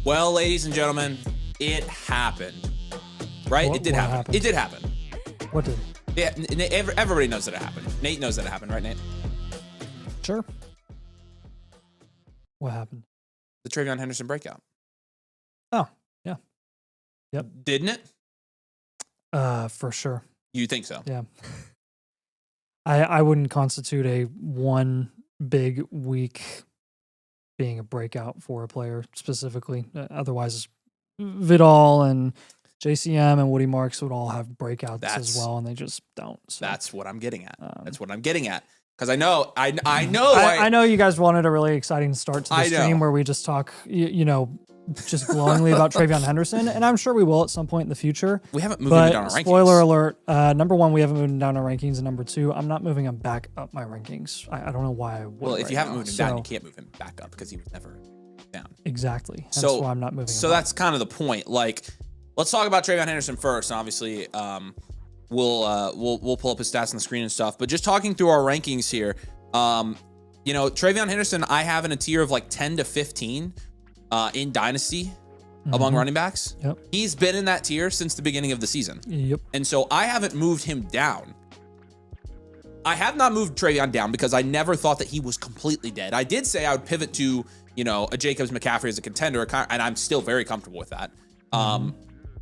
Well, ladies and gentlemen, it happened. Right? It did happen. Happened? It did happen. What did? Yeah, everybody knows that it happened. Nate knows that it happened, right, Nate? Sure. What happened? The TreVeyon Henderson breakout. Oh, yeah. Yep. Didn't it? For sure. You think so? Yeah. I wouldn't constitute a one big week being a breakout for a player specifically. Otherwise, Vidal and JCM and Woody Marks would all have breakouts as well, and they just don't. So. That's what I'm getting at. Because I know, I know you guys wanted a really exciting start to the stream where we just talk, just glowingly about TreVeyon Henderson, and I'm sure we will at some point in the future. We haven't moved him down our rankings. Spoiler alert, number one, we haven't moved him down our rankings, and number two, I'm not moving him back up my rankings. I don't know why I would. Well, if you haven't moved him down, you can't move him back up because he was never down. Exactly. That's why I'm not moving him So that's kind of the point. Like, let's talk about TreVeyon Henderson first, and obviously we'll pull up his stats on the screen and stuff, but just talking through our rankings here, TreVeyon Henderson, I have in a tier of like 10 to 15 in Dynasty among running backs. Yep. He's been in that tier since the beginning of the season. Yep. And so I haven't moved him down. I have not moved TreVeyon down because I never thought that he was completely dead. I did say I would pivot to, a Jacobs McCaffrey as a contender, and I'm still very comfortable with that. But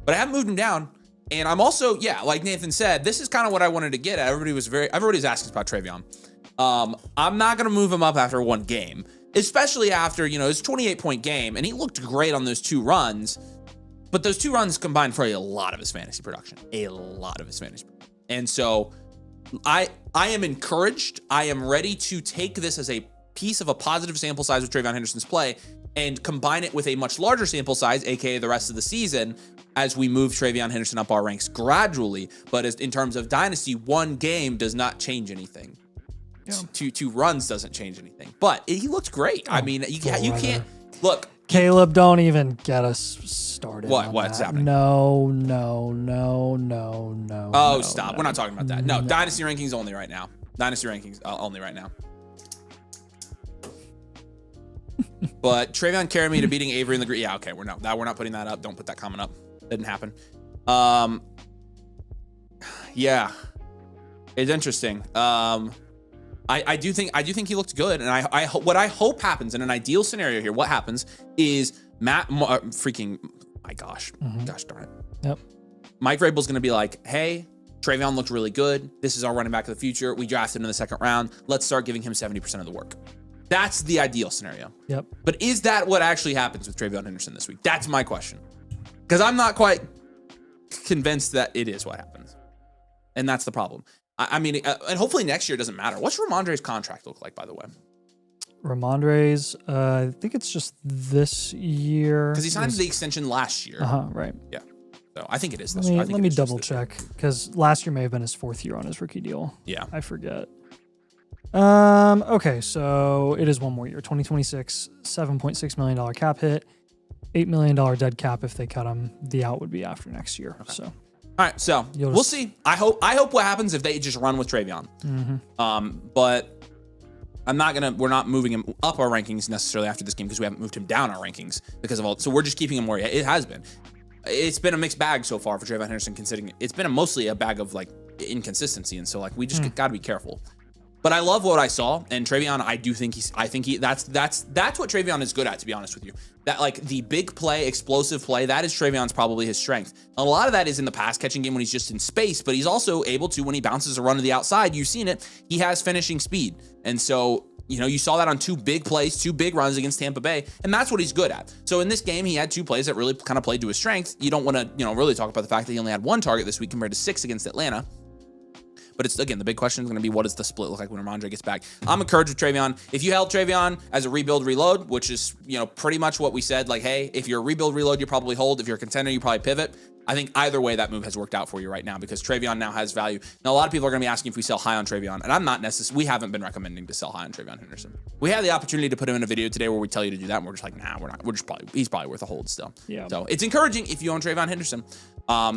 I haven't moved him down. And I'm also, like Nathan said, this is kind of what I wanted to get at. Everybody's asking about TreVeyon. I'm not going to move him up after one game, especially after, his 28-point game. And he looked great on those two runs. But those two runs combined for a lot of his fantasy production. And so I am encouraged. I am ready to take this as a piece of a positive sample size with TreVeyon Henderson's play and combine it with a much larger sample size, aka the rest of the season, as we move TreVeyon Henderson up our ranks gradually. But in terms of Dynasty, one game does not change anything. Yeah. Two runs doesn't change anything. But he looked great. I mean, you can't look. Caleb, don't even get us started. What's happening? No. Oh, stop. No, we're not talking about that. No, Dynasty rankings only right now. But TreVeyon carried me to beating Avery in the green. Yeah, okay, we're not putting that up. Don't put that comment up. Didn't happen. Yeah, it's interesting. I do think he looked good, and what I hope happens in an ideal scenario here. What happens is gosh darn it. Yep. Mike Vrabel's going to be like, hey, TreVeyon looked really good. This is our running back of the future. We drafted him in the second round. Let's start giving him 70% of the work. That's the ideal scenario. Yep. But is that what actually happens with TreVeyon Henderson this week? That's my question. Because I'm not quite convinced that it is what happens. And that's the problem. I mean, and hopefully next year doesn't matter. What's Ramondre's contract look like, by the way? Ramondre's, I think it's just this year. Because he signed the extension last year. Right. Yeah. So I think it is this year. year. Let me double check, because last year may have been his fourth year on his rookie deal. Yeah. I forget. Okay, so it is one more year. 2026, $7.6 million cap hit, $8 million dead cap if they cut him. The out would be after next year. Okay. So. All right, so we'll see. I hope what happens if they just run with TreVeyon. But we're not moving him up our rankings necessarily after this game because we haven't moved him down our rankings because of all. So we're just keeping him where it has been. It's been a mixed bag so far for TreVeyon Henderson, considering it's been mostly a bag of like inconsistency, and so like we just got to be careful. But I love what I saw, and TreVeyon, that's what TreVeyon is good at, to be honest with you. That like the big play, explosive play, that is TreVeyon's probably his strength. A lot of that is in the pass catching game when he's just in space, but he's also able to, when he bounces a run to the outside, you've seen it, he has finishing speed. And so, you saw that on two big plays, two big runs against Tampa Bay, and that's what he's good at. So in this game, he had two plays that really kind of played to his strength. You don't want to, really talk about the fact that he only had one target this week compared to 6 against Atlanta. But it's, again, the big question is going to be, what does the split look like when Ramondre gets back? I'm encouraged with TreVeyon. If you held TreVeyon as a rebuild reload, which is, pretty much what we said, like, hey, if you're a rebuild reload, you probably hold. If you're a contender, you probably pivot. I think either way, that move has worked out for you right now because TreVeyon now has value. Now, a lot of people are going to be asking if we sell high on TreVeyon, and I'm not necessarily, we haven't been recommending to sell high on TreVeyon Henderson. We had the opportunity to put him in a video today where we tell you to do that, and we're just like, nah, we're not. He's probably worth a hold still. Yeah. So it's encouraging if you own TreVeyon Henderson.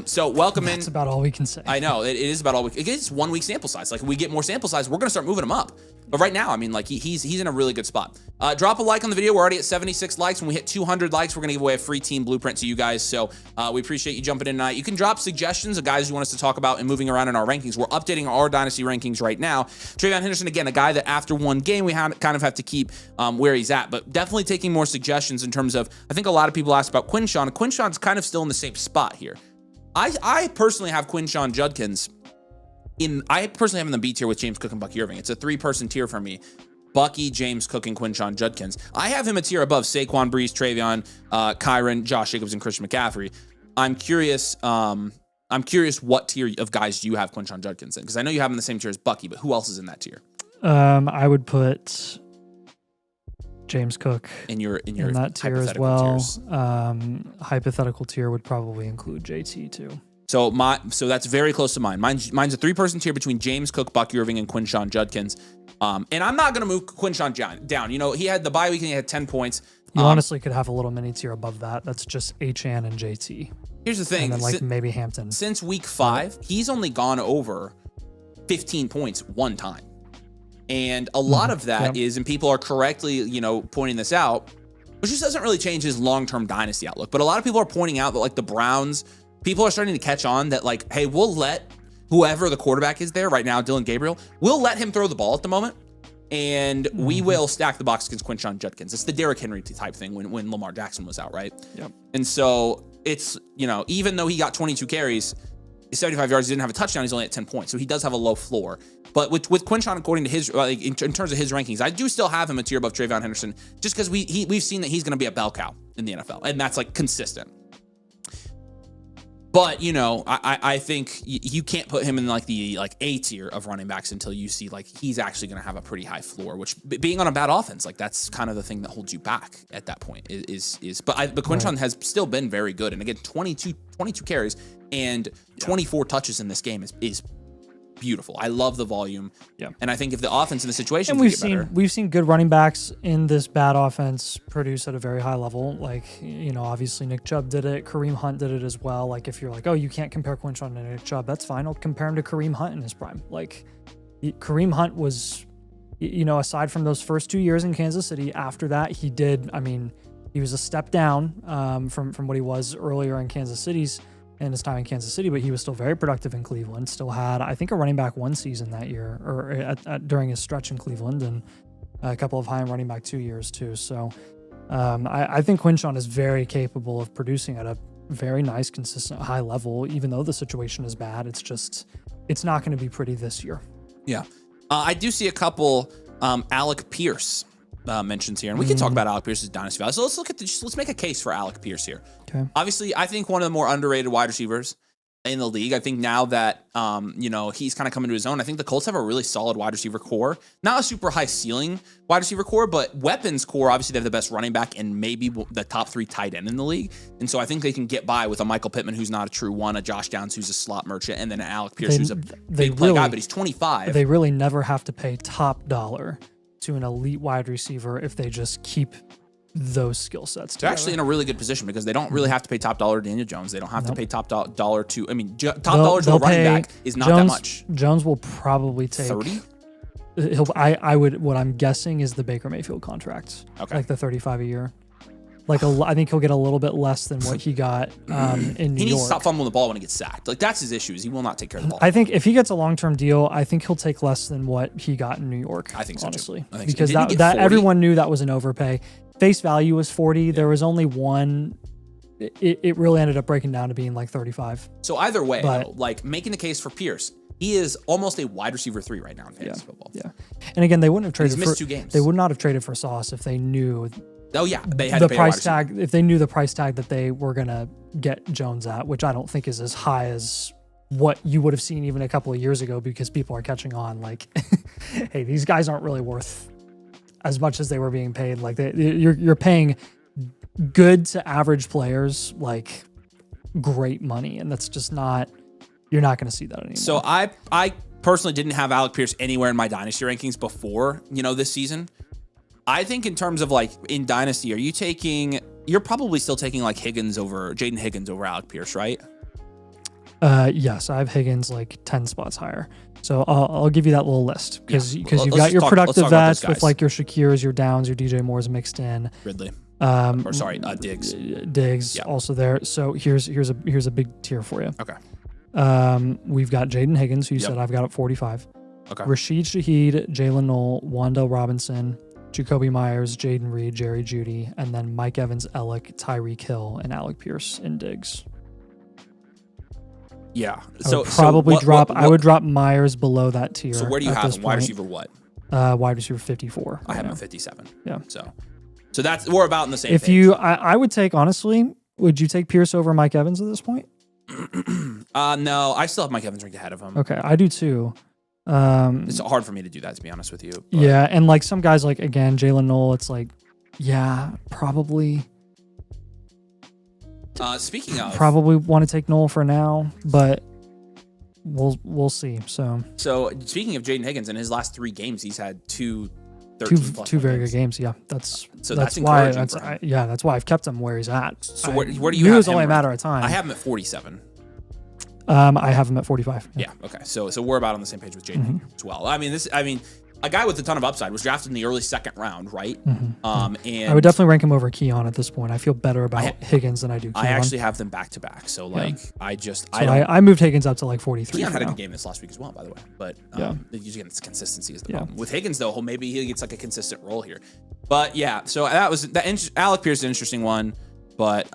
So welcome in. That's about all we can say. I know it is about all we. It's 1 week sample size. Like if we get more sample size, we're going to start moving them up. But right now, I mean, like he's in a really good spot. Drop a like on the video. We're already at 76 likes. When we hit 200 likes, we're going to give away a free team blueprint to you guys. So we appreciate you jumping in tonight. You can drop suggestions of guys you want us to talk about and moving around in our rankings. We're updating our Dynasty rankings right now. TreVeyon Henderson, again, a guy that after one game, we kind of have to keep where he's at. But definitely taking more suggestions in terms of, I think a lot of people asked about Quinshon. Quinshon's kind of still in the same spot here. I personally have Quinshon Judkins I personally have him in the B tier with James Cook and Bucky Irving. It's a 3-person tier for me. Bucky, James Cook, and Quinshon Judkins. I have him a tier above Saquon, Breeze, TreVeyon, Kyron, Josh Jacobs, and Christian McCaffrey. I'm curious what tier of guys do you have Quinshon Judkins in? Because I know you have him in the same tier as Bucky, but who else is in that tier? I would put James Cook in that tier as well. Hypothetical tier would probably include JT too. So that's very close to mine. Mine's a 3-person tier between James Cook, Bucky Irving, and Quinshon Judkins. And I'm not going to move Quinshon down. You know, he had the bye week and he had 10 points. You honestly could have a little mini tier above that. That's just H-An and JT. Here's the thing. And then maybe Hampton. Since week 5, he's only gone over 15 points one time. And a lot of that is, and people are correctly, pointing this out, which just doesn't really change his long-term dynasty outlook. But a lot of people are pointing out that like the Browns, people are starting to catch on that like, hey, we'll let whoever the quarterback is there right now, Dylan Gabriel, we'll let him throw the ball at the moment. And we will stack the box against Quinshon Judkins. It's the Derrick Henry type thing when Lamar Jackson was out, right? Yep. And so it's, even though he got 22 carries, 75 yards, he didn't have a touchdown, he's only at 10 points. So he does have a low floor. But with Quinshon, according to his, in terms of his rankings, I do still have him a tier above TreVeyon Henderson, just because we've seen that he's going to be a bell cow in the NFL. And that's like consistent. But, I think you can't put him in like the A tier of running backs until you see like he's actually going to have a pretty high floor, which being on a bad offense, like that's kind of the thing that holds you back at that point but Quinshon has still been very good. And again, 22 carries and 24 touches in this game is beautiful. I love the volume. Yeah. And I think if the offense in the situation, and we've seen good running backs in this bad offense produce at a very high level. Like, obviously Nick Chubb did it. Kareem Hunt did it as well. Like if you're like, oh, you can't compare Quinshon to Nick Chubb, that's fine. I'll compare him to Kareem Hunt in his prime. Like Kareem Hunt was, aside from those first 2 years in Kansas City, after that he was a step down from what he was earlier in Kansas City's in his time in Kansas City, but he was still very productive in Cleveland. Still had, I think, a running back 1 season that year, or during his stretch in Cleveland, and a couple of high running back 2 years too. So I think Quinshon is very capable of producing at a very nice, consistent, high level, even though the situation is bad. It's not going to be pretty this year. Yeah. I do see a couple Alec Pierce mentions here, and we can talk about Alec Pierce's dynasty value. So let's make a case for Alec Pierce here. Okay. Obviously, I think one of the more underrated wide receivers in the league. I think now that he's kind of coming to his own, I think the Colts have a really solid wide receiver core. Not a super high ceiling wide receiver core, but weapons core. Obviously, they have the best running back and maybe the top 3 tight end in the league. And so I think they can get by with a Michael Pittman who's not a true one, a Josh Downs who's a slot merchant, and then an Alec Pierce who's a big play guy, but he's 25. They really never have to pay top dollar to an elite wide receiver if they just keep those skill sets together. They're actually in a really good position because they don't really have to pay top dollar to Daniel Jones. They don't have to pay top dollar to, top dollar to a running back is not that much. Jones will probably take 30. What I'm guessing is the Baker Mayfield contract. Okay. Like the 35 a year. I think he'll get a little bit less than what he got in New York. He needs to stop fumbling the ball when he gets sacked. Like that's his issue. Is he will not take care of the ball. I think if he gets a long-term deal, I think he'll take less than what he got in New York. I think so honestly, too. Because that everyone knew that was an overpay. Face value was 40. Yeah. There was only one. It really ended up breaking down to being like 35. So either way, like making the case for Pierce, he is almost a wide receiver 3 right now in fantasy football. Yeah, and again, they wouldn't have traded. He's missed 2 games. They would not have traded for Sauce if they knew. Oh yeah, they had the to pay price tag. If they knew the price tag that they were gonna get Jones at, which I don't think is as high as what you would have seen even a couple of years ago, because people are catching on. Like, hey, these guys aren't really worth as much as they were being paid. Like, you're paying good to average players like great money, and that's just not. You're not going to see that anymore. So I personally didn't have Alec Pierce anywhere in my dynasty rankings before this season. I think in terms of like in Dynasty, you're probably still taking like Jaden Higgins over Alec Pierce, right? Yes, I have Higgins like 10 spots higher. So I'll give you that little list because you've got your productive vets with like your Shakirs, your Downs, your DJ Moores mixed in. Ridley. Diggs. Diggs also there. So here's a big tier for you. Okay. We've got Jaden Higgins, who you said I've got at 45. Okay. Rashid Shaheed, Jalen Knoll, Wandale Robinson, Jacoby Myers, Jaden Reed, Jerry Jeudy, and then Mike Evans, Ellick, Tyreek Hill, and Alec Pierce in Diggs. Yeah. I would drop Myers below that tier. So where do you have him? Wide receiver what? Wide receiver 54. I have him at 57. Yeah. So that's we're about in the same If page. I would take, honestly, would you take Pierce over Mike Evans at this point? No, I still have Mike Evans ranked ahead of him. Okay, I do too. It's hard for me to do that, to be honest with you. But. Yeah, and like some guys, like again, Jalen Knoll, it's like, yeah, probably. Speaking of, probably want to take Knoll for now, but we'll see. So speaking of Jaden Higgins, in his last 3 games, he's had two very good games. Yeah, that's why. That's why I've kept him where he's at. So where do you have him? It was only a matter of time. I have him at 47. I have him at 45. Yeah. Okay. So we're about on the same page with Jaden as well. I mean, a guy with a ton of upside was drafted in the early 2nd round, right? And I would definitely rank him over Keon at this point. I feel better about Higgins than I do Keon. I actually have them back to back. So I moved Higgins up to like 43. Keon had a good game this last week as well, by the way. But again, it's consistency is the problem. With Higgins though, maybe he gets like a consistent role here. But yeah, so that was Alec Pierce is an interesting one, but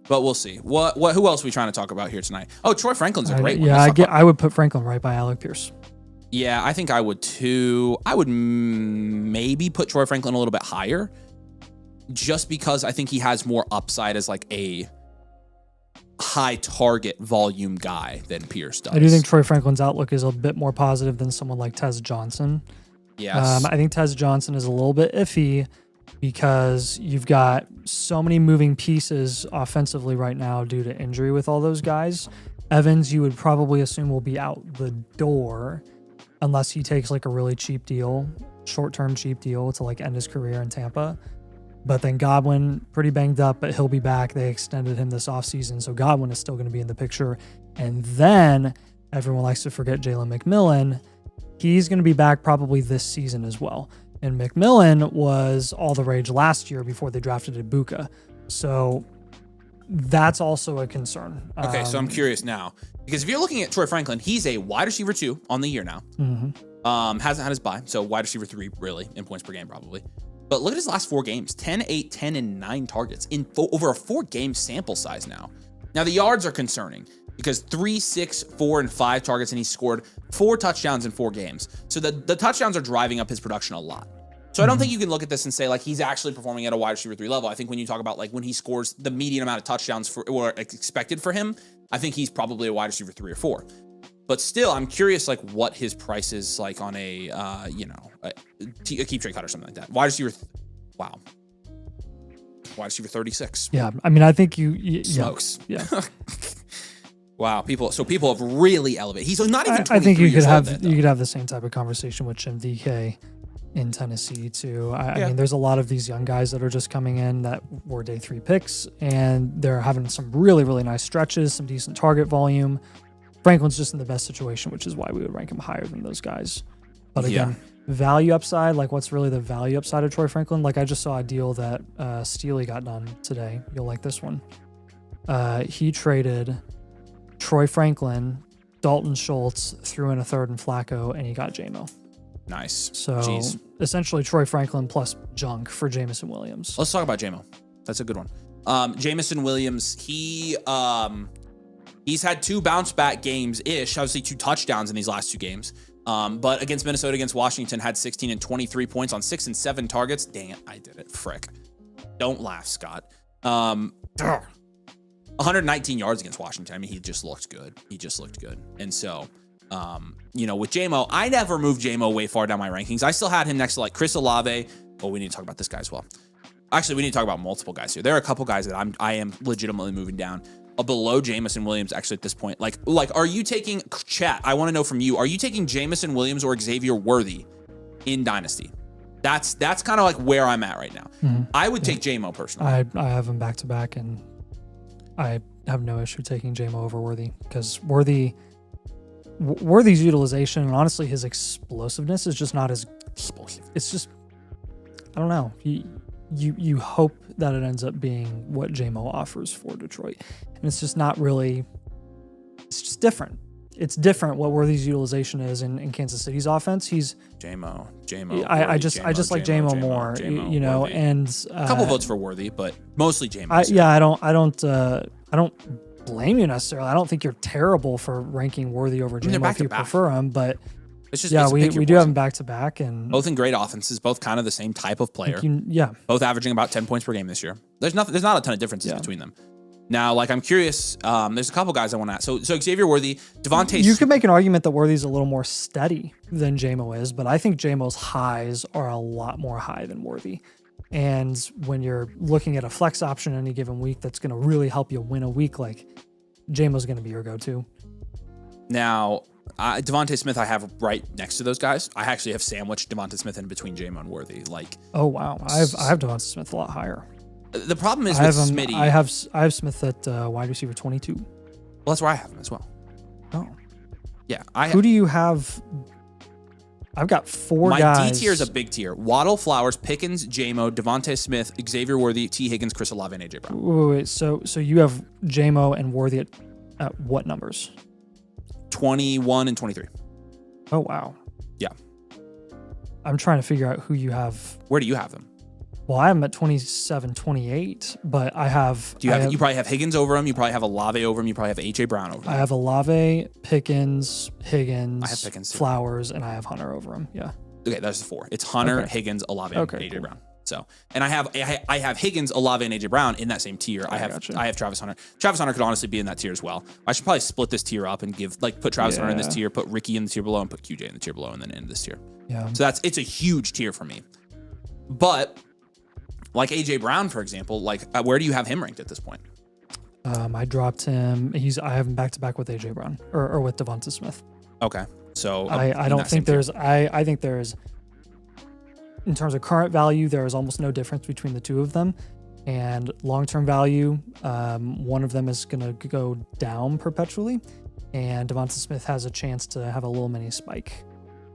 we'll see. Who else are we trying to talk about here tonight? Oh, Troy Franklin's a great one. Yeah, I would put Franklin right by Alec Pierce. Yeah, I think I would too. I would maybe put Troy Franklin a little bit higher just because I think he has more upside as like a high target volume guy than Pierce does. I do think Troy Franklin's outlook is a bit more positive than someone like Tez Johnson. Yes. I think Tez Johnson is a little bit iffy because you've got so many moving pieces offensively right now due to injury with all those guys. Evans, you would probably assume, will be out the door unless he takes like a really cheap deal, short-term cheap deal to like end his career in Tampa. But then Godwin, pretty banged up, but he'll be back. They extended him this offseason, so Godwin is still going to be in the picture. And then everyone likes to forget Jalen McMillan. He's going to be back probably this season as well. And McMillan was all the rage last year before they drafted Ibuka. So that's also a concern. Okay, so I'm curious now. Because if you're looking at Troy Franklin, he's a wide receiver 2 on the year now. Hasn't had his bye, so wide receiver 3 really in points per game probably. But look at his last 4 games: 10, 8, 10, and 9 targets in over a 4-game sample size now. Now the yards are concerning because 3, 6, 4, and 5 targets, and he scored 4 touchdowns in 4 games. So the touchdowns are driving up his production a lot. So I don't think you can look at this and say like he's actually performing at a wide receiver 3 level. I think when you talk about like when he scores the median amount of touchdowns or expected for him, I think he's probably a wide receiver 3 or 4. But still, I'm curious like what his price is like on a keep trade cut or something like that. Wide receiver, wide receiver 36. Yeah, I mean I think you smokes. Yeah. Wow, people have really elevated. He's not even 23 I think you could years have the same type of conversation with Jim DK in Tennessee too. I mean, there's a lot of these young guys that are just coming in that were day 3 picks, and they're having some really, really nice stretches, some decent target volume. Franklin's just in the best situation, which is why we would rank him higher than those guys. But again, value upside, like what's really the value upside of Troy Franklin? Like I just saw a deal that Steely got done today. You'll like this one. He traded Troy Franklin, Dalton Schultz, threw in a 3rd and Flacco, and he got J-Mo. Nice. So essentially Troy Franklin plus junk for Jameson Williams. Let's talk about J-Mo. That's a good one. Jameson Williams, he's had 2 bounce back games-ish, obviously 2 touchdowns in these last 2 games. But against Minnesota, against Washington, had 16 and 23 points on 6 and 7 targets. Dang it, I did it. Frick. Don't laugh, Scott. 119 yards against Washington. I mean, he just looked good. And so, with J-Mo, I never moved J-Mo way far down my rankings. I still had him next to like Chris Olave. Oh, we need to talk about this guy as well. Actually, we need to talk about multiple guys here. There are a couple guys that I am legitimately moving down below Jameson Williams actually at this point. Like, are you taking, chat, I want to know from you, are you taking Jameson Williams or Xavier Worthy in Dynasty? That's kind of like where I'm at right now. I would take J-Mo personally. I have him back to back, and I have no issue taking JMO over Worthy because Worthy's utilization and honestly his explosiveness is just not as explosive. It's just, I don't know. You hope that it ends up being what JMO offers for Detroit, and it's just not really. It's just different. It's different what Worthy's utilization is in Kansas City's offense. He's JMO. I just like JMO more, you know, Worthy. And a couple votes for Worthy, but mostly JMO. I don't blame you necessarily. I don't think you're terrible for ranking Worthy over JMO if you prefer him, but it's just we do have him back to back, and both in great offenses, both kind of the same type of player. Both averaging about 10 points per game this year. There's not a ton of differences between them. Now, like, I'm curious. There's a couple guys I want to ask. So Xavier Worthy, Devontae. You could make an argument that Worthy's a little more steady than JMO is, but I think JMO's highs are a lot more high than Worthy. And when you're looking at a flex option any given week, that's going to really help you win a week. Like, JMO's going to be your go-to. Now, Devontae Smith, I have right next to those guys. I actually have sandwiched Devontae Smith in between JMO and Worthy. Like, oh wow, I have Devontae Smith a lot higher. The problem is with Smitty. I have Smith at wide receiver 22. Well, that's where I have him as well. Oh, yeah. Who do you have? I've got four guys. My D tier is a big tier: Waddle, Flowers, Pickens, JMO, Devontae Smith, Xavier Worthy, T Higgins, Chris Olave, and AJ Brown. Wait, so you have JMO and Worthy at what numbers? 21 and 23. Oh wow. Yeah. I'm trying to figure out who you have. Where do you have them? Well, I have him at 27, 28, but I have... You probably have Higgins over him. You probably have Olave over him. You probably have A.J. Brown over him. I have Olave, Pickens, Higgins, I have Pickens too. Flowers, and I have Hunter over him. Yeah. Okay, that's the four. It's Hunter, Higgins, Olave, and A.J. Brown. So, and I have Higgins, Olave, and A.J. Brown in that same tier. I have Travis Hunter. Travis Hunter could honestly be in that tier as well. I should probably split this tier up and put Travis Hunter in this tier, put Ricky in the tier below, and put QJ in the tier below, and then end this tier. Yeah. So it's a huge tier for me. But... like A.J. Brown, for example, where do you have him ranked at this point? I dropped him. I have him back to back with A.J. Brown or with Devonta Smith. Okay, so I don't think there's. I think there's, in terms of current value, there is almost no difference between the two of them, and long-term value, one of them is going to go down perpetually, and Devonta Smith has a chance to have a little mini spike.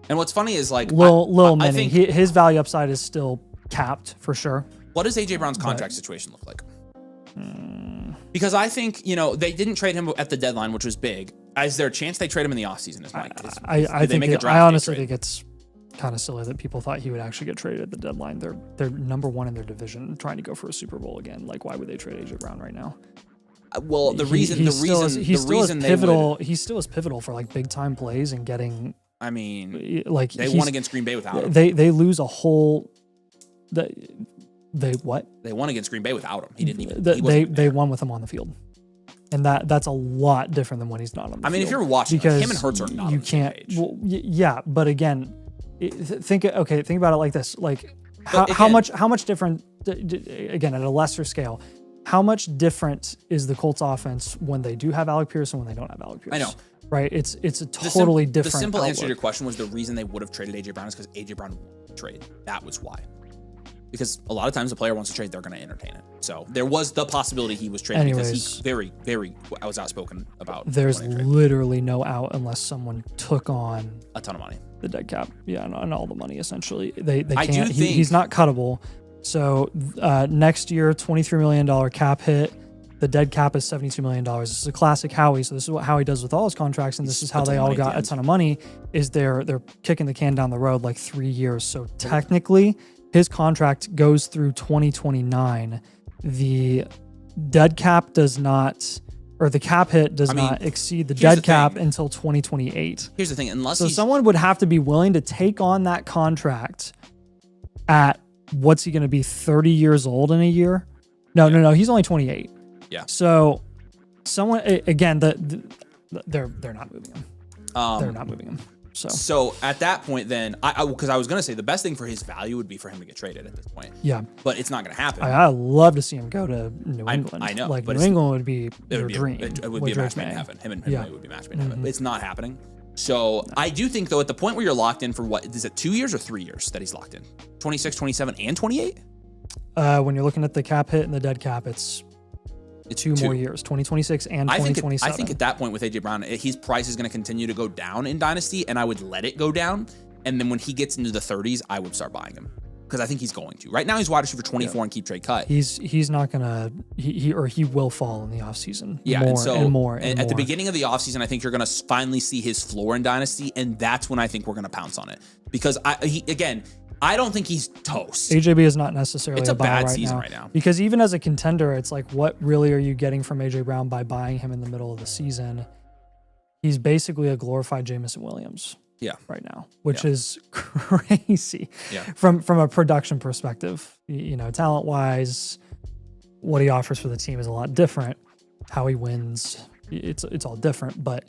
And what's funny is like I think his value upside is still capped for sure. What does A.J. Brown's contract situation look like? Because I think, they didn't trade him at the deadline, which was big. Is there a chance they trade him in the offseason? I honestly think it's kind of silly that people thought he would actually get traded at the deadline. They're number one in their division, trying to go for a Super Bowl again. Like, why would they trade A.J. Brown right now? Well, he still is pivotal for like big time plays and getting. I mean, like they won against Green Bay without him. They lose a whole. They what? They won against Green Bay without him. He didn't even. They won with him on the field, and that's a lot different than when he's not on the field. I mean, if you're watching, because him and Hurts are not. You can't. Well, yeah, but again, think about it like this: like how much different? Again, at a lesser scale, how much different is the Colts offense when they do have Alec Pierce and when they don't have Alec Pierce? I know. Right? It's a totally different. The simple outlook. answer to your question was the reason they would have traded A.J. Brown is because A.J. Brown won't trade. That was why. Because a lot of times the player wants to trade, they're going to entertain it. So there was the possibility he was traded because he very, very was outspoken about. There's literally no out unless someone took on a ton of money. The dead cap, and all the money essentially. They can't. I do think he's not cuttable. So next year, $23 million cap hit. The dead cap is $72 million. This is a classic Howie. So this is what Howie does with all his contracts, and this is how they all got a ton of money. Is they're kicking the can down the road like 3 years. So technically, his contract goes through 2029. The dead cap does not, or the cap hit does not exceed the dead cap until 2028. Here's the thing, unless someone would have to be willing to take on that contract at what's he going to be, 30 years old in a year? No, he's only 28. Yeah. So someone again, they're not moving him. They're not moving him. So at that point, then, because I was going to say the best thing for his value would be for him to get traded at this point. Yeah. But it's not going to happen. I'd love to see him go to New England. I know. Like, New England would be your dream. It would be a match made in heaven. Him and Henry would be match made in heaven. But it's not happening. So I do think, though, at the point where you're locked in for what? Is it 2 years or 3 years that he's locked in? 26, 27, and 28? When you're looking at the cap hit and the dead cap, it's It's 2 more years, 2026 and 2027. I think at that point with AJ Brown, his price is going to continue to go down in Dynasty, and I would let it go down. And then when he gets into the 30s, I would start buying him because I think he's going to. Right now, he's wide receiver 24 and keep trade cut. He's not gonna he will fall in the offseason. Yeah, more. At the beginning of the offseason, I think you're going to finally see his floor in Dynasty, and that's when I think we're going to pounce on it because I don't think he's toast. AJB is not necessarily it's a bad buy season right now. Because even as a contender, it's like, what really are you getting from AJ Brown by buying him in the middle of the season? He's basically a glorified Jamison Williams. Yeah. Right now, which is crazy. Yeah. From a production perspective, talent wise, what he offers for the team is a lot different. How he wins, it's all different, but.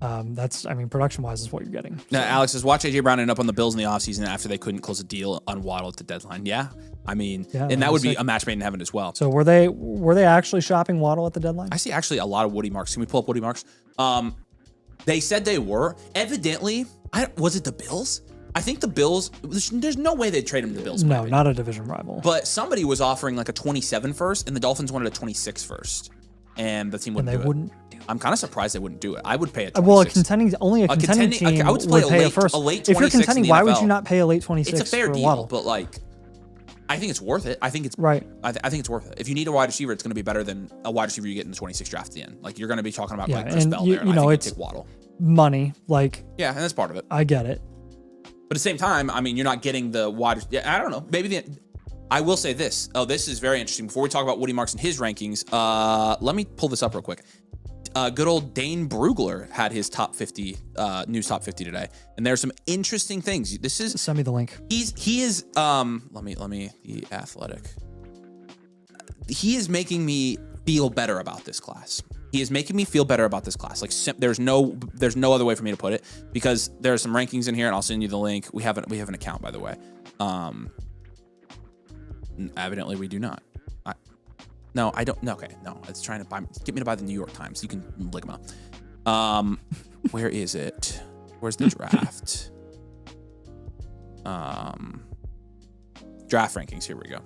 Production wise is what you're getting. Now, Alex says, watch AJ Brown end up on the Bills in the offseason after they couldn't close a deal on Waddle at the deadline. Yeah. And that would be a match made in heaven as well. So were they actually shopping Waddle at the deadline? I see actually a lot of Woody marks. Can we pull up Woody marks? They said they were. Evidently, was it the Bills? I think the Bills, there's no way they'd trade him to the Bills. No, not a division rival. But somebody was offering like a 27 first, and the Dolphins wanted a 26 first. And the team wouldn't do it. Wouldn't do it. I'm kind of surprised they wouldn't do it. I would pay a 26. Well, a contending team I would pay a first. A late 26 if you're contending, in the why NFL. would you not pay a late 26? It's a fair for deal, Waddle? but I think it's worth it. I think it's right. I think it's worth it. If you need a wide receiver, it's going to be better than a wide receiver you get in the 26 draft at the end. Like you're going to be talking about Chris Bell there, and I think you take Waddle. Money, yeah, and that's part of it. I get it, but at the same time, you're not getting the wide. Yeah, I don't know. Maybe I will say this. Oh, this is very interesting. Before we talk about Woody Marks and his rankings, let me pull this up real quick. Good old Dane Brugler had his top 50 news top 50 today, and there's some interesting things. This is send me the link. He is let me the Athletic. He is making me feel better about this class. He is making me feel better about this class. Like there's no other way for me to put it because there are some rankings in here, and I'll send you the link. We have an account, by the way. Evidently we do not. No, I don't. No, okay, no. It's trying to get me to buy the New York Times. You can lick them up. Where is it? Where's the draft? Draft rankings. Here we go.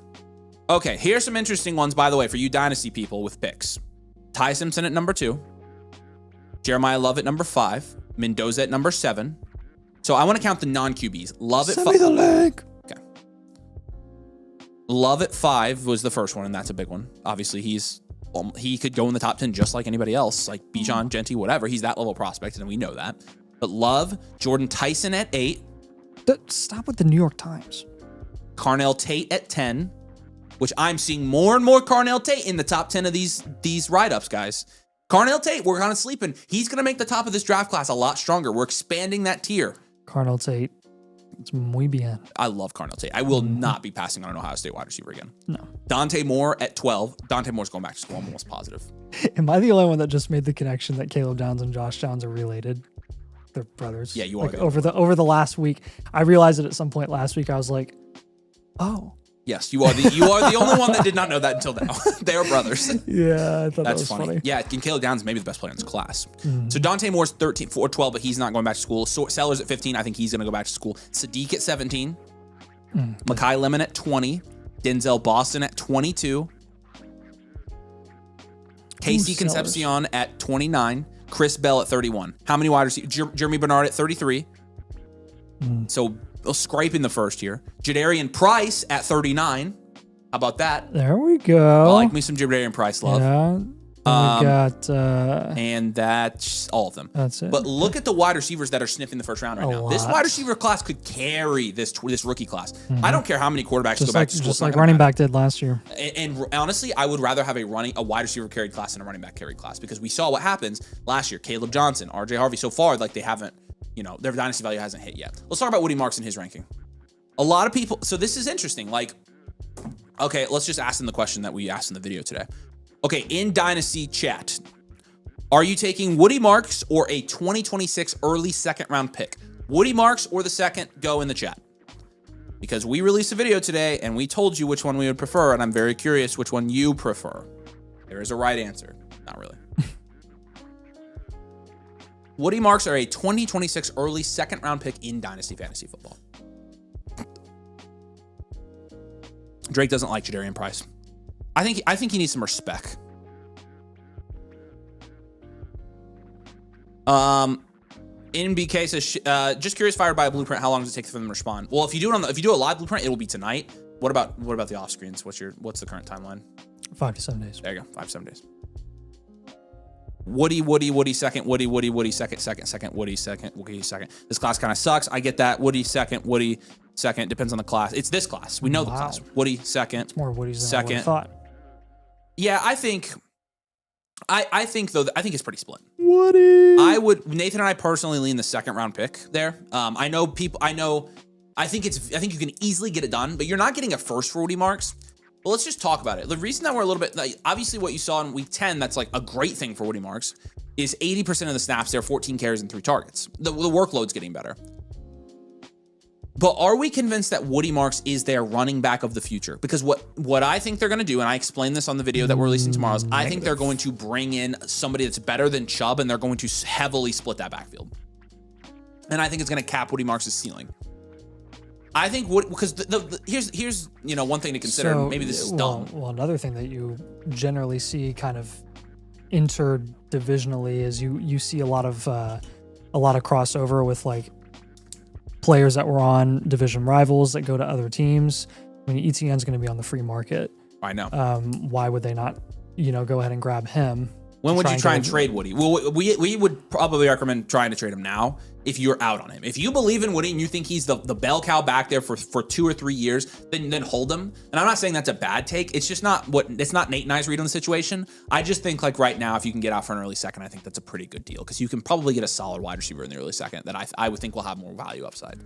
Okay, here's some interesting ones, by the way, for you Dynasty people with picks. Ty Simpson at number 2. Jeremiah Love at number 5. Mendoza at number 7. So I want to count the non-QBs. Love at 5. Send me the link. Love at 5 was the first one, and that's a big one. Obviously, he could go in the top 10 just like anybody else, like Bijan, Genty, whatever. He's that level prospect, and we know that. But Love, Jordan Tyson at 8. Stop with the New York Times. Carnell Tate at 10, which I'm seeing more and more Carnell Tate in the top 10 of these write-ups, guys. Carnell Tate, we're kind of sleeping. He's going to make the top of this draft class a lot stronger. We're expanding that tier. Carnell Tate. It's muy bien. I love Carnell Tate. I will not be passing on an Ohio State wide receiver again. No. Dante Moore at 12. Dante Moore's going back to school. I'm almost positive. Am I the only one that just made the connection that Caleb Downs and Josh Downs are related? They're brothers. Yeah, you are. Over the last week, I realized it at some point last week. I was like, oh. Yes, you are the only one that did not know that until now. They are brothers. Yeah, I thought that was funny. Yeah, and Caleb Downs may be the best player in this class. So Dante Moore's 13, 4, 12, but he's not going back to school. Sellers at 15, I think he's going to go back to school. Sadiq at 17. Mekhi Lemon at 20. Denzel Boston at 22. Casey Concepcion at 29. Chris Bell at 31. How many wide receivers? Jeremy Bernard at 33. So scraping the first year. Jadarian Price at 39. How about that? There we go. I like me some Jadarian Price love. Yeah. We got and that's all of them. That's it. But look at the wide receivers that are sniffing the first round right now. This wide receiver class could carry this rookie class. I don't care how many quarterbacks go back to school. Just like running back did last year. And honestly, I would rather have a wide receiver carried class than a running back carried class because we saw what happens last year. Caleb Johnson, RJ Harvey. So far, like they haven't. Their dynasty value hasn't hit yet. Let's talk about Woody Marks and his ranking. A lot of people, so this is interesting. Like, okay, let's just ask them the question that we asked in the video today. Okay, in Dynasty chat, are you taking Woody Marks or a 2026 early second round pick? Woody Marks or the second, go in the chat. Because we released a video today and we told you which one we would prefer, and I'm very curious which one you prefer. There is a right answer. Not really. Woody Marks are a 2026 early second round pick in Dynasty Fantasy Football. Drake doesn't like Jadarian Price. I think he needs some respect. NBK says, just curious, fired by a blueprint, how long does it take for them to respond? Well, if you do a live blueprint, it will be tonight. What about the off screens? What's the current timeline? 5 to 7 days. There you go, 5 to 7 days. Woody second, Woody second, Woody second. This class kind of sucks. I get that. Woody second. Depends on the class. It's this class. We know the class. Woody second. It's more Woodies than I would have thought. Yeah, I think though, I think it's pretty split. Woody. Nathan and I personally lean the second round pick there. I think you can easily get it done, but you're not getting a first for Woody Marks. But let's just talk about it. The reason that we're a little bit, obviously what you saw in week 10, that's like a great thing for Woody Marks, is 80% of the snaps there, 14 carries and 3 targets. The workload's getting better. But are we convinced that Woody Marks is their running back of the future? Because what I think they're going to do, and I explained this on the video that we're releasing tomorrow, is I think they're going to bring in somebody that's better than Chubb, and they're going to heavily split that backfield. And I think it's going to cap Woody Marks' ceiling. I think because here's one thing to consider. So, maybe this is dumb. Well, another thing that you generally see kind of interdivisionally is you see a lot of crossover with like players that were on division rivals that go to other teams. I mean, ETN's going to be on the free market. I know. Why would they not, go ahead and grab him? When would you try and trade Woody? Well, we would probably recommend trying to trade him now if you're out on him. If you believe in Woody and you think he's the bell cow back there for 2 or 3 years, then hold him. And I'm not saying that's a bad take. It's just not it's not Nate and I's read on the situation. I just think like right now, if you can get out for an early second, I think that's a pretty good deal because you can probably get a solid wide receiver in the early second that I would think will have more value upside.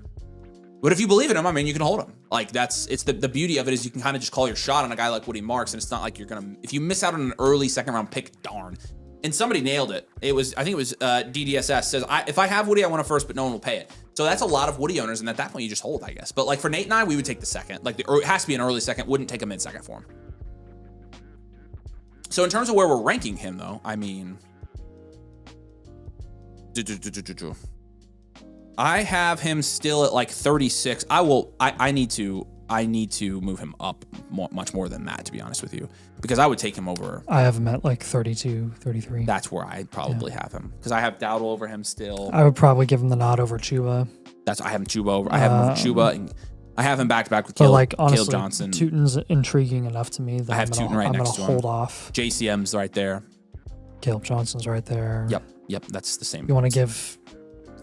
But if you believe in him, I mean, you can hold him. Like it's the beauty of it is you can kind of just call your shot on a guy like Woody Marks, and it's not like if you miss out on an early second round pick, darn. And somebody nailed it. I think it was DDSS says, if I have Woody, I want a first, but no one will pay it. So that's a lot of Woody owners, and at that point you just hold, I guess. But like for Nate and I, we would take the second. Like it has to be an early second. Wouldn't take a mid second for him. So in terms of where we're ranking him, though, I mean, I have him still at like 36. I need to move him up much more than that, to be honest with you, because I would take him over. I have him at like 32, 33. That's where I'd probably have him because I have Dowdle over him still. I would probably give him the nod over Chuba. I have him Chuba over. I have him over Chuba, and I have him back to back with Caleb Johnson. Tootin's intriguing enough to me that I have Tootin right next to him. Hold off. JCM's right there. Caleb Johnson's right there. Yep. That's the same. You want to give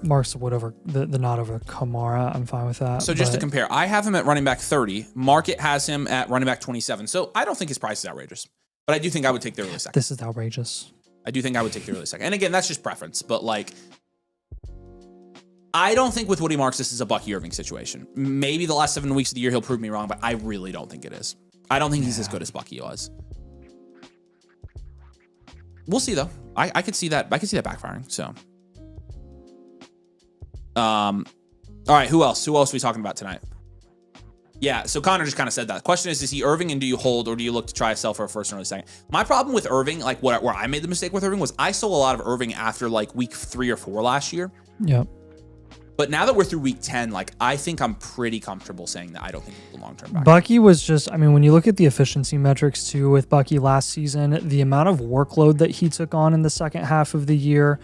Marks Wood over the nod over Kamara? I'm fine with that. So just to compare, I have him at running back 30. Market has him at running back 27. So I don't think his price is outrageous, but I do think I would take the early second. This is outrageous. I do think I would take the early second. And again, that's just preference, but like, I don't think with Woody Marks, this is a Bucky Irving situation. Maybe the last 7 weeks of the year, he'll prove me wrong, but I really don't think it is. I don't think he's as good as Bucky was. We'll see though. I could see that. I could see that backfiring. So, all right. Who else? Who else are we talking about tonight? Yeah. So Connor just kind of said that. The question is he Irving, and do you hold or do you look to try to sell for a first and early second? My problem with Irving, like where I made the mistake with Irving, was I sold a lot of Irving after like week 3 or 4 last year. Yep. But now that we're through week 10, like I think I'm pretty comfortable saying that I don't think he's the long-term back. Bucky was just, I mean, when you look at the efficiency metrics too with Bucky last season, the amount of workload that he took on in the second half of the year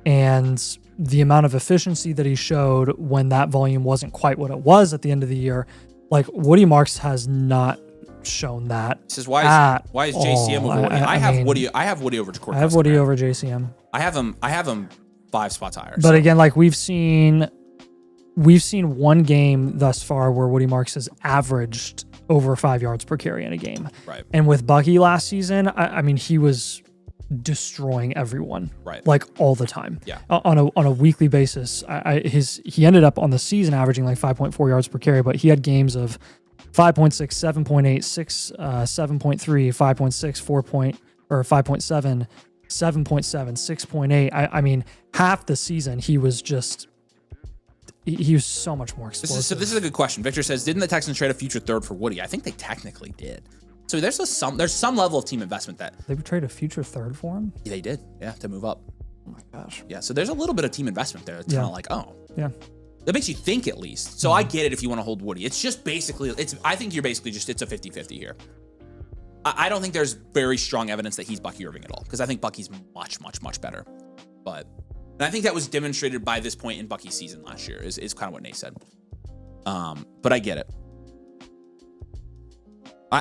and the amount of efficiency that he showed when that volume wasn't quite what it was at the end of the year, like Woody Marks has not shown that. He says, why is JCM over Woody? I have Woody over Jacory. I have Woody over JCM. I have him 5 spots higher. But again, like we've seen one game thus far where Woody Marks has averaged over 5 yards per carry in a game. Right. And with Bucky last season, I mean, he was destroying everyone. Right. Like all the time. Yeah. On a weekly basis. He ended up on the season averaging like 5.4 yards per carry, but he had games of 5.6, 7.8, 6, 7.3, 5.6, 4 or 5.7, 7.7, 6.8. I mean, half the season he was so much more explosive. This is a good question. Victor says, didn't the Texans trade a future third for Woody? I think they technically did. So there's some level of team investment that they would trade a future third for him. Yeah, they did. Yeah, to move up. Oh my gosh. Yeah, so there's a little bit of team investment there. It's kind of like, oh, yeah. That makes you think at least. So I get it if you want to hold Woody. It's just basically, I think you're basically just, it's a 50-50 here. I don't think there's very strong evidence that he's Bucky Irving at all, because I think Bucky's much, much, much better. But And I think that was demonstrated by this point in Bucky's season last year, is kind of what Nate said. But I get it.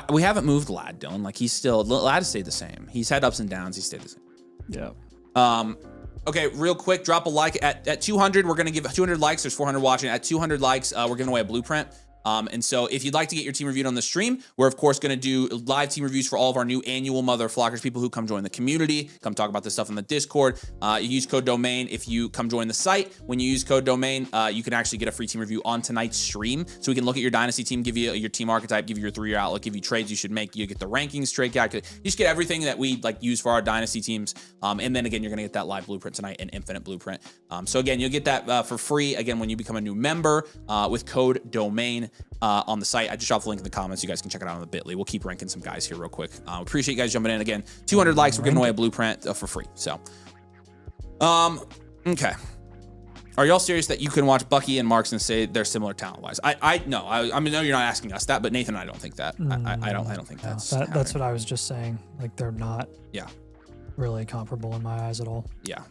We haven't moved Lad, Dylan. Like, Lad has stayed the same. He's had ups and downs. He stayed the same. Yeah. Okay, real quick, drop a like. At 200, we're going to give 200 likes. There's 400 watching. At 200 likes, we're giving away a blueprint. And so if you'd like to get your team reviewed on the stream, we're of course going to do live team reviews for all of our new annual Mother Flockers, people who come join the community, come talk about this stuff in the Discord. You use code DOMAIN if you come join the site. When you use code DOMAIN, you can actually get a free team review on tonight's stream. So we can look at your Dynasty team, give you your team archetype, give you your 3-year outlook, give you trades you should make. You get the rankings, trade calculator. You just get everything that we use for our Dynasty teams. And then again, you're going to get that live blueprint tonight, an infinite blueprint. So again, you'll get that for free. Again, when you become a new member with code DOMAIN on the site. I just dropped the link in the comments. You guys can check it out on the Bitly. We'll keep ranking some guys here real quick. Appreciate you guys jumping in. Again, 200 likes. We're giving away a blueprint for free. So, okay. Are y'all serious that you can watch Bucky and Marks and say they're similar talent-wise? I know you're not asking us that, but Nathan and I don't think that. I don't think that's what I was just saying. Like, they're not really comparable in my eyes at all. Yeah.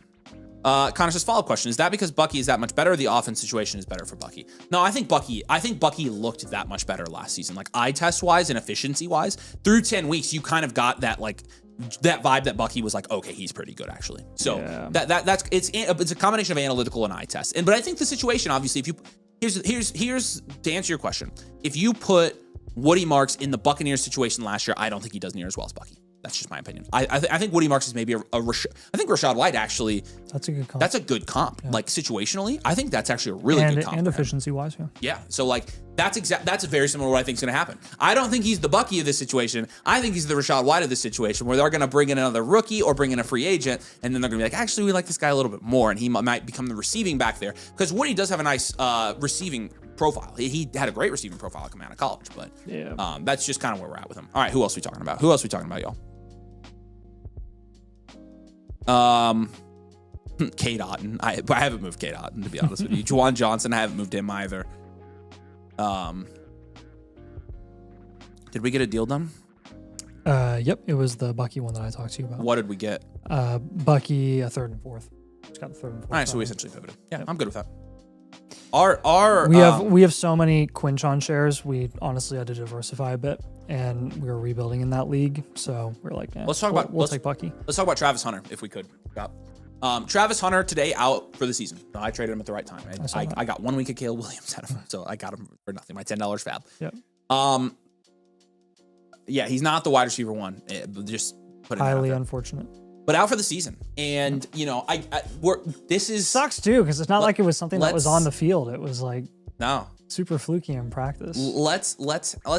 Connor says, follow-up question. Is that because Bucky is that much better, or the offense situation is better for Bucky? No, I think Bucky looked that much better last season. Like, eye test-wise and efficiency-wise, through 10 weeks, you kind of got that, like, that vibe that Bucky was like, okay, he's pretty good, actually. So it's a combination of analytical and eye test. But I think the situation, obviously, if you here's to answer your question. If you put Woody Marks in the Buccaneers situation last year, I don't think he does near as well as Bucky. That's just my opinion. I think Woody Marks is maybe I think Rashad White actually. That's a good comp. That's a good comp. Yeah. Like, situationally, I think that's actually a really good comp. And efficiency wise, yeah. Yeah. So like that's very similar to what I think is going to happen. I don't think he's the Bucky of this situation. I think he's the Rashad White of this situation, where they're going to bring in another rookie or bring in a free agent, and then they're going to be like, actually, we like this guy a little bit more, and he might become the receiving back there, because Woody does have a nice receiving profile. He had a great receiving profile coming out of college, but that's just kind of where we're at with him. All right, who else are we talking about? Y'all? Kate Otten. I haven't moved Kate Otten, to be honest with you. Juwan Johnson, I haven't moved him either. Did we get a deal done? Yep, it was the Bucky one that I talked to you about. What did we get? Bucky, a 3rd and 4th. Just got the 3rd and 4th. All right, so we essentially pivoted. Yeah, yep. I'm good with that. We have so many Quinchon shares. We honestly had to diversify a bit, and we were rebuilding in that league. So we're like, let's take Bucky. Let's talk about Travis Hunter if we could. Travis Hunter today out for the season. No, I traded him at the right time. I got 1 week of Caleb Williams out of him, so I got him for nothing. My $10 fab. Yep. Yeah, he's not the wide receiver one. Just put it highly unfortunate. But out for the season, and this is sucks too, because it's not like it was something that was on the field. It was like super fluky in practice. Let's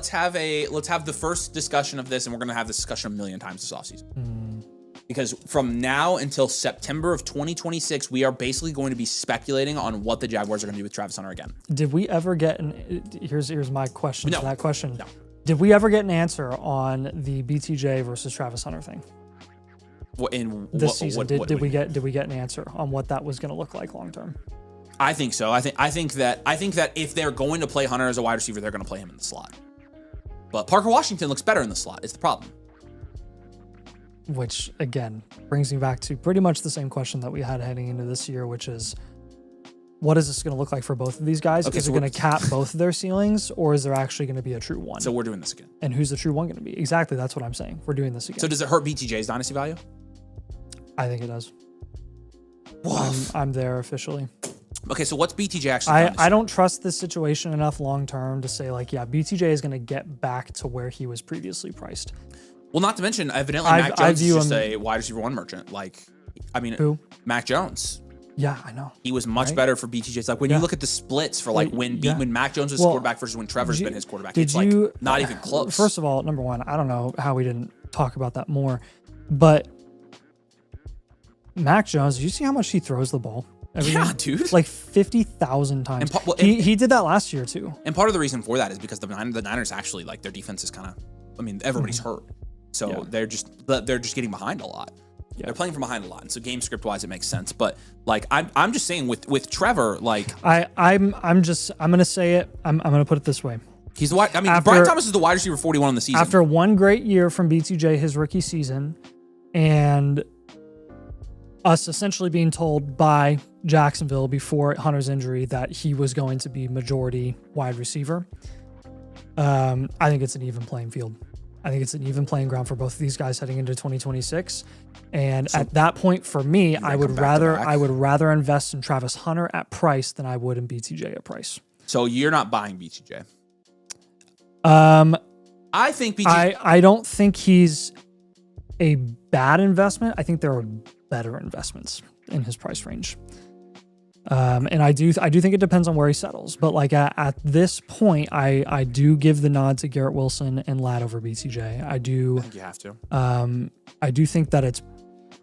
have the first discussion of this, and we're gonna have this discussion a million times this offseason. Because from now until September of 2026, we are basically going to be speculating on what the Jaguars are going to do with Travis Hunter again. Did we ever get here's my question to that question. No. Did we ever get an answer on the BTJ versus Travis Hunter thing? This season, did we get an answer on what that was going to look like long term? I think so. I think that if they're going to play Hunter as a wide receiver, they're going to play him in the slot. But Parker Washington looks better in the slot. Is the problem? Which again brings me back to pretty much the same question that we had heading into this year, which is, what is this going to look like for both of these guys? Is it going to cap both of their ceilings, or is there actually going to be a true one? So we're doing this again. And who's the true one going to be? Exactly, that's what I'm saying. We're doing this again. So does it hurt BTJ's dynasty value? I think it does. I'm there officially. Okay, so what's BTJ actually? I don't trust this situation enough long term to say like, yeah, BTJ is going to get back to where he was previously priced. Well, not to mention, evidently, Mac Jones is just a wide receiver one merchant. Like, I mean, who? Mac Jones. Yeah, I know. He was much better for BTJ. It's like when you look at the splits for like when Mac Jones was quarterback versus when Trevor's been his quarterback. It's like not even close. First of all, number one, I don't know how we didn't talk about that more, but Mac Jones, did you see how much he throws the ball? Yeah, dude. Like 50,000 times. He did that last year too. And part of the reason for that is because the Niners actually, like, their defense is kind of, I mean, everybody's hurt. So they're just getting behind a lot. Yeah. They're playing from behind a lot. And so game script wise, it makes sense. But like, I'm just saying with Trevor, like, I'm going to say it. I'm going to put it this way. He's the wide, I mean, Brian Thomas is the wide receiver 41 on the season. After one great year from BTJ, his rookie season, and us essentially being told by Jacksonville before Hunter's injury that he was going to be majority wide receiver. I think it's an even playing field. I think it's an even playing ground for both of these guys heading into 2026. And so at that point, for me, I would rather invest in Travis Hunter at price than I would in BTJ at price. So you're not buying BTJ? I think BTJ. I don't think he's a bad investment. I think there are better investments in his price range. And I do think it depends on where he settles. But like at this point, I do give the nod to Garrett Wilson and Ladd over BTJ. I think you have to. I do think that it's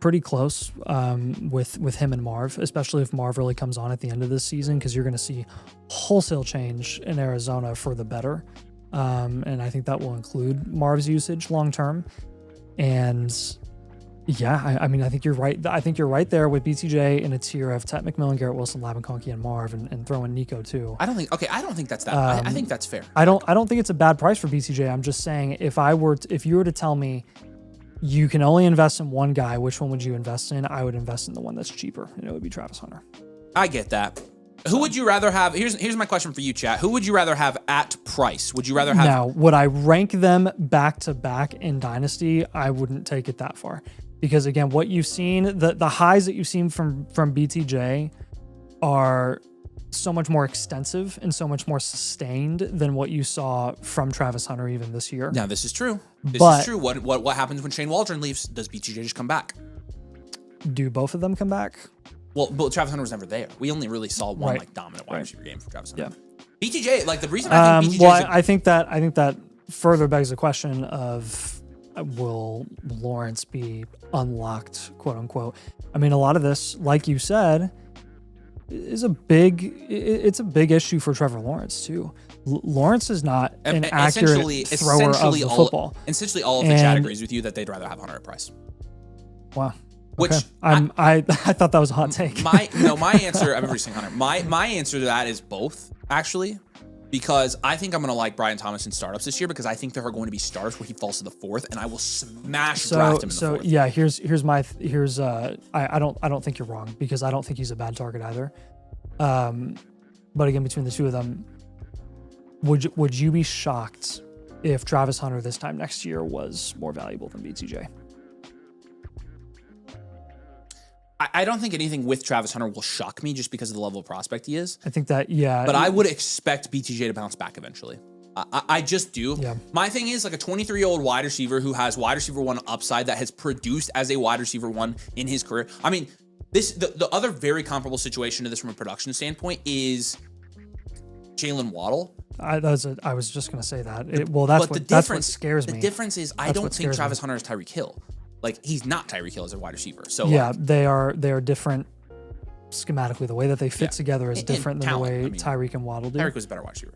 pretty close with him and Marv, especially if Marv really comes on at the end of this season, because you're going to see wholesale change in Arizona for the better. And I think that will include Marv's usage long term. And yeah, I mean, I think you're right. I think you're right there with BTJ in a tier of Tet McMillan, Garrett Wilson, Lavin Conkey, and Marv, and throw in Nico too. I don't think that's that. I think that's fair. I don't think it's a bad price for BTJ. I'm just saying if you were to tell me you can only invest in one guy, which one would you invest in? I would invest in the one that's cheaper, and it would be Travis Hunter. I get that. Who would you rather have? Here's my question for you, chat. Who would you rather have at price? Would you rather have? Now, would I rank them back to back in Dynasty? I wouldn't take it that far. Because again, what you've seen, the highs that you've seen from BTJ are so much more extensive and so much more sustained than what you saw from Travis Hunter even this year. Now, this is true. This is true. What happens when Shane Waldron leaves? Does BTJ just come back? Do both of them come back? Well, but Travis Hunter was never there. We only really saw one like dominant wide receiver game for Travis Hunter. Yeah. BTJ, like the reason I think BTJ. Well, I think that further begs the question of, will Lawrence be unlocked, quote unquote? I mean, a lot of this, like you said, is a big issue for Trevor Lawrence too. Lawrence is not an accurate thrower of the football. Essentially, all of the chat agrees with you that they'd rather have Hunter at price. Wow. Which okay. I thought that was a hot take. My answer. I'm saying Hunter. My answer to that is both, actually, because I think I'm going to like Brian Thomas in startups this year, because I think there are going to be starts where he falls to the fourth, and I will smash draft him in the fourth. Yeah, I don't think you're wrong, because I don't think he's a bad target either. But again, between the two of them, would you be shocked if Travis Hunter this time next year was more valuable than BTJ? I don't think anything with Travis Hunter will shock me just because of the level of prospect he is. I think that, yeah. But I would expect BTJ to bounce back eventually. I just do. Yeah. My thing is, like, a 23-year-old wide receiver who has wide receiver one upside, that has produced as a wide receiver one in his career. I mean, the other very comparable situation to this from a production standpoint is Jalen Waddle. I was just going to say that. That's what scares me. The difference is I don't think Travis Hunter is Tyreek Hill. Like, he's not Tyreek Hill as a wide receiver. So yeah, they are different schematically. The way that they fit together is different than talent, the way Tyreek and Waddle do. Tyreek was a better wide receiver.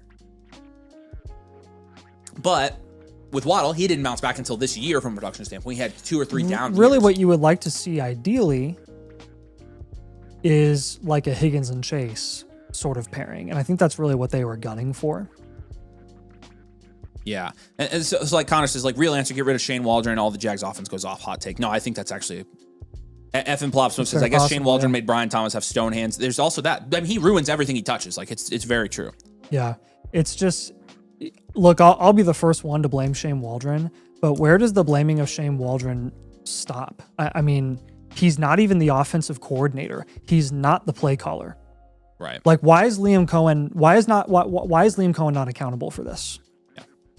But with Waddle, he didn't bounce back until this year from a production standpoint. He had 2 or 3 down years. Really, what you would like to see ideally is like a Higgins and Chase sort of pairing. And I think that's really what they were gunning for. Yeah. And so like Connor says, like, real answer, get rid of Shane Waldron, all the Jags offense goes off. Hot take. No, I think that's actually F and Plop Smoke says, I guess Shane Waldron made Brian Thomas have stone hands. There's also that. I mean, he ruins everything he touches. Like, it's very true. Yeah. It's just, look, I'll be the first one to blame Shane Waldron, but where does the blaming of Shane Waldron stop? I mean, he's not even the offensive coordinator. He's not the play caller. Right. Like, why is Liam Cohen not accountable for this?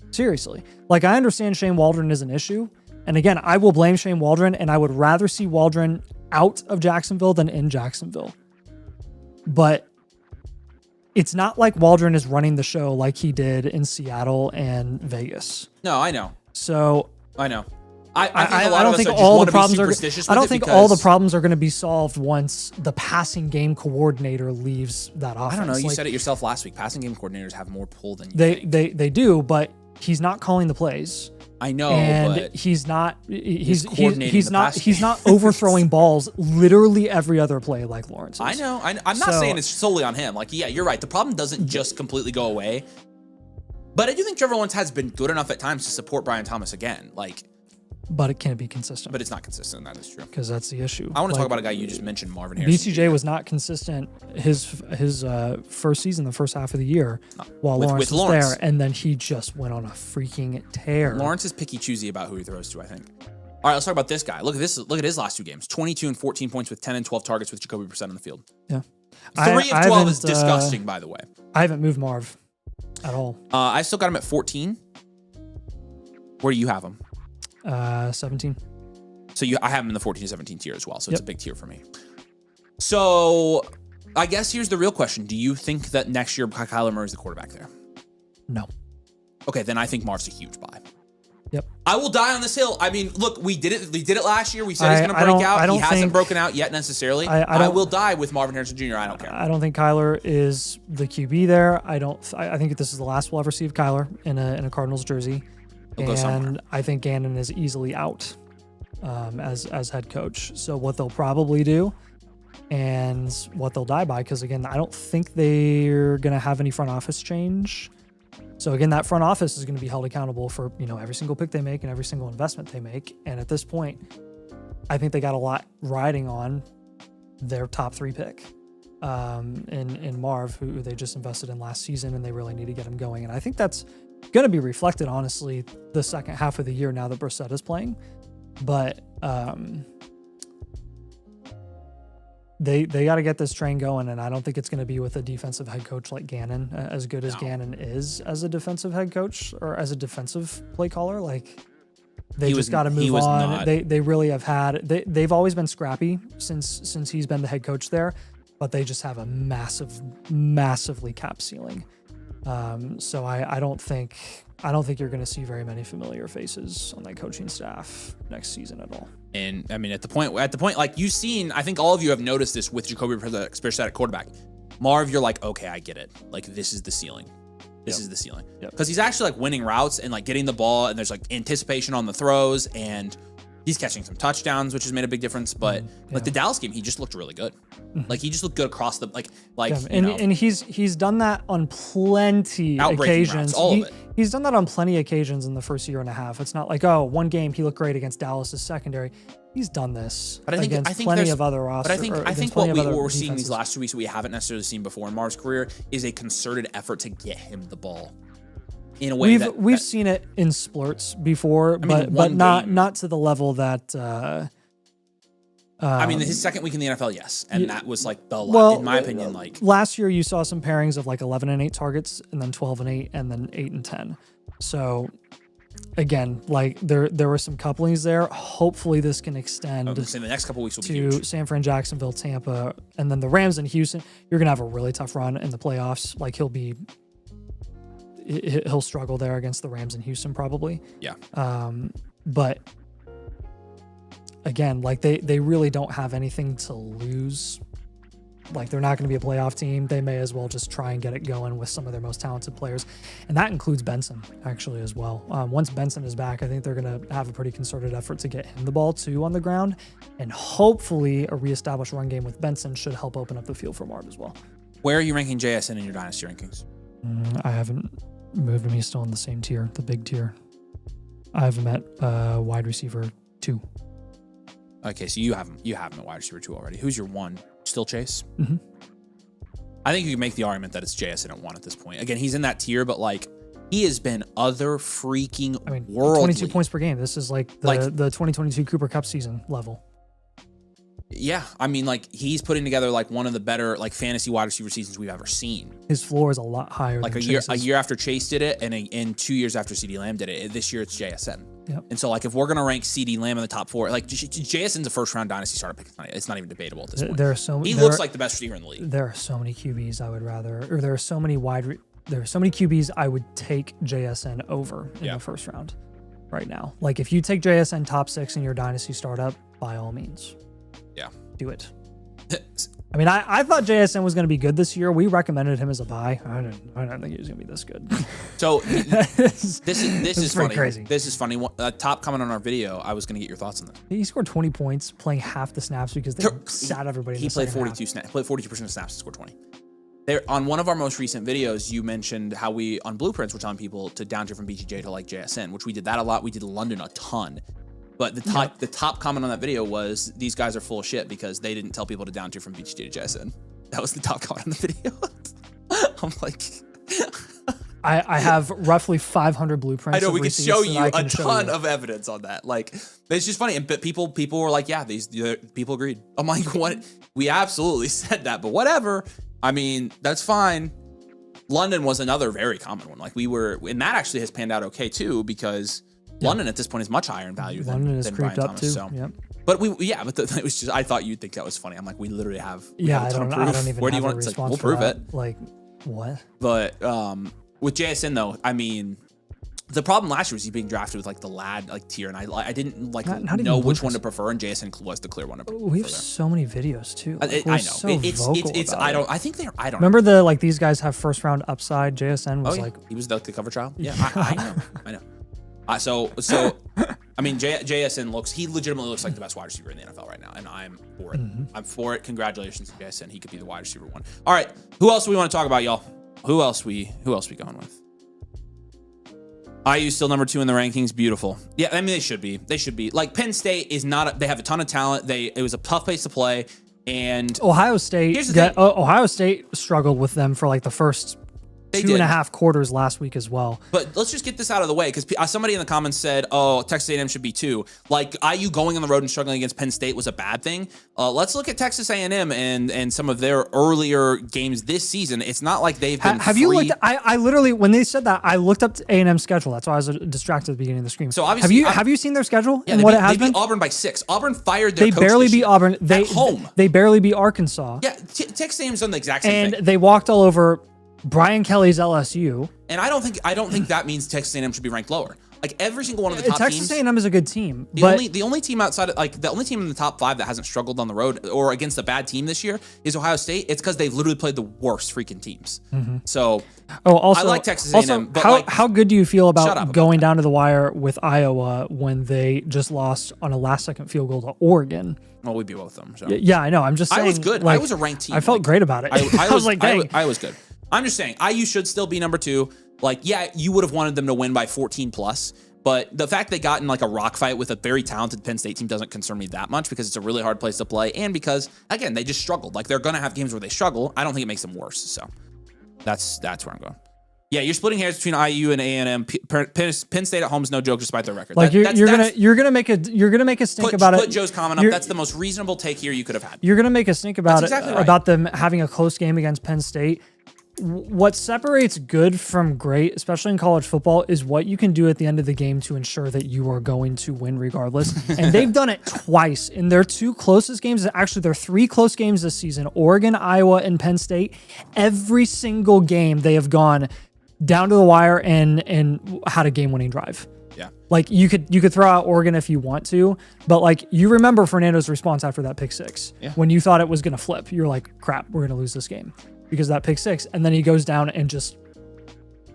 Seriously. Like, I understand Shane Waldron is an issue. And again, I will blame Shane Waldron, and I would rather see Waldron out of Jacksonville than in Jacksonville. But it's not like Waldron is running the show like he did in Seattle and Vegas. No, I know. So I know. I don't think all the problems are. I don't think all the problems are going to be solved once the passing game coordinator leaves that offense. I don't know. You said it yourself last week. Passing game coordinators have more pull than you think. They do, but he's not calling the plays. I know, and but he's not overthrowing balls literally every other play like Lawrence is. I know. I'm not saying it's solely on him. Like, yeah, you're right. The problem doesn't just completely go away. But I do think Trevor Lawrence has been good enough at times to support Brian Thomas again. Like, but it can't be consistent. But it's not consistent. That is true. Because that's the issue. I want to talk about a guy you just mentioned, Marvin Harrison. BCJ was not consistent his first season, the first half of the year, while Lawrence was there, and then he just went on a freaking tear. Lawrence is picky choosy about who he throws to, I think. All right, let's talk about this guy. Look at this. Look at his last 2 games: 22 and 14 points with 10 and 12 targets with Jacoby Brissett on the field. Yeah, 3 of 12 is disgusting, by the way. I haven't moved Marv at all. I still got him at 14. Where do you have him? 17. So I have him in the 14 to 17 tier as well. So it's a big tier for me. So I guess here's the real question: do you think that next year Kyler Murray is the quarterback there? No. Okay, then I think Marv's a huge buy. Yep. I will die on this hill. I mean, look, we did it. We did it last year. We said he's going to break out. He hasn't broken out yet necessarily. I will die with Marvin Harrison Jr. I don't care. I don't think Kyler is the QB there. I think this is the last we'll ever see of Kyler in a Cardinals jersey. He'll go somewhere. I think Gannon is easily out as head coach. So what they'll probably do and what they'll die by, because again, I don't think they're going to have any front office change. So again, that front office is going to be held accountable for, every single pick they make and every single investment they make. And at this point, I think they got a lot riding on their top 3 pick in Marv, who they just invested in last season, and they really need to get him going. And I think that's going to be reflected, honestly, the second half of the year now that Brissett is playing. But they got to get this train going, and I don't think it's going to be with a defensive head coach like Gannon, as good as Gannon is as a defensive head coach or as a defensive play caller. Like, they just got to move on. They really have had they've always been scrappy since he's been the head coach there, but they just have a massively capped ceiling. So I don't think you're going to see very many familiar faces on that coaching staff next season at all. And I mean, at the point, like you've seen, I think all of you have noticed this with Jacoby Brissett at quarterback. Marv, you're like, okay, I get it. Like, this is the ceiling. This is the ceiling. Because he's actually like winning routes and like getting the ball, and there's like anticipation on the throws, and he's catching some touchdowns, which has made a big difference. But like the Dallas game, he just looked really good. Like, he just looked good across the and he's done that on plenty occasions. He's done that on plenty occasions in the first year and a half. It's not like, one game he looked great against Dallas's secondary. He's done this against plenty of other rosters. But I think what we're seeing these last 2 weeks that we haven't necessarily seen before in Marv's career is a concerted effort to get him the ball. In a way we've seen it in splurts before, but not to the level that. I mean, his second week in the NFL, yes, and that was like in my opinion, like last year you saw some pairings of like 11 and 8 targets, and then 12 and 8, and then 8 and 10. So again, like there were some couplings there. Hopefully, this can extend. The next couple weeks will be to huge. San Fran, Jacksonville, Tampa, and then the Rams and Houston. You're gonna have a really tough run in the playoffs. Like, he'll struggle there against the Rams and Houston probably. Yeah. But again, like they really don't have anything to lose. Like, they're not going to be a playoff team. They may as well just try and get it going with some of their most talented players. And that includes Benson, actually, as well. Once Benson is back, I think they're going to have a pretty concerted effort to get him the ball, too, on the ground. And hopefully a reestablished run game with Benson should help open up the field for Marv as well. Where are you ranking JSN in your Dynasty rankings? I haven't moved him. He's still in the same tier, the big tier. I have him at wide receiver 2. Okay, so you have him at wide receiver 2 already. Who's your 1? Still Chase? Mm-hmm. I think you can make the argument that it's JSN at 1 at this point. Again, he's in that tier, but like, he has been worldly. 22 points per game. This is like the 2022 Cooper Cup season level. Yeah, I mean, like, he's putting together like one of the better like fantasy wide receiver seasons we've ever seen. His floor is a lot higher. Like than a year after Chase did it, and 2 years after CeeDee Lamb did it. This year it's JSN. Yep. And so, like, if we're gonna rank CeeDee Lamb in the top 4, like, JSN's a first round Dynasty starter pick. It's not even debatable at this point. He looks like the best receiver in the league. There are so many QBs I would rather, or there are so many QBs I would take JSN over in the first round right now. Like, if you take JSN top 6 in your Dynasty startup, by all means, do it. I mean, I thought JSN was going to be good this year. We recommended him as a buy. I didn't think he was going to be this good. So this is funny. Crazy. This is funny. Top comment on our video. I was going to get your thoughts on this. He scored 20 points playing half the snaps because they sat everybody. He played 42 snaps. Played 42% of snaps and scored 20. There, on one of our most recent videos, you mentioned how we on Blueprints were telling people to downtier from BGJ to like JSN, which we did that a lot. We did London a ton. But the top comment on that video was, these guys are full of shit because they didn't tell people to down tier from BGT to JSN. That was the top comment on the video. I'm like... I have roughly 500 blueprints. I know, we could show you a ton of evidence on that. Like, it's just funny. And people were like, yeah, these people agreed. I'm like, what? We absolutely said that, but whatever. I mean, that's fine. London was another very common one. Like, and that actually has panned out okay too, because London at this point is much higher in value than Brian Thomas. Too. So. Yep. But it was just, I thought you'd think that was funny. I'm like, we literally have I don't even Where do you want it? Like, we'll prove it. Like, what? But with JSN though, I mean, the problem last year was he being drafted with like the lad like tier, and I didn't like know which one to prefer, and JSN was the clear one to prefer. We have so many videos too. Like, I know. I don't remember the like these guys have first round upside. JSN was like he was the cover trial. Yeah, I know. So I mean, JSN he legitimately looks like the best wide receiver in the NFL right now, and I'm for it. I'm for it. Congratulations to JSN. He could be the wide receiver one. All right, who else do we want to talk about, y'all? Who else we going with? IU still number 2 in the rankings. Beautiful. Yeah, I mean, they should be. They should be. Like, Penn State is not. They have a ton of talent. It was a tough place to play, and Ohio State. Ohio State struggled with them for like the first 2.5 quarters last week as well. But let's just get this out of the way, because somebody in the comments said, oh, Texas A&M should be 2. Like, IU going on the road and struggling against Penn State was a bad thing. Let's look at Texas A&M and some of their earlier games this season. It's not like they've been Have you looked? I literally, when they said that, I looked up A&M's schedule. That's why I was distracted at the beginning of the stream. So obviously, have you seen their schedule? Yeah, and what it has been? They beat Auburn by 6. Auburn fired their coach. They barely beat Auburn. At home. They barely beat Arkansas. Yeah, Texas A&M's done the exact same thing. And they walked all over Brian Kelly's LSU. And I don't think that means Texas A&M should be ranked lower. Like, every single one of the top teams. Texas A&M is a good team. The only team outside of, like, the only team in the top 5 that hasn't struggled on the road or against a bad team this year is Ohio State. It's because they've literally played the worst freaking teams. So, also, I like Texas A&M. But how good do you feel about going down to the wire with Iowa when they just lost on a last-second field goal to Oregon? Well, we beat both of them. So. Yeah, I know. I'm just saying. I was good. Like, I was a ranked team. I felt great about it. I was like, dang. I was good. I'm just saying, IU should still be number 2. Like, yeah, you would have wanted them to win by 14 plus, but the fact they got in like a rock fight with a very talented Penn State team doesn't concern me that much, because it's a really hard place to play, and because, again, they just struggled. Like, they're going to have games where they struggle. I don't think it makes them worse. So that's where I'm going. Yeah, you're splitting hairs between IU and A&M. Penn State at home is no joke, despite their record. Like, you're gonna make a stink about it. Put Joe's comment up. That's the most reasonable take here you could have had. You're gonna make a stink about it, about them having a close game against Penn State. What separates good from great, especially in college football, is what you can do at the end of the game to ensure that you are going to win regardless. And they've done it twice in their 2 closest games. Actually, their 3 close games this season: Oregon, Iowa, and Penn State. Every single game they have gone down to the wire and had a game-winning drive. Yeah. Like, you could throw out Oregon if you want to, but like, you remember Fernando's response after that pick 6. Yeah. When you thought it was going to flip, you're like, crap, we're going to lose this game because of that pick 6. And then he goes down and just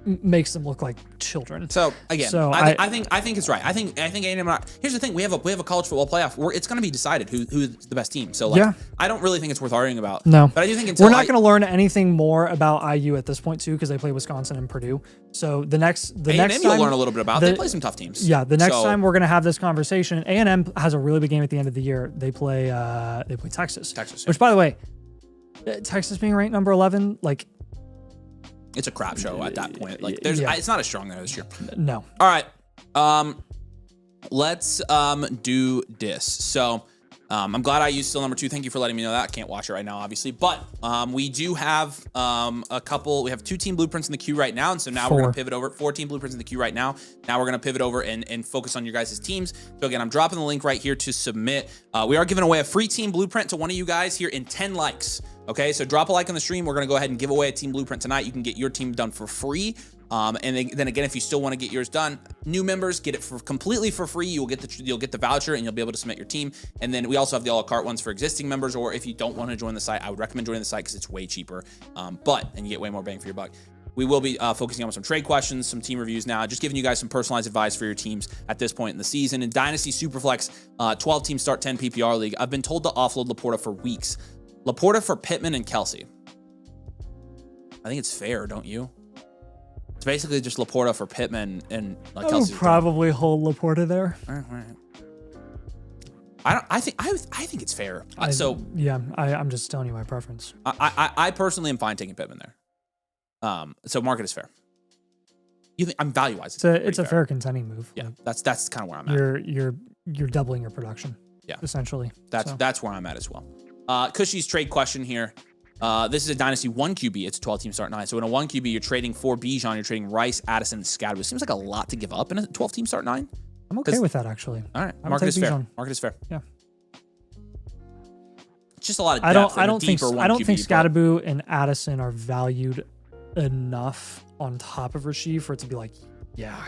makes them look like children. So again, I think it's right. I think A&M. Here's the thing: we have a college football playoff where it's going to be decided who's the best team. So like, yeah. I don't really think it's worth arguing about. No, but I do think we're not going to learn anything more about IU at this point too, because they play Wisconsin and Purdue. So the next time you'll learn a little bit about. They play some tough teams. Yeah, the next time we're going to have this conversation. A&M has a really big game at the end of the year. They play Texas. Texas, which by the way, Texas being ranked number 11, like. It's a crap show at that point. Like, it's not as strong there this year. No. All right. Let's do this. So, I'm glad IU's still number 2. Thank you for letting me know that. I can't watch it right now, obviously, but we do have a couple. We have 2 team blueprints in the queue right now, and so now we're going to pivot over. 4 team blueprints in the queue right now. Now we're going to pivot over and focus on your guys' teams. So again, I'm dropping the link right here to submit. We are giving away a free team blueprint to one of you guys here in 10 likes. Okay, so drop a like on the stream. We're going to go ahead and give away a team blueprint tonight. You can get your team done for free. And then again, if you still want to get yours done, new members get it completely for free. You'll get the voucher and you'll be able to submit your team. And then we also have the a la carte ones for existing members, or if you don't want to join the site, I would recommend joining the site because it's way cheaper. And you get way more bang for your buck. We will be focusing on some trade questions, some team reviews now, just giving you guys some personalized advice for your teams at this point in the season. In Dynasty Superflex, 12 team start 10 PPR league, I've been told to offload Laporta for weeks. Laporta for Pittman and Kelsey. I think it's fair, don't you? It's basically just Laporta for Pittman and Kelsey. I would probably hold Laporta there. All right. I think it's fair. I'm just telling you my preference. I personally am fine taking Pittman there. So market is fair. You think I'm value wise? It's a fair contending move. Yeah, that's kind of where I'm at. You're doubling your production. Yeah, essentially. That's where I'm at as well. Cushy's trade question here. This is a Dynasty 1 QB. It's a 12-team start 9. So in a 1 QB, you're trading for Bijan. You're trading Rice, Addison, and Scadwood. Seems like a lot to give up in a 12-team start 9. I'm okay with that, actually. All right. Market is fair. Market is fair. Yeah. It's just a lot of depth. I don't think Scadwood and Addison are valued enough on top of Rasheed for it to be like, yeah,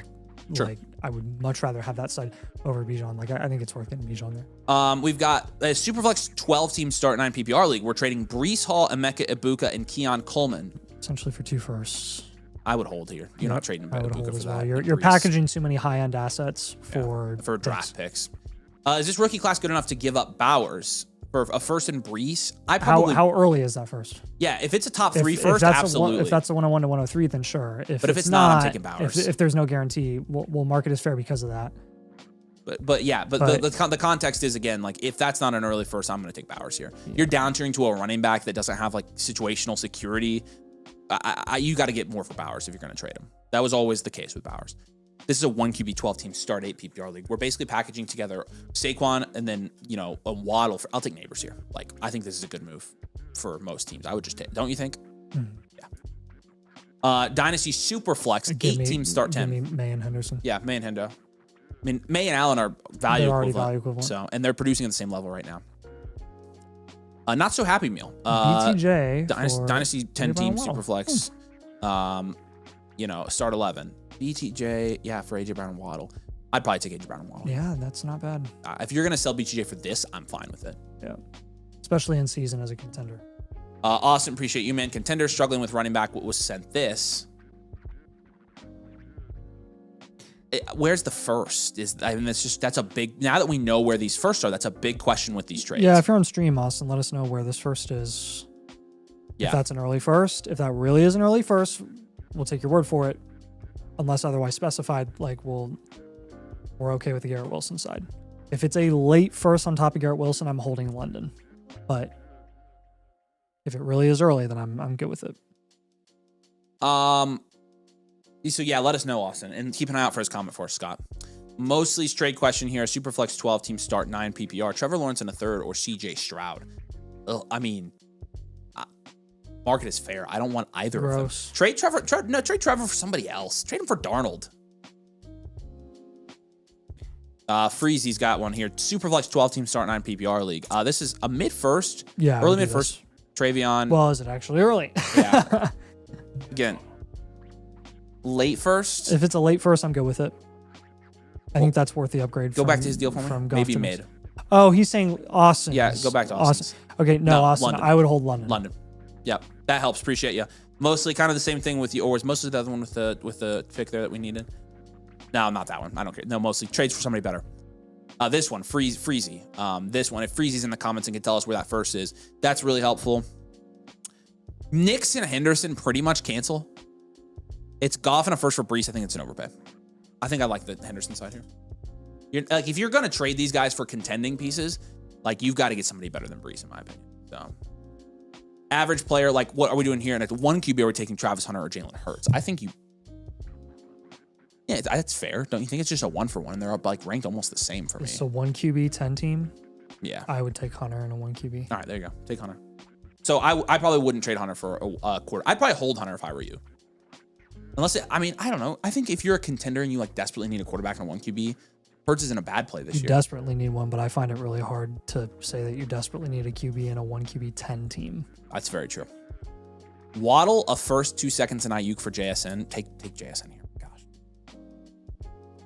sure. Like I would much rather have that side over Bijan. Like I think it's worth getting Bijan there. We've got a Superflex 12-team start 9 PPR league. We're trading Breece Hall, Emeka Ibuka, and Keon Coleman. Essentially for 2 firsts. I would hold here. You're not trading Ibuka for that. You're packaging too many high-end assets for draft picks. Is this rookie class good enough to give up Bowers for a first and Breece? How early is that first? Yeah, if it's a top 3 first, absolutely. If that's a 101 to 103, then sure. But if it's not, I'm taking Bowers. If there's no guarantee, we'll market as fair because of that. But the context is, again, like if that's not an early first, I'm going to take Bowers here. Yeah. You're down tiering to a running back that doesn't have like situational security. You got to get more for Bowers if you're going to trade him. That was always the case with Bowers. This is a 1 QB 12-team start 8 PPR league. We're basically packaging together Saquon and then, a Waddle. I'll take Neighbors here. Like, I think this is a good move for most teams. I would just take, don't you think? Yeah. Dynasty Superflex 8-team start 10. Give me May and Henderson. Yeah, May and Hendo. I mean, May and Allen are value equivalent. So, and they're producing at the same level right now. Not so happy meal. BTJ. Dynasty 10-team Superflex. Start 11. BTJ, yeah, for AJ Brown and Waddle. I'd probably take AJ Brown and Waddle. Yeah, that's not bad. If you're going to sell BTJ for this, I'm fine with it. Yeah. Especially in season as a contender. Austin, appreciate you, man. Contender struggling with running back. What was sent this? Where's the first? That's a big, now that we know where these firsts are, that's a big question with these trades. Yeah, if you're on stream, Austin, let us know where this first is. Yeah. If that's an early first. If that really is an early first, we'll take your word for it. Unless otherwise specified, like we're okay with the Garrett Wilson side. If it's a late first on top of Garrett Wilson, I'm holding London. But if it really is early, then I'm good with it. So yeah, let us know, Austin, and keep an eye out for his comment for us, Scott. Mostly straight question here: Superflex 12-team start 9 PPR. Trevor Lawrence in a third or CJ Stroud? Market is fair. I don't want either of them. Trade Trevor. Trade Trevor for somebody else. Trade him for Darnold. Freezy's got one here. Superflex 12-team start 9 PPR league. This is a mid-first. Yeah. Early mid-first. TreVeyon. Well, is it actually early? Yeah. Again, late first. If it's a late first, I'm good with it. I think that's worth the upgrade. Go back to his deal for me. Maybe mid. Oh, he's saying Austin. Yeah, go back to Austin. Okay, no, Austin. London. I would hold London. London. Yep, that helps. Appreciate you. Mostly kind of the same thing with you, or was mostly the other one with the pick there that we needed? No, not that one. I don't care. No, mostly trades for somebody better. This one, Freezy. This one, if Freezy's in the comments and can tell us where that first is, that's really helpful. Nix and Henderson pretty much cancel. It's Goff and a first for Breece. I think it's an overpay. I think I like the Henderson side here. If you're gonna trade these guys for contending pieces, like you've got to get somebody better than Breece, in my opinion. So. Average player, like what are we doing here? And at 1 QB, are we taking Travis Hunter or Jalen Hurts? I think yeah, that's fair. Don't you think it's just a 1-for-1? They're up like ranked almost the same for me. It's a 1 QB 10 team. Yeah, I would take Hunter in a 1 QB. All right, there you go. Take Hunter. So I probably wouldn't trade Hunter for a quarter. I'd probably hold Hunter if I were you. Unless I don't know. I think if you're a contender and you like desperately need a quarterback in a 1 QB, Hurts isn't a bad play this year. You desperately need one, but I find it really hard to say that you desperately need a QB in a 1 QB 10 team. That's very true. Waddle, a first, 2 seconds, and Ayuk for JSN. Take JSN here. Gosh.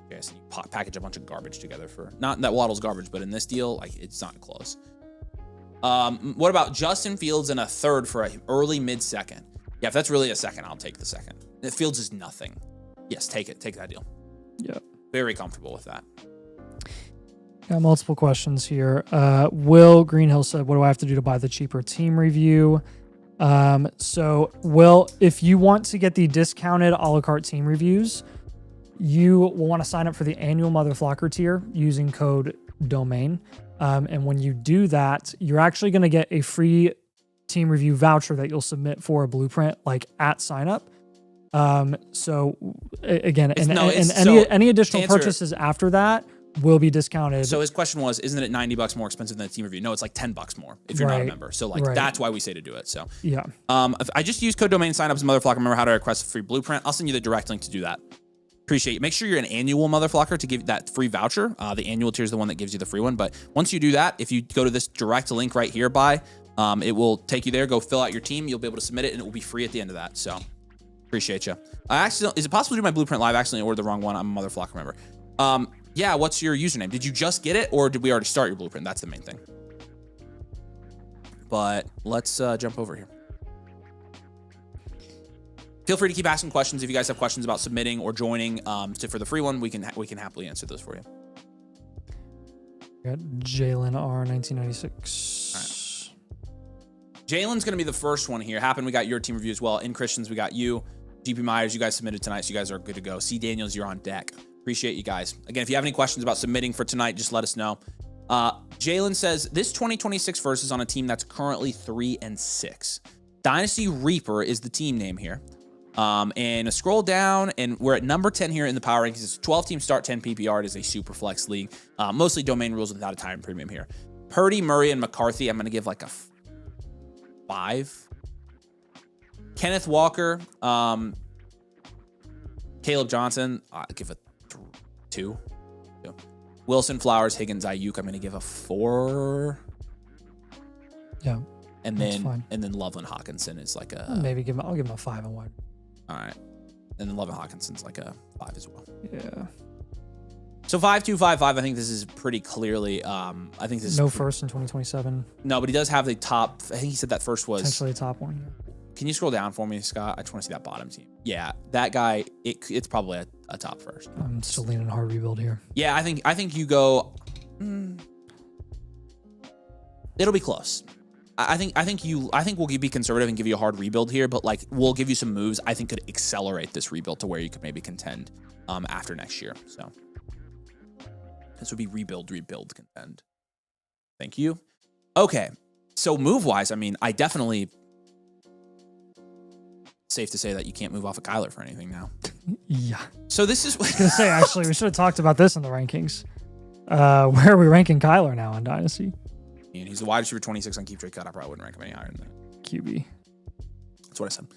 JSN, you package a bunch of garbage together for... Not that Waddle's garbage, but in this deal, like it's not close. What about Justin Fields in a third for an early mid-second? Yeah, if that's really a second, I'll take the second. If Fields is nothing. Yes, take it. Take that deal. Yeah. Very comfortable with that. Got multiple questions here. Will Greenhill said, what do I have to do to buy the cheaper team review? So, Will, if you want to get the discounted a la carte team reviews, you will want to sign up for the annual Mother Flocker tier using code domain. And when you do that, you're actually going to get a free team review voucher that you'll submit for a blueprint, like at sign up. So again, any additional purchases after that will be discounted. So his question was, isn't it $90 more expensive than the team review? No, it's like $10 more if you're not a member. So like that's why we say to do it. So yeah. I just use code domain sign up as Motherflocker. Remember how to request a free blueprint. I'll send you the direct link to do that. Appreciate you. Make sure you're an annual Motherflocker to give that free voucher. The annual tier is the one that gives you the free one. But once you do that, if you go to this direct link right here, it will take you there. Go fill out your team. You'll be able to submit it, and it will be free at the end of that. So appreciate you. Is it possible to do my blueprint live? I accidentally ordered the wrong one. I'm a Motherflocker member. Yeah, what's your username? Did you just get it, or did we already start your blueprint? That's the main thing. But let's jump over here. Feel free to keep asking questions. If you guys have questions about submitting or joining for the free one, we can happily answer those for you. Got Jalen R 1996. Right. Jalen's going to be the first one here. Happen, we got your team review as well. In Christians, we got you. GP Myers, you guys submitted tonight, so you guys are good to go. C Daniels, you're on deck. Appreciate you guys. Again, if you have any questions about submitting for tonight, just let us know. Jalen says, this 2026 verse is on a team that's currently 3-6. Dynasty Reaper is the team name here. And I scroll down, and we're at number 10 here in the power rankings. It's 12 team start, 10 PPR. It is a super flex league. Mostly domain rules without a time premium here. Purdy, Murray, and McCarthy, I'm going to give like a 5. Kenneth Walker, Caleb Johnson, I'll give a 2. Wilson, Flowers, Higgins, Ayuk, I'm going to give a 4. Yeah. And then Loveland Hawkinson is like a... I'll give him a 5 and 1. All right. And then Loveland Hawkinson's like a 5 as well. Yeah. So 5-2-5-5, I think this is pretty clearly... I think this is... first in 2027. No, but he does have the top... I think he said that first was... Potentially a top one. Can you scroll down for me, Scott? I just want to see that bottom team. Yeah, that guy, it's probably a top first. I'm still leaning hard rebuild here. Yeah, I think you go... It'll be close. I think we'll be conservative and give you a hard rebuild here, but like we'll give you some moves I think could accelerate this rebuild to where you could maybe contend after next year. So this would be rebuild, contend. Thank you. Okay, so move wise, I mean, I definitely safe to say that you can't move off of Kyler for anything now. Yeah. So this is. I was gonna say actually we should have talked about this in the rankings. Where are we ranking Kyler now in Dynasty? And he's the wide receiver 26 on Keep Trade Cut. I probably wouldn't rank him any higher than that. QB. That's what I said.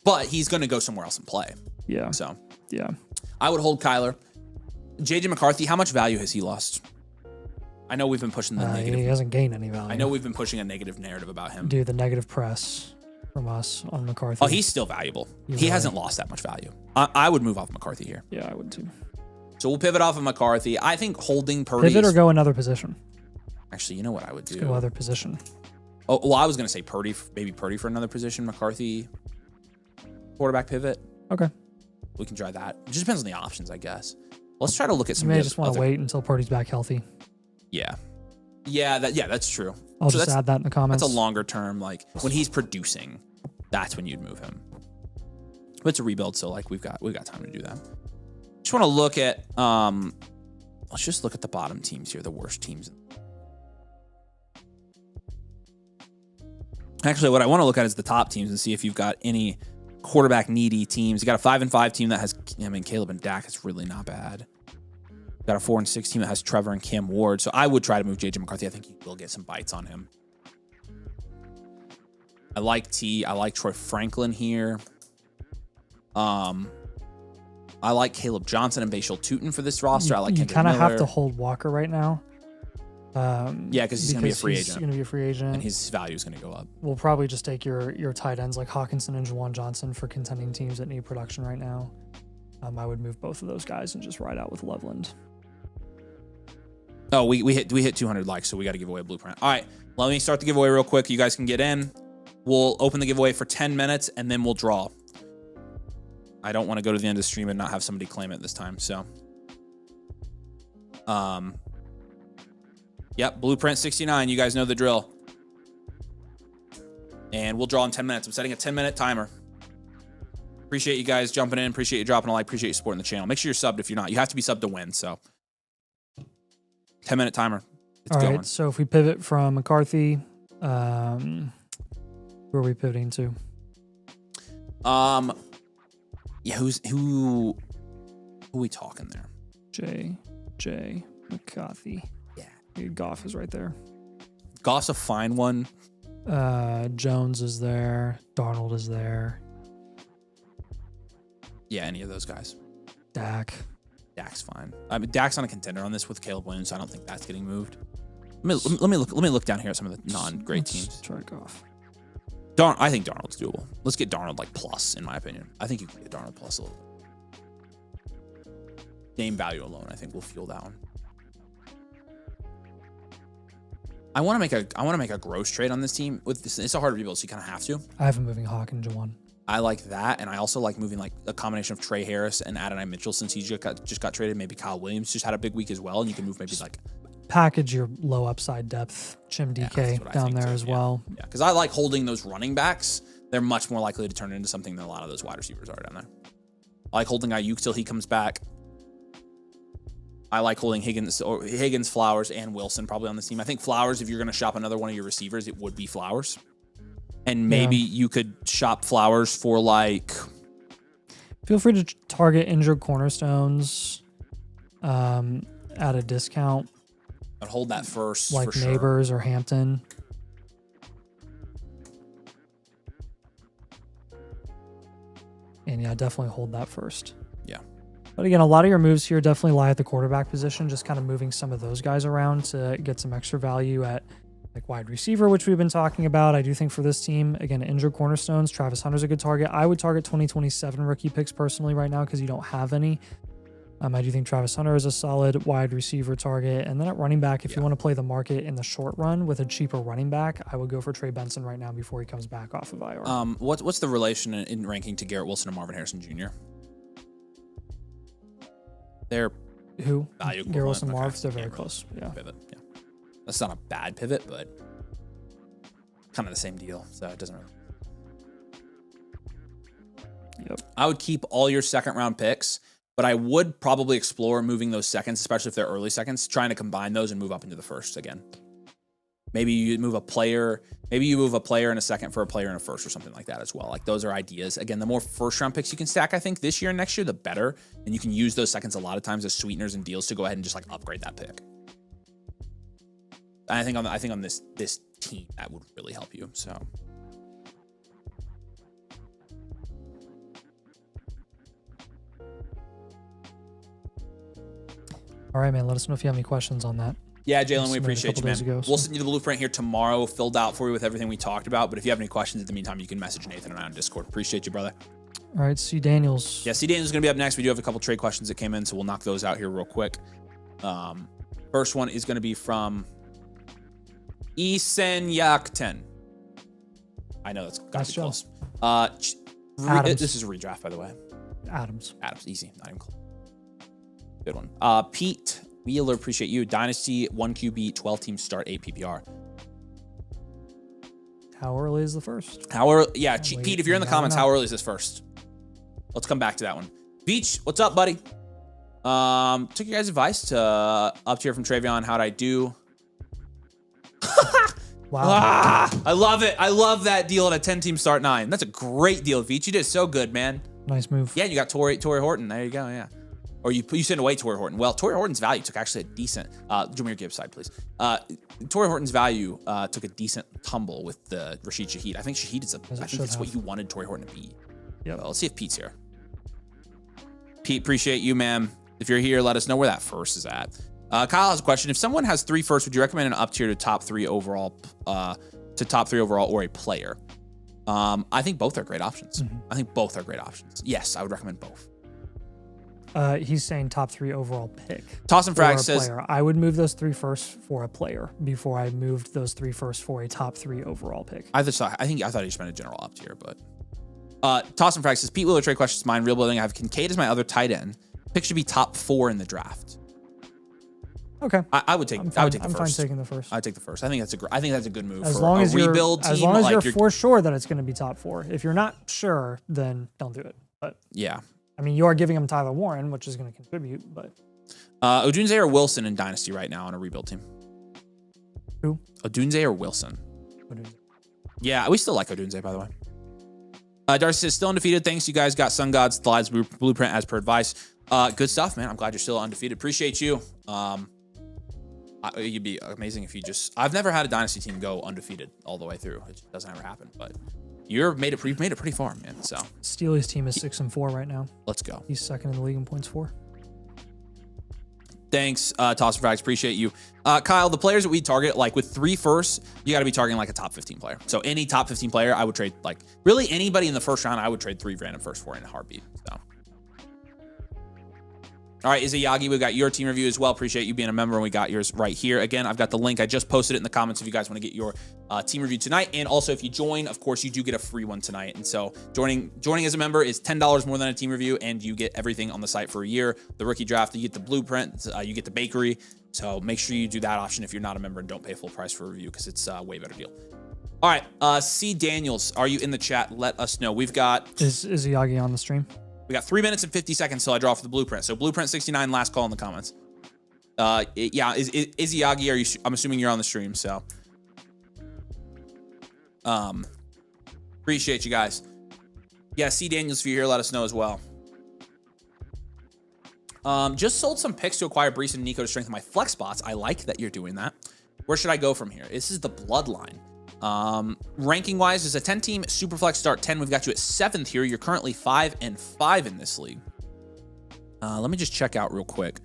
But he's going to go somewhere else and play. Yeah. So yeah, I would hold Kyler. JJ McCarthy, how much value has he lost? I know we've been pushing the negative. He hasn't gained any value. I know we've been pushing a negative narrative about him. Dude, the negative press from us on McCarthy. Oh, he's still valuable. He hasn't lost that much value. I would move off McCarthy here. Yeah, I would too. So we'll pivot off of McCarthy. I think holding Purdy. Pivot or go another position. Actually, you know what I would do? Let's go other position. Oh, well, I was going to say Purdy, maybe Purdy for another position. McCarthy, quarterback pivot. Okay. We can try that. It just depends on the options, I guess. Let's try to look at some. You may just want to wait until Purdy's back healthy. Yeah. Yeah, that's true. I'll just add that in the comments. That's a longer term, like when he's producing, that's when you'd move him. But it's a rebuild, so like we've got time to do that. Just want to look at let's just look at the bottom teams here, the worst teams. Actually, what I want to look at is the top teams and see if you've got any quarterback needy teams. You got a 5-5 team that has, Caleb and Dak is really not bad. You got a 4-6 team that has Trevor and Cam Ward. So I would try to move JJ McCarthy. I think you will get some bites on him. I like I like Troy Franklin here. I like Caleb Johnson and Bashal Tootin for this roster. I like you kind of have to hold Walker right now. Yeah, because he's going to be a free agent. He's going to be a free agent. And his value is going to go up. We'll probably just take your tight ends like Hawkinson and Juwan Johnson for contending teams that need production right now. I would move both of those guys and just ride out with Loveland. Oh, we hit 200 likes, so we got to give away a blueprint. All right, let me start the giveaway real quick. You guys can get in. We'll open the giveaway for 10 minutes, and then we'll draw. I don't want to go to the end of the stream and not have somebody claim it this time, so. Yep, Blueprint 69. You guys know the drill. And we'll draw in 10 minutes. I'm setting a 10-minute timer. Appreciate you guys jumping in. Appreciate you dropping a like. Appreciate you supporting the channel. Make sure you're subbed if you're not. You have to be subbed to win, so. 10-minute timer. It's All going. right. So if we pivot from McCarthy, who are we pivoting to? Yeah, who are we talking there? J. McCarthy. Yeah. Goff is right there. Goff's a fine one. Jones is there. Darnold is there. Yeah, any of those guys. Dak's fine. I mean, Dak's on a contender on this with Caleb Williams, so I don't think that's getting moved. Let me look down here at some of the non-great teams. Try Goff. I think Darnold's doable. Let's get Darnold like plus, in my opinion. I think you can get Darnold plus a little bit. Name value alone, I think, will fuel that one. I want to make a gross trade on this team. With this, it's a hard rebuild, so you kind of have to. I have him moving Hawk and Jawan. I like that, and I also like moving like a combination of Trey Harris and Adonai Mitchell since he just got traded. Maybe Kyle Williams just had a big week as well, and you can move maybe like package your low upside depth, Chim DK down there as well. Yeah, because I like holding those running backs. They're much more likely to turn into something than a lot of those wide receivers are down there. I like holding Ayuk till he comes back. I like holding Higgins, Flowers, and Wilson probably on this team. I think Flowers, if you're going to shop another one of your receivers, it would be Flowers. And maybe you could shop Flowers for like... Feel free to target injured cornerstones at a discount. I'd hold that first, like for Neighbors or Hampton. And yeah, definitely hold that first. Yeah. But again, a lot of your moves here definitely lie at the quarterback position, just kind of moving some of those guys around to get some extra value at like wide receiver, which we've been talking about. I do think for this team, again, injured cornerstones, Travis Hunter's a good target. I would target 2027 rookie picks personally right now because you don't have any. I do think Travis Hunter is a solid wide receiver target. And then at running back, if you want to play the market in the short run with a cheaper running back, I would go for Trey Benson right now before he comes back off of IR. What's the relation in ranking to Garrett Wilson and Marvin Harrison Jr.? They're who? Value Garrett Wilson, okay. Marv, they're very close. Yeah. Pivot. Yeah. That's not a bad pivot, but kind of the same deal. So it doesn't really. Yep. I would keep all your second round picks, but I would probably explore moving those seconds, especially if they're early seconds, trying to combine those and move up into the first again. Maybe you move a player. Maybe you move a player in a second for a player in a first or something like that as well. Like those are ideas. Again, the more first round picks you can stack, I think this year and next year, the better. And you can use those seconds a lot of times as sweeteners and deals to go ahead and just like upgrade that pick. And I think on this team that would really help you. So. All right, man. Let us know if you have any questions on that. Yeah, Jalen, we appreciate you, man. We'll send you the blueprint here tomorrow, filled out for you with everything we talked about. But if you have any questions in the meantime, you can message Nathan and I on Discord. Appreciate you, brother. All right, C. Daniels. Yeah, C. Daniels is going to be up next. We do have a couple trade questions that came in, so we'll knock those out here real quick. First one is going to be from Isenyakten. I know that's got to be close. This is a redraft, by the way. Adams, easy, not even close. Good one. Pete Wheeler, appreciate you. Dynasty, 1 QB, 12 teams start, 8 PPR. How early is the first? Yeah, Pete, if you're in the comments, how early is this first? Let's come back to that one. Beach, what's up, buddy? Took your guys' advice to up tier from TreVeyon. How'd I do? Wow. I love it. I love that deal at a 10-team start 9. That's a great deal, Beach. You did so good, man. Nice move. Yeah, you got Torrey Horton. There you go, yeah. Or you sent away Torrey Horton. Well, Torrey Horton's value took actually a decent... Jameer Gibbs side, please. Torrey Horton's value took a decent tumble with the Rashid Shaheed. I think Shaheed is that's what you wanted Torrey Horton to be. Yeah. Well, let's see if Pete's here. Pete, appreciate you, man. If you're here, let us know where that first is at. Kyle has a question. If someone has 3 firsts, would you recommend an up tier to top 3 overall or a player? I think both are great options. I think both are great options. Yes, I would recommend both. He's saying top 3 overall pick. Toss and Frag says, I would move those 3 firsts for a player before I moved those 3 firsts for a top 3 overall pick. I thought he just meant a general up tier, but Toss and Frag says, Pete Wheeler trade questions mine. Real building. I have Kincaid as my other tight end. Pick should be top 4 in the draft. Okay. I would take the first. I'm fine taking the first. I'd take the first. I think that's a good move as for long as a rebuild team. As long as you're for sure that it's going to be top 4. If you're not sure, then don't do it. But yeah. I mean, you are giving him Tyler Warren, which is going to contribute, but Odunze or Wilson in Dynasty right now on a rebuild team? Who? Odunze or Wilson? Odunze. Yeah, we still like Odunze, by the way. Darcy says, still undefeated. Thanks, you guys got Sun God's Slides Blueprint as per advice. Good stuff, man. I'm glad you're still undefeated. Appreciate you. You'd be amazing if you just... I've never had a Dynasty team go undefeated all the way through. It just doesn't ever happen, but you've made it pretty far, man. So Steely's team is 6-4 right now. Let's go. He's second in the league in points for. Thanks, Toss for Facts. Appreciate you. Kyle, the players that we target, like with 3 firsts, you got to be targeting like a top 15 player. So any top 15 player, I would trade, like really anybody in the first round, I would trade 3 random first for in a heartbeat. So. All right, Izzy Yagi, we got your team review as well. Appreciate you being a member, and we got yours right here. Again, I've got the link. I just posted it in the comments if you guys want to get your team review tonight. And also, if you join, of course, you do get a free one tonight. And so joining as a member is $10 more than a team review, and you get everything on the site for a year. The rookie draft, you get the blueprint, you get the bakery. So make sure you do that option if you're not a member and don't pay full price for a review because it's a way better deal. All right, C. Daniels, are you in the chat? Let us know. We've got... Is Yagi on the stream? We got 3 minutes and 50 seconds till I draw for the blueprint. So blueprint 69, last call in the comments. Yeah, is Yagi? I'm assuming you're on the stream. So, appreciate you guys. Yeah, C Daniels, if you're here, let us know as well. Just sold some picks to acquire Brees and Nico to strengthen my flex spots. I like that you're doing that. Where should I go from here? This is the bloodline. Ranking wise, as a 10-team Superflex start 10, we've got you at 7th here. You're currently 5-5 in this league. Let me just check out real quick.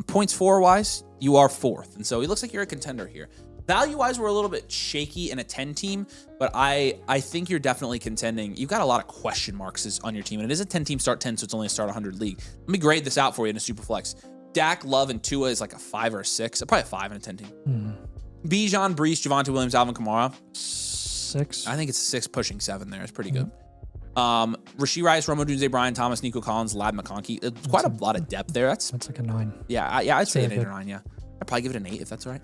Points for wise, you are 4th, and so it looks like you're a contender here. Value wise, we're a little bit shaky in a 10 team, but I think you're definitely contending. You've got a lot of question marks on your team, and it is a 10-team start 10, so it's only a start 100 league. Let me grade this out for you in a Superflex. Dak, Love, and Tua is like a 5 or a 6, probably a 5 in a 10 team. Bijan, Brees, Javonte Williams, Alvin Kamara. 6. I think it's 6 pushing 7 there. It's pretty good. Rashee Rice, Romo Dunze, Brian Thomas, Nico Collins, Lad McConkey. It's quite a lot of depth there. That's like a 9. Yeah, I'd say an 8 or 9, yeah. I'd probably give it an 8 if that's all right.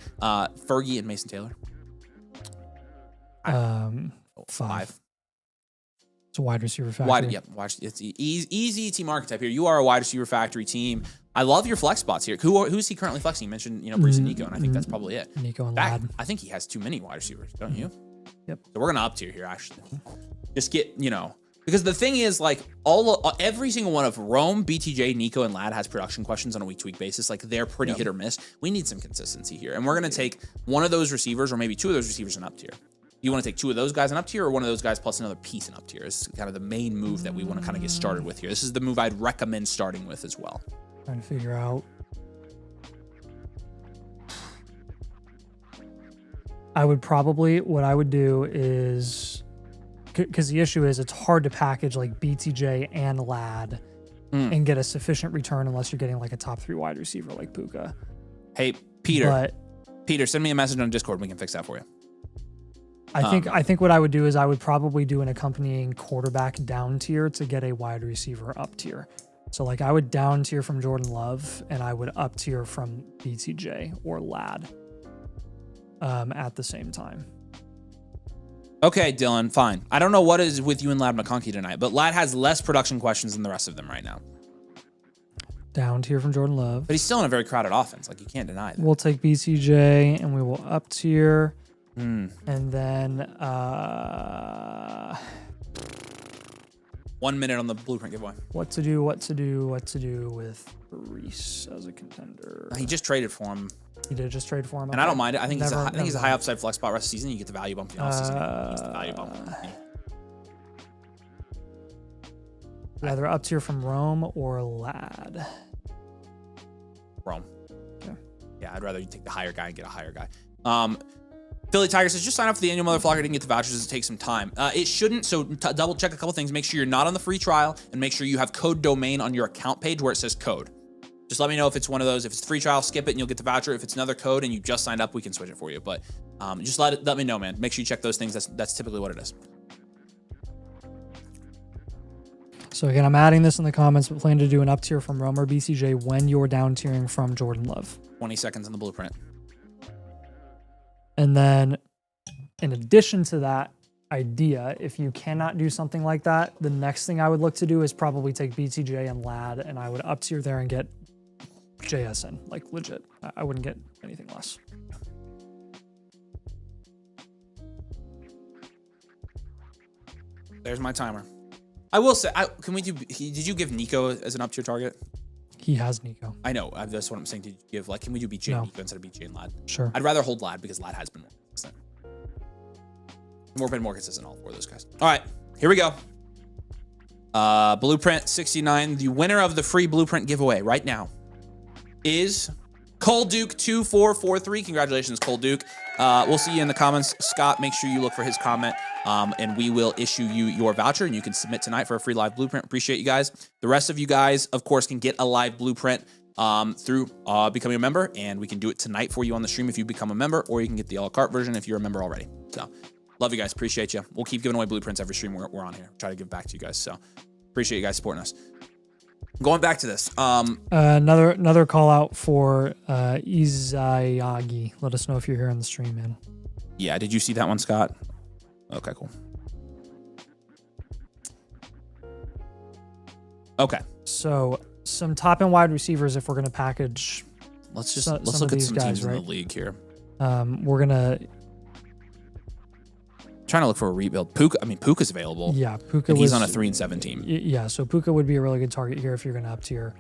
Fergie and Mason Taylor. 5. It's a wide receiver factory. It's easy team archetype here. You are a wide receiver factory team. I love your flex spots here. Who's he currently flexing? You mentioned, Brees and Nico, and I think that's probably it. Nico and Lad. I think he has too many wide receivers, don't you? Yep. So we're gonna up tier here, actually. Just get, because the thing is, like, every single one of Rome, BTJ, Nico, and Lad has production questions on a week-to-week basis. Like, they're pretty hit or miss. We need some consistency here, and we're gonna take one of those receivers, or maybe 2 of those receivers in up tier. You want to take 2 of those guys in up tier, or one of those guys plus another piece in up tier? Is kind of the main move that we want to kind of get started with here. This is the move I'd recommend starting with as well. Trying to figure out. What I would do is, because the issue is it's hard to package like BTJ and Lad and get a sufficient return unless you're getting like a top 3 wide receiver like Puka. Hey, Peter, send me a message on Discord and we can fix that for you. I think what I would do is I would probably do an accompanying quarterback down tier to get a wide receiver up tier. So like I would down tier from Jordan Love and I would up tier from BTJ or Lad at the same time. Okay, Dylan, fine. I don't know what is with you and Lad McConkey tonight, but Lad has less production questions than the rest of them right now. Down tier from Jordan Love. But he's still in a very crowded offense. Like, you can't deny that. We'll take BTJ and we will up tier. And then 1 minute on the blueprint giveaway. What to do with Reese as a contender. He just traded for him. He did just trade for him. And I don't mind it. I think he's a high upside flex spot rest of the season. You get the value bump in the offseason. He's the value bump. Either up tier from Rome or Lad. Rome. Okay. Yeah, I'd rather you take the higher guy and get a higher guy. Philly Tiger says, just sign up for the annual Motherflocker. Didn't get the vouchers. It takes some time. It shouldn't. So double check a couple things. Make sure you're not on the free trial and make sure you have code domain on your account page where it says code. Just let me know if it's one of those. If it's free trial, skip it and you'll get the voucher. If it's another code and you just signed up, we can switch it for you. But just let me know, man. Make sure you check those things. That's typically what it is. So again, I'm adding this in the comments, but plan to do an up tier from Rome or BCJ when you're down tiering from Jordan Love. 20 seconds on the blueprint. And then in addition to that idea, if you cannot do something like that, the next thing I would look to do is probably take BTJ and Lad, and I would up tier there and get JSN, like legit. I wouldn't get anything less. There's my timer. I will say, can we do? Did you give Nico as an up tier target? He has Nico. I know. That's what I'm saying. Did you give, like, can we do BJ and Nico instead of BJ and Lad? Sure. I'd rather hold Lad because Lad has been more consistent. More consistent, all four of those guys. All right, here we go. Blueprint 69. The winner of the free Blueprint giveaway right now is Cole Duke 2443. Congratulations, Cole Duke. We'll see you in the comments. Scott, make sure you look for his comment, and we will issue you your voucher, and you can submit tonight for a free live Blueprint. Appreciate you guys. The rest of you guys, of course, can get a live Blueprint through becoming a member, and we can do it tonight for you on the stream if you become a member, or you can get the a la carte version if you're a member already. So, love you guys. Appreciate you. We'll keep giving away Blueprints every stream we're on here. Try to give back to you guys. So, appreciate you guys supporting us. Going back to this. Another call out for Izayagi. Let us know if you're here on the stream, man. Yeah, did you see that one, Scott? Okay, cool. Okay. So some top end wide receivers if we're gonna package. Let's look at some guys, teams right? in the league here. We're gonna trying to look for a rebuild. Puka's available. Yeah, Puka. And he's on a 3-7 team. Yeah, so Puka would be a really good target here if you're gonna up tier.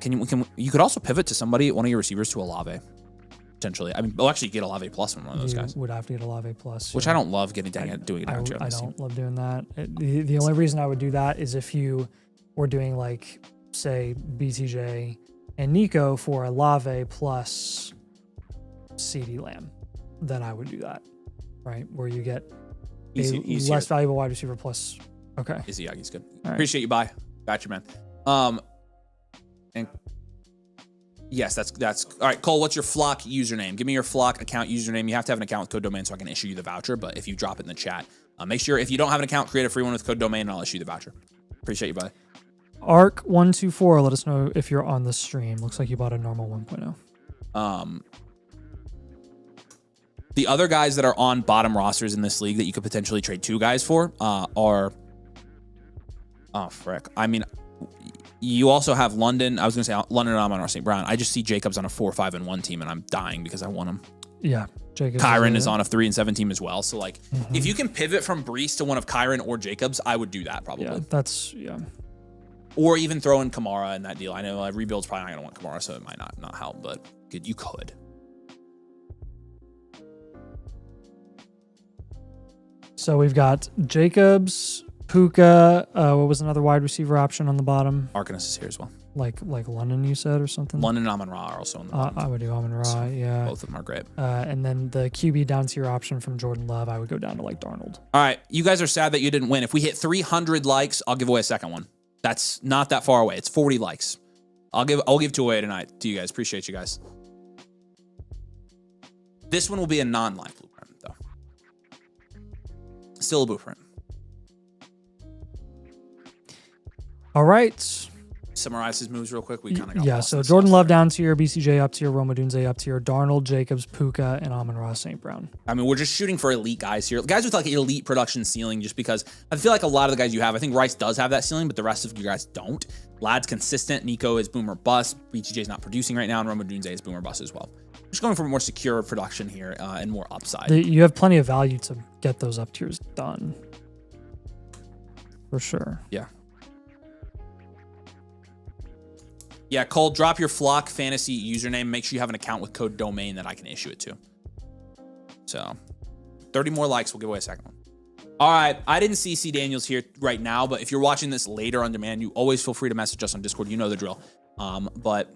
You could also pivot to somebody, one of your receivers, to Olave. Potentially. I mean, we'll actually get Olave plus from one of those guys. Would have to get Olave plus. Which I don't love doing it down here. I don't love doing that. The only reason I would do that is if you were doing, like, say, BTJ and Nico for Olave plus CeeDee Lamb, then I would do that, right? Where you get less valuable wide receiver plus. Okay. Izzy, he's good. Right. Appreciate you. Bye. Got you, man. And yes, that's all right. Cole, what's your Flock username? Give me your Flock account username. You have to have an account with code domain so I can issue you the voucher. But if you drop it in the chat, make sure if you don't have an account, create a free one with code domain and I'll issue you the voucher. Appreciate you, buddy. Arc124, let us know if you're on the stream. Looks like you bought a normal 1.0. The other guys that are on bottom rosters in this league that you could potentially trade two guys for are... Oh, frick. I mean, you also have London. I was going to say London and Amon-Ra St. Brown. I just see Jacobs on a 4-5-1 team, and I'm dying because I want him. Yeah. Jacobs Kyron is on a 3-7 team as well. So, like, if you can pivot from Brees to one of Kyron or Jacobs, I would do that probably. Yeah, Or even throw in Kamara in that deal. I know Rebuild's probably not going to want Kamara, so it might not help, but you could. So we've got Jacobs, Puka. What was another wide receiver option on the bottom? Arcanist is here as well. Like London, you said, or something? London and Amon-Ra are also on the bottom. I would do Amon-Ra, yeah. Both of them are great. And then the QB down tier option from Jordan Love, I would go down to like Darnold. All right, you guys are sad that you didn't win. If we hit 300 likes, I'll give away a second one. That's not that far away. It's 40 likes. I'll give two away tonight to you guys. Appreciate you guys. This one will be a non-live blueprint, though. Still a blueprint. All right. Summarize his moves real quick. We kind of got lost. So Jordan Love down tier, BCJ up tier, Rome Odunze up tier, Darnold, Jacobs, Puka, and Amon-Ra St. Brown. I mean, we're just shooting for elite guys here. Guys with like elite production ceiling, just because I feel like a lot of the guys you have, I think Rice does have that ceiling, but the rest of you guys don't. Lad's consistent. Nico is boomer bust. BTJ's not producing right now, and Rome Odunze is boomer bust as well. Just going for more secure production here and more upside. You have plenty of value to get those up tiers done. For sure. Yeah. Yeah, Cole, drop your Flock Fantasy username. Make sure you have an account with code domain that I can issue it to. So, 30 more likes. We'll give away a second one. All right. I didn't see C. Daniels here right now, but if you're watching this later on demand, you always feel free to message us on Discord. You know the drill. But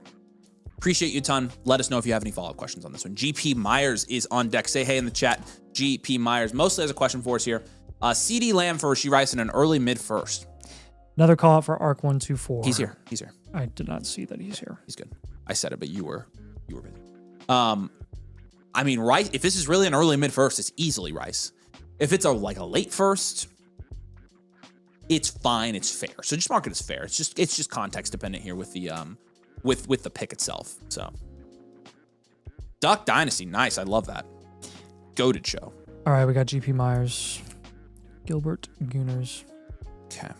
appreciate you a ton. Let us know if you have any follow-up questions on this one. GP Myers is on deck. Say hey in the chat. GP Myers mostly has a question for us here. CeeDee Lamb for Rasheed Rice in an early mid-first. Another call out for Arc124. He's here. I did not see that he's here. He's good. I said it, but you were busy. I mean, Rice, if this is really an early mid-first, it's easily Rice. If it's a late first, it's fine. It's fair. So just mark it as fair. It's just context dependent here with the with the pick itself. So Duck Dynasty, nice. I love that. Goated show. All right, we got GP Myers, Gilbert Gooners. Okay.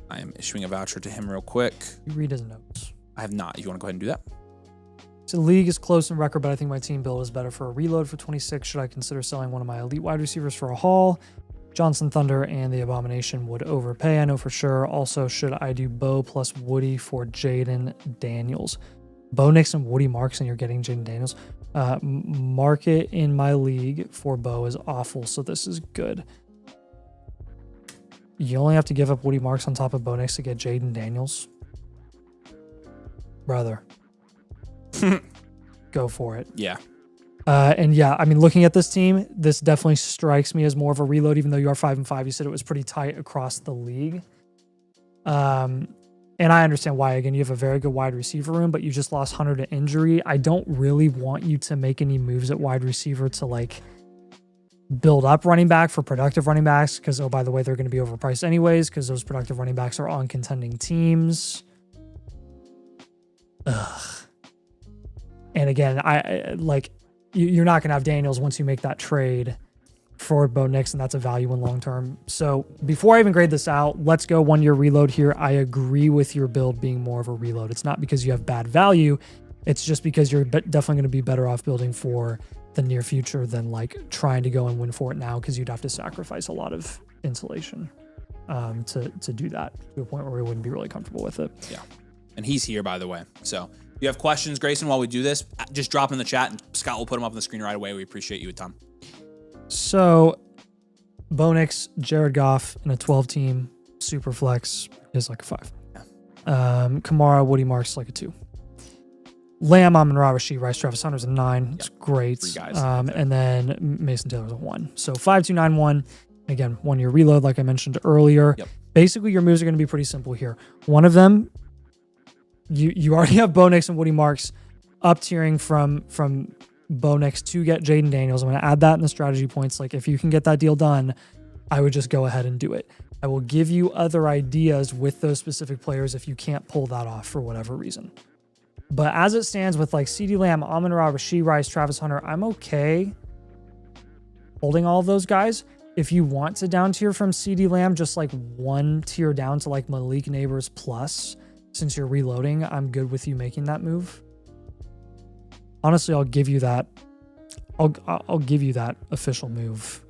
I am issuing a voucher to him real quick. You read his notes. I have not. You want to go ahead and do that? So the league is close in record, but I think my team build is better for a reload for 26. Should I consider selling one of my elite wide receivers for a haul? Johnson Thunder and the Abomination would overpay, I know for sure. Also, should I do Bo plus Woody for Jaden Daniels? Bo Nix and Woody Marks, and you're getting Jaden Daniels. Market in my league for Bo is awful, so this is good. You only have to give up Woody Marks on top of Bo Nix to get Jaden Daniels. Brother. Go for it. Yeah. And yeah, I mean, looking at this team, this definitely strikes me as more of a reload, even though you are 5-5. You said it was pretty tight across the league. And I understand why. Again, you have a very good wide receiver room, but you just lost Hunter to injury. I don't really want you to make any moves at wide receiver to like build up running back for productive running backs because, oh, by the way, they're going to be overpriced anyways because those productive running backs are on contending teams. Ugh. And again, I like... You're not going to have Daniels once you make that trade for Bo Nix, and that's a value in long term. So before I even grade this out, let's go 1 year reload here. I agree with your build being more of a reload. It's not because you have bad value. It's just because you're definitely going to be better off building for the near future than like trying to go and win for it now because you'd have to sacrifice a lot of insulation to do that to a point where we wouldn't be really comfortable with it. Yeah. And he's here, by the way. So if you have questions, Grayson, while we do this, just drop in the chat and Scott will put them up on the screen right away. We appreciate you a ton. So Bo Nix, Jared Goff in a 12-team super flex is like a 5. Yeah. Kamara, Woody Marks like a 2. Lamb, Amon-Ra, Rashee Rice, Travis Hunter's a 9. It's great. 3 guys. And then Mason Taylor's a 1. So 5, 2, 9, 1. Again, 1 year reload, like I mentioned earlier. Yep. Basically, your moves are going to be pretty simple here. One of them, you already have Bo Nix and Woody Marks up tiering from Bo Nix to get Jaden Daniels. I'm going to add that in the strategy points. Like if you can get that deal done, I would just go ahead and do it. I will give you other ideas with those specific players if you can't pull that off for whatever reason. But as it stands with like CeeDee Lamb, Amon-Ra, Rashee Rice, Travis Hunter, I'm okay holding all of those guys. If you want to down tier from CeeDee Lamb, just like 1 tier down to like Malik Neighbors plus, since you're reloading, I'm good with you making that move. Honestly, I'll give you that. I'll give you that official move.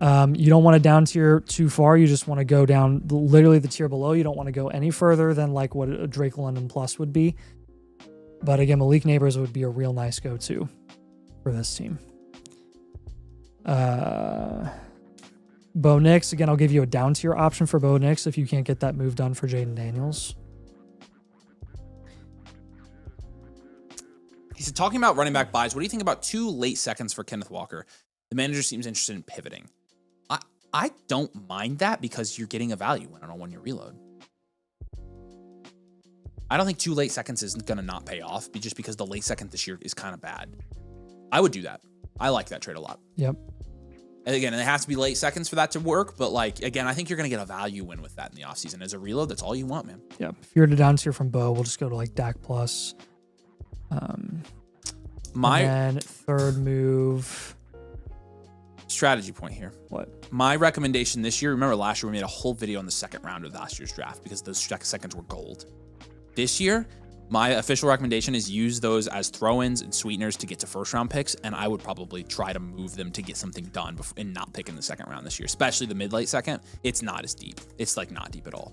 You don't want to down tier too far. You just want to go down literally the tier below. You don't want to go any further than like what a Drake London plus would be. But again, Malik Neighbors would be a real nice go-to for this team. Bo Nix, again, I'll give you a down tier option for Bo Nix if you can't get that move done for Jaden Daniels. He said, talking about running back buys, what do you think about 2 late seconds for Kenneth Walker? The manager seems interested in pivoting. I don't mind that because you're getting a value win on a 1 year reload. I don't think 2 late seconds is going to not pay off just because the late second this year is kind of bad. I would do that. I like that trade a lot. Yep. And again, it has to be late seconds for that to work. But like, again, I think you're going to get a value win with that in the offseason. As a reload, that's all you want, man. Yep. If you're to down tier from Bo, we'll just go to like Dak plus. And third move. Strategy point here. What? My recommendation this year, remember last year we made a whole video on the second round of last year's draft because those seconds were gold. This year, my official recommendation is use those as throw-ins and sweeteners to get to first round picks, and I would probably try to move them to get something done and not pick in the second round this year, especially the mid-late second. It's not as deep. It's like not deep at all.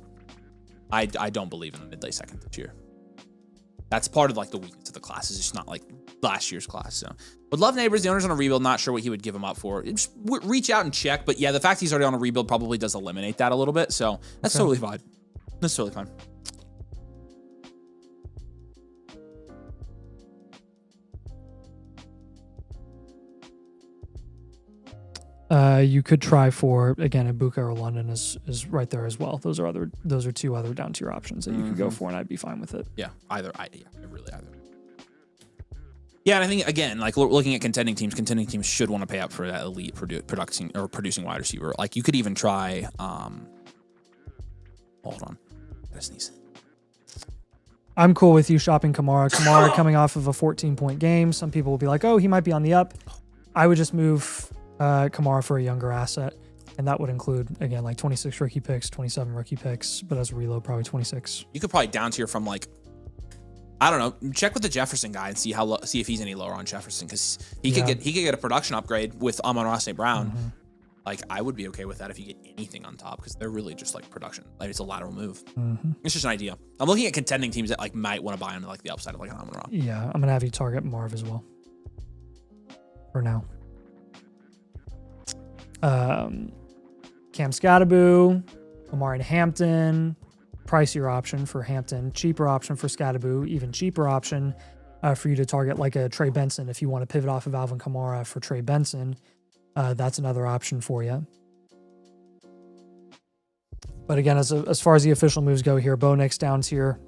I don't believe in the mid-late second this year. That's part of like the weakness of the class. It's just not like last year's class. So would love Neighbors. The owner's on a rebuild. Not sure what he would give him up for. Just reach out and check. But yeah, the fact he's already on a rebuild probably does eliminate that a little bit. So that's totally fine. That's totally fine. You could try for, again, Ibuka or London is right there as well. Those are 2 other down tier options that you could go for, and I'd be fine with it. Yeah, really either. Yeah, and I think again, like looking at contending teams should want to pay up for that elite producing wide receiver. Like you could even try. Hold on, I gotta sneeze. I'm cool with you shopping Kamara. Kamara coming off of a 14-point game. Some people will be like, oh, he might be on the up. I would just move Kamara for a younger asset, and that would include, again, like 26 rookie picks, 27 rookie picks, but as a reload, probably 26. You could probably down tier from like I don't know. Check with the Jefferson guy and see if he's any lower on Jefferson, because he could get a production upgrade with Amon-Ra St. Brown. Mm-hmm. Like, I would be okay with that if you get anything on top, because they're really just like production. Like, it's a lateral move. Mm-hmm. It's just an idea. I'm looking at contending teams that like might want to buy into like the upside of like an Amon-Ra. Yeah, I'm gonna have you target Marv as well. For now. Cam Scattaboo, Omari Hampton. Pricier option for Hampton, cheaper option for Scattaboo, even cheaper option for you to target like a Trey Benson if you want to pivot off of Alvin Kamara for Trey Benson. That's another option for you. But again, as far as the official moves go here, Bo Nix down tier,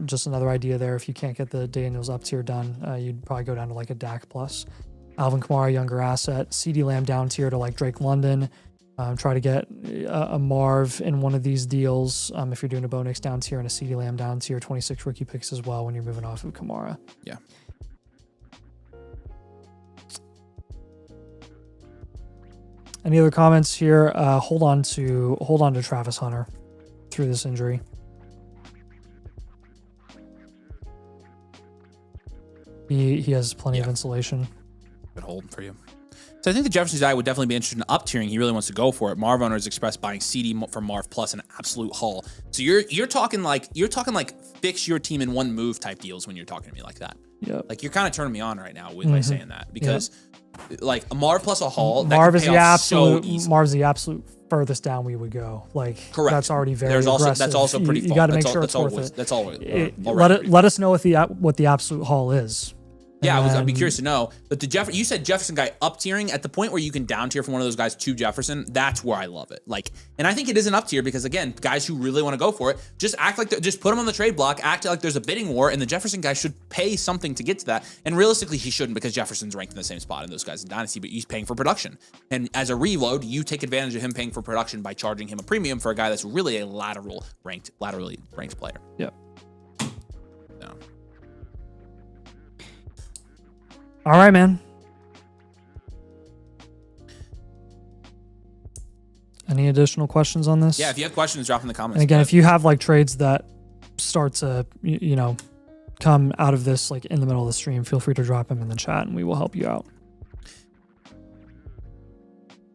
just another idea there. If you can't get the Daniels up tier done, you'd probably go down to like a Dak plus. Alvin Kamara, younger asset. CeeDee Lamb down tier to like Drake London. Try to get a Marv in one of these deals if you're doing a Bo Nix down tier and a CeeDee Lamb down tier, 26 rookie picks as well when you're moving off of Kamara. Yeah. Any other comments here? Hold on to Travis Hunter through this injury. He has plenty of insulation. Good hold for you. So I think the Jefferson guy would definitely be interested in up tiering. He really wants to go for it. Marv owners expressed buying CD for Marv plus an absolute haul. So you're talking like fix your team in one move type deals when you're talking to me like that. Yeah. Like, you're kind of turning me on right now by saying that, because like a Marv plus a haul, Marv is the absolute. So easy. Marv's the absolute furthest down we would go. Like, correct. That's already very There's also aggressive. that's also pretty. You got to make that's sure all, it's that's worth always, it. That's always. Let us know what the absolute haul is. Yeah, I'd be curious to know. But you said Jefferson guy up tiering at the point where you can down tier from one of those guys to Jefferson. That's where I love it. Like, and I think it is an up tier because, again, guys who really want to go for it, just act like just put them on the trade block, act like there's a bidding war, and the Jefferson guy should pay something to get to that. And realistically, he shouldn't, because Jefferson's ranked in the same spot in those guys in Dynasty, but he's paying for production. And as a reload, you take advantage of him paying for production by charging him a premium for a guy that's really a laterally ranked player. Yep. So. All right, man. Any additional questions on this? Yeah, if you have questions, drop in the comments. And again, if you have like trades that start to, come out of this like in the middle of the stream, feel free to drop them in the chat and we will help you out.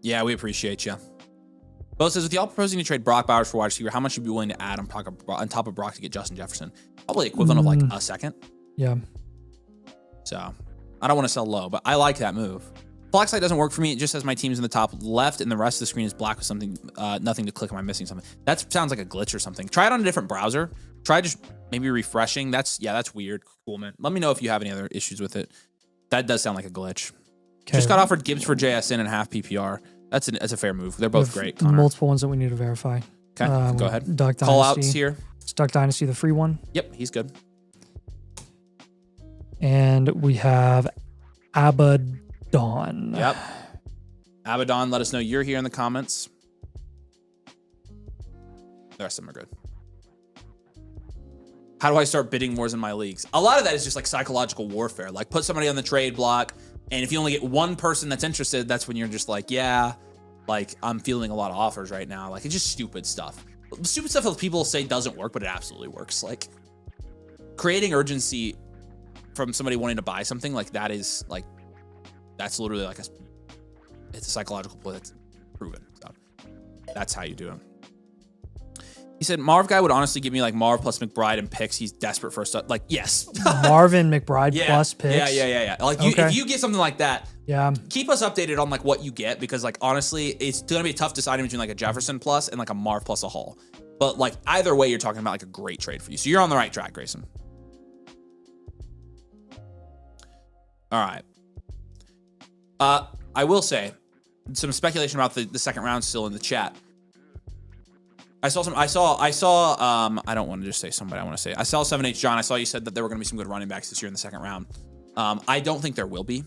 Yeah, we appreciate you. Bo says, with y'all proposing to trade Brock Bowers for wide receiver, how much would you be willing to add on top of Brock to get Justin Jefferson? Probably equivalent of like a second. Yeah. So I don't want to sell low, but I like that move. Block site doesn't work for me. It just says my team's in the top left and the rest of the screen is black with something, nothing to click. Am I missing something? That sounds like a glitch or something. Try it on a different browser. Try just maybe refreshing. That's weird. Cool, man. Let me know if you have any other issues with it. That does sound like a glitch. Okay. Just got offered Gibbs for JSN and half PPR. That's a fair move. They're both great. Connor. Multiple ones that we need to verify. Okay, go ahead. Duck Dynasty. Call outs here. It's Duck Dynasty, the free one. Yep, he's good. And we have Abaddon. Yep. Abaddon, let us know you're here in the comments. The rest of them are good. How do I start bidding wars in my leagues? A lot of that is just like psychological warfare. Like, put somebody on the trade block, and if you only get one person that's interested, that's when you're just like, yeah, like, I'm fielding a lot of offers right now. Like, it's just stupid stuff. Stupid stuff that people say doesn't work, but it absolutely works. Like, creating urgency from somebody wanting to buy something, like, that is like, that's literally like it's a psychological play that's proven. So that's how you do it. He said Marv guy would honestly give me like Marv plus McBride and picks. He's desperate for stuff. Like, yes. Marvin McBride plus picks. Yeah. Like, if you get something like that, keep us updated on like what you get, because like, honestly, it's gonna be tough deciding between like a Jefferson plus and like a Marv plus a haul. But like, either way, you're talking about like a great trade for you. So you're on the right track, Grayson. All right. I will say some speculation about the second round still in the chat. I saw I don't want to just say somebody, I saw 7H John. I saw you said that there were going to be some good running backs this year in the second round. I don't think there will be.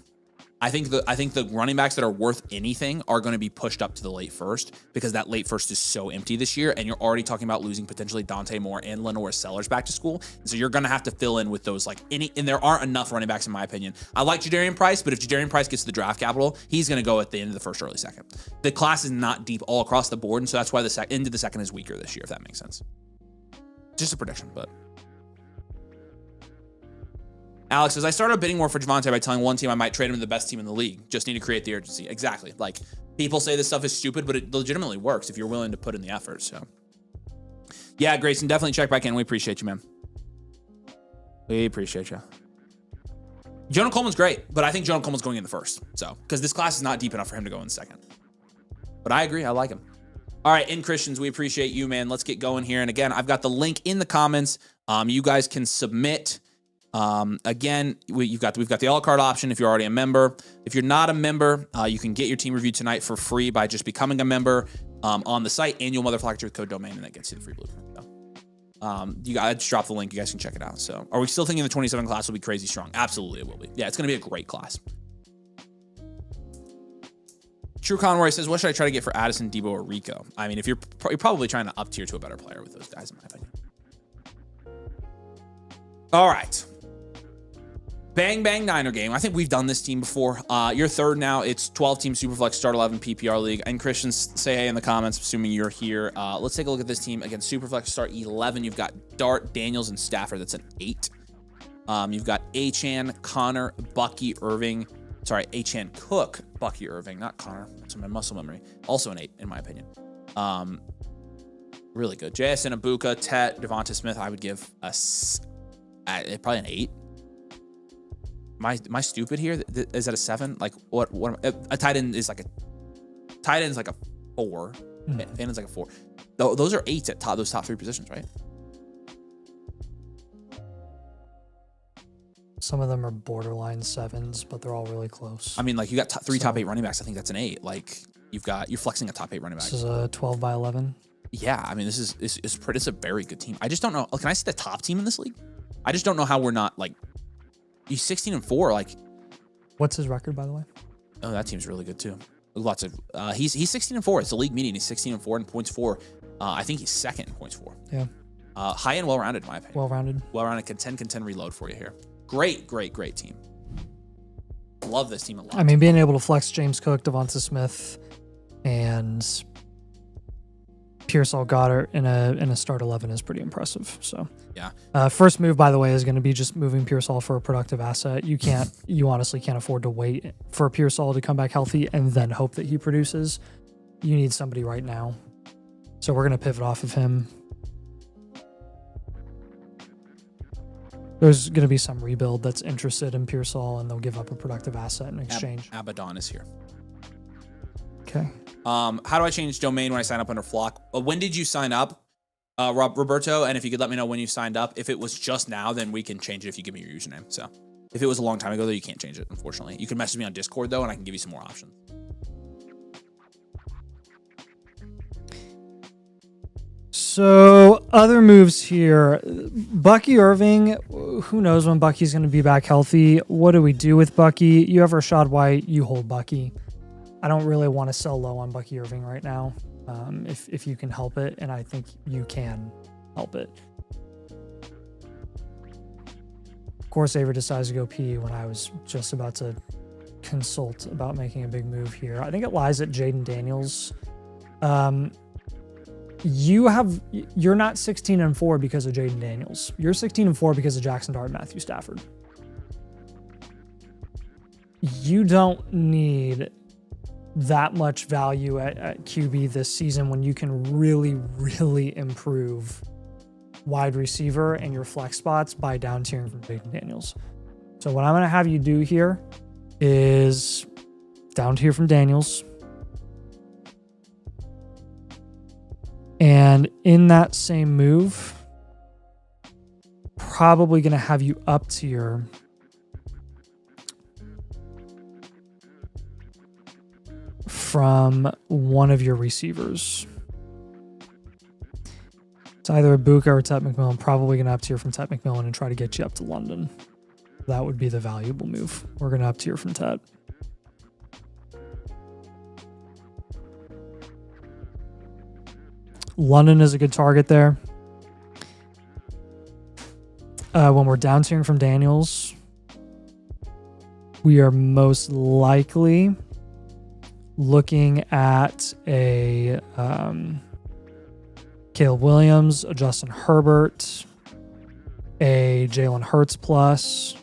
I think the running backs that are worth anything are going to be pushed up to the late first, because that late first is so empty this year, and you're already talking about losing potentially Dante Moore and Lenore Sellers back to school. And so you're going to have to fill in with those and there aren't enough running backs in my opinion. I like Jadarian Price, but if Jadarian Price gets the draft capital, he's going to go at the end of the first, early second. The class is not deep all across the board, and so that's why the end of the second is weaker this year, if that makes sense. Just a prediction, but Alex says, I started bidding more for Javonte by telling one team I might trade him to the best team in the league. Just need to create the urgency. Exactly. Like, people say this stuff is stupid, but it legitimately works if you're willing to put in the effort. So, yeah, Grayson, definitely check back in. We appreciate you, man. We appreciate you. Jonah Coleman's great, but I think Jonah Coleman's going in the first. So, because this class is not deep enough for him to go in second. But I agree. I like him. All right, In Christians, we appreciate you, man. Let's get going here. And again, I've got the link in the comments. You guys can submit. Again, we've got the a la carte option if you're already a member. If you're not a member, you can get your team review tonight for free by just becoming a member on the site. Annual Motherfactor with code domain, and that gets you the free blueprint. So, I just dropped the link. You guys can check it out. So, are we still thinking the 27 class will be crazy strong? Absolutely, it will be. Yeah, it's going to be a great class. True Conroy says, what should I try to get for Addison, Debo, or Rico? I mean, if you're probably trying to up tier to a better player with those guys, in my opinion. All right. Bang Bang Niner game. I think we've done this team before. You're third now. It's 12-team Superflex Start 11 PPR League. And Christians, say hey in the comments, assuming you're here. Let's take a look at this team. Again, Superflex Start 11. You've got Dart, Daniels, and Stafford. That's an 8. You've got Achane, Connor, Bucky, Irving. Sorry, Achane, Cook, Bucky, Irving, not Connor. That's my muscle memory. Also an 8, in my opinion. Really good. JSN, Ibuka, Tet, Devonta Smith. I would give probably an 8. Am I stupid here? Is that a 7? Like what? A tight end is like a 4. Fan is like a 4. Those are 8s at those top 3 positions, right? Some of them are borderline 7s, but they're all really close. I mean, like you got 3 top 8 running backs. I think that's an 8. Like you're flexing a top 8 running back. This is a 12 by 11. Yeah, I mean, it's a very good team. I just don't know. Can I see the top team in this league? I just don't know how we're not like. He's 16-4. Like, what's his record, by the way? Oh, that team's really good too. Lots of. He's 16-4. It's the league median. He's 16-4 in points for. I think he's second in points for. Yeah. High and well-rounded, in my opinion. Well-rounded. Contend reload for you here. Great team. Love this team a lot. I mean, being able to flex James Cook, Devonta Smith, and Pearsall Goddard in a start 11 is pretty impressive. So yeah. First move, by the way, is going to be just moving Pearsall for a productive asset. You honestly can't afford to wait for Pearsall to come back healthy and then hope that he produces. You need somebody right now. So we're going to pivot off of him. There's going to be some rebuild that's interested in Pearsall, and they'll give up a productive asset in exchange. Abaddon is here. Okay. How do I change domain when I sign up under Flock? When did you sign up, Roberto? And if you could let me know when you signed up. If it was just now, then we can change it if you give me your username. So if it was a long time ago, though, you can't change it, unfortunately. You can message me on Discord, though, and I can give you some more options. So other moves here. Bucky Irving, who knows when Bucky's going to be back healthy. What do we do with Bucky? You have Rashad White, you hold Bucky. I don't really want to sell low on Bucky Irving right now, if you can help it, and I think you can help it. Of course, Avery decides to go pee when I was just about to consult about making a big move here. I think it lies at Jaden Daniels. You're not 16-4 because of Jaden Daniels. You're 16-4 because of Jackson Dart and Matthew Stafford. You don't need that much value at QB this season when you can really, really improve wide receiver and your flex spots by down tiering from Jaden Daniels. So what I'm going to have you do here is down tier from Daniels. And in that same move, probably going to have you up tier from one of your receivers. It's either Ibuka or Tet McMillan. Probably going to up tier from Tet McMillan and try to get you up to London. That would be the valuable move. We're going to up tier from Tet. London is a good target there. When we're down tiering from Daniels, we are most likely looking at a Caleb Williams, a Justin Herbert, a Jalen Hurts plus,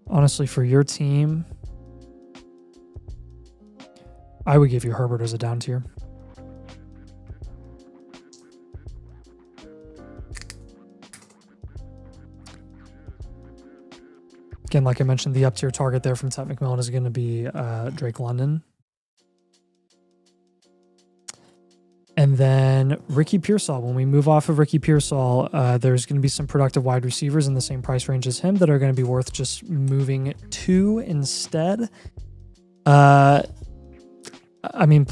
honestly, for your team, I would give you Herbert as a down tier. Again, like I mentioned, the up-tier target there from Tet McMillan is going to be Drake London. And then Ricky Pearsall. When we move off of Ricky Pearsall, there's going to be some productive wide receivers in the same price range as him that are going to be worth just moving to instead. I mean,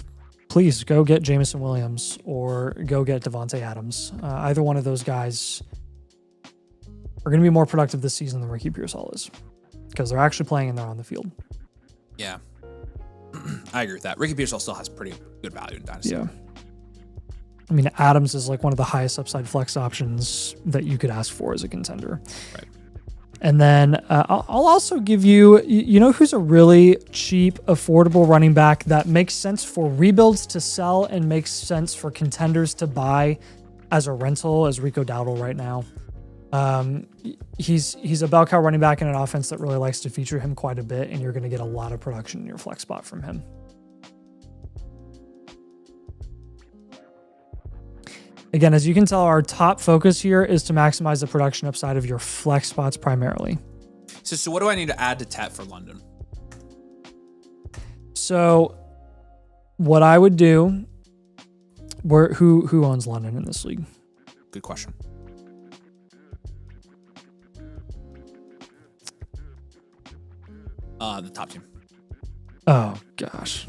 please go get Jameson Williams or go get Devontae Adams. Either one of those guys are going to be more productive this season than Ricky Pearsall is because they're actually playing and they're on the field. Yeah. I agree with that. Ricky Pearsall still has pretty good value in Dynasty. Yeah. I mean, Adams is like one of the highest upside flex options that you could ask for as a contender. Right. And then I'll also give you, you know who's a really cheap, affordable running back that makes sense for rebuilds to sell and makes sense for contenders to buy as a rental, as Rico Dowdle right now. He's a bell cow running back in an offense that really likes to feature him quite a bit, and you're going to get a lot of production in your flex spot from him. Again, as you can tell, our top focus here is to maximize the production upside of your flex spots primarily. So what do I need to add to Tet for London? So what I would do, who owns London in this league? Good question. The top team. Oh gosh.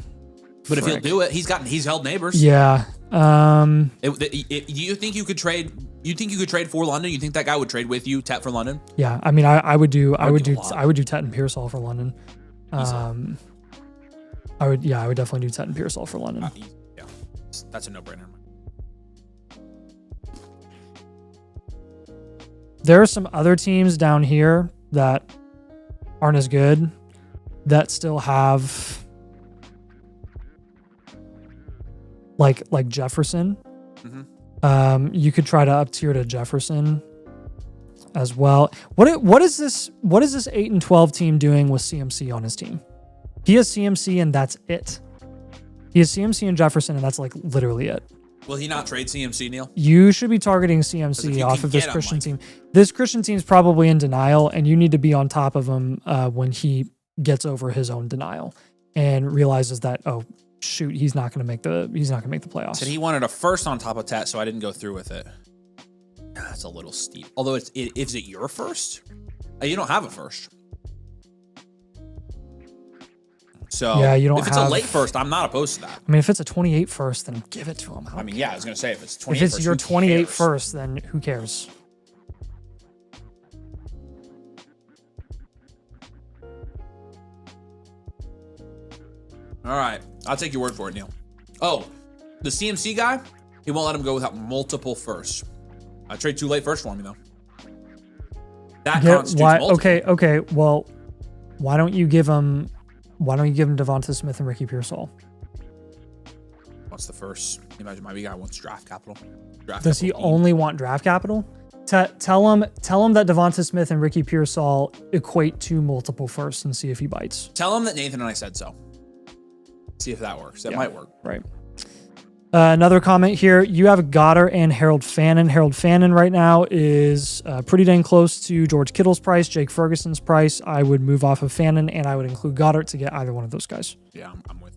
But if he'll do it, he's held neighbors. Yeah. Do you think you could trade? You think you could trade for London? You think that guy would trade with you, Tet for London? Yeah. I mean, I would do Tet and Pearsall for London. I would definitely do Tet and Pearsall for London. Yeah, that's a no-brainer. There are some other teams down here that aren't as good that still have like Jefferson. Mm-hmm. You could try to up tier to Jefferson as well. What is this 8 and 12 team doing with CMC on his team? He has CMC and that's it. He has CMC and Jefferson and that's like literally it. Will he not trade CMC, Neil? You should be targeting CMC off of this Christian team. This Christian team's probably in denial, and you need to be on top of him when he gets over his own denial and realizes that, oh shoot, he's not going to make the playoffs. Said he wanted a first on top of Tet, so I didn't go through with it. That's a little steep. Although is it your first? You don't have a first. So yeah, you don't. If it's a late first, I'm not opposed to that. I mean, if it's a 28 first, then give it to him. I mean, yeah, I was gonna say if it's 28 if it's your 28 first, then who cares? All right, I'll take your word for it, Neil. Oh, the CMC guy, he won't let him go without multiple firsts. I trade 2 late first for him, though. That constitutes multiple. Okay. Well, why don't you give him Devonta Smith and Ricky Pearsall? What's the first? Imagine my guy wants draft capital. Does he only want draft capital? Tell him that Devonta Smith and Ricky Pearsall equate to multiple firsts and see if he bites. Tell him that Nathan and I said so. See if that works. That might work. Right. Another comment here. You have Goddard and Harold Fannin. Harold Fannin right now is pretty dang close to George Kittle's price, Jake Ferguson's price. I would move off of Fannin, and I would include Goddard to get either one of those guys. Yeah, I'm with.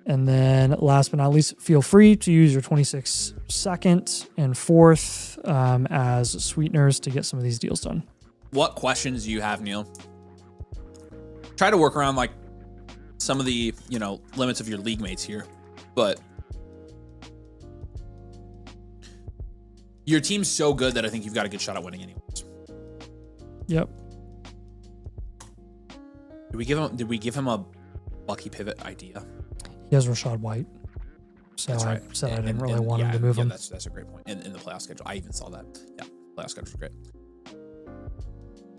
And then last but not least, feel free to use your 26 second and fourth as sweeteners to get some of these deals done. What questions do you have, Neil? Try to work around like some of the, limits of your league mates here, but your team's so good that I think you've got a good shot at winning anyways. Yep. Did we give him a Bucky pivot idea? He has Rashad White. So I said I didn't really want him to move him. That's a great point. In the playoff schedule. I even saw that. Yeah, playoff schedule's great.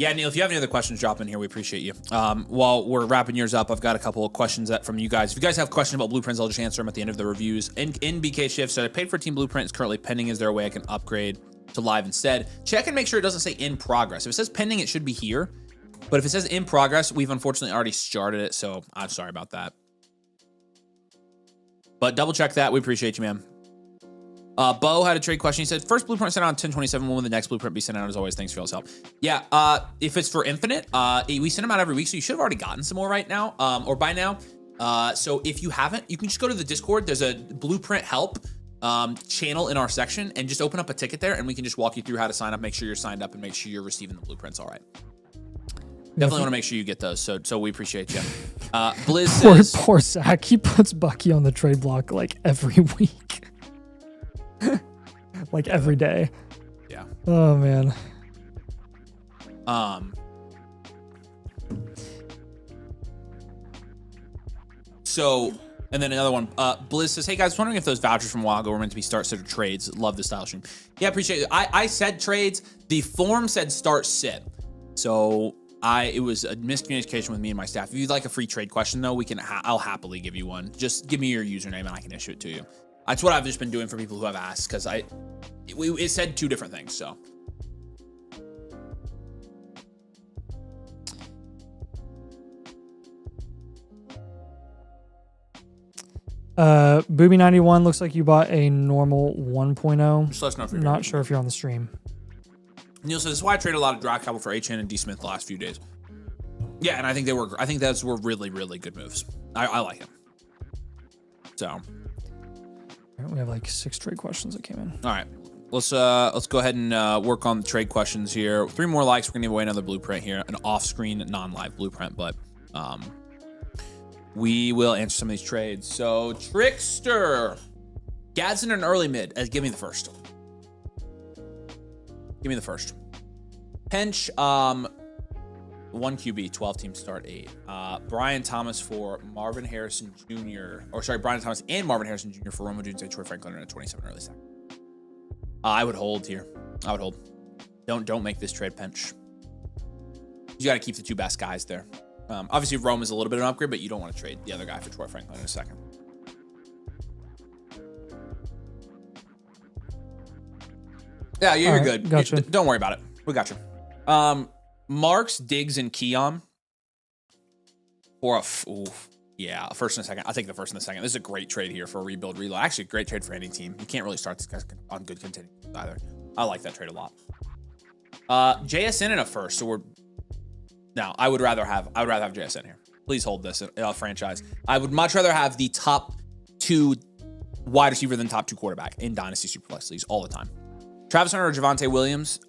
Yeah, Neil, if you have any other questions, drop in here. We appreciate you. While we're wrapping yours up, I've got a couple of questions from you guys. If you guys have questions about blueprints, I'll just answer them at the end of the reviews. In BK Shift said, I paid for a team blueprint. It's currently pending. Is there a way I can upgrade to live instead? Check and make sure it doesn't say in progress. If it says pending, it should be here. But if it says in progress, we've unfortunately already started it. So I'm sorry about that. But double check that. We appreciate you, man. Bo had a trade question. He said, first blueprint sent out on 10/27. When will the next blueprint be sent out? As always, thanks for y'all's help. Yeah, if it's for Infinite, we send them out every week, so you should have already gotten some more right now, or by now. So if you haven't, you can just go to the Discord. There's a blueprint help channel in our section, and just open up a ticket there, and we can just walk you through how to sign up, make sure you're signed up, and make sure you're receiving the blueprints all right. Definitely want to make sure you get those, so we appreciate you. Blizz says, poor Zach. He puts Bucky on the trade block like every week. Like every day. Yeah. Oh man. So, and then another one. Blizz says, "Hey guys, wondering if those vouchers from a while ago were meant to be start sit or trades. Love the style stream. Yeah, appreciate it. I said trades. The form said start sit. So it was a miscommunication with me and my staff. If you'd like a free trade question though, I'll happily give you one. Just give me your username and I can issue it to you. That's what I've just been doing for people who have asked, because it said two different things. So Booby91 looks like you bought a normal 1.0. just let us know if you're Not sure if you're on the stream. Neil says, this is why I traded a lot of draft capital for HN and D Smith the last few days. Yeah, and I think those were really, really good moves. I like it. So We have like 6 trade questions that came in. all right, let's go ahead and work on the trade questions here. 3 more likes. We're gonna give away another blueprint here, an off-screen, non-live blueprint, but we will answer some of these trades. So Trickster, Gadsden an early mid. Give me the first. Give me the first. Pench, 1 QB, 12 team start 8. Brian Thomas for Marvin Harrison Jr. Brian Thomas and Marvin Harrison Jr. for Romo Jones and Troy Franklin in a 27 early second. I would hold here. I would hold. Don't make this trade, Pench. You got to keep the 2 best guys there. Obviously, Rome is a little bit of an upgrade, but you don't want to trade the other guy for Troy Franklin in a second. Yeah, you're good. Gotcha. Don't worry about it. We got you. Marks, Diggs, and Keon for a first and a second. I'll take the first and the second. This is a great trade here for a rebuild reload. Actually, a great trade for any team. You can't really start this guys on good contending either. I like that trade a lot. JSN in a first. So I would rather have JSN here. Please hold this franchise. I would much rather have the top 2 wide receiver than top 2 quarterback in Dynasty Superflex leagues all the time. Travis Hunter or Javonte Williams.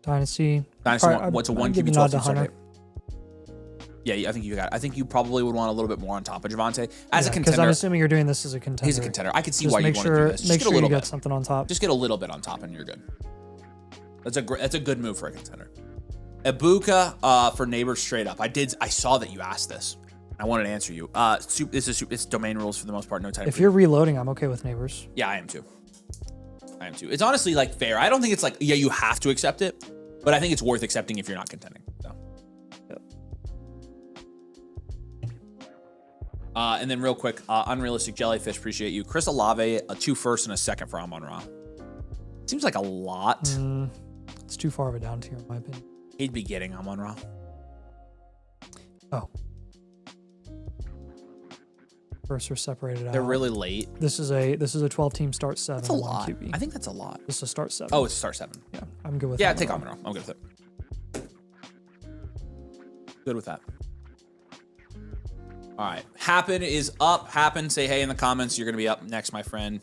Dynasty. What's a 1 QB 12 team start? Yeah, I think you got it. I think you probably would want a little bit more on top of Javonte as a contender. Because I'm assuming you're doing this as a contender. He's a contender. I could see why you want to do this. Make sure you get something on top. Just get a little bit on top and you're good. That's a good move for a contender. Ibuka for Neighbors straight up. I saw that you asked this. I wanted to answer you. It's domain rules for the most part. No type. If you're reloading, I'm okay with Neighbors. Yeah, I am too. It's honestly like fair. I don't think it's like, yeah, you have to accept it, but I think it's worth accepting if you're not contending. So. Yep. And then real quick, Unrealistic Jellyfish, appreciate you. Chris Olave, a 2 firsts and a second for Amon-Ra. Seems like a lot. It's too far of a down tier in my opinion. He'd be getting Amon-Ra. Oh. First are separated out. They're really late. This is a 12 team start 7. That's a lot. QB. I think that's a lot. This is a start 7. Oh, it's a start 7. Yeah, I'm good with. Yeah, take Amon-Ra. I'm good with it. Good with that. All right, Happen is up. Happen, say hey in the comments. You're gonna be up next, my friend.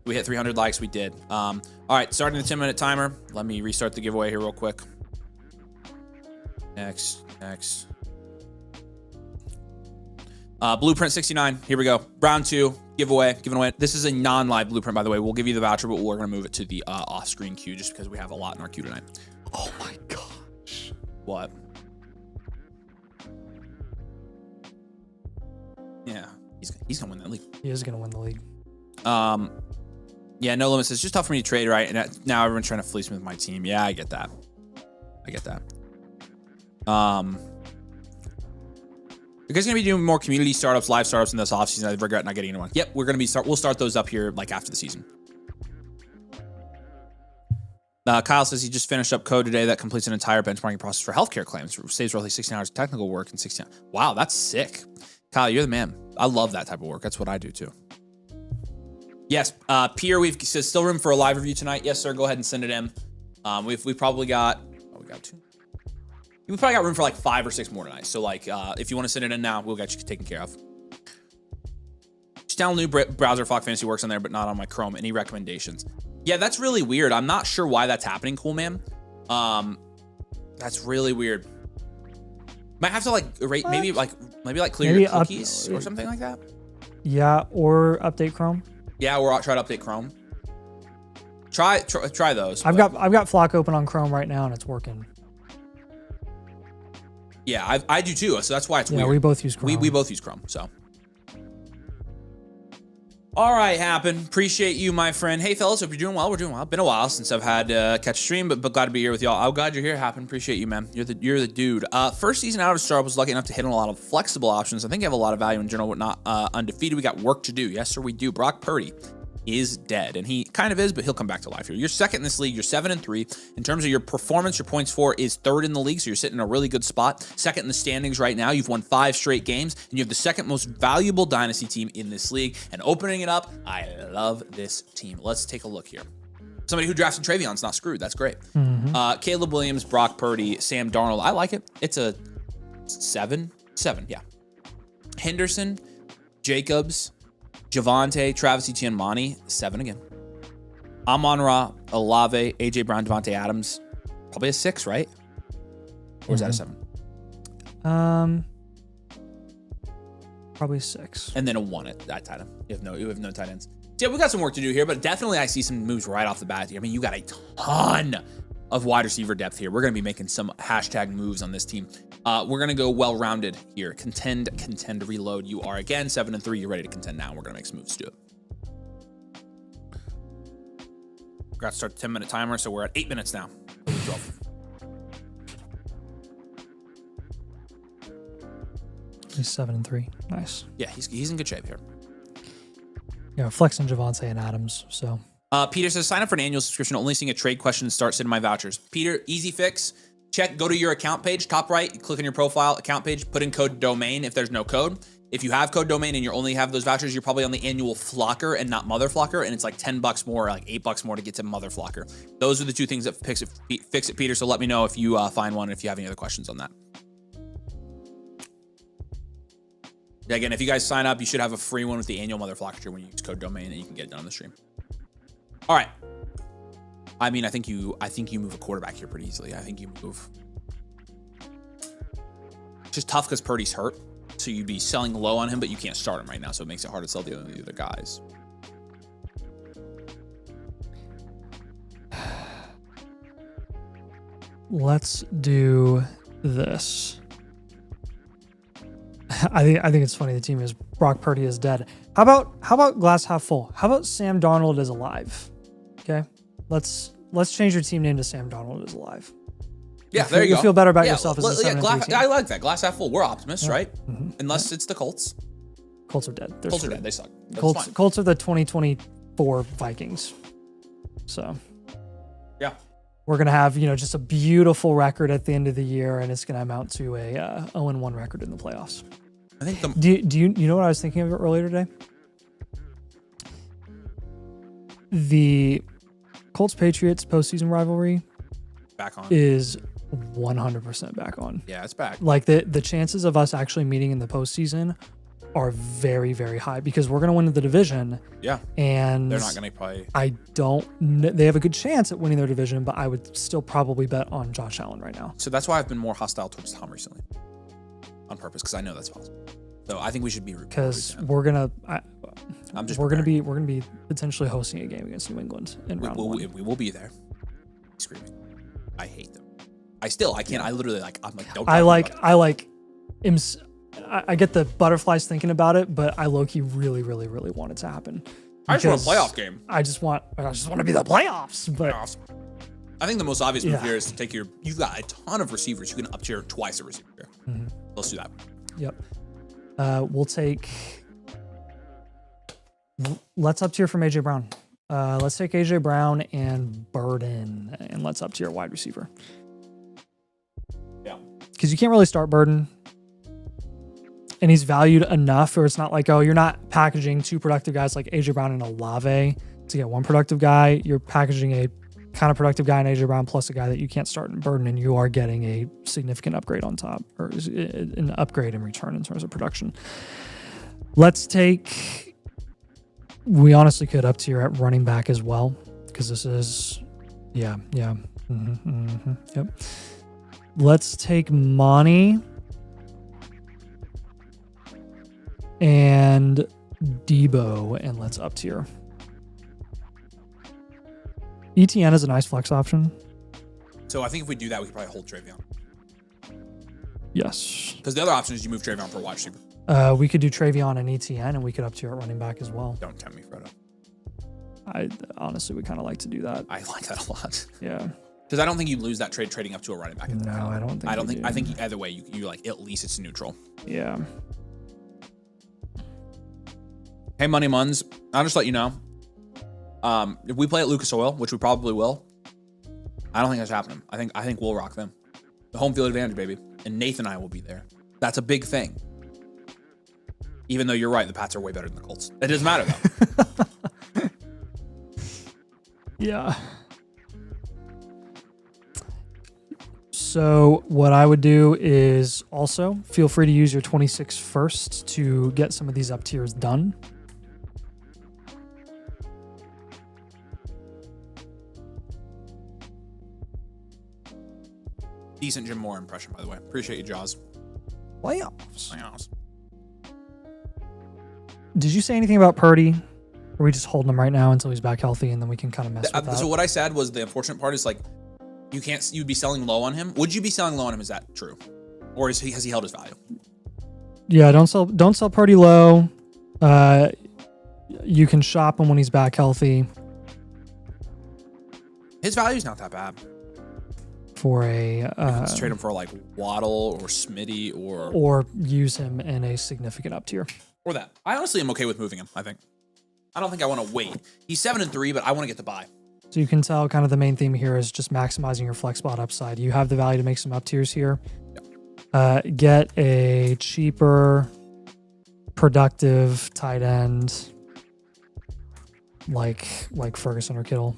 We hit 300 likes. We did. All right, starting the 10-minute timer. Let me restart the giveaway here real quick. Next. Blueprint 69. Here we go. Round 2 giveaway. Giving away. This is a non-live blueprint, by the way. We'll give you the voucher, but we're gonna move it to the off-screen queue just because we have a lot in our queue tonight. Oh my gosh. What? Yeah, he's gonna win that league. He is gonna win the league. Yeah, No Limit says, just tough for me to trade, right? And now everyone's trying to fleece me with my team. Yeah, I get that. I get that. You guys gonna be doing more community startups, live startups in this offseason. I regret not getting into one. Yep, we're gonna be we'll start those up here like after the season. Kyle says he just finished up code today that completes an entire benchmarking process for healthcare claims. Saves roughly 16 hours of technical work and 16 hours. Wow, that's sick. Kyle, you're the man. I love that type of work. That's what I do too. Yes, Pierre, we've says still room for a live review tonight. Yes, sir. Go ahead and send it in. We've probably got, we got 2. We probably got room for like 5 or 6 more tonight. So like, if you want to send it in now, we'll get you taken care of. Just download new browser. Flock Fantasy works on there, but not on my Chrome. Any recommendations? Yeah, that's really weird. I'm not sure why that's happening, Cool Man. That's really weird. Might have to like rate, maybe clear your cookies or something like that. Yeah, or update Chrome. Yeah, or try to update Chrome. Try those. I've got Flock open on Chrome right now and it's working. Yeah, I do too. So that's why it's weird. Yeah, we both use Chrome. We both use Chrome. So. All right, Happen. Appreciate you, my friend. Hey, fellas, hope you're doing well. We're doing well. Been a while since I've had catch a stream, but glad to be here with y'all. I'm glad you're here, Happen. Appreciate you, man. You're the dude. First season out of startup, was lucky enough to hit on a lot of flexible options. I think you have a lot of value in general, but not undefeated. We got work to do. Yes, sir, we do. Brock Purdy is dead, and he kind of is, but he'll come back to life here. You're second in this league. You're 7-3 in terms of your performance. Your points for is third in the league, so you're sitting in a really good spot. Second in the standings right now. You've won 5 straight games, and you have the second most valuable dynasty team in this league. And opening it up, I love this team. Let's take a look here. Somebody who drafted TreVeyon's not screwed. That's great. Caleb Williams, Brock Purdy, Sam Darnold. I like it. It's a 7, yeah. Henderson, Jacobs, Javonte, Travis Etienne, Monty, 7 again. Amon-Ra, Olave, AJ Brown, Devontae Adams, probably a 6, right? Or is that a 7? Probably 6. And then a 1 at that tight end. You have no tight ends. So yeah, we got some work to do here, but definitely I see some moves right off the bat here. I mean, you got a ton of wide receiver depth here. We're going to be making some hashtag moves on this team. We're going to go well-rounded here. Contend, reload. You are, again, 7-3. You're ready to contend now. We're going to make some moves to do it. We're going to start the 10-minute timer, so we're at 8 minutes now. 12. He's 7-3. Nice. Yeah, he's in good shape here. Yeah, flexing Javonte and Adams, so... Peter says, sign up for an annual subscription, only seeing a trade question and start sending my vouchers. Peter, easy fix. Go to your account page, top right, click on your profile, account page, put in code domain if there's no code. If you have code domain and you only have those vouchers, you're probably on the annual Flocker and not Mother Flocker, and it's like $10 more, like $8 more to get to Mother Flocker. Those are the 2 things that fix it, Peter, so let me know if you find one, if you have any other questions on that. Yeah, again, if you guys sign up, you should have a free one with the annual Mother Flocker when you use code domain, and you can get it done on the stream. All right. I mean, I think you move a quarterback here pretty easily. I think you move. It's just tough because Purdy's hurt, so you'd be selling low on him, but you can't start him right now, so it makes it hard to sell the other guys. Let's do this. I think it's funny. The team is Brock Purdy is dead. How about glass half full? How about Sam Darnold is alive? Okay, let's change your team name to Sam Darnold is alive. Yeah, there you go. You feel better about yourself as a 7-3 team. I like that. Glass half full. We're optimists, right? Unless it's the Colts. Colts are dead. Colts are dead. They suck. Colts are the 2024 Vikings. So yeah, we're gonna have just a beautiful record at the end of the year, and it's gonna amount to a 0-1 record in the playoffs. I think do you know what I was thinking of earlier today? The Colts-Patriots postseason rivalry back on is 100% back on. Yeah, it's back. Like the chances of us actually meeting in the postseason are very, very high because we're going to win the division. Yeah. And they're not going to play. They have a good chance at winning their division, but I would still probably bet on Josh Allen right now. So that's why I've been more hostile towards Tom recently on purpose, because I know that's possible. So I think we should be because we're gonna be potentially hosting a game against New England in round 1. We will be there. Screaming. I hate them. I can't. I literally don't. I get the butterflies thinking about it, but I low-key really, really, really want it to happen. I just want a playoff game. I just want to be the playoffs. But I think the most obvious move here is to take you've got a ton of receivers. You can up tier twice a receiver here. Let's do that. Yep. Let's up tier from AJ Brown. Let's take AJ Brown and Burden, and let's up tier wide receiver. Yeah. Because you can't really start Burden. And he's valued enough, or it's not like, oh, you're not packaging 2 productive guys like AJ Brown and Olave to get 1 productive guy. You're packaging a kind of productive guy in AJ Brown plus a guy that you can't start in Burden, and you are getting a significant upgrade on top, or an upgrade in return in terms of production. We honestly could up tier at running back as well, because this is, yep. Let's take Monty and Debo, and let's up tier. ETN is a nice flex option. So I think if we do that, we could probably hold TreVeyon. Yes. Because the other option is you move TreVeyon for a wide receiver. We could do TreVeyon and ETN, and we could up tier at running back as well. Don't tempt me, Frodo. I honestly would kind of like to do that. I like that a lot. Yeah. Because I don't think you lose that trade trading up to a running back. No, I don't think. I think either way, you like at least it's neutral. Yeah. Hey, Money Muns, I'll just let you know. If we play at Lucas Oil, which we probably will, I don't think that's happening. I think we'll rock them. The home field advantage, baby. And Nathan and I will be there. That's a big thing. Even though you're right, the Pats are way better than the Colts. It doesn't matter, though. Yeah. So what I would do is also feel free to use your 26 first to get some of these up tiers done. Decent Jim Moore impression, by the way. Appreciate you, Jaws. Playoffs. Did you say anything about Purdy? Or are we just holding him right now until he's back healthy, and then we can kind of mess with that? So what I said was the unfortunate part is like you'd be selling low on him. Would you be selling low on him? Is that true? Or has he held his value? Yeah, don't sell Purdy low. You can shop him when he's back healthy. His value's not that bad. For a let's trade him for like Waddle or Smitty or use him in a significant up tier. Or that. I honestly am okay with moving him, I think. I don't think I want to wait. He's 7-3, but I want to get the buy. So you can tell kind of the main theme here is just maximizing your flex spot upside. You have the value to make some up tiers here. Yep. Get a cheaper, productive tight end like Ferguson or Kittle.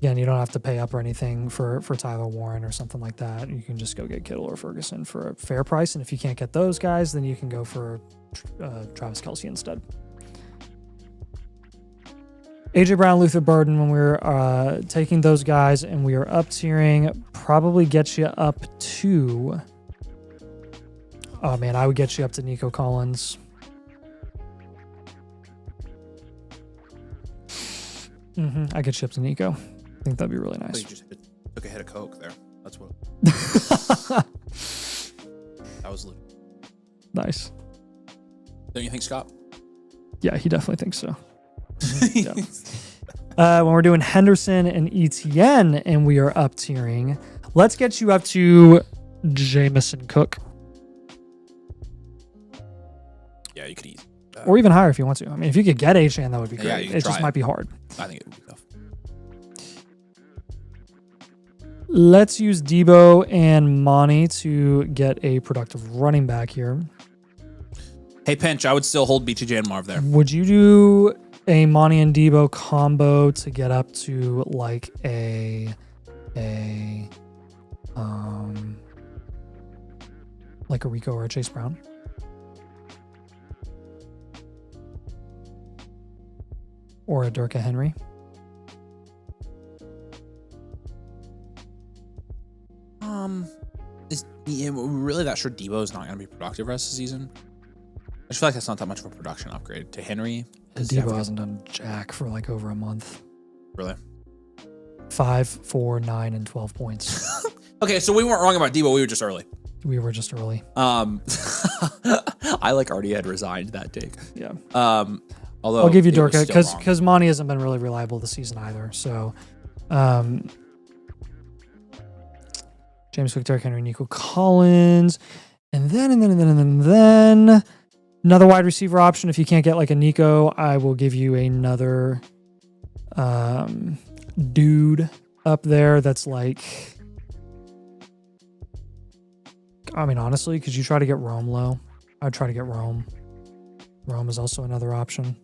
Again, you don't have to pay up or anything for Tyler Warren or something like that. You can just go get Kittle or Ferguson for a fair price. And if you can't get those guys, then you can go for Travis Kelce instead. AJ Brown, Luther Burden, when we're taking those guys and we are up tiering, probably gets you up to... Oh, man, I would get you up to Nico Collins. I get you up to Nico. I think that'd be really nice. You just took a hit of Coke there. That's what. That was nice. Don't you think, Scott? Yeah, he definitely thinks so. Yeah. When we're doing Henderson and ETN and we are up tiering, let's get you up to Jamison Cook. Yeah, you could eat. Or even higher if you want to. I mean, if you could get HN, that would be great. Yeah, it just might be hard. I think it would be tough. Let's use Debo and Monty to get a productive running back here. Hey, Pinch, I would still hold BTJ and Marv there. Would you do a Monty and Debo combo to get up to like a Rico or a Chase Brown? Or a Derrick Henry? Is really that sure Debo is not going to be productive the rest of the season? I just feel like that's not that much of a production upgrade to Henry. Debo hasn't done jack for like over a month. Really? 5, 4, 9, and 12 points. Okay, so we weren't wrong about Debo. We were just early. We were just early. I like already had resigned that take. Yeah. Although I'll give you it was Dorka still wrong. because Monty hasn't been really reliable this season either. So, James Cook, Derrick Henry, Nico Collins, and then another wide receiver option. If you can't get like a Nico, I will give you another dude up there that's like, I mean, honestly, could you try to get Rome low? I'd try to get Rome. Rome is also another option.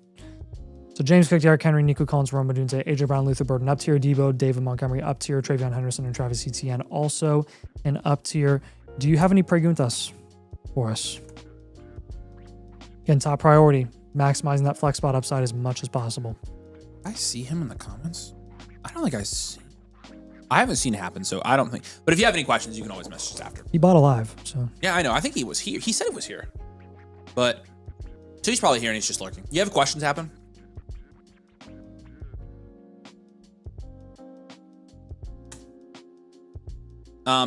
So James Cook, Derrick Henry, Nico Collins, Rome Odunze, AJ Brown, Luther Burden up tier, Debo, David Montgomery up tier, TreVeyon Henderson, and Travis Etienne also an up tier. Do you have any preguntas for us? Again, top priority, maximizing that flex spot upside as much as possible. I see him in the comments. I don't think I haven't seen it happen, so I don't think. But if you have any questions, you can always message us after. He bought a live, so. Yeah, I know. I think he was here. He said he was here. But, so he's probably here and he's just lurking. You have questions happen?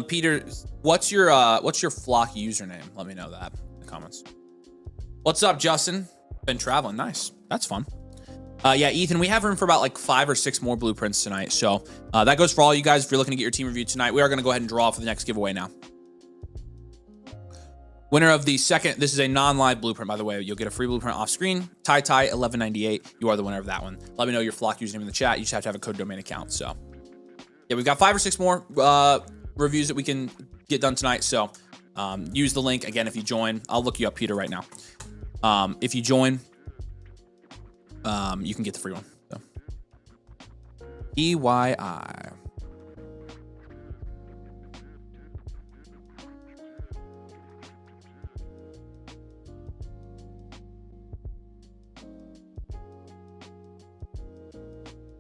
Peter, what's your flock username? Let me know that in the comments. What's up, Justin? Been traveling. Nice. That's fun. Yeah, Ethan, we have room for about like 5 or 6 more blueprints tonight. So that goes for all you guys. If you're looking to get your team reviewed tonight, we are going to go ahead and draw for the next giveaway now. Winner of the second, this is a non-live blueprint, by the way. You'll get a free blueprint off screen. Ty 1198. You are the winner of that one. Let me know your flock username in the chat. You just have to have a code domain account. So yeah, we've got 5 or 6 more reviews that we can get done tonight. So use the link again if you join. I'll look you up, Peter, right now. If you join, you can get the free one. So. EYI.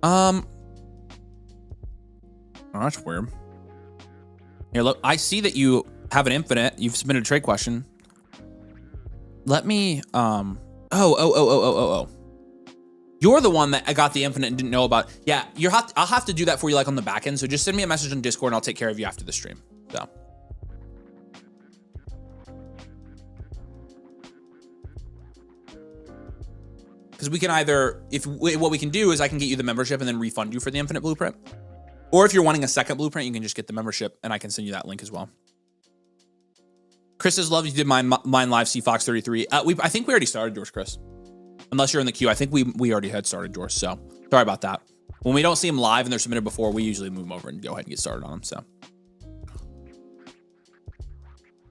Oh, that's weird. Here, look, I see that you have an infinite. You've submitted a trade question. Let me, oh. You're the one that I got the infinite and didn't know about. Yeah, I'll have to do that for you like on the back end. So just send me a message on Discord and I'll take care of you after the stream. So. Because we can either, what we can do is I can get you the membership and then refund you for the infinite blueprint. Or if you're wanting a second blueprint, you can just get the membership and I can send you that link as well. Chris's love, you did mine live, CFox33. I think we already started yours, Chris. Unless you're in the queue. I think we already had started yours, so sorry about that. When we don't see them live and they're submitted before, we usually move them over and go ahead and get started on them, so.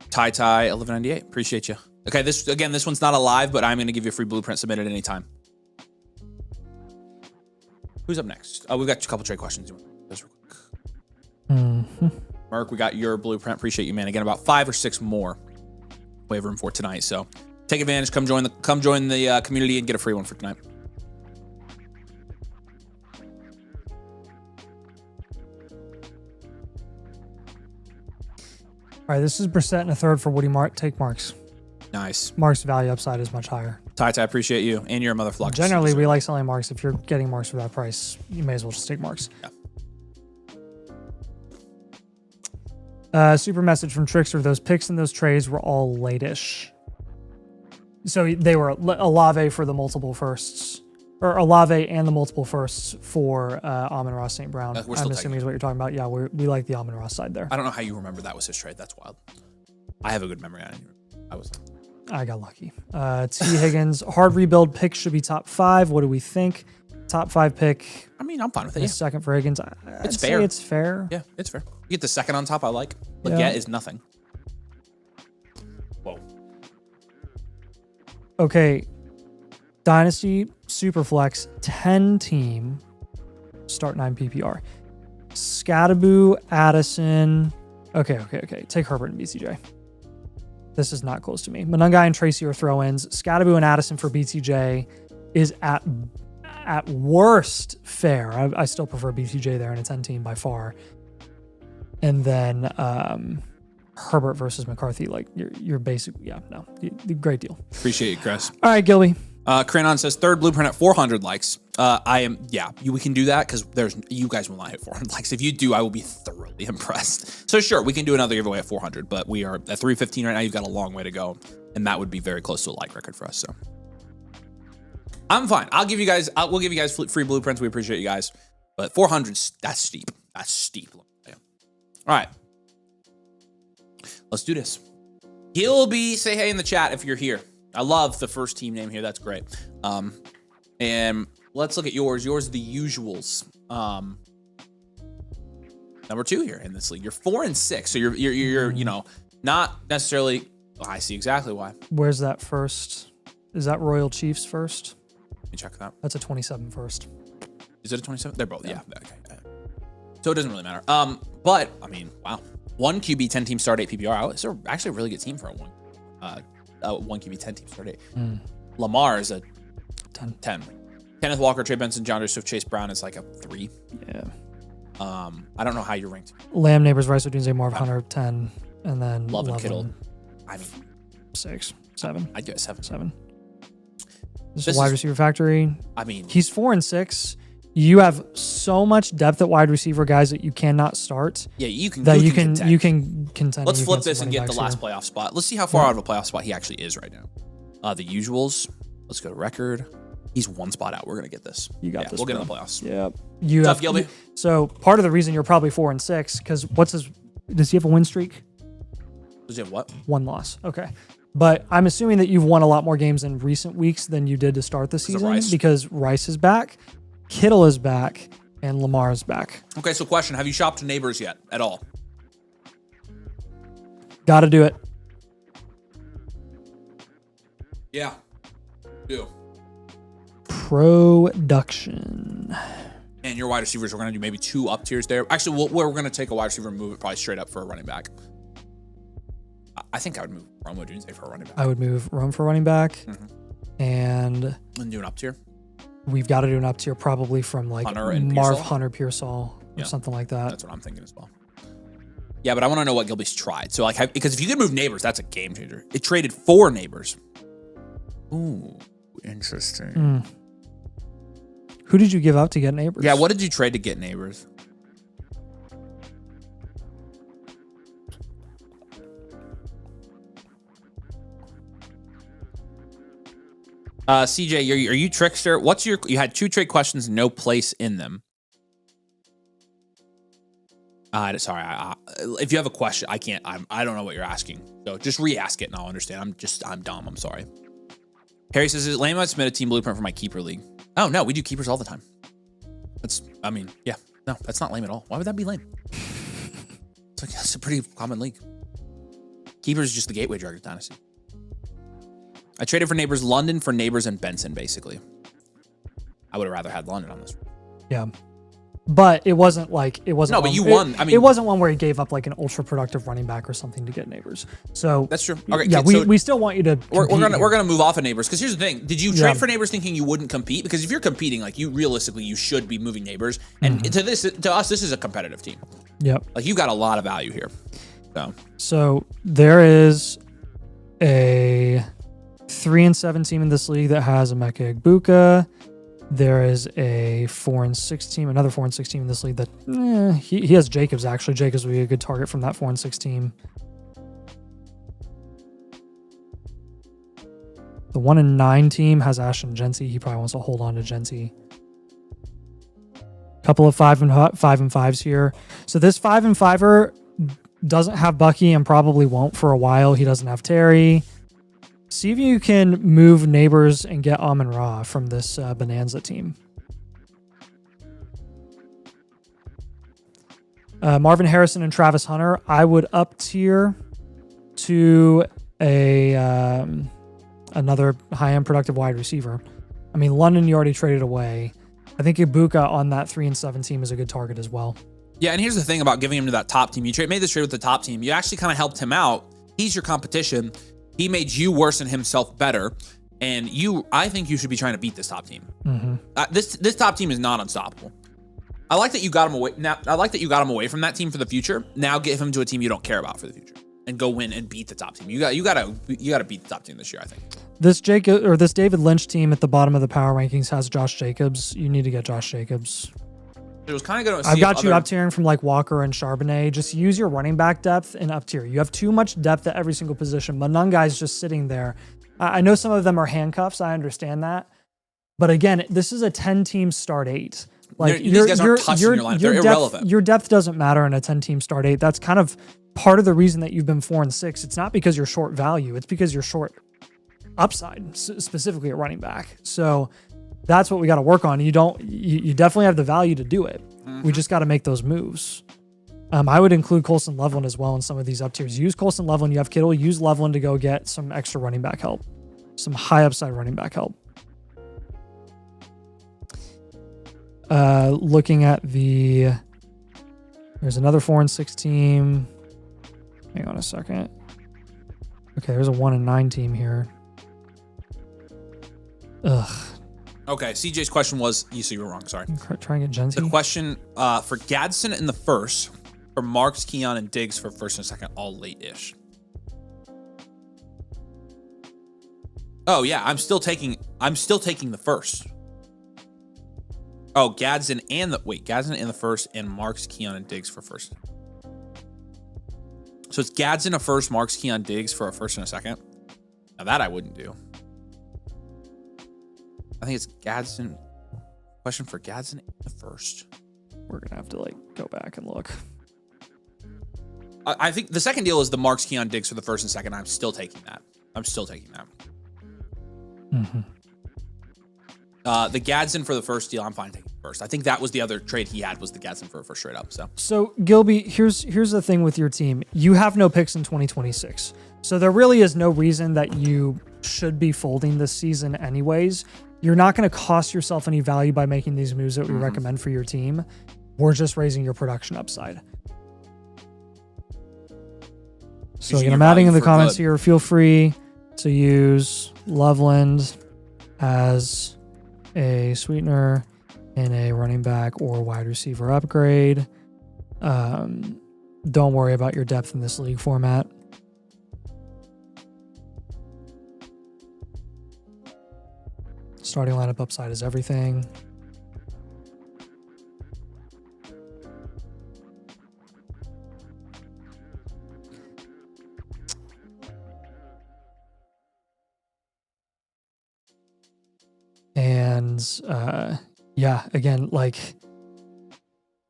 Ty 1198, appreciate you. Okay, this one's not a live, but I'm going to give you a free blueprint submitted anytime. Who's up next? Oh, we've got a couple trade questions. Mark, we got your blueprint. Appreciate you, man. Again, about 5 or 6 more we have room for tonight. So take advantage. Come join the community and get a free one for tonight. All right, this is Brissett in a third for Woody Mark. Take Marks. Nice. Marks' value upside is much higher. Ty, I appreciate you. And you're a mother flock. Generally, we like selling Marks. If you're getting Marks for that price, you may as well just take Marks. Yeah. Super message from Trickster. Those picks and those trades were all late-ish. So they were Olave for the multiple firsts. Or Olave and the multiple firsts for Amon-Ra St. Brown. I'm assuming is what you're talking about. Yeah, we like the Amon-Ra side there. I don't know how you remember that was his trade. That's wild. I have a good memory. I got lucky. T. Higgins, hard rebuild pick should be top 5. What do we think? Top 5 pick. I mean, I'm fine with it. Yeah. Second for Higgins. It's fair. It's fair. Yeah, it's fair. You get the second on top. I like. But yeah, is nothing. Whoa. Okay. Dynasty Superflex 10 team. Start 9 PPR. Scattaboo, Addison. Okay. Take Herbert and BCJ. This is not close to me. Monungai and Tracy are throw-ins. Scattaboo and Addison for BTJ is at worst fair. I still prefer BTJ there in a 10 team by far. And then Herbert versus McCarthy, like you're basic. Yeah, no, great deal. Appreciate you, Chris. All right, Gilby. Cranon says third blueprint at 400 likes. We can do that because you guys will not hit 400 likes. If you do, I will be thoroughly impressed. So sure, we can do another giveaway at 400, but we are at 315 right now. You've got a long way to go, and that would be very close to a like record for us. So I'm fine. We'll give you guys free blueprints. We appreciate you guys. But 400, that's steep. That's steep. All right. Let's do this. Gilby, say hey in the chat if you're here. I love the first team name here. That's great. And let's look at yours. Yours are the usuals. Number 2 here in this league. You're 4-6. So you're you know, not necessarily. Oh, I see exactly why. Where's that first? Is that Royal Chiefs first? Let me check that. That's a 27 first. Is it a 27? They're both. Yeah. Okay. So it doesn't really matter. But I mean, wow. 1 QB, 10 team start 8 PPR. It's actually a really good team for a 1 QB, 10 team start 8. Lamar is a 10. Kenneth Walker, Trey Benson, John Swift, Chase Brown is like a 3. Yeah. I don't know how you're ranked. Lamb, Neighbors, Rice, Odunze, Marv, Hunter, 10, and then Love and Kittle. I mean, 6, 7. I'd go 7. 7. This is wide receiver factory. I mean, he's 4-6. You have so much depth at wide receiver, guys, that you cannot start. Yeah, you can contend. Let's flip this and get the last playoff spot. Let's see how far out of a playoff spot he actually is right now. The usuals. Let's go to record. He's 1 spot out. We're gonna get this. You got this. We'll get in the playoffs. Yep. Tough, Gilby. So part of the reason you're probably 4-6 because does he have a win streak? Does he have what? 1 loss. Okay. But I'm assuming that you've won a lot more games in recent weeks than you did to start the season because Rice is back, Kittle is back, and Lamar is back. Okay, so question: have you shopped Neighbors yet at all? Got to do it. Yeah. Do. Production. And your wide receivers, we're going to do maybe 2 up tiers there. Actually, we're going to take a wide receiver and move it probably straight up for a running back. I think I would move Romo Dunze for a running back. I would move Rome for running back. And do an up tier. We've got to do an up tier probably from like Marv, Hunter, Pearsall, or something like that. That's what I'm thinking as well. Yeah, but I want to know what Gilby's tried. So like, because if you could move Neighbors, that's a game changer. It traded 4 Neighbors. Ooh, interesting. Who did you give up to get Neighbors? Yeah, what did you trade to get Neighbors? CJ, are you trickster? You had 2 trade questions, no place in them. Sorry, if you have a question, I don't know what you're asking. So just re-ask it and I'll understand. I'm dumb. I'm sorry. Harry says, is it lame I submit a team blueprint for my keeper league? Oh, no, we do keepers all the time. Yeah, no, that's not lame at all. Why would that be lame? It's like, that's a pretty common league. Keepers is just the gateway drug to Dynasty. I traded for Neighbors London for Neighbors and Benson, basically. I would have rather had London on this. Yeah. But it wasn't. No, but you won. It wasn't one where he gave up like an ultra productive running back or something to get Neighbors. So that's true. Okay, yeah, we still want you to. We're gonna move off of Neighbors because here's the thing: did you trade for Neighbors thinking you wouldn't compete? Because if you're competing, like you should be moving Neighbors. And to us, this is a competitive team. Yep. Like you got a lot of value here. So there is a 3-7 team in this league that has Emeka Egbuka. There is a 4-6 team, another 4-6 team in this league that he has Jacobs, actually. Jacobs would be a good target from that 4-6 team. The 1-9 team has Ashton Genty. He probably wants to hold on to Genty. Couple of 5-5s here. So this 5-5er doesn't have Bucky and probably won't for a while. He doesn't have Terry. See if you can move Neighbors and get Amon-Ra from this Bonanza team. Marvin Harrison and Travis Hunter, I would up tier to another high-end productive wide receiver. I mean, London you already traded away. I think Ibuka on that 3-7 team is a good target as well. Yeah, and here's the thing about giving him to that top team. You made this trade with the top team. You actually kind of helped him out. He's your competition. He made you worse and himself better, and I think you should be trying to beat this top team. This top team is not unstoppable. I like that you got him away. Now, I like that you got him away from that team for the future. Now give him to a team you don't care about for the future, and go win and beat the top team. You got to beat the top team this year. I think this David Lynch team at the bottom of the power rankings has Josh Jacobs. You need to get Josh Jacobs. It was kind of going to. I've got you up tiering from like Walker and Charbonnet. Just use your running back depth and up tier. You have too much depth at every single position. Manungai's just sitting there. I know some of them are handcuffs. I understand that, But again, this is a 10-team start 8. Like these guys aren't touching your lineup. They're irrelevant. Your depth doesn't matter in a 10-team start 8. That's kind of part of the reason that you've been 4-6. It's not because you're short value. It's because you're short upside, specifically at running back. So that's what we got to work on. You definitely have the value to do it. We just got to make those moves. I would include Colson Loveland as well in some of these up tiers. Use Colson Loveland. You have Kittle. Use Loveland to go get some extra running back help, some high upside running back help. Looking at there's another 4-6 team. Hang on a second. Okay, there's a 1-9 team here. Ugh. Okay, CJ's question was, you were wrong, sorry. Try and get Genzy. The question for Gadsden in the first, for Marks, Keon, and Diggs for first and second, all late-ish. Oh yeah, I'm still taking the first. Oh, Gadsden in the first, and Marks, Keon, and Diggs for first. So it's Gadsden a first, Marks, Keon, Diggs for a first and a second. Now that I wouldn't do. I think it's Gadsden. Question for Gadsden in the first. We're gonna have to go back and look. I think the second deal is the Marks, Keon, Diggs for the first and second. I'm still taking that. Mm-hmm. The Gadsden for the first deal, I'm fine taking first. I think that was the other trade he had, was the Gadsden for a first straight up. So Gilby, here's the thing with your team. You have no picks in 2026. So there really is no reason that you should be folding this season anyways. You're not going to cost yourself any value by making these moves that we recommend for your team. We're just raising your production upside. So again, I'm adding in the comments here. Feel free to use Loveland as a sweetener in a running back or wide receiver upgrade. Don't worry about your depth in this league format. Starting lineup upside is everything. And yeah, again,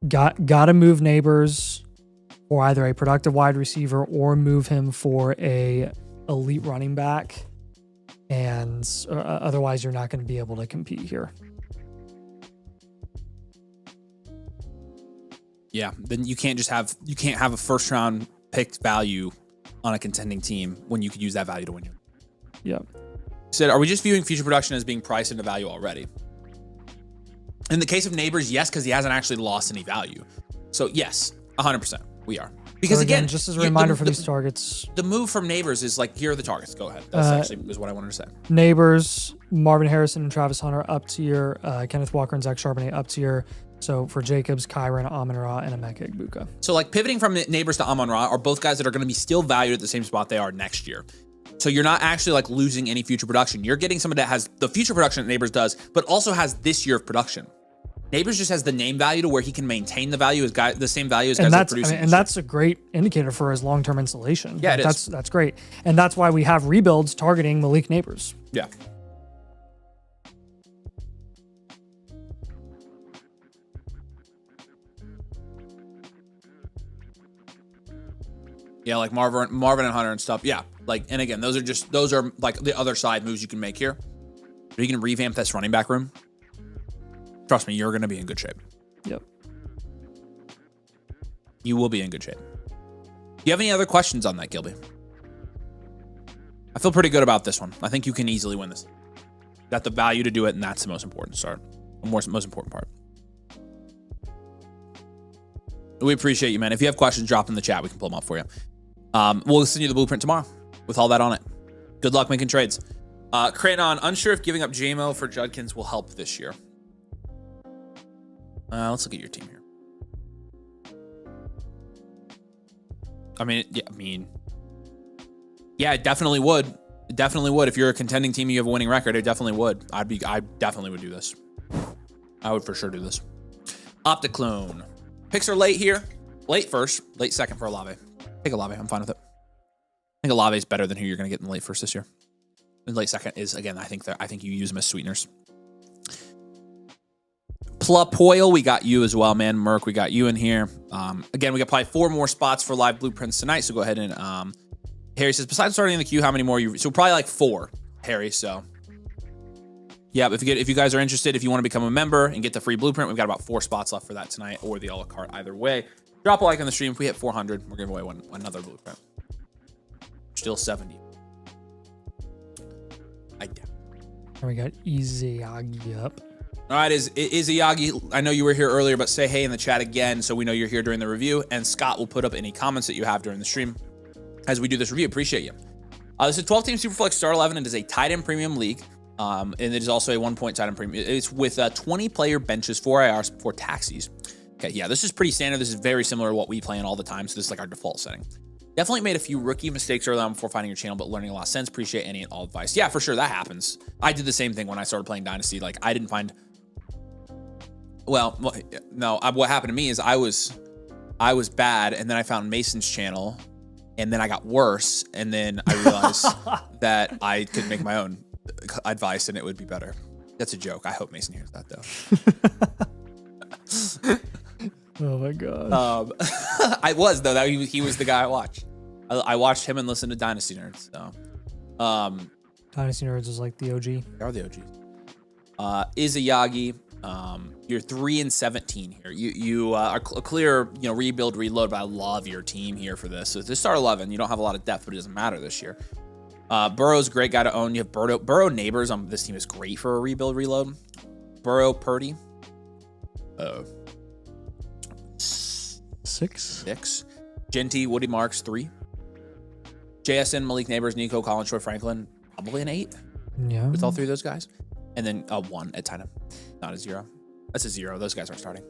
gotta move Neighbors for either a productive wide receiver or move him for a elite running back. And otherwise you're not going to be able to compete here. Yeah, then you can't have a first round picked value on a contending team when you could use that value to win you. Yep. Said, are we just viewing future production as being priced into value already? In the case of Neighbors, yes, because he hasn't actually lost any value. So yes, 100% we are. Because so again, just as a reminder for these targets, the move from Neighbors is here are the targets. Go ahead. That's actually was what I wanted to say. Neighbors, Marvin Harrison and Travis Hunter up tier, Kenneth Walker and Zach Charbonnet up tier. So for Jacobs, Kyron, Amon-Ra, and Emeka Egbuka. So pivoting from Neighbors to Amon-Ra are both guys that are going to be still valued at the same spot they are next year. So you're not actually losing any future production. You're getting someone that has the future production that Neighbors does, but also has this year of production. Neighbors just has the name value to where he can maintain the value as the same value as guys that are producing. And that's a great indicator for his long-term insulation. Yeah, it is. That's great. And that's why we have rebuilds targeting Malik Neighbors. Yeah. Yeah, Marvin and Hunter and stuff. Yeah. And again, those are the other side moves you can make here. But you can revamp this running back room. Trust me, you're going to be in good shape. Yep. You will be in good shape. Do you have any other questions on that, Gilby? I feel pretty good about this one. I think you can easily win this. Got the value to do it, and that's the most important start. The most important part. We appreciate you, man. If you have questions, drop them in the chat. We can pull them up for you. We'll send you the blueprint tomorrow with all that on it. Good luck making trades. Cranon, unsure if giving up JMO for Judkins will help this year. Let's look at your team here. Yeah, it definitely would. It definitely would. If you're a contending team, you have a winning record, it definitely would. I definitely would do this. I would for sure do this. Opticlone. Picks are late here. Late first, late second for Olave. Take Olave. I'm fine with it. I think Olave is better than who you're going to get in the late first this year. And late second is, again, I think you use them as sweeteners. Clapoil, we got you as well, man. Merc, we got you in here. Again, we got probably 4 more spots for live blueprints tonight, so go ahead and Harry says, besides starting in the queue, how many more so probably like 4, Harry, so. Yeah, if you guys are interested, if you want to become a member and get the free blueprint, we've got about 4 spots left for that tonight, or the a la carte either way. Drop a like on the stream. If we hit 400, we're giving away another blueprint. Still 70. I doubt. We got Izayagi up. All right, Izayagi, I know you were here earlier, but say hey in the chat again so we know you're here during the review, and Scott will put up any comments that you have during the stream as we do this review. Appreciate you. This is 12-team Superflex Star 11. It is a tight end premium league. And it is also a 1-point tight end premium. It's with 20-player benches, 4 IRs, 4 taxis. Okay, yeah, this is pretty standard. This is very similar to what we play in all the time, so this is like our default setting. Definitely made a few rookie mistakes early on before finding your channel, but learning a lot of sense. Appreciate any and all advice. Yeah, for sure, that happens. I did the same thing when I started playing Dynasty. Like, I didn't find... Well, no, what happened to me is I was bad, and then I found Mason's channel, and then I got worse, and then I realized that I could make my own advice and it would be better. That's a joke. I hope Mason hears that though. Oh my god. I was though. That he was the guy I watched. I watched him and listened to Dynasty Nerds. So, Dynasty Nerds is like the OG. They are the OGs. Izayagi, you're 3-17 here. You are a clear, rebuild, reload. But I love your team here for this. So this start 11, you don't have a lot of depth, but it doesn't matter this year. Burrow's a great guy to own. You have Burrow neighbors on this team is great for a rebuild reload. Burrow Purdy. 6. Genty, Woody Marks 3. JSN, Malik Neighbors, Nico, Colin, Troy Franklin, probably an 8. Yeah. With all 3 of those guys. And then a 1 at Tynum. Not a 0. That's a 0. Those guys aren't starting.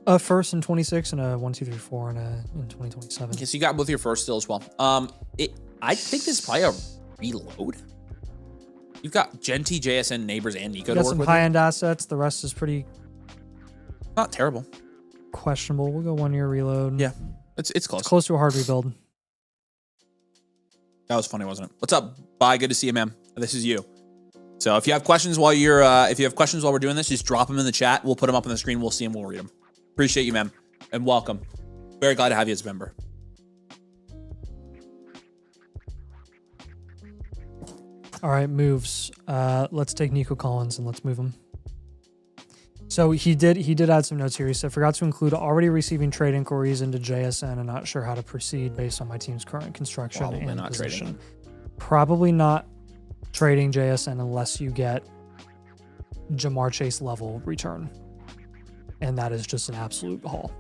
A first in 26 and a 1, 2, 3, 4 in 2027. Okay, so you got both your first still as well. I think this is probably a reload. You've got Genty, JSN, Neighbors, and Nico to work with. Got some high-end assets. The rest is pretty... Not terrible. Questionable. We'll go 1-year reload. Yeah, it's close. It's close to a hard rebuild. That was funny, wasn't it? What's up? Bye. Good to see you, man. This is you. So if you have questions while we're doing this, just drop them in the chat. We'll put them up on the screen. We'll see them. We'll read them. Appreciate you, man, and welcome. Very glad to have you as a member. All right, moves. Let's take Nico Collins and let's move him. So he did add some notes here. He said, forgot to include already receiving trade inquiries into JSN and not sure how to proceed based on my team's current construction and position. Trading. Probably not trading JSN unless you get Jamar Chase level return. And that is just an absolute haul.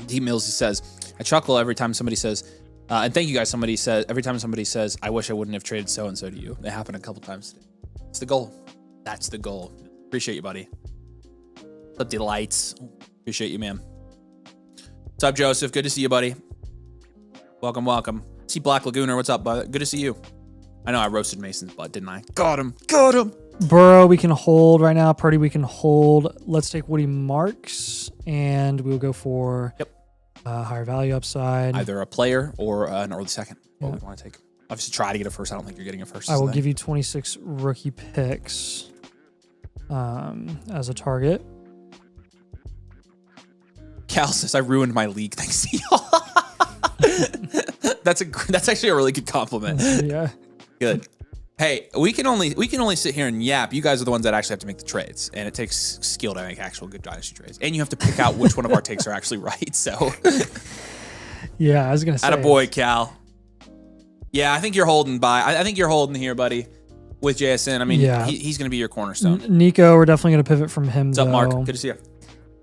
D Mills says, I chuckle every time somebody says, and thank you guys, every time somebody says, I wish I wouldn't have traded so-and-so to you. It happened a couple times today. It's the goal. That's the goal. Appreciate you, buddy. Flip the lights. Appreciate you, man. What's up, Joseph? Good to see you, buddy. Welcome, welcome. See Black Lagooner. What's up, bud? Good to see you. I know I roasted Mason's butt, didn't I? Got him. Got him. Burrow we can hold right now. Purdy we can hold. Let's take Woody Marks, and we'll go for higher value upside. Either a player or an early second. What we want to take. Obviously, try to get a first. I don't think you're getting a first. I will give you 26 rookie picks as a target. Cal says, I ruined my league. Thanks to y'all. That's actually a really good compliment. Yeah. Good. Hey, we can only sit here and yap. You guys are the ones that actually have to make the trades, and it takes skill to make actual good Dynasty trades. And you have to pick out which one of our takes are actually right. So, yeah, I was gonna say. Attaboy, Cal. Yeah, I think you're holding I think you're holding here, buddy, with JSN. I mean, he's gonna be your cornerstone. Nico, we're definitely gonna pivot from him. What's up, Mark? Good to see you.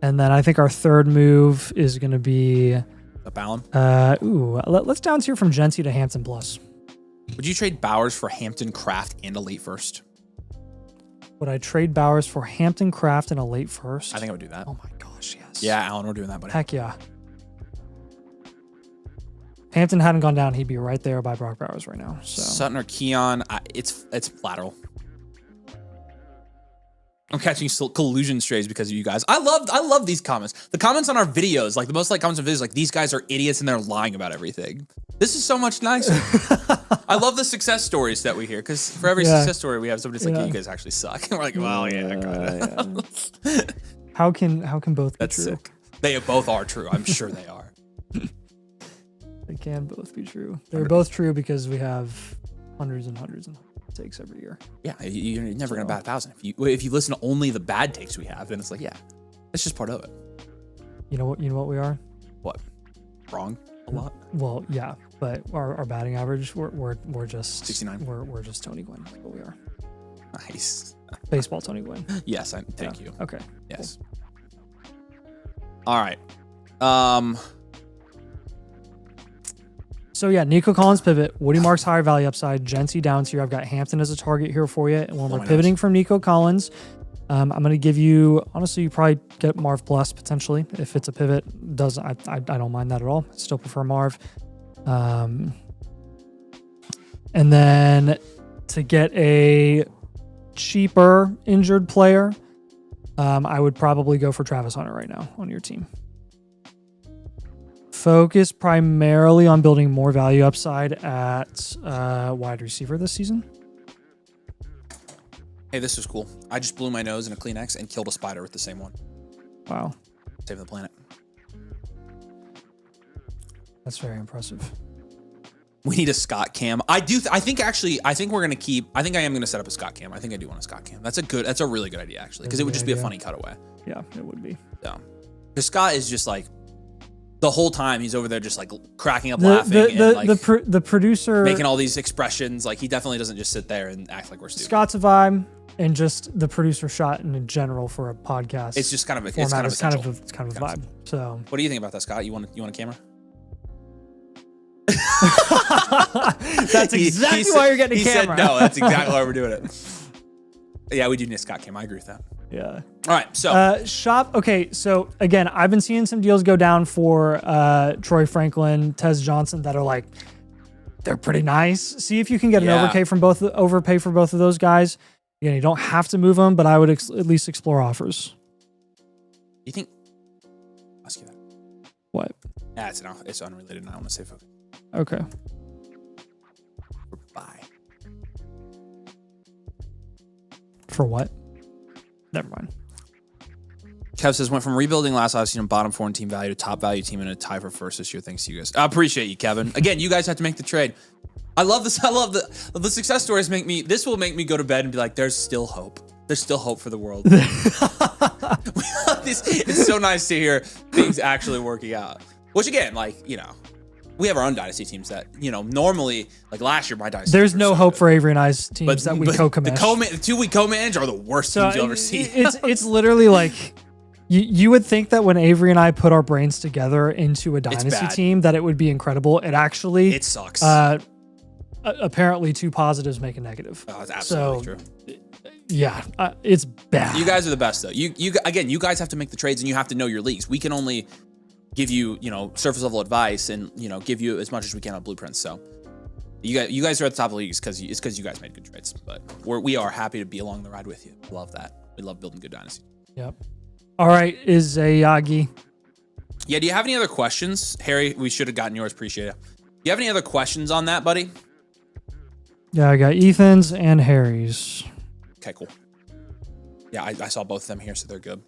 And then I think our third move is gonna be a Ballon. Let's down tier from Genty to Hampton Plus. Would you trade Bowers for Hampton, Kraft, and a late first? Would I trade Bowers for Hampton, Kraft, and a late first? I think I would do that. Oh my gosh, yes. Yeah, Alan, we're doing that, buddy. Heck yeah. Hampton hadn't gone down, he'd be right there by Brock Bowers right now. So. Sutton or Keon, it's lateral. I'm catching collusion strays because of you guys. I love these comments. The comments on our videos, like the most comments on videos, like these guys are idiots and they're lying about everything. This is so much nicer. I love the success stories that we hear because for every success story we have somebody's like, yeah, you guys actually suck. And we're like, well, yeah, kind of. How can both be That's true? Sick. They both are true. I'm sure they are. They can both be true. They're both true because we have hundreds and hundreds and takes every year. Yeah, you're never gonna bat 1,000. If you listen to only the bad takes we have, then it's like, yeah, it's just part of it. You know what we are? What? Wrong a lot. Well, yeah, but our batting average, we're just 69. We're just Tony Gwynn. That's what we are. Nice. Baseball Tony Gwynn. Yes, thank you. Okay. Yes. Cool. All right. So yeah, Nico Collins pivot, Woody Marks higher value upside, Gency down tier. I've got Hampton as a target here for you. And when we're pivoting from Nico Collins, I'm going to give you, honestly, you probably get Marv plus potentially if it's a pivot. I don't mind that at all. I still prefer Marv. And then to get a cheaper injured player, I would probably go for Travis Hunter right now on your team. Focus primarily on building more value upside at wide receiver this season. Hey, this was cool. I just blew my nose in a Kleenex and killed a spider with the same one. Wow. Saving the planet. That's very impressive. We need a Scott cam. I think we're going to keep, I think I am going to set up a Scott cam. I think I do want a Scott cam. That's a really good idea, actually, because it would just be a funny cutaway. Yeah, it would be. So, because Scott is just like, the whole time he's over there just like cracking up laughing and like the producer making all these expressions. Like he definitely doesn't just sit there and act like we're stupid. Scott's a vibe, and just the producer shot in general for a podcast. It's just kind of a vibe. So what do you think about that, Scott? You want a camera? That's exactly why you're getting a camera. He said no. That's exactly why we're doing it. Yeah, we do need a Scott cam. I agree with that. Yeah. All right. So shop. Okay. So again, I've been seeing some deals go down for Troy Franklin, Tez Johnson that are like, they're pretty nice. See if you can get an overpay for both of those guys. Again, you don't have to move them, but I would at least explore offers. You think? I'll ask you that. What? Yeah, it's unrelated. And I want to say focus. Okay. Bye. For what? Never mind. Kev says, went from rebuilding last offseason, bottom 4 in team value to top value team and a tie for first this year. Thanks to you guys. I appreciate you, Kevin. Again, you guys have to make the trade. I love this. I love the success stories this will make me go to bed and be like, there's still hope. There's still hope for the world. It's so nice to hear things actually working out. Which again, like, we have our own dynasty teams that, normally, like last year, my dynasty. There's no hope for Avery and I's teams that we co-commange. The 2 we co-manage are the worst teams you'll ever see. It's literally like, you would think that when Avery and I put our brains together into a dynasty team, that it would be incredible. It sucks. Apparently 2 positives make a negative. Oh, it's absolutely true. Yeah, it's bad. You guys are the best, though. You guys have to make the trades and you have to know your leagues. We can only give you, surface level advice and, give you as much as we can on blueprints. So you guys are at the top of the leagues because you guys made good trades. But we are happy to be along the ride with you. Love that. We love building good dynasty. Yep. All right, is a Yagi. Yeah, do you have any other questions? Harry, we should have gotten yours. Appreciate it. Do you have any other questions on that, buddy? Yeah, I got Ethan's and Harry's. Okay, cool. Yeah, I saw both of them here, so they're good.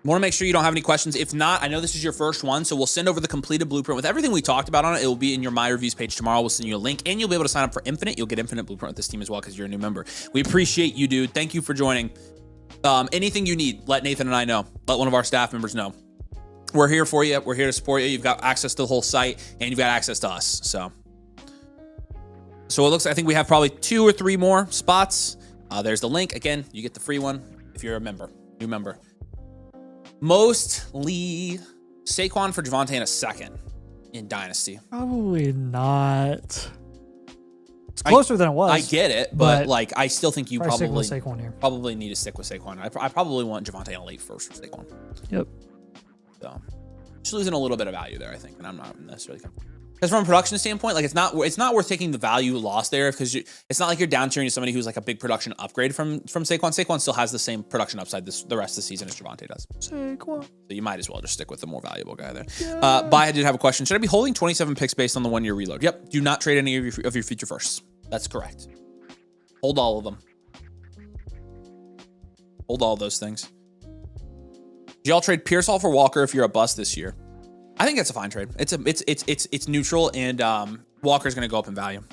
Want to make sure you don't have any questions. If not, I know this is your first one, so we'll send over the completed blueprint with everything we talked about on it. It will be in your My Reviews page tomorrow. We'll send you a link, and you'll be able to sign up for Infinite. You'll get Infinite Blueprint with this team as well because you're a new member. We appreciate you, dude. Thank you for joining. Anything you need, let Nathan and I know. Let one of our staff members know. We're here for you. We're here to support you. You've got access to the whole site, and you've got access to us. So it looks like I think we have probably 2 or 3 more spots. There's the link. Again, you get the free one if you're a new member. Mostly Saquon for Javonte in a second in Dynasty. Probably not. It's closer than it was. I get it, but like I still think you probably need to stick with Saquon. I probably want Javonte in a late first for Saquon. Yep. So just losing a little bit of value there, I think, and I'm not necessarily comfortable. Because from a production standpoint, like it's not worth taking the value loss there because it's not like you're down tiering to somebody who's like a big production upgrade from Saquon. Saquon still has the same production upside the rest of the season as Javonte does. Saquon. So you might as well just stick with the more valuable guy there. Yeah. I did have a question. Should I be holding 27 picks based on the 1-year reload? Yep. Do not trade any of your future firsts. That's correct. Hold all of them. Hold all those things. Do y'all trade Pearsall for Walker if you're a bust this year? I think that's a fine trade. It's neutral, and Walker's going to go up in value.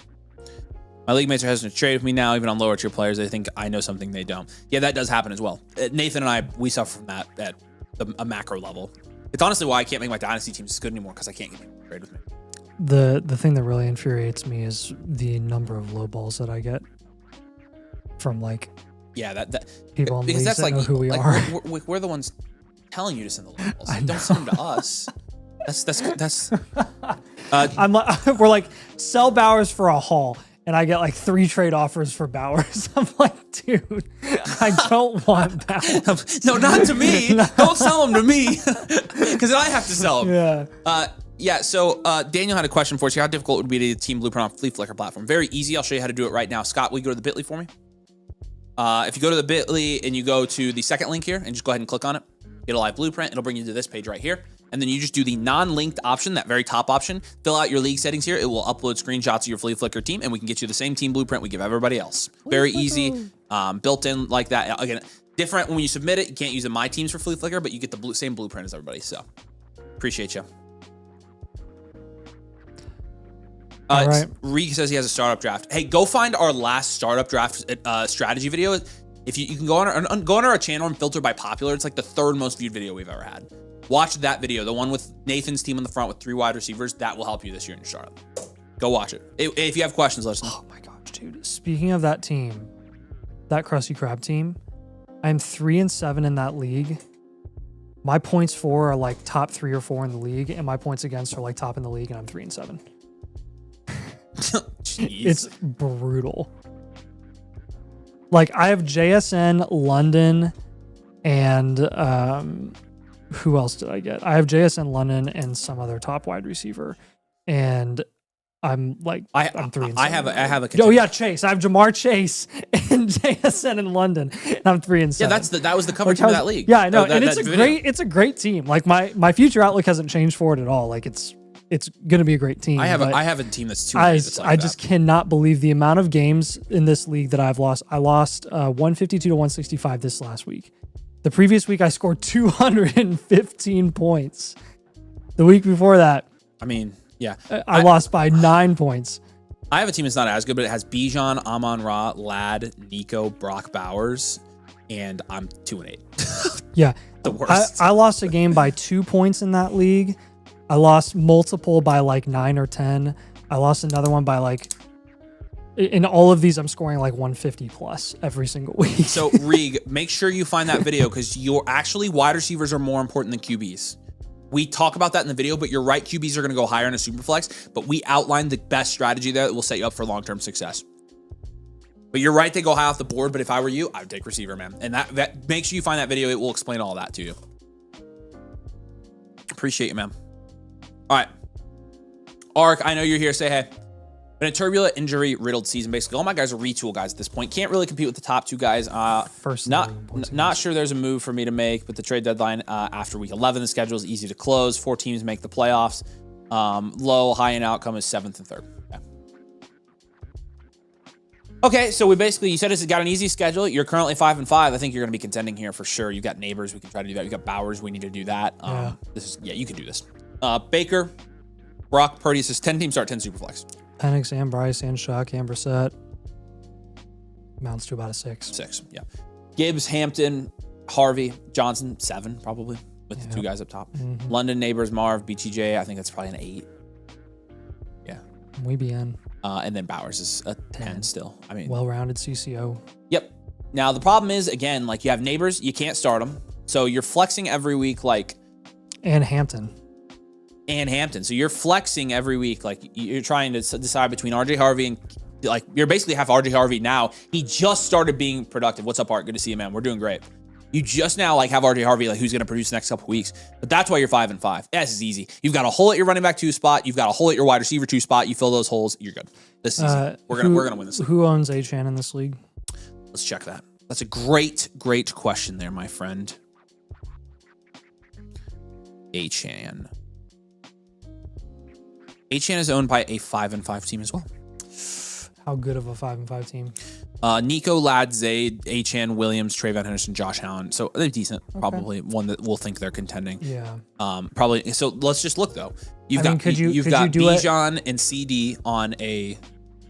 My league mates are hesitant to trade with me now, even on lower tier players. They think I know something they don't. Yeah, that does happen as well. Nathan and I, we suffer from that at a macro level. It's honestly why I can't make my Dynasty teams as good anymore because I can't get anyone to trade with me. The thing that really infuriates me is the number of low balls that I get from like that people because that's like know who we are. We're the ones telling you to send the low balls. Like, don't send them to us. That's I'm like, we're like, sell Bowers for a haul, and I get like 3 trade offers for Bowers. I'm like, dude, I don't want Bowers. No, not to me. No. Don't sell them to me, because then I have to sell them. Yeah. So Daniel had a question for us. How difficult it would be to team Blueprint on Flea Flicker platform? Very easy. I'll show you how to do it right now. Scott, will you go to the Bitly for me? If you go to the Bitly and you go to the second link here and just go ahead and click on it, get a live blueprint. It'll bring you to this page right here. And then you just do the non-linked option, that very top option. Fill out your league settings here. It will upload screenshots of your Flea Flicker team, and we can get you the same team blueprint we give everybody else. Very easy, built in like that. Again, different when you submit it. You can't use the My Teams for Flea Flicker, but you get the same blueprint as everybody. So, appreciate you. All right. Reek says he has a startup draft. Hey, go find our last startup draft strategy video. If you can go on our channel and filter by popular. It's like the 3rd most viewed video we've ever had. Watch that video, the one with Nathan's team in the front with 3 wide receivers. That will help you this year in your startup. Go watch it. If you have questions, let us know. Oh my gosh, dude. Speaking of that team, that Krusty Krab team, I'm 3-7 in that league. My points for are like top 3 or 4 in the league, and my points against are like top in the league, and I'm 3-7. It's brutal. Like I have JSN, London, and who else did I get? I have JSN, London, and some other top wide receiver, and I'm like I'm 3-7. I have a. Oh yeah, Chase. I have Jamar Chase and JSN in London, and I'm 3-7. Yeah, that was the cover team of that league. Yeah, I know, and it's a great team. Like my future outlook hasn't changed for it at all. Like it's going to be a great team. I have a team that's 2. I just cannot believe the amount of games in this league that I've lost. I lost 152 to 165 this last week. The previous week, I scored 215 points. The week before that, I mean, yeah, I lost by 9 points. I have a team that's not as good, but it has Bijan, Amon-Ra, Ladd, Nico, Brock Bowers, and I'm 2-8. Yeah, the worst. I lost a game by 2 points in that league. I lost multiple by like 9 or 10. I lost another one by like. In all of these, I'm scoring like 150 plus every single week. So, Reeg, make sure you find that video because wide receivers are more important than QBs. We talk about that in the video, but you're right. QBs are going to go higher in a super flex, but we outlined the best strategy there that will set you up for long-term success. But you're right, they go high off the board, but if I were you, I would take receiver, man. And that make sure you find that video. It will explain all that to you. Appreciate you, man. All right. Ark, I know you're here. Say hey. Been a turbulent, injury-riddled season. Basically, all my guys are retool guys at this point. Can't really compete with the top 2 guys. Not sure there's a move for me to make, but the trade deadline after week 11, the schedule is easy to close. 4 teams make the playoffs. Low, high-end outcome is 7th and 3rd. Okay, so you said it's got an easy schedule. You're currently 5-5. I think you're going to be contending here for sure. You've got Neighbors. We can try to do that. You've got Bowers. We need to do that. You can do this. Baker, Brock, Purdy says 10 teams start 10 Superflex. Penix and Bryce and Shuck and Brissett amounts to about a 6. 6, yeah. Gibbs, Hampton, Harvey, Johnson, 7 probably with the 2 guys up top. Mm-hmm. London, Neighbors, Marv, BTJ. I think that's probably an 8. Yeah. We be in. And then Bowers is a 10 still. I mean, well-rounded CCO. Yep. Now the problem is again, like you have Neighbors, you can't start them, so you're flexing every week, like. And Hampton. So you're flexing every week. Like you're trying to decide between RJ Harvey and like you're basically half RJ Harvey now. He just started being productive. What's up, Art? Good to see you, man. We're doing great. You just now like have RJ Harvey, like who's going to produce the next couple weeks. But that's why you're 5-5. This is easy. You've got a hole at your running back 2 spot. You've got a hole at your wide receiver 2 spot. You fill those holes, you're good. This is easy. We're gonna win this league. Who owns Achane in this league? Let's check that. That's a great question there, my friend. Achane. Achane is owned by a 5-5 team as well. How good of a 5-5 team? Nico, Ladd, Zayd, Achane, Williams, TreVeyon Henderson, Josh Allen. So they're decent. Okay. Probably one that we'll think they're contending. Yeah. Probably. So let's just look though. You've got Bijan and CD on a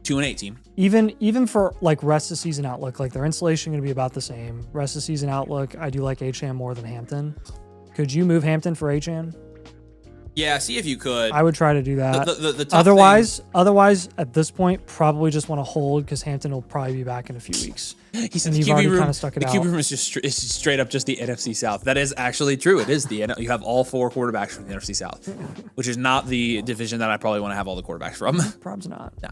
2-8 team. Even for like rest of season outlook, like their installation going to be about the same. Rest of season outlook, I do like Achane more than Hampton. Could you move Hampton for Achane? Yeah, see if you could. I would try to do that. The otherwise, at this point, probably just want to hold because Hampton will probably be back in a few weeks. He said the QB room, the QB room is just straight up just the NFC South. That is actually true. It is you have all 4 quarterbacks from the NFC South, which is not the division that I probably want to have all the quarterbacks from. Probably not. No.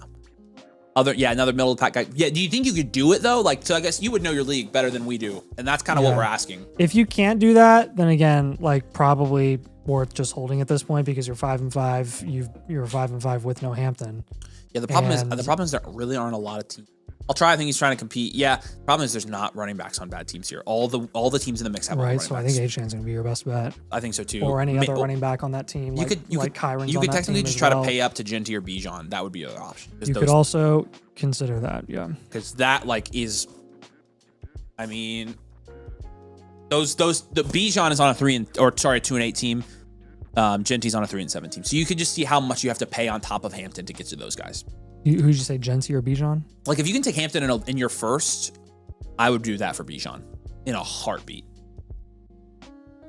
Another middle of the pack guy. Yeah, do you think you could do it though? Like, so I guess you would know your league better than we do, and that's kind of what we're asking. If you can't do that, then again, like probably worth just holding at this point because you're 5-5. You're 5-5 with no Hampton. Yeah, the problem is there really aren't a lot of teams. I'll try. I think he's trying to compete. Yeah, problem is there's not running backs on bad teams here. All the teams in the mix have running backs. So I think Achane's going to be your best bet. I think so too. Or any other running back on that team. You could technically just try to pay up to Genty or Bijan. That would be the option. You could also consider that, yeah. Because that is, I mean, the Bijan is on a 2-8 team. Genty's on a 3-7 team. So you could just see how much you have to pay on top of Hampton to get to those guys. Who'd you say, Genty or Bijan? Like if you can take Hampton in your first, I would do that for Bijan in a heartbeat.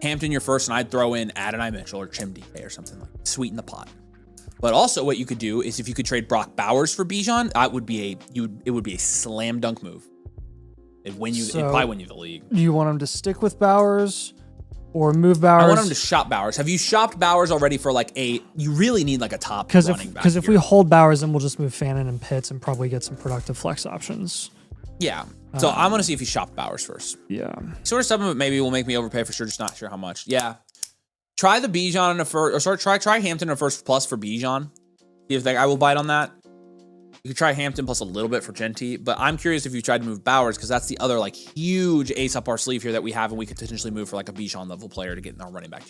Hampton your first, and I'd throw in Adonai Mitchell or Chimdi or something like that. Sweeten the pot. But also what you could do is if you could trade Brock Bowers for Bijan, it would be a slam dunk move. It'd probably win you the league. Do you want him to stick with Bowers or move Bowers? I want him to shop Bowers. Have you shopped Bowers already for you really need like a top running back? Because if we hold Bowers, then we'll just move Fannin and Pitts and probably get some productive flex options. Yeah. So I want to see if you shopped Bowers first. Yeah. Sort of something maybe will make me overpay for sure, just not sure how much. Yeah. Try the Bijan in a first, or try Hampton in a first plus for Bijan. See if I will bite on that. You could try Hampton plus a little bit for Genty, but I'm curious if you tried to move Bowers because that's the other huge ace up our sleeve here that we have, and we could potentially move for a Bijan level player to get in our running back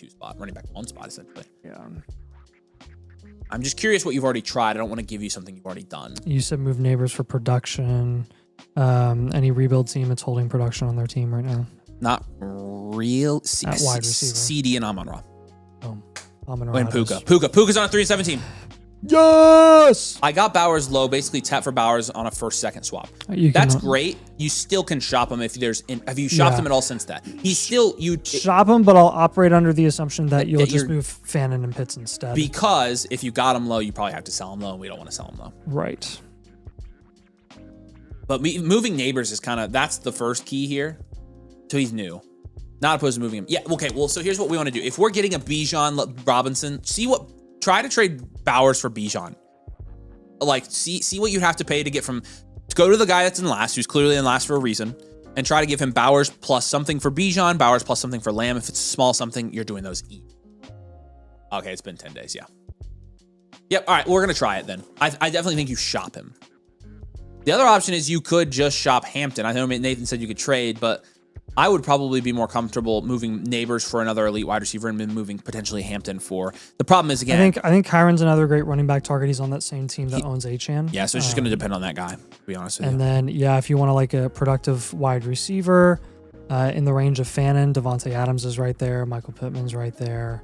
1 spot essentially. Yeah. I'm just curious what you've already tried. I don't want to give you something you've already done. You said move Neighbors for production. Any rebuild team that's holding production on their team right now? Not real. At wide receiver. CD and Amon-Ra. Oh, Amon-Ra. And Puka. Puka's on a 3-7 team. Yes! I got Bowers low, basically tap for Bowers on a 1st-2nd swap. That's great. You still can shop him if there's. Have you shopped him at all since that? Shop him, but I'll operate under the assumption that you'll just move Fannin and Pitts instead. Because if you got him low, you probably have to sell him low, and we don't want to sell him low. Right. But moving Neighbors is that's the first key here. So he's new. Not opposed to moving him. Yeah, okay, well, so here's what we want to do. If we're getting a Bijan Robinson, try to trade Bowers for Bijan. See what you have to pay to go to the guy that's in last, who's clearly in last for a reason, and try to give him Bowers plus something for Bijan, Bowers plus something for Lamb. If it's a small something, you're doing those eat. Okay, it's been 10 days, yeah. Yep, all right, we're going to try it then. I definitely think you shop him. The other option is you could just shop Hampton. I know Nathan said you could trade, but I would probably be more comfortable moving Neighbors for another elite wide receiver and then moving potentially Hampton for. The problem is, again, I think Kyron's another great running back target. He's on that same team that owns Achane. Yeah, so it's just going to depend on that guy, to be honest with you. And then, if you want a productive wide receiver in the range of Fannin, Devontae Adams is right there. Michael Pittman's right there.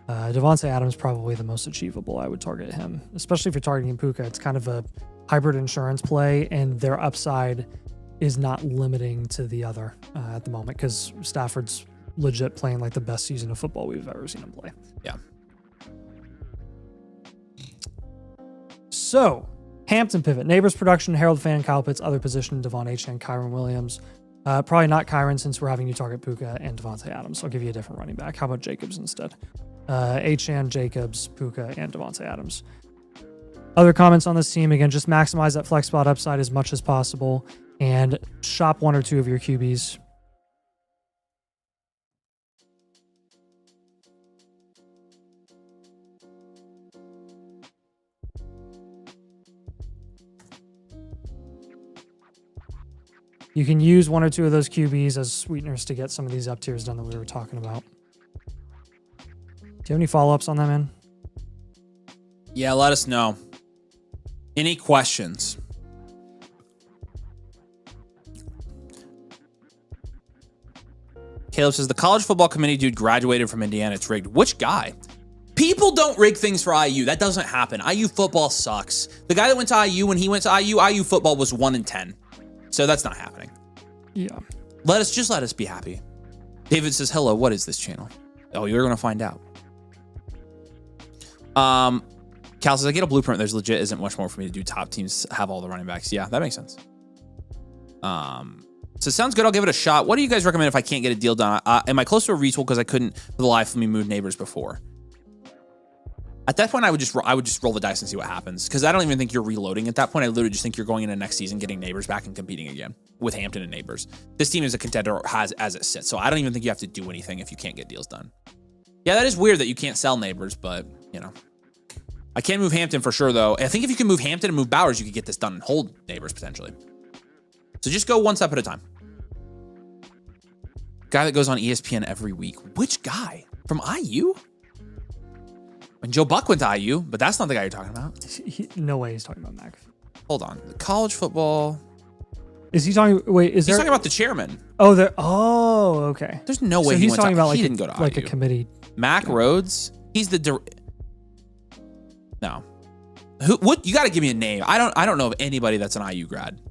Devontae Adams probably the most achievable. I would target him, especially if you're targeting Puka. It's kind of a hybrid insurance play, and their upside is not limiting to the other at the moment because Stafford's legit playing the best season of football we've ever seen him play. Yeah. So, Hampton pivot. Neighbors production, Harold Fannin, Kyle Pitts, other position, Devon Achane, Kyron Williams. Probably not Kyron since we're having you target Puka and Devontae Adams. I'll give you a different running back. How about Jacobs instead? Achane, Jacobs, Puka, and Devontae Adams. Other comments on this team, again, just maximize that flex spot upside as much as possible and shop 1 or 2 of your QBs. You can use 1 or 2 of those QBs as sweeteners to get some of these up tiers done that we were talking about. Do you have any follow-ups on that, man? Yeah, let us know. Any questions? Caleb says, the college football committee dude graduated from Indiana. It's rigged. Which guy? People don't rig things for IU. That doesn't happen. IU football sucks. The guy that went to IU, when he went to IU football was 1-10. So that's not happening. Yeah. Let us be happy. David says, hello, what is this channel? Oh, you're going to find out. Cal says, I get a blueprint. There's legit isn't much more for me to do. Top teams have all the running backs. Yeah, that makes sense. So it sounds good. I'll give it a shot. What do you guys recommend if I can't get a deal done? Am I close to a retool because I couldn't for the life of me move neighbors before? At that point, I would just roll the dice and see what happens, because I don't even think you're reloading at that point. I literally just think you're going into next season, getting neighbors back and competing again with Hampton and neighbors. This team is a contender as it sits, so I don't even think you have to do anything if you can't get deals done. Yeah, that is weird that you can't sell neighbors, but you know, I can move Hampton for sure though. I think if you can move Hampton and move Bowers, you could get this done and hold neighbors potentially. So just go one step at a time. Guy that goes on ESPN every week. Which guy? From IU? And Joe Buck went to IU, but that's not the guy you're talking about. No way he's talking about McAfee. Hold on. The college football. Is he talking? Wait, he's talking about the chairman. Oh, okay. There's no way so he's talking about he didn't go to like IU. A committee. Mac Rhodes. He's the. No. What? You got to give me a name. I don't know of anybody that's an IU grad.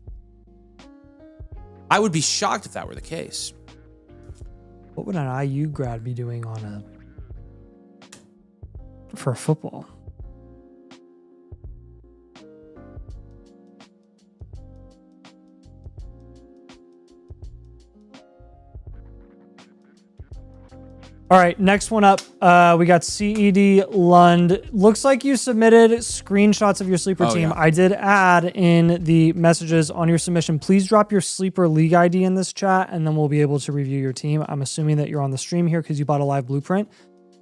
I would be shocked if that were the case. What would an IU grad be doing for football? All right, next one up, we got CED Lund. Looks like you submitted screenshots of your sleeper team. Yeah. I did add in the messages on your submission. Please drop your sleeper league ID in this chat, and then we'll be able to review your team. I'm assuming that you're on the stream here because you bought a live blueprint.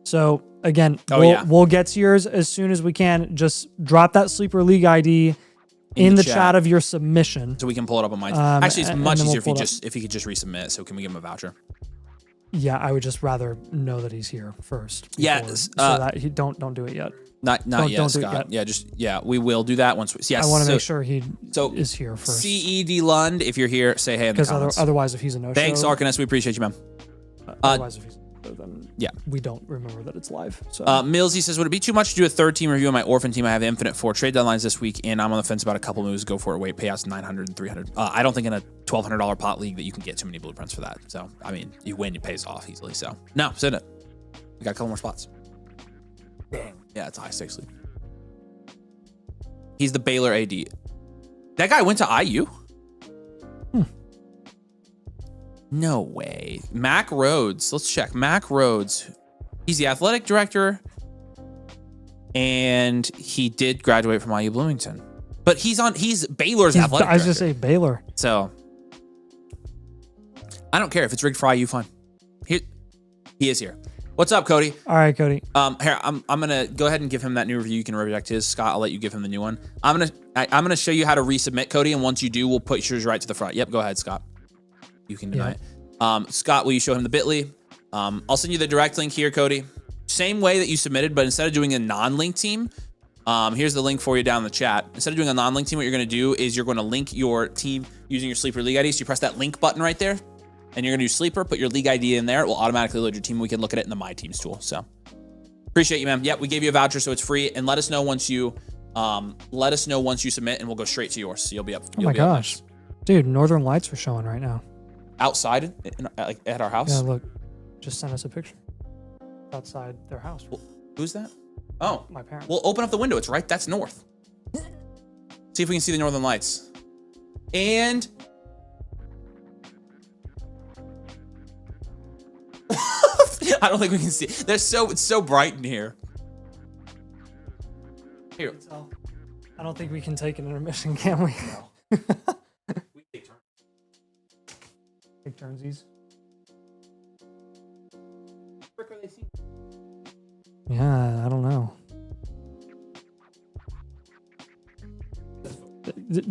So again, we'll get to yours as soon as we can. Just drop that sleeper league ID in the chat of your submission, so we can pull it up on my team. Actually, it's much easier if he could just resubmit. So can we give him a voucher? Yeah, I would just rather know that he's here first. Yeah, so that he don't do it yet. Not yet, Scott. Yeah, we will do that once. I want to make sure he is here first. CED Lund, if you're here, say hey in the comments. Because otherwise, if he's a no-show, thanks, Arcanist. We appreciate you, man. Otherwise, if he's then we don't remember that it's live. So Millsy says, would it be too much to do a third team review on my orphan team? I have Infinite 4 trade deadlines this week, and I'm on the fence about a couple moves. Go for it. Wait, payouts 900 and 300. I don't think in a $1,200 pot league that you can get too many blueprints for that. So I mean, you win, it pays off easily. So no, send it. We got a couple more spots. Dang. Yeah, it's a high stakes league. He's the Baylor AD. That guy went to IU. No way. Mac Rhodes. Let's check. Mac Rhodes. He's the athletic director. And he did graduate from IU Bloomington. But he's Baylor's athletic director. I was just say Baylor. So I don't care if it's rigged for IU, fine. He is here. What's up, Cody? All right, Cody. Here, I'm gonna go ahead and give him that new review. You can reject his. Scott, I'll let you give him the new one. I'm gonna show you how to resubmit, Cody, and once you do, we'll put yours right to the front. Yep, go ahead, Scott. You can deny it. Scott, will you show him the bit.ly? I'll send you the direct link here, Cody. Same way that you submitted, but instead of doing a non-link team, here's the link for you down in the chat. Instead of doing a non-link team, what you're going to do is you're going to link your team using your Sleeper League ID. So you press that link button right there, and you're going to do Sleeper, put your league ID in there. It will automatically load your team. We can look at it in the My Teams tool. So appreciate you, man. Yep, we gave you a voucher, so it's free. And let us know once you submit, and we'll go straight to yours. So you'll be up. Oh my gosh, dude! Northern Lights are showing right now. Outside, at our house? Yeah, look. Just send us a picture. Outside their house. Well, who's that? Oh. My parents. Well, open up the window. It's right. That's north. See if we can see the Northern Lights. And... I don't think we can see. It's so bright in here. Here. I don't think we can take an intermission, can we? No. We take turns. Take turnsies. Yeah, I don't know.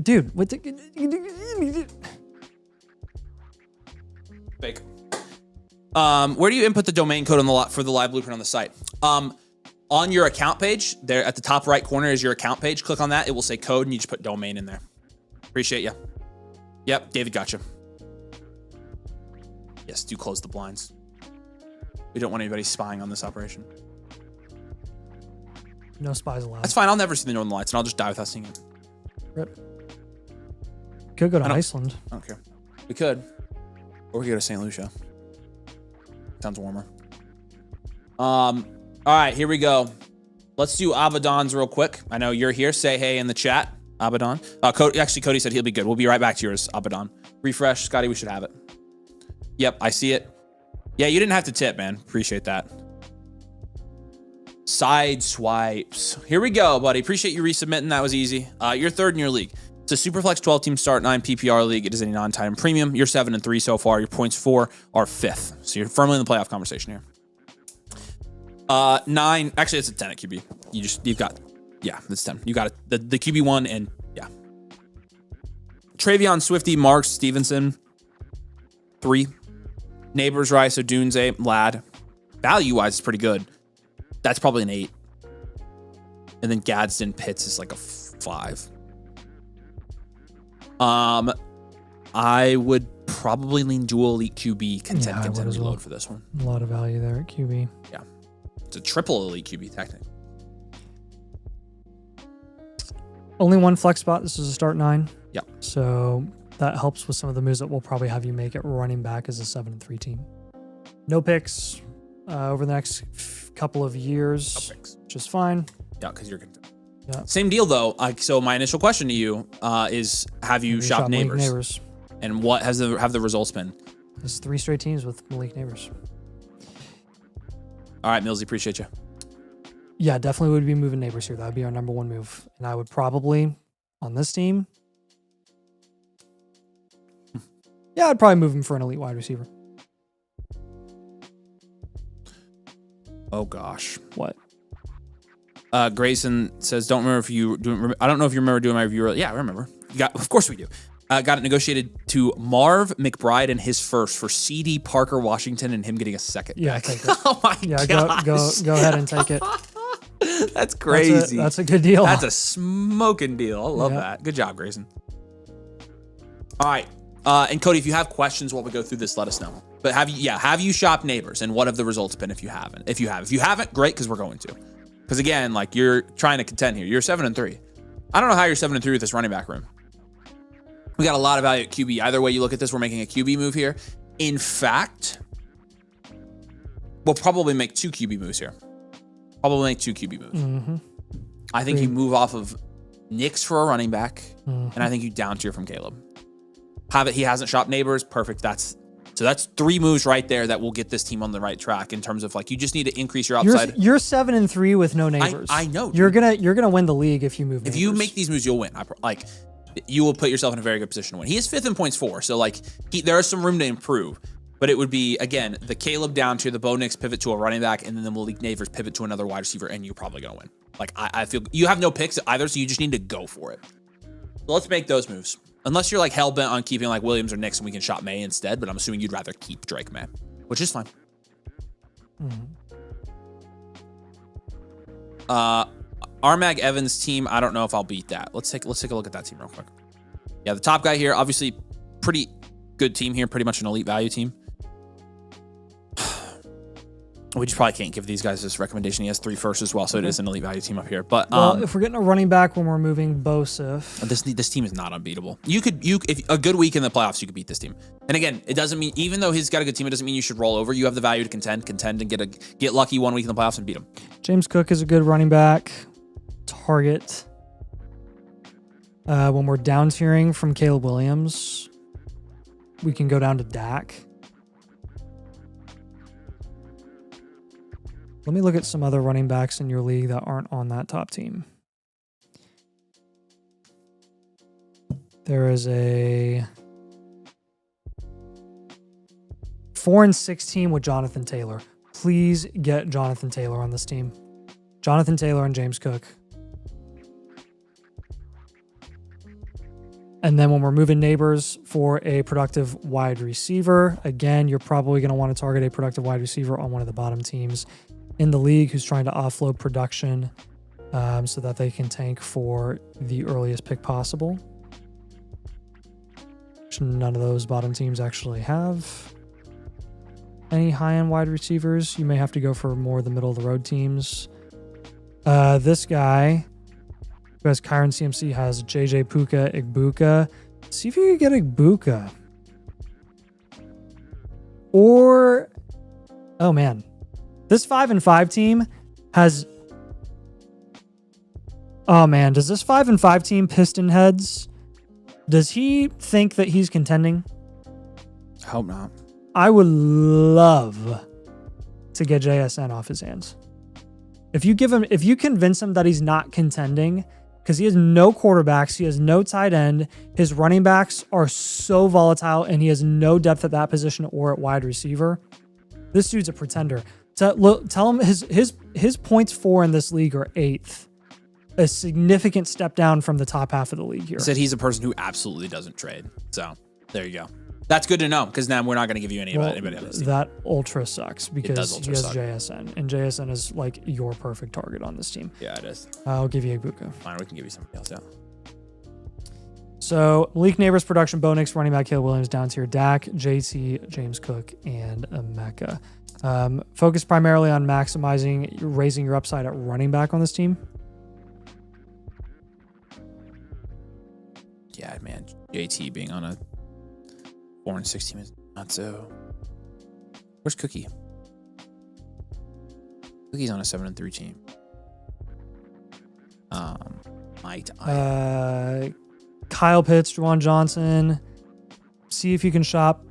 Dude, what the... Fake. Where do you input the domain code on the for the live blueprint on the site? On your account page, there at the top right corner is your account page. Click on that. It will say code, and you just put domain in there. Appreciate you. Yep, David gotcha. Yes, do close the blinds. We don't want anybody spying on this operation. No spies allowed. That's fine. I'll never see the Northern Lights, and I'll just die without seeing it. Rip. Could go to Iceland. I don't care. We could. Or we could go to St. Lucia. Sounds warmer. All right, here we go. Let's do Abaddon's real quick. I know you're here. Say hey in the chat, Abaddon. Actually, Cody said he'll be good. We'll be right back to yours, Abaddon. Refresh, Scotty, we should have it. Yep, I see it. Yeah, you didn't have to tip, man. Appreciate that. Side swipes. Here we go, buddy. Appreciate you resubmitting. That was easy. You're third in your league. It's a Superflex 12-team start 9 PPR league. It is a non-time premium. You're 7-3 so far. Your points 4 are 5th. So you're firmly in the playoff conversation here. 9. Actually, it's a 10 at QB. You've got, yeah, that's 10. You got the QB 1 and yeah. TreVeyon, Swifty, Marks, Stevenson. 3. Neighbors, Rice, Odunze, Lad. Value-wise, it's pretty good. That's probably an 8. And then Gadsden, Pitts is like a 5. I would probably lean dual elite QB, contend, reload for this one. A lot of value there at QB. Yeah. It's a triple elite QB, technically. Only one flex spot. This is a start 9. Yeah. So that helps with some of the moves that we'll probably have you make at running back as a 7-3 team. No picks over the next couple of years, which is fine. Yeah, because you're content. Yeah. Same deal though. So my initial question to you is: have you shopped Neighbors? And what have the results been? There's 3 straight teams with Malik Neighbors. All right, Millsy, appreciate you. Yeah, definitely would be moving Neighbors here. That would be our number 1 move, and I would probably on this team. Yeah, I'd probably move him for an elite wide receiver. Oh gosh, what? Grayson says, "Don't remember if you do. I don't know if you remember doing my review. Yeah, I remember. Of course we do. Got it negotiated to Marv McBride and his first for CD Parker Washington and him getting a second. Yeah, back. take it. Oh my god. Go ahead and take it. That's crazy. That's a good deal. That's a smoking deal. I love that. Good job, Grayson. All right. And Cody, if you have questions while we go through this, let us know. But have you shopped Neighbors, and what have the results been if you haven't? If you haven't, great, because we're going to. Because again, like you're trying to contend here. You're 7-3. I don't know how you're 7-3 with this running back room. We got a lot of value at QB. Either way you look at this, we're making a QB move here. In fact, we'll probably make 2 QB moves here. Probably make 2 QB moves. Mm-hmm. I think you move off of Knicks for a running back, and I think you down tier from Caleb. He hasn't shopped Neighbors. Perfect. That's 3 moves right there that will get this team on the right track in terms of like you just need to increase your upside. You're 7-3 with no Neighbors. I know. Dude. You're gonna win the league if you move Neighbors. If you make these moves, you'll win. You will put yourself in a very good position to win. He is 5th in points 4, so like there is some room to improve. But it would be again the Caleb down tier, the Bo Nix pivot to a running back, and then the Malik Neighbors pivot to another wide receiver, and you're probably gonna win. Like I feel you have no picks either, so you just need to go for it. So let's make those moves. Unless you're like hell bent on keeping like Williams or Nix and we can shop May instead, but I'm assuming you'd rather keep Drake May, which is fine. Armag Evans team, I don't know if I'll beat that. Let's take a look at that team real quick. Yeah, the top guy here, obviously pretty good team here, pretty much an elite value team. We just probably can't give these guys this recommendation. He has 3 firsts as well, so it is an elite value team up here. But if we're getting a running back when we're moving Bosif, this team is not unbeatable. If a good week in the playoffs, you could beat this team. And again, it doesn't mean even though he's got a good team, it doesn't mean you should roll over. You have the value to contend, and get lucky 1 week in the playoffs and beat him. James Cook is a good running back target. When we're down tiering from Caleb Williams, we can go down to Dak. Let me look at some other running backs in your league that aren't on that top team. There is a 4-6 team with Jonathan Taylor. Please get Jonathan Taylor on this team. Jonathan Taylor and James Cook. And then when we're moving neighbors for a productive wide receiver, again, you're probably going to want to target a productive wide receiver on one of the bottom teams in the league who's trying to offload production so that they can tank for the earliest pick possible. Which none of those bottom teams actually have any high-end wide receivers. You may have to go for more of the middle-of-the-road teams. This guy, who has Kyron CMC, has JJ Puka Igbuka. See if you can get Igbuka. Or, oh man, this 5-5 team has, oh man, does this 5-5 team Piston Heads, does he think that he's contending? I hope not. I would love to get JSN off his hands. If you convince him that he's not contending, because he has no quarterbacks, he has no tight end, his running backs are so volatile, and he has no depth at that position or at wide receiver. This dude's a pretender. Tell him his points for in this league are 8th. A significant step down from the top half of the league here. He said he's a person who absolutely doesn't trade. So there you go. That's good to know, because now we're not going to give you anybody on this team. That ultra sucks because he has JSN, and JSN is like your perfect target on this team. Yeah, it is. I'll give you Igbuka. Fine, we can give you somebody else out. So Malik Neighbors, production, Bo Nix, running back, Caleb Williams, down tier, Dak, JT, James Cook, and Emeka. Focus primarily on maximizing, raising your upside at running back on this team. Yeah, man, JT being on a 4-6 team is not so. Where's Cookie? Cookie's on a 7-3 team. Kyle Pitts, Juwan Johnson. See if you can shop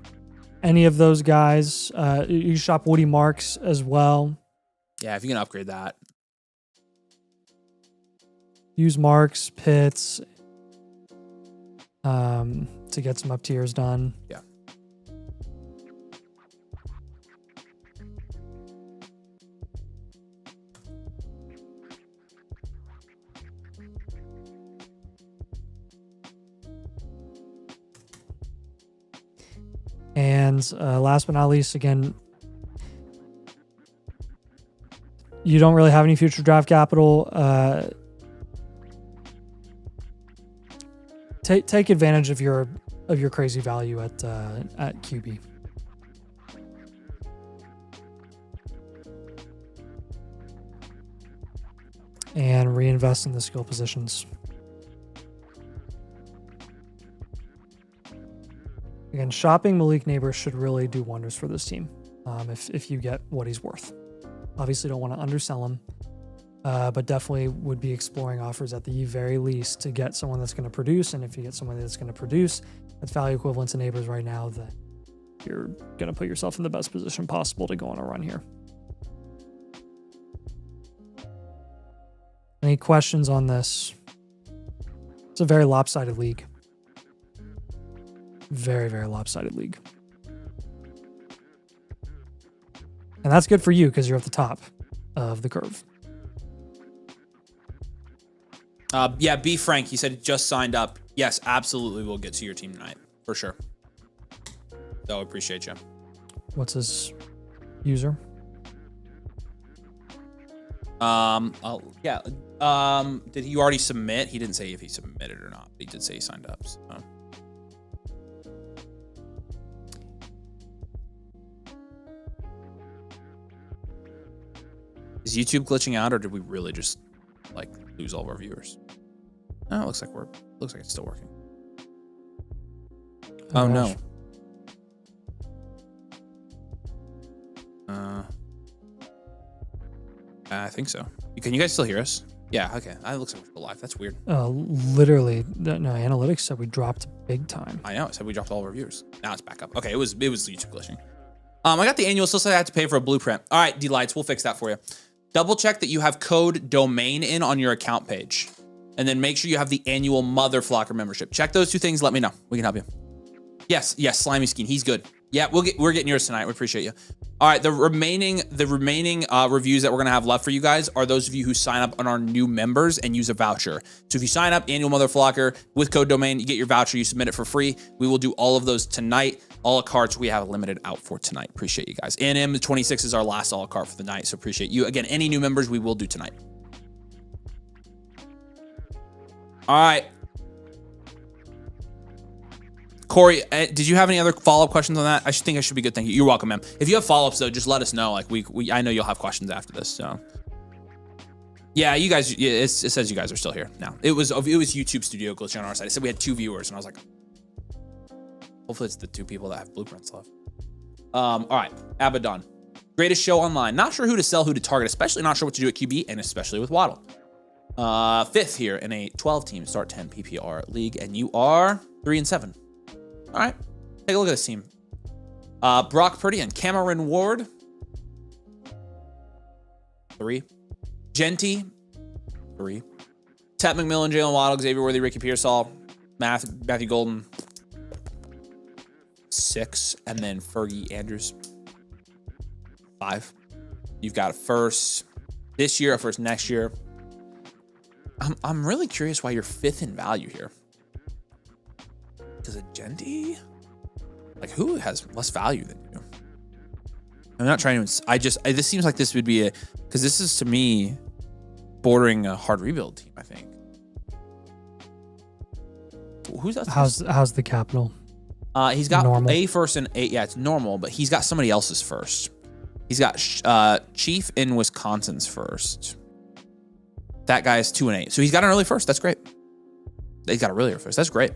any of those guys. You can shop Woody Marks as well. Yeah, if you can upgrade that. Use Marks, Pitts, to get some up tiers done. Yeah. And last but not least, again, you don't really have any future draft capital. Take advantage of your crazy value at QB. And reinvest in the skill positions. Again, shopping Malik Neighbors should really do wonders for this team if you get what he's worth. Obviously, don't want to undersell him, but definitely would be exploring offers at the very least to get someone that's going to produce. And if you get someone that's going to produce that's value equivalent to Neighbors right now, then you're going to put yourself in the best position possible to go on a run here. Any questions on this? It's a very lopsided league. Very, very lopsided league. And that's good for you because you're at the top of the curve. Yeah, B. Frank, he said he just signed up. Yes, absolutely, we'll get to your team tonight. For sure. So, appreciate you. What's his user? Yeah. Did he already submit? He didn't say if he submitted or not, but he did say he signed up. So. Is YouTube glitching out, or did we really just like lose all of our viewers? No, it looks like it's still working. Oh no. I think so. Can you guys still hear us? Yeah, okay. That looks like we're still live. That's weird. Literally, no, analytics said we dropped big time. I know. It said we dropped all of our viewers. Now it's back up. Okay, it was YouTube glitching. I got the annual. Still said I had to pay for a blueprint. All right, D-Lights, we'll fix that for you. Double check that you have code domain in on your account page. And then make sure you have the annual Motherflocker membership. Check those two things. Let me know. We can help you. Yes, Slimy Skeen. He's good. Yeah, we're getting yours tonight. We appreciate you. All right, the remaining reviews that we're gonna have left for you guys are those of you who sign up on our new members and use a voucher. So if you sign up, Annual Motherflocker with code domain, you get your voucher, you submit it for free. We will do all of those tonight. A la cartes we have limited out for tonight. Appreciate you guys. And M26 is our last a la carte for the night, so appreciate you. Again, any new members we will do tonight. All right. Corey, did you have any other follow-up questions on that? I think I should be good. Thank you. You're welcome, man. If you have follow-ups though, just let us know. Like I know you'll have questions after this. So yeah, you guys. Yeah, it says you guys are still here now. It was YouTube Studio glitching on our side. It said we had 2 viewers, and I was like, hopefully it's the 2 people that have blueprints left. All right, Abaddon, greatest show online. Not sure who to sell, who to target, especially not sure what to do at QB, and especially with Waddle. 5th here in a 12-team start 10 PPR league, and you are 3-7. All right, take a look at this team. Brock Purdy and Cameron Ward. 3. Genty. 3. Tet McMillan, Jalen Waddle, Xavier Worthy, Ricky Pearsall, Matthew Golden. 6. And then Fergie Andrews. 5. You've got a first this year, a first next year. I'm really curious why you're 5th in value here. Because a Genty? Like, who has less value than you? I'm not trying to... this seems like this would be a... Because this is, to me, bordering a hard rebuild team, I think. Who's that? How's the capital? He's got normal. a first and 8. Yeah, it's normal, but he's got somebody else's first. He's got Chief in Wisconsin's first. That guy is 2 and 8. So he's got an early first. That's great. He's got a really early first. That's great.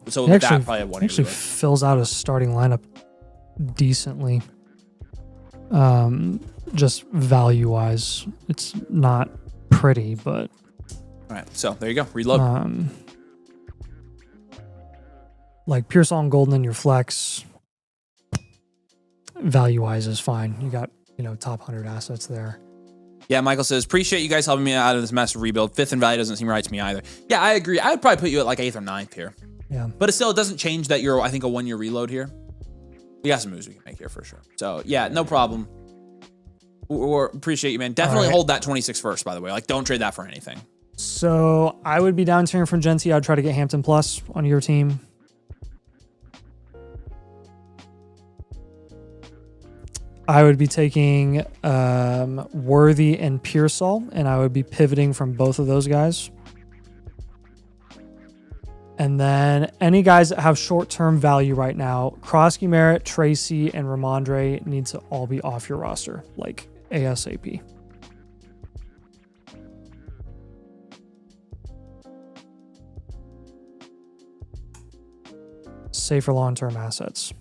So He that actually, probably have one. actually fills out a starting lineup decently. Just value-wise, it's not pretty, but... All right, so there you go. Reload. Like Pearsall and Golden in your flex, value-wise is fine. You got, top 100 assets there. Yeah, Michael says, appreciate you guys helping me out of this massive rebuild. 5th in value doesn't seem right to me either. Yeah, I agree. I would probably put you at like 8th or 9th here. Yeah. But it doesn't change that you're, I think, a 1-year reload here. We got some moves we can make here for sure. So, yeah, no problem. Or appreciate you, man. Definitely hold that 26 first, by the way. Like, don't trade that for anything. So, I would be down tiering from Genty. I'd try to get Hampton Plus on your team. I would be taking Worthy and Pearsall, and I would be pivoting from both of those guys. And then any guys that have short-term value right now, Krosky Merritt, Tracy, and Ramondre need to all be off your roster, like ASAP. Save for long-term assets.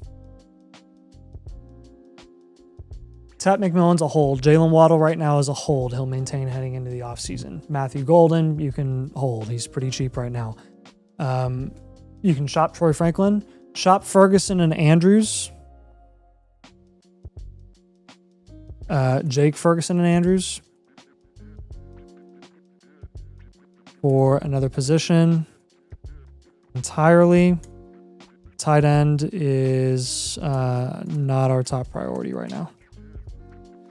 Tet McMillan's a hold. Jalen Waddle right now is a hold. He'll maintain heading into the offseason. Matthew Golden, you can hold. He's pretty cheap right now. You can shop Troy Franklin, shop Ferguson and Andrews, Jake Ferguson and Andrews for another position entirely. Tight end is not our top priority right now.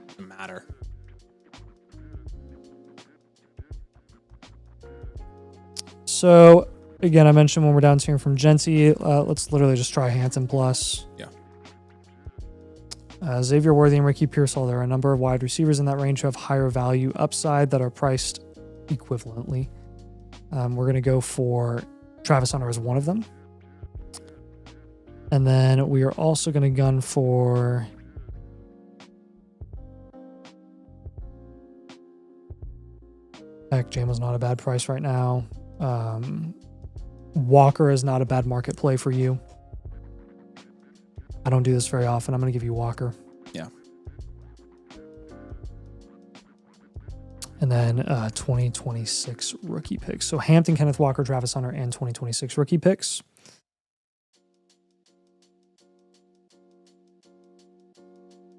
Doesn't matter. So again, I mentioned when we're down tiering from Genty, let's literally just try Hampton Plus. Yeah. Xavier Worthy and Ricky Pearsall. There are a number of wide receivers in that range who have higher value upside that are priced equivalently. We're going to go for Travis Hunter as one of them. And then we are also going to gun for heck, Jamal's not a bad price right now. Walker is not a bad market play for you. I don't do this very often. I'm going to give you Walker. Yeah. And then 2026 rookie picks. So Hampton, Kenneth Walker, Travis Hunter, and 2026 rookie picks.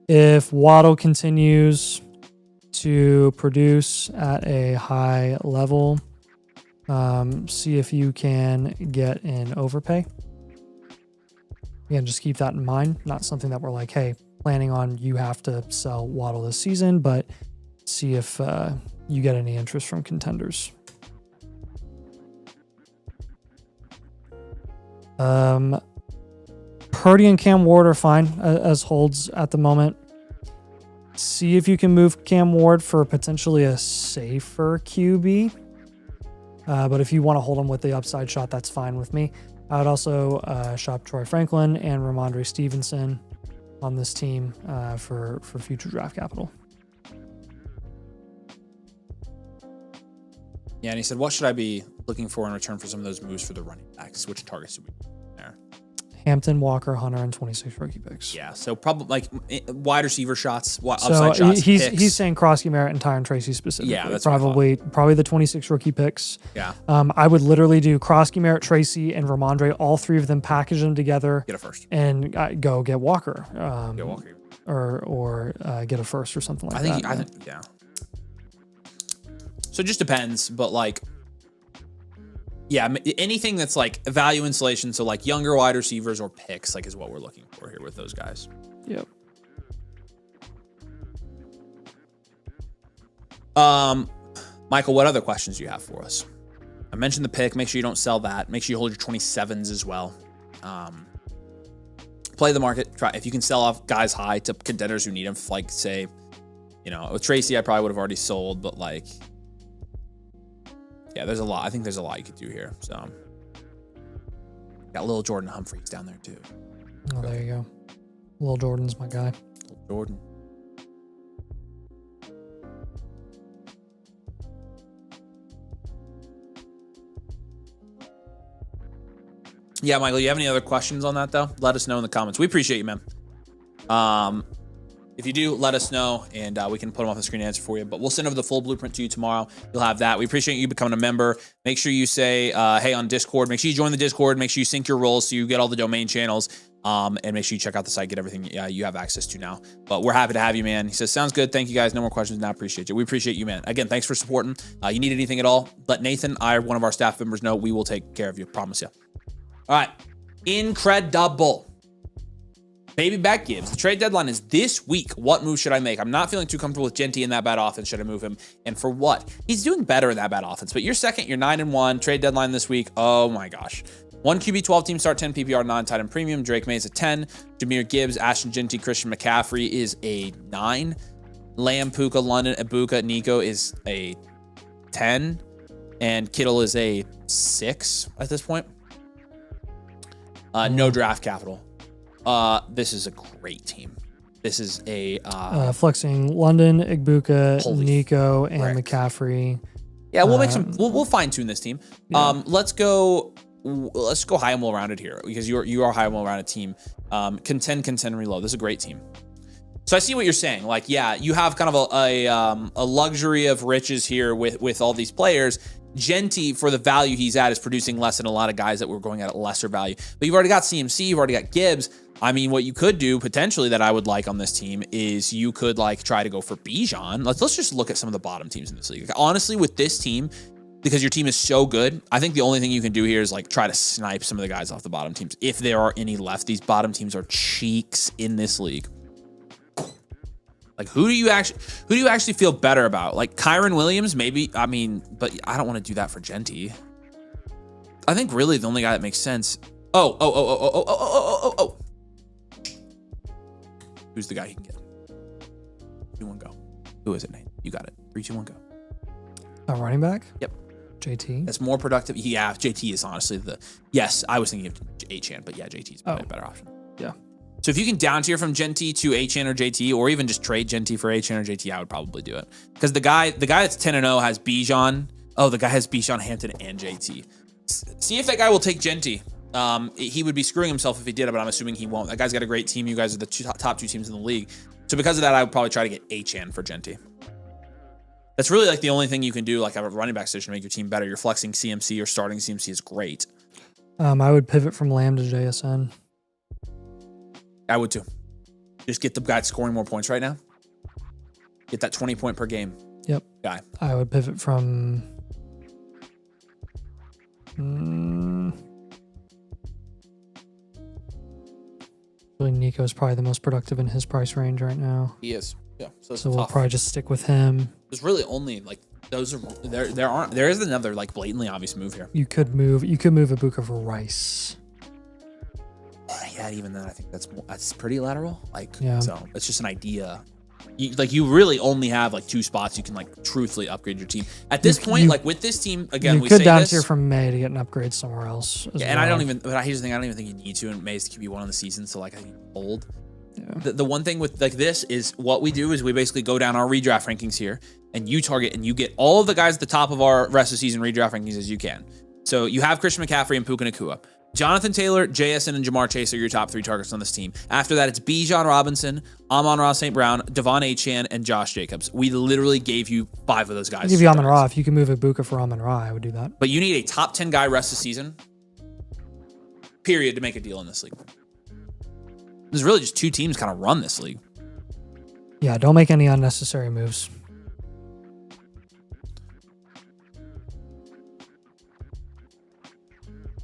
If Waddle continues to produce at a high level, see if you can get an overpay. again, just keep that in mind. Not something that we're like, hey, planning on you have to sell Waddle this season, but see if you get any interest from contenders. Purdy and Cam Ward are fine as holds at the moment. See if you can move Cam Ward for potentially a safer QB. But if you want to hold him with the upside shot, that's fine with me. I would also shop Troy Franklin and Ramondre Stevenson on this team for future draft capital. Yeah, and he said, what should I be looking for in return for some of those moves for the running backs? Which targets do we there? Hampton, Walker, Hunter, and 26 rookie picks. Yeah, so probably like wide receiver shots, upside shots. He's saying Krosky Merritt and Tyron Tracy specifically. Yeah, that's probably the 26 rookie picks. Yeah. I would literally do Krosky Merritt, Tracy, and Ramondre, all three of them, package them together. Get a first. And go get Walker. Get Walker. Or get a first or something like that. I think, yeah. So it just depends, but like, yeah, anything that's like value insulation, so like younger wide receivers or picks, like is what we're looking for here with those guys. Yep. Michael, what other questions do you have for us? I mentioned the pick. Make sure you don't sell that. Make sure you hold your 27s as well. Play the market. Try if you can sell off guys high to contenders who need them. Like say, with Tracy, I probably would have already sold, but like. Yeah, there's a lot. I think there's a lot you could do here. So, got little Jordan Humphreys down there too. Oh, there you go. Lil Jordan's my guy. Little Jordan. Yeah, Michael, you have any other questions on that though? Let us know in the comments. We appreciate you, man. If you do, let us know, and we can put them off the screen and answer for you. But we'll send over the full blueprint to you tomorrow. You'll have that. We appreciate you becoming a member. Make sure you say, hey, on Discord. Make sure you join the Discord. Make sure you sync your roles so you get all the domain channels. And make sure you check out the site, get everything you have access to now. But we're happy to have you, man. He says, sounds good. Thank you, guys. No more questions now. Appreciate you. We appreciate you, man. Again, thanks for supporting. You need anything at all, let Nathan, one of our staff members, know. We will take care of you. Promise you. All right. Incredible. Baby back Gibbs. The trade deadline is this week. What move should I make? I'm not feeling too comfortable with Genty in that bad offense. Should I move him? And for what? He's doing better in that bad offense. But you're second. You're 9-1. Trade deadline this week. Oh my gosh. 1 QB, 12 team start, 10 PPR, 9 tight end premium. Drake May is a 10. Jameer Gibbs, Ashton Genty, Christian McCaffrey is a 9. Lamb, Puka, London, Ibuka, Nico is a 10. And Kittle is a 6 at this point. No draft capital. This is a great team. This is a flexing London, Ibuka, Nico, and McCaffrey. Yeah, we'll make some. We'll fine tune this team. Yeah. Let's go high and well rounded here because you are high and well rounded team. Contend, reload. This is a great team. So I see what you're saying. Like, yeah, you have kind of a luxury of riches here with all these players. Genty, for the value he's at, is producing less than a lot of guys that were going at lesser value. But you've already got CMC, you've already got Gibbs. I mean, what you could do potentially that I would like on this team is you could like try to go for Bijan. Let's just look at some of the bottom teams in this league. Honestly, with this team, because your team is so good, I think the only thing you can do here is like try to snipe some of the guys off the bottom teams. If there are any left, these bottom teams are cheeks in this league. Like, who do you actually feel better about? Like Kyron Williams, maybe. I mean, but I don't want to do that for Genty. I think really the only guy that makes sense. Oh. Who's the guy he can get? 2, 1, go. Who is it, Nate? You got it. 3, 2, 1, go. A running back? Yep. JT. That's more productive. Yeah, JT is honestly yes, I was thinking of Achane, but yeah, JT is probably a better option. Yeah. So if you can down tier from Genty to Achane or JT, or even just trade Genty for Achane or JT, I would probably do it. Because the guy that's 10-0 has Bijan. Oh, the guy has Bijan, Hampton, and JT. See if that guy will take Genty. He would be screwing himself if he did it, but I'm assuming he won't. That guy's got a great team. You guys are the top 2 teams in the league. So because of that, I would probably try to get Achane for Genty. That's really like the only thing you can do, like a running back position to make your team better. You're flexing CMC or starting CMC is great. I would pivot from Lamb to JSN. I would too. Just get the guy scoring more points right now. Get that 20 point per game. Yep. Guy. I would pivot from. Really, Nico's probably the most productive in his price range right now. He is. Yeah. So we'll probably just stick with him. There's really only like those are there is another like blatantly obvious move here. You could move Ibuka for Rice. Yeah, even then I think that's pretty lateral. Like yeah. So it's just an idea. You really only have like 2 spots you can like truthfully upgrade your team at this point. Like with this team, again, you could down tier from May to get an upgrade somewhere else. Yeah, and I don't even. But here's the thing: I don't even think you need to. And May's the QB1 on the season, so like I think old. Yeah. The one thing with like this is what we do is we basically go down our redraft rankings here, and you target and you get all of the guys at the top of our rest of season redraft rankings as you can. So you have Christian McCaffrey and Puka Nacua. Jonathan Taylor, JSN, and Jamar Chase are your top 3 targets on this team. After that, it's Bijan Robinson, Amon-Ra St. Brown, Devon Achane, and Josh Jacobs. We literally gave you 5 of those guys. I'll give you Amon-Ra. If you can move Ibuka for Amon-Ra, I would do that. But you need a top 10 guy rest of season, period, to make a deal in this league. There's really just 2 teams kind of run this league. Yeah, don't make any unnecessary moves.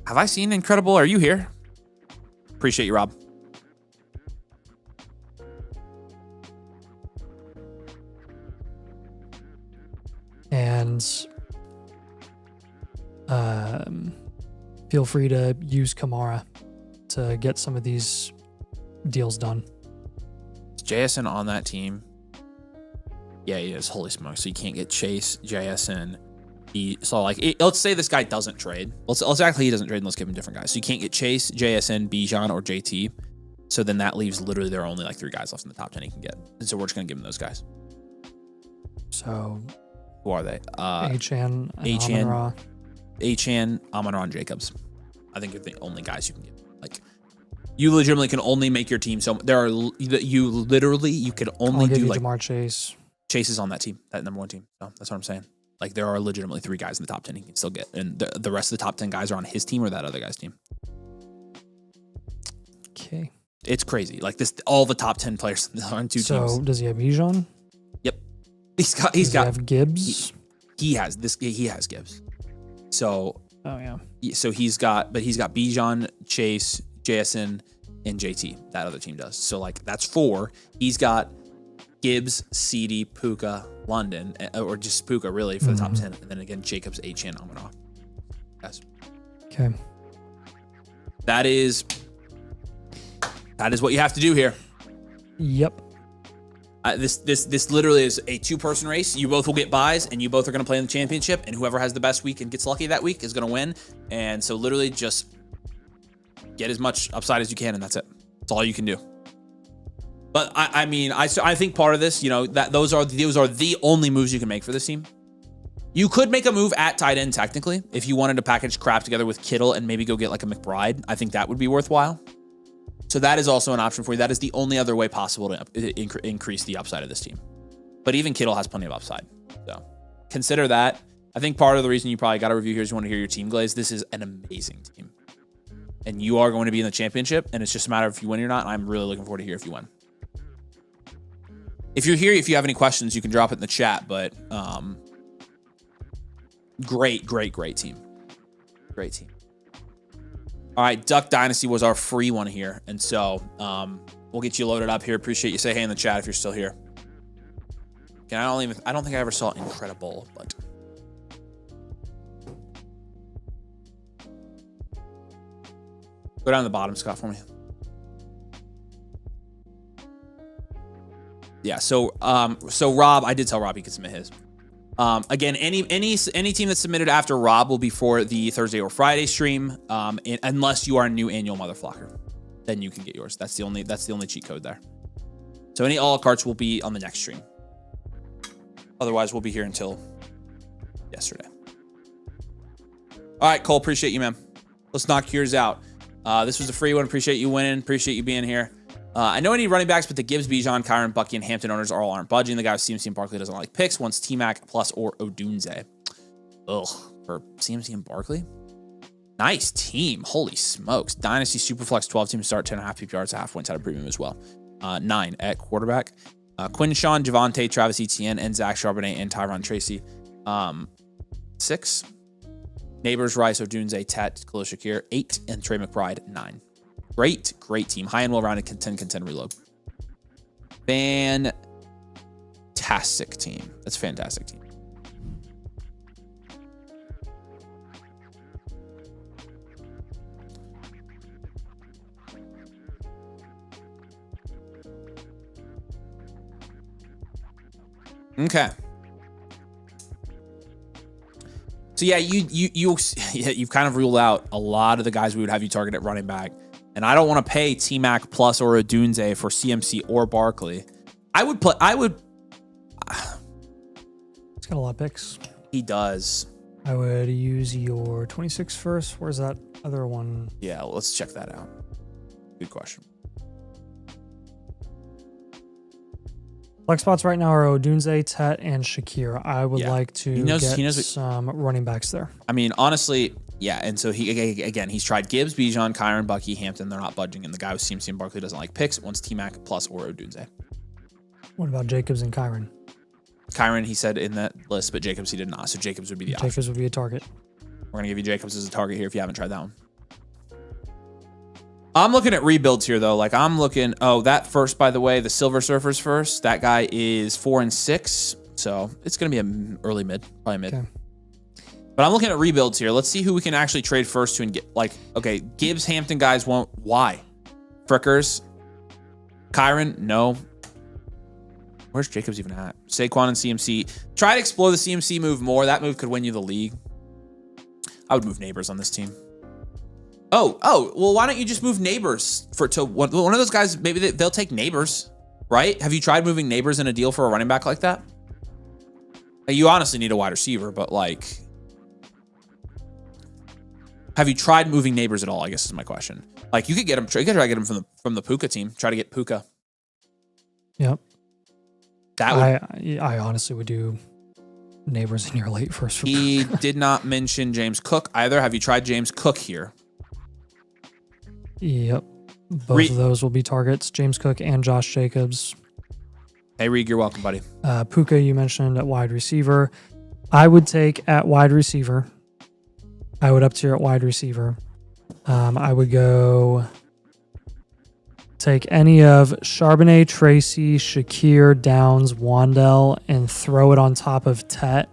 Have I seen Incredible? Are you here? Appreciate you, Rob. And feel free to use Kamara to get some of these deals done. Is JSN on that team? Yeah, he is. Holy smokes. So you can't get Chase, JSN. So like, let's say this guy doesn't trade. Let's act like he doesn't trade and let's give him different guys. So you can't get Chase, JSN, Bijan, or JT. So then that leaves literally there are only like 3 guys left in the top 10 he can get. And so we're just going to give him those guys. So who are they? Achane, Amon-Ra. Achane, Amon-Ra, and Jacobs. I think they're the only guys you can get. Like, you legitimately can only make your team. So there are you can only do like Jamar Chase. Chase is on that team, that number 1 team. So that's what I'm saying. Like, there are legitimately 3 guys in the top 10 he can still get. And the rest of the top 10 guys are on his team or that other guy's team. Okay. It's crazy. Like, all the top 10 players are on 2 teams. So, does he have Bijan? Yep. Does he have Gibbs? He has Gibbs. So, oh, yeah. So, he's got Bijan, Chase, JSN, and JT. That other team does. So, like, that's 4. He's got Gibbs, CD, Puka, London, or just Puka really for the top 10, and then again Jacobs, Achane, Amon-Ra. Yes. Okay. That is what you have to do here. Yep. This literally is a 2-person race. You both will get buys, and you both are going to play in the championship. And whoever has the best week and gets lucky that week is going to win. And so literally just get as much upside as you can, and that's it. That's all you can do. But I mean, I think part of this, that those are the only moves you can make for this team. You could make a move at tight end technically if you wanted to package crap together with Kittle and maybe go get like a McBride. I think that would be worthwhile. So that is also an option for you. That is the only other way possible to increase the upside of this team. But even Kittle has plenty of upside. So consider that. I think part of the reason you probably got a review here is you want to hear your team glaze. This is an amazing team. And you are going to be in the championship, and it's just a matter of if you win or not. I'm really looking forward to hear if you win. If you're here, if you have any questions, you can drop it in the chat. But great team. Great team. All right, Duck Dynasty was our free one here. And so we'll get you loaded up here. Appreciate you. Say hey in the chat if you're still here. Okay, I don't think I ever saw Incredible, but go down to the bottom, Scott, for me. Yeah, so Rob, I did tell Rob he could submit his. Again, any team that's submitted after Rob will be for the Thursday or Friday stream, unless you are a new annual motherflocker, then you can get yours. That's the only cheat code there. So any all carts will be on the next stream. Otherwise, we'll be here until yesterday. All right, Cole, appreciate you, man. Let's knock yours out. This was a free one. Appreciate you winning. Appreciate you being here. I know I need running backs, but the Gibbs, Bijan, Kyron, Bucky, and Hampton owners all aren't budging. The guy with CMC and Barkley doesn't like picks. Wants T-Mac plus or Odunze. Ugh, for CMC and Barkley? Nice team. Holy smokes. Dynasty Superflex 12 team start 10.5 PPR. It's a half points out of premium as well. 9 at quarterback. Quinn Sean, Javonte, Travis Etienne, and Zach Charbonnet, and Tyron Tracy. 6. Neighbors, Rice, Odunze, Tet, Khalil Shakir. 8. And Trey McBride, 9. Great team. High and well-rounded, contend reload. Fantastic team. That's a fantastic team. Okay. So yeah, you've kind of ruled out a lot of the guys we would have you target at running back. And I don't want to pay T-Mac plus or Odunze for CMC or Barkley. He's got a lot of picks. He does. I would use your 26 first. Where's that other one? Yeah, let's check that out. Good question. Flex spots right now are Odunze, Tet, and Shakir. I would like to get some running backs there. I mean, honestly, yeah. And so he's tried Gibbs, Bijan, Kyron, Bucky, Hampton. They're not budging. And the guy with CMC and Barkley doesn't like picks. Wants T-Mac plus or Odunze. What about Jacobs and Kyron? Kyron, he said in that list, but Jacobs he did not. So Jacobs would be the option. Jacobs would be a target. We're gonna give you Jacobs as a target here if you haven't tried that one. I'm looking at rebuilds here though. Like I'm looking. Oh, that first, by the way, the Silver Surfers first. That guy is 4 and 6, so it's gonna be an early mid, probably mid. Okay. But I'm looking at rebuilds here. Let's see who we can actually trade first to and get. Like, okay, Gibbs, Hampton guys won't. Why? Frickers, Kyron, no. Where's Jacobs even at? Saquon and CMC. Try to explore the CMC move more. That move could win you the league. I would move Neighbors on this team. Oh, well, why don't you just move Neighbors to one of those guys? Maybe they'll take Neighbors, right? Have you tried moving Neighbors in a deal for a running back like that? You honestly need a wide receiver, but like, have you tried moving Neighbors at all? I guess is my question. Like, you could get him. You could try to get him from the Puka team. Try to get Puka. Yep. I honestly would do Neighbors in your late first. He did not mention James Cook either. Have you tried James Cook here? Yep. Both of those will be targets. James Cook and Josh Jacobs. Hey, Reed, you're welcome, buddy. Puka, you mentioned at wide receiver. I would take at wide receiver. I would up tier at wide receiver. I would go take any of Charbonnet, Tracy, Shakir, Downs, Wandell, and throw it on top of Tet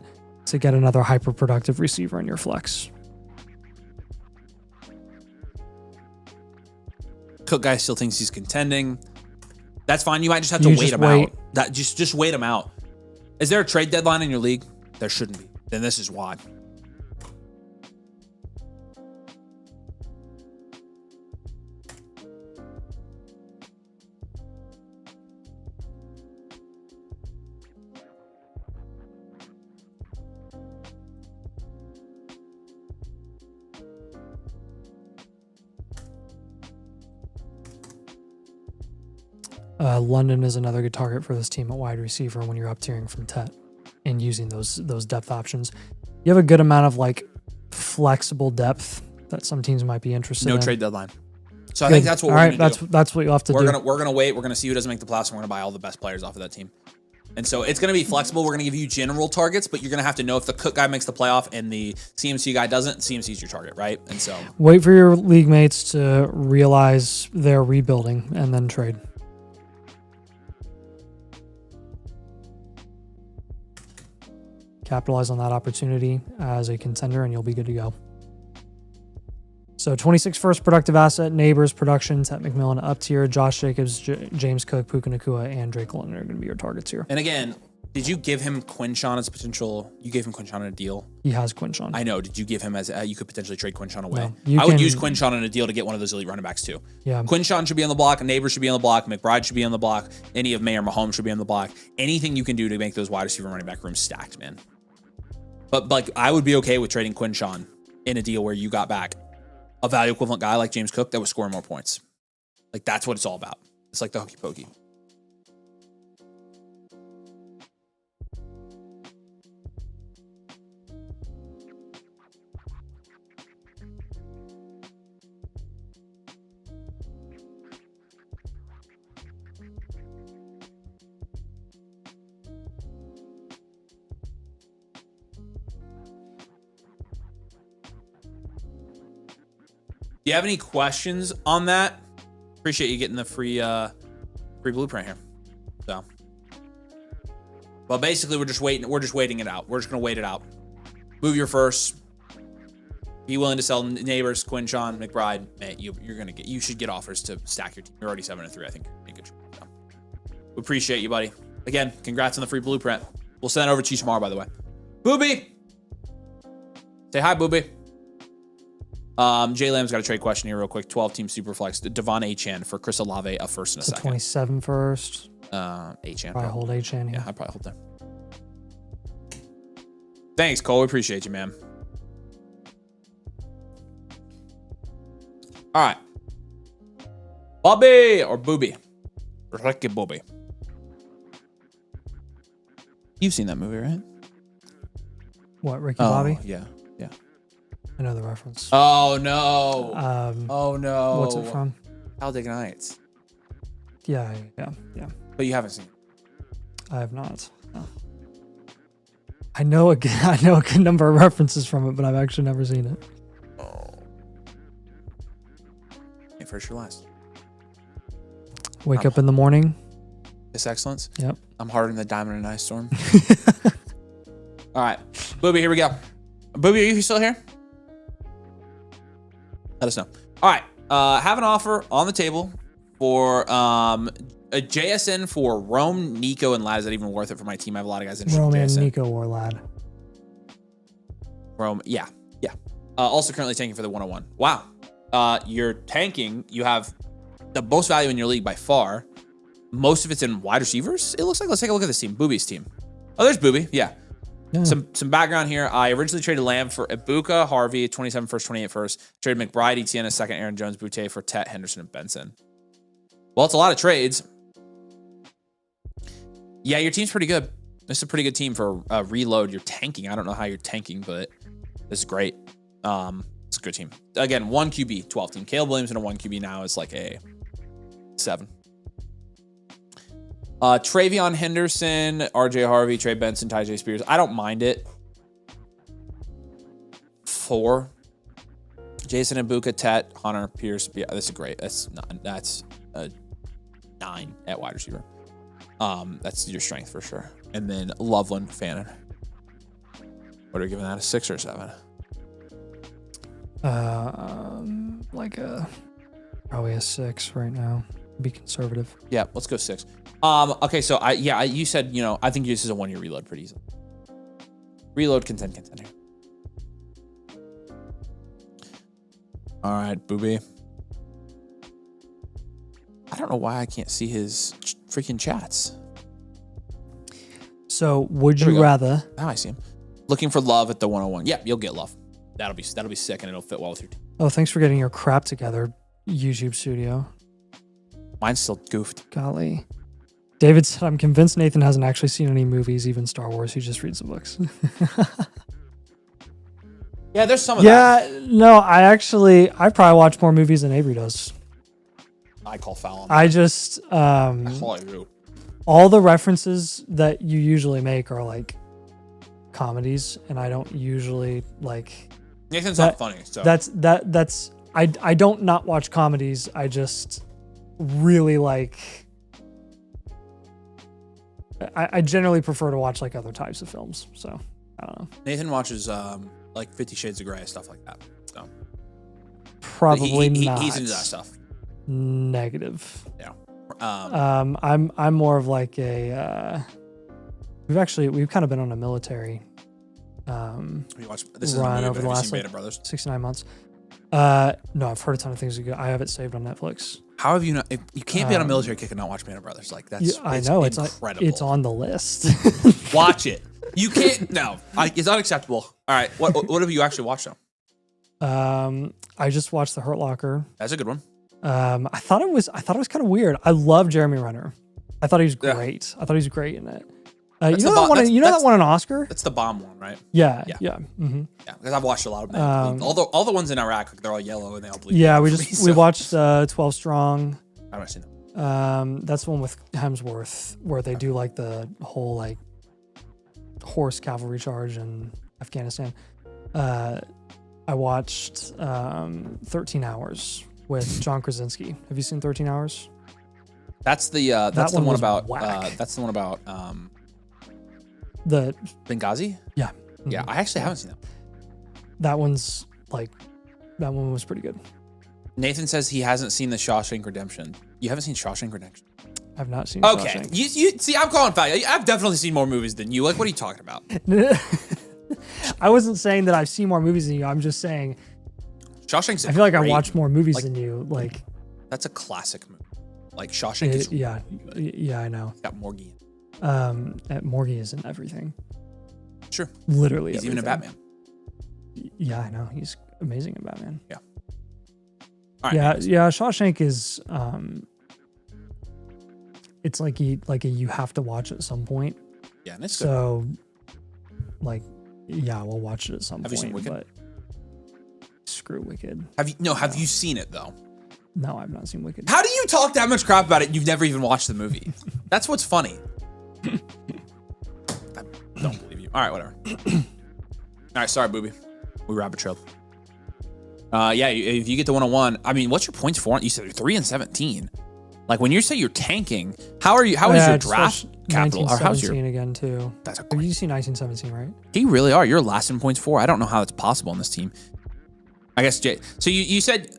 to get another hyper-productive receiver in your flex. Cook guy still thinks he's contending. That's fine. You might just have to wait him out. Just wait him out. Is there a trade deadline in your league? There shouldn't be. Then this is why. London is another good target for this team at wide receiver when you're up tiering from Tet and using those depth options. You have a good amount of like flexible depth that some teams might be interested in. No trade deadline. So I think that's what we're going to do. That's what you have to do. We're going to wait. We're going to see who doesn't make the playoffs. We're going to buy all the best players off of that team. And so it's going to be flexible. We're going to give you general targets, but you're going to have to know if the Cook guy makes the playoff and the CMC guy doesn't, CMC's your target, right? And so wait for your league mates to realize they're rebuilding and then trade. Capitalize on that opportunity as a contender and you'll be good to go. So 26 first productive asset, Neighbors, production, Tet McMillan up tier, Josh Jacobs, James Cook, Puka Nacua, and Drake London are going to be your targets here. And again, did you give him Quinshon as potential? You gave him Quinshon in a deal? He has Quinshon. I know. Did you give him as you could potentially trade Quinshon away? No, I would use Quinshon in a deal to get one of those elite running backs too. Yeah. Quinshon should be on the block. Neighbors should be on the block. McBride should be on the block. Any of May or Mahomes should be on the block. Anything you can do to make those wide receiver running back rooms stacked, man. But like, I would be okay with trading Quinshon in a deal where you got back a value equivalent guy like James Cook that was scoring more points. Like, that's what it's all about. It's like the hokey pokey. Do you have any questions on that? appreciate you getting the free blueprint here. So, well, basically we're just waiting. We're just waiting it out. We're just gonna wait it out. Move your first. Be willing to sell neighbors, Quinshon, McBride. Man, you should get offers to stack your team. You're already 7-3. I think you're good. So, we appreciate you, buddy. Again, congrats on the free blueprint. We'll send it over to you tomorrow, by the way. Booby, say hi, Booby. Jay Lamb's got a trade question here real quick. 12-team Superflex. Devon Achane for Chris Olave, a first and a second. 27 first. Achane. Probably hold Achane. Yeah, I'd probably hold them. Thanks, Cole. We appreciate you, man. All right. Bobby or Booby? Ricky Bobby. You've seen that movie, right? What, Ricky Bobby? Yeah. I know the reference. Oh, no. Oh, no. What's it from? Talladega Nights. Yeah. But you haven't seen it. I have not. No. I know a good number of references from it, but I've actually never seen it. Oh. Hey, first or last. Wake up in the morning. This excellence. Yep. I'm harder than the diamond in an ice storm. All right. Booby, here we go. Booby, are you still here? Let us know. All right. Have an offer on the table for a JSN for Rome, Nico, and Lad. Is that even worth it for my team? I have a lot of guys interested Rome in and JSN. Nico or Lad. Rome, yeah. Also currently tanking for the 101. Wow. You're tanking. You have the most value in your league by far. Most of it's in wide receivers, it looks like. Let's take a look at this team. Booby's team. Oh, there's Booby. Yeah. Some background here. I originally traded Lamb for Ibuka, Harvey, 27 first, 28 first. Traded McBride, Etienne, a second, Aaron Jones, Boutte for Tet, Henderson, and Benson. Well, it's a lot of trades. Yeah, your team's pretty good. This is a pretty good team for reload. You're tanking. I don't know how you're tanking, but this is great. It's a good team. Again, 1 QB, 12 team. Caleb Williams in a 1 QB now is like a 7. TreVeyon Henderson, RJ Harvey, Trey Benson, Tyjae Spears. I don't mind it. 4. Jason Ibuka, Tet, Hunter, Pierce. Yeah, this is great. That's a 9 at wide receiver. That's your strength for sure. And then Loveland, Fannin. What are we giving that, a 6 or 7? Like probably a 6 right now. Be conservative. Yeah, let's go 6. Okay, so you said, I think this is a 1-year reload pretty easily. Reload, contend here. All right, Booby. I don't know why I can't see his freaking chats. So, would you rather? Now I see him. Looking for love at the 101. Yeah, you'll get love. That'll be sick, and it'll fit well with your team. Oh, thanks for getting your crap together, YouTube Studio. Mine's still goofed. Golly. David said, I'm convinced Nathan hasn't actually seen any movies, even Star Wars. He just reads the books. Yeah, there's some of that. Yeah, no, I probably watch more movies than Avery does. I call foul on that. I just, all the references that you usually make are like comedies, and I don't usually like. Nathan's not funny, so. I don't not watch comedies. I just really like. I generally prefer to watch like other types of films, so I don't know. Nathan watches like 50 Shades of Grey, stuff like that. So probably not. He's into that stuff. Negative. Yeah. I'm more of like a. We've kind of been on a military. This is run over the last Band of Brothers? 6 to 9 months. No, I've heard a ton of things. I have it saved on Netflix. How have you not? You can't be on a military kick and not watch Band of Brothers. Like that's. I know it's incredible. It's on the list. Watch it. You can't. No, it's unacceptable. All right, what have you actually watched though? I just watched The Hurt Locker. That's a good one. I thought it was kind of weird. I love Jeremy Renner. I thought he was great. I thought he was great in it. That won an Oscar? That's the bomb one, right? Yeah. Mm-hmm. Yeah, because I've watched a lot of them. All the ones in Iraq, they're all yellow and they all bleed. Yeah, we watched 12 Strong. I haven't seen them. That's the one with Hemsworth where they do like the whole like horse cavalry charge in Afghanistan. I watched 13 Hours with John Krasinski. Have you seen 13 Hours? That's the one about whack. that's the one about The Benghazi. Yeah. Yeah, I actually haven't seen that. That one was pretty good. Nathan says he hasn't seen the Shawshank Redemption. You haven't seen Shawshank Redemption? I've not seen Okay. Shawshank. You see, I'm calling foul. I've definitely seen more movies than you. Like, what are you talking about? I wasn't saying that I've seen more movies than you. I'm just saying Shawshank's I feel like I great- watched more movies like- than you. Like, That's a classic movie. Like, Shawshank is yeah, I know. It's got Morgan. Morgie is in everything. Sure. Literally He's even in everything. Batman. Yeah, I know. He's amazing in Batman. Yeah. All right, Yeah, anyways. yeah. Shawshank is it's like you have to watch at some point. Yeah, and it's good. So, like, yeah, we'll watch it at some Have you point. seen Wicked? But screw Wicked. Have you seen it though? No, I've not seen Wicked. How do you talk that much crap about it and you've never even watched the movie? That's what's funny. I don't believe you. All right, whatever. All right, sorry, booby. We rabbit trailed. Yeah, if you get to 101, I mean, what's your points for? You said 3 and 17. Like, when you say you're tanking, how is your draft capital? Or how's your? 1917 again too. That's a Have great. you seen 1917, right? You really are. You're last in points for. I don't know how that's possible in this team. I guess Jay. So you said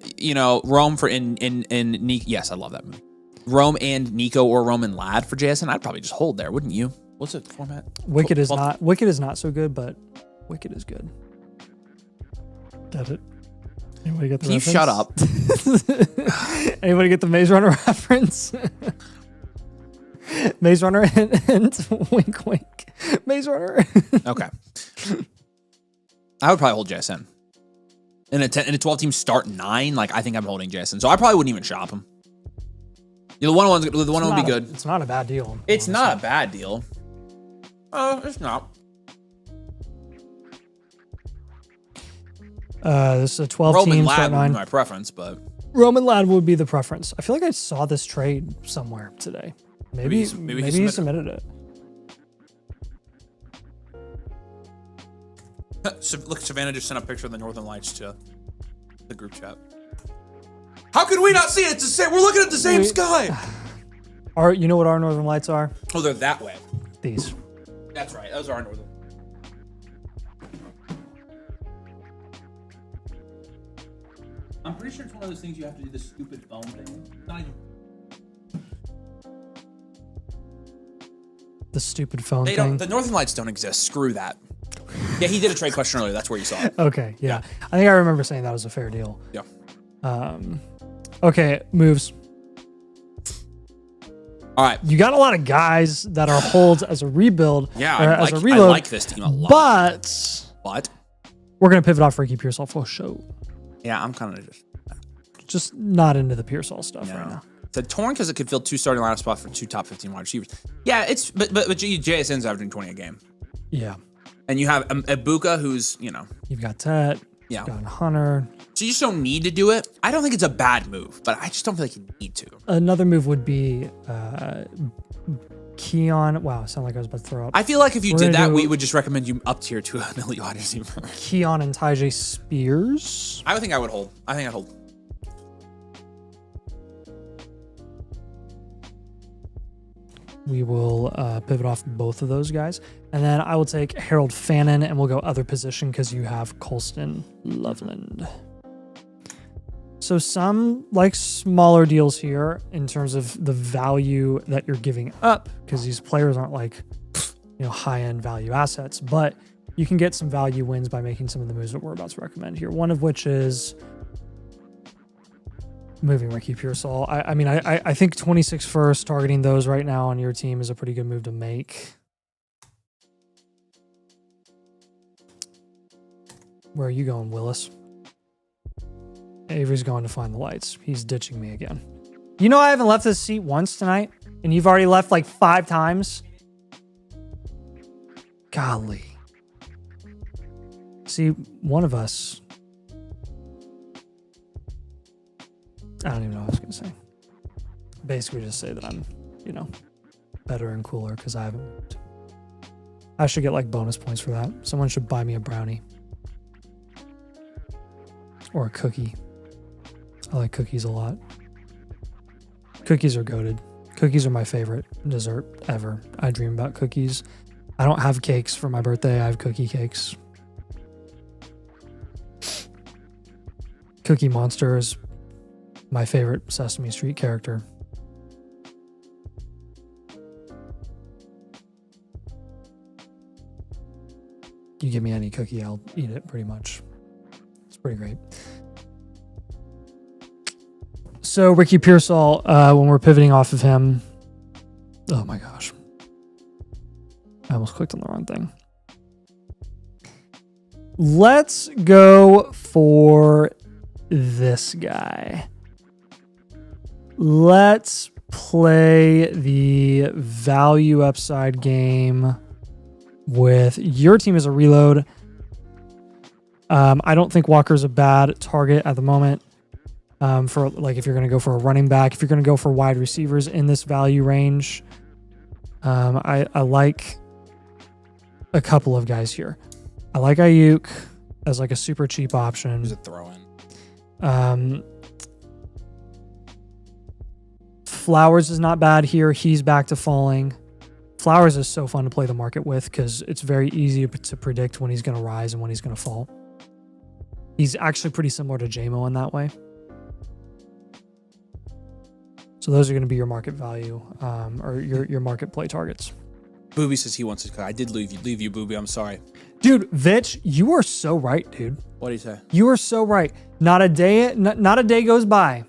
Rome for in Nico. Yes, I love that movie. Rome and Nico or Rome and Lad for JSN. I'd probably just hold there, wouldn't you? What's the format? Wicked is not so good, but Wicked is good. Get it? Anybody get the Can you reference? shut up? Anybody get the Maze Runner reference? Maze Runner and wink wink. Maze Runner. Okay. I would probably hold JSN. In a 12 team start 9, like I think I'm holding JSN. So I probably wouldn't even shop him. The one would be good. It's not a bad deal. It's not a bad deal. It's not. This is a 12 Roman team Lad start would be 9. my preference, but Roman Lad would be the preference. I feel like I saw this trade somewhere today. Maybe he submitted it. So, look, Savannah just sent a picture of the Northern Lights to the group chat. How could we not see it? It's the same. We're looking at the same sky. You know what our northern lights are? Oh, they're that way. These. That's right. Those are our northern. I'm pretty sure it's one of those things you have to do the stupid phone thing. Not even. The stupid phone They thing. don't. The Northern Lights don't exist. Screw that. Yeah, he did a trade question earlier. That's where you saw it. Okay, yeah. I think I remember saying that was a fair deal. Yeah. Okay, moves. All right. You got a lot of guys that are holds as a rebuild. Yeah, or I as like, a reload. I like this team a lot. But we're gonna pivot off Ricky Pearsall for show. Yeah, I'm kind of Just not into the Pearsall stuff right now. Said torn because it could fill 2 starting lineup spots for 2 top 15 wide receivers. Yeah, it's but JSN's averaging 20 a game. Yeah. And you have Ibuka, who's You've got Tet. Yeah. You've got Hunter. So you just don't need to do it. I don't think it's a bad move, but I just don't feel like you need to. Another move would be Keon. Wow, I sound like I was about to throw up. I feel like if you We're did gonna that, do- we would just recommend you up tier to an elite wide receiver. Keon and Tajay Spears. I think I would hold. I think I'd hold. We will pivot off both of those guys. And then I will take Harold Fannin and we'll go other position because you have Colston Loveland. So some like smaller deals here in terms of the value that you're giving up because these players aren't like high-end value assets, but you can get some value wins by making some of the moves that we're about to recommend here. One of which is moving Ricky Pearsall. I think 26 first, targeting those right now on your team is a pretty good move to make. Where are you going, Willis? Avery's going to find the lights. He's ditching me again. You know I haven't left this seat once tonight, and you've already left like 5 times? Golly. See, one of us... I don't even know what I was going to say. Basically just say that I'm, better and cooler because I haven't moved. I should get like bonus points for that. Someone should buy me a brownie. Or a cookie. I like cookies a lot. Cookies are goated. Cookies are my favorite dessert ever. I dream about cookies. I don't have cakes for my birthday. I have cookie cakes. Cookie Monster is my favorite Sesame Street character. You give me any cookie, I'll eat it pretty much. It's pretty great. So Ricky Pearsall, when we're pivoting off of him, oh my gosh. I almost clicked on the wrong thing. Let's go for this guy. Let's play the value upside game with your team as a reload. I don't think Walker's a bad target at the moment. For like if you're going to go for a running back, if you're going to go for wide receivers in this value range, I like a couple of guys here. I like Ayuk as like a super cheap option. Who's a throw-in? Flowers is not bad here. He's back to falling. Flowers is so fun to play the market with because it's very easy to predict when he's going to rise and when he's going to fall. He's actually pretty similar to JMO in that way. So those are going to be your market value or your market play targets. Booby says he wants to. I did leave you, Booby. I'm sorry. Dude, Vitch, you are so right, dude. What do you say? You are so right. Not a day goes by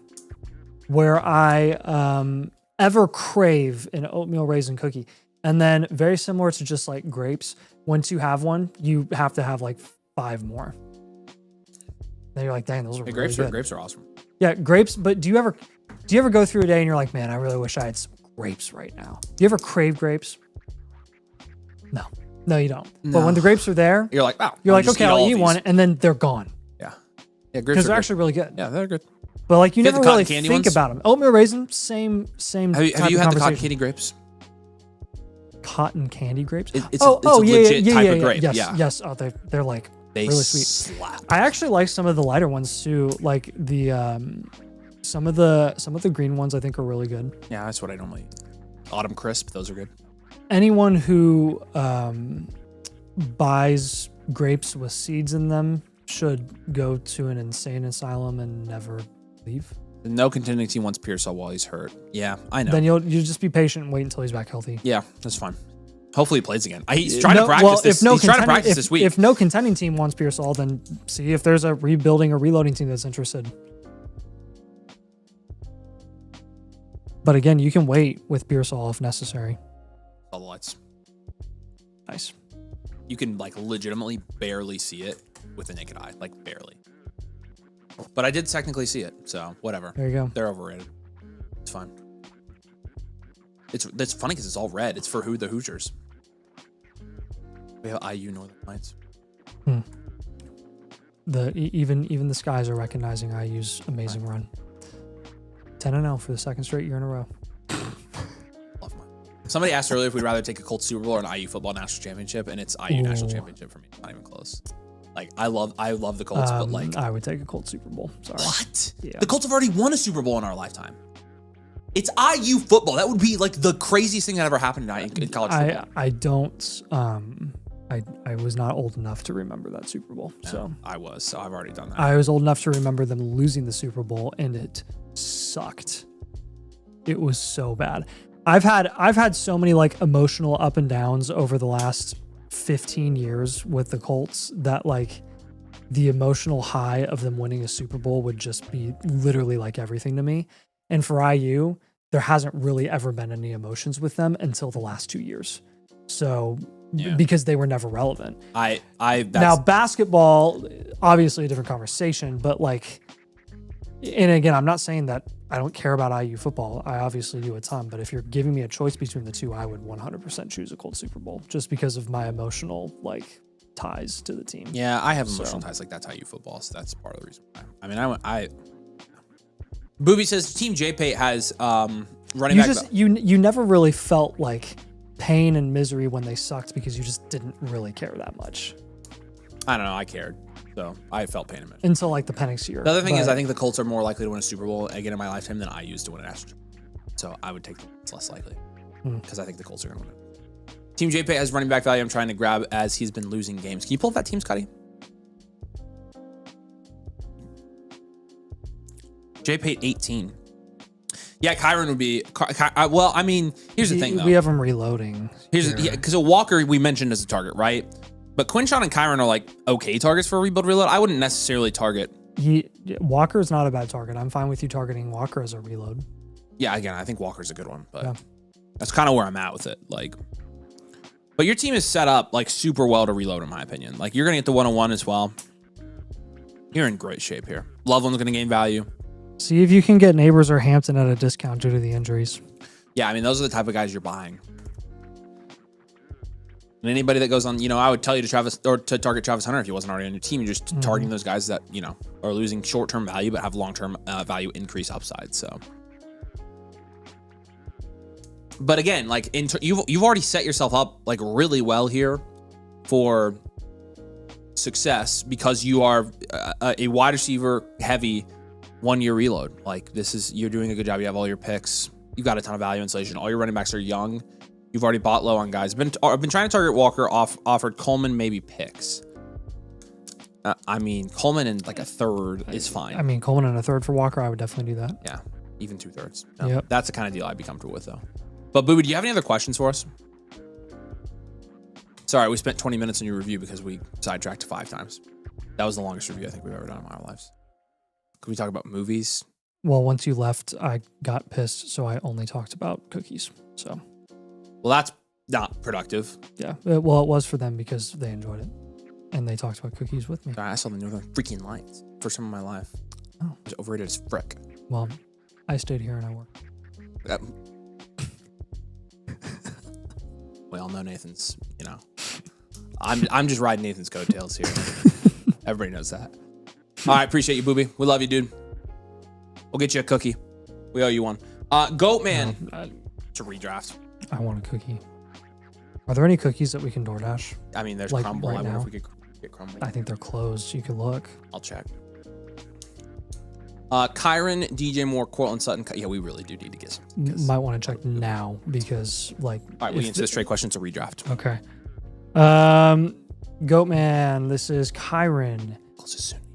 where I ever crave an oatmeal raisin cookie. And then very similar to just like grapes, once you have one, you have to have like 5 more. Then you're like, dang, those are really good. Grapes are awesome. Yeah, grapes. But do you ever go through a day and you're like, man, I really wish I had some grapes right now? Do you ever crave grapes? No, you don't. No. But when the grapes are there, you're like, wow. You're like, okay, I'll eat one, and then they're gone. Yeah, because they're actually really good. Yeah, they're good. But like you never really think about them. Oatmeal raisin, same. Have you had the cotton candy grapes? Cotton candy grapes? It's a legit type of grape. Yes. Oh, they're like they really sweet. Slap. I actually like some of the lighter ones too. Like the some of the green ones I think are really good. Yeah, that's what I normally eat. Autumn Crisp, those are good. Anyone who buys grapes with seeds in them should go to an insane asylum and never leave. No contending team wants Pearsall while he's hurt. Yeah, I know. Then you'll just be patient and wait until he's back healthy. Yeah, that's fine. Hopefully he plays again. He's trying to practice this. He's trying to practice this week. If no contending team wants Pearsall, then see if there's a rebuilding or reloading team that's interested. But again, you can wait with Pearsall if necessary. All the lights. Nice. You can like legitimately barely see it with the naked eye, like barely. But I did technically see it, so whatever. There you go. They're overrated. It's fine. That's funny because it's all red. It's for the Hoosiers. We have IU Northern Lights. Even the skies are recognizing IU's amazing run. 10-0 for the second straight year in a row. Love mine. Somebody asked earlier if we'd rather take a Colts Super Bowl or an IU football national championship, and it's IU national championship for me. It's not even close. Like I love the Colts, but like I would take a Colts Super Bowl. Sorry. What? Yeah. The Colts have already won a Super Bowl in our lifetime. It's IU football. That would be like the craziest thing that ever happened in college football. I don't. I was not old enough to remember that Super Bowl. No, so I was. So I've already done that. I was old enough to remember them losing the Super Bowl, and it sucked. It was so bad. I've had so many like emotional up and downs over the last 15 years with the Colts that like the emotional high of them winning a Super Bowl would just be literally like everything to me. And for IU, there hasn't really ever been any emotions with them until the last 2 years. So because they were never relevant. Now basketball, obviously a different conversation, but like, and again, I'm not saying that I don't care about IU football. I obviously do a ton, but if you're giving me a choice between the two, I would 100% choose a Colts Super Bowl just because of my emotional like ties to the team. Yeah, I have emotional ties like that's IU football, so that's part of the reason why. I mean, Booby says Team JPay has running back. You never really felt like pain and misery when they sucked because you just didn't really care that much. I don't know. I cared. So I felt pain in it. Until like the Penix year. The other thing is I think the Colts are more likely to win a Super Bowl again in my lifetime than I used to win an national. So I would take them. It's less likely because I think the Colts are going to win it. Team JP has running back value I'm trying to grab as he's been losing games. Can you pull up that team, Scotty? JP 18. Yeah, Kyron would be. Well, I mean, here's the thing, though. We have him reloading. Because Walker we mentioned as a target, right? But Quinshawn and Kyron are like okay targets for a rebuild reload. I wouldn't necessarily target. Walker is not a bad target. I'm fine with you targeting Walker as a reload. Yeah, again, I think Walker's a good one, but that's kind of where I'm at with it. Like, but your team is set up like super well to reload, in my opinion. Like, you're gonna get the 101 as well. You're in great shape here. Loveland's gonna gain value. See if you can get Neighbors or Hampton at a discount due to the injuries. Yeah, I mean, those are the type of guys you're buying. And anybody that goes on, I would tell you to target Travis Hunter if he wasn't already on your team. You're just targeting those guys that, are losing short-term value but have long-term value increase upside. So, but again, like you've already set yourself up like really well here for success because you are a wide receiver heavy 1 year reload. Like you're doing a good job. You have all your picks. You've got a ton of value inflation. All your running backs are young. You've already bought low on guys. I've been trying to target Walker. Offered Coleman maybe picks. I mean, Coleman in like a third is fine. I mean, Coleman in a third for Walker, I would definitely do that. Yeah, even 2/3. Yep. That's the kind of deal I'd be comfortable with, though. But Booby, do you have any other questions for us? Sorry, we spent 20 minutes on your review because we sidetracked 5 times. That was the longest review I think we've ever done in our lives. Could we talk about movies? Well, once you left, I got pissed, so I only talked about cookies. So, well, that's not productive. Yeah. Well, it was for them because they enjoyed it, and they talked about cookies with me. Sorry, I saw the Northern freaking Lights. First time in my life. Oh, it was overrated as frick. Well, I stayed here and I worked. We all know Nathan's. I'm just riding Nathan's coattails here. Everybody knows that. All right, appreciate you, Booby. We love you, dude. We'll get you a cookie. We owe you one. Goat Man to redraft. I want a cookie. Are there any cookies that we can DoorDash? I mean, there's Crumble. Right I wonder now? if we could get Crumble. I think they're closed. You could look. I'll check. Kyron, DJ Moore, Cortland Sutton. Yeah, we really do need to get some. Might want to check now because, like. All right, we answer this trade question. It's a redraft. Okay. Goat Man, this is Kyron,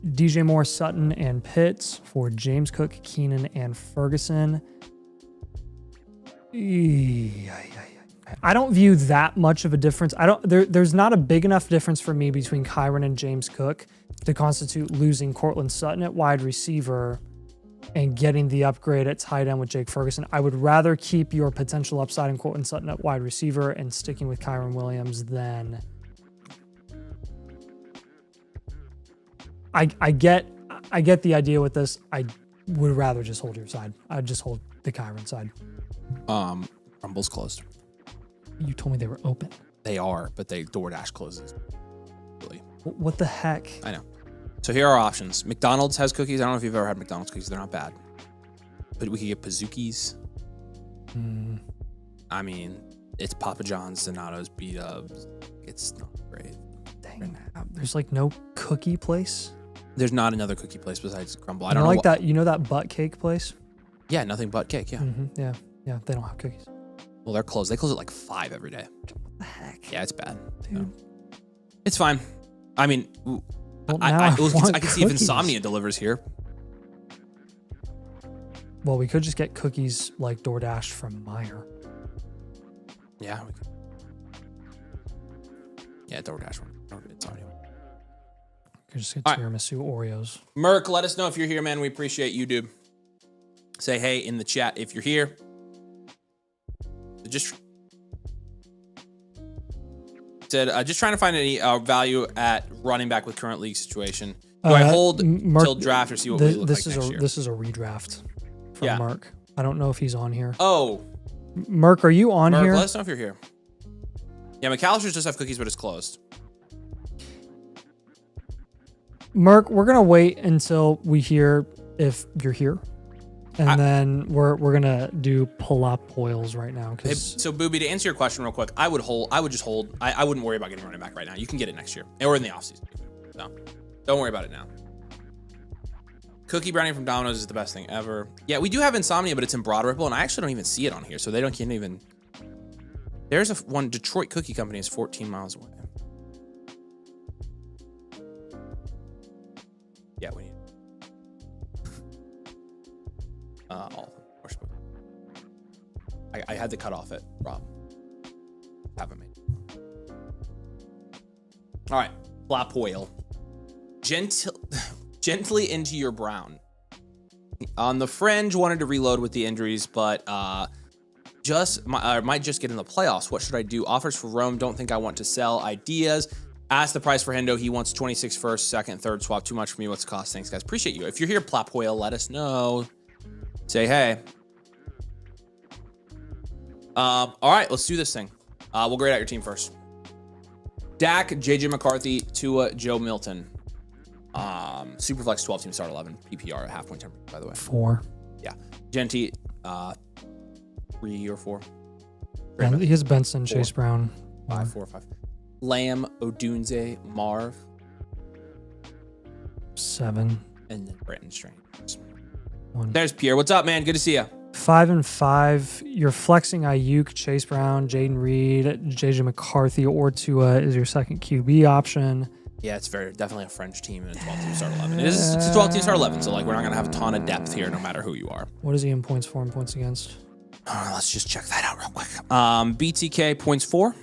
DJ Moore, Sutton, and Pitts for James Cook, Keenan, and Ferguson. I don't view that much of a difference. There's not a big enough difference for me between Kyron and James Cook to constitute losing Cortland Sutton at wide receiver and getting the upgrade at tight end with Jake Ferguson. I would rather keep your potential upside in Cortland Sutton at wide receiver and sticking with Kyron Williams than... I get the idea with this. I would rather just hold your side. I'd just hold the Kyron side. Rumble's closed. You told me they were open. They are, but DoorDash closes. Really. What the heck? I know. So here are our options. McDonald's has cookies. I don't know if you've ever had McDonald's cookies. They're not bad. But we could get Pazookies. I mean, it's Papa John's, Donato's, B-Dubs. It's not great. Dang. There's like no cookie place? There's not another cookie place besides Crumble. I don't know like that. You know that butt cake place? Yeah, nothing but cake. Yeah. Yeah. They don't have cookies. Well, they're closed. They close at like 5 every day. What the heck? Yeah, it's bad. Dude. No. It's fine. I mean, I can see if Insomnia delivers here. Well, we could just get cookies like DoorDash from Meyer. Yeah, we could. Yeah, DoorDash one. Insomnia. We could just get tiramisu Oreos. Merc, let us know if you're here, man. We appreciate you, dude. Say hey in the chat if you're here. Just trying to find any value at running back with current league situation. Do I hold till draft or see what we look like next year? This is a redraft from Mark. I don't know if he's on here. Oh. Mark, are you on here? Let us know if you're here. Yeah, McAllister's just have cookies, but it's closed. Mark, we're going to wait until we hear if you're here. And then we're gonna do pull-up oils right now. So Booby, to answer your question real quick, I would just hold. I wouldn't worry about getting running back right now. You can get it next year or in the offseason. So Don't worry about it now. Cookie brownie from Domino's is the best thing ever. Yeah, we do have Insomnia, but it's in Broad Ripple, and I actually don't even see it on here, so they can't even. There's one Detroit Cookie Company is 14 miles away. Yeah, we need all of them. I had to cut off it, Rob. Haven't made. All right, Flapoil. Gently into your brown. On the fringe, wanted to reload with the injuries, but might just get in the playoffs. What should I do? Offers for Rome. Don't think I want to sell. Ideas. Ask the price for Hendo. He wants 26 first, second, third swap. Too much for me. What's the cost? Thanks, guys. Appreciate you. If you're here, Plapoil, let us know. Say hey. All right, let's do this thing. We'll grade out your team first. Dak, JJ McCarthy, Tua, Joe Milton. Superflex 12 team start 11. PPR at half point temper, by the way. 4. Yeah. Genty, 3 or 4. He has Benson, 4. Chase Brown. 5, 4, 5. Lamb, Odunze, Marv. 7. And then Brenton Strange. 1. There's Pierre. What's up, man? Good to see you. 5 and 5. You're flexing Ayuk, Chase Brown, Jaden Reed, JJ McCarthy, or Tua is your second QB option. Yeah, it's definitely a French team and a 12 team start 11. It's a 12 team start 11, so like we're not gonna have a ton of depth here, no matter who you are. What is he in points for and points against? Let's just check that out real quick. BTK points for,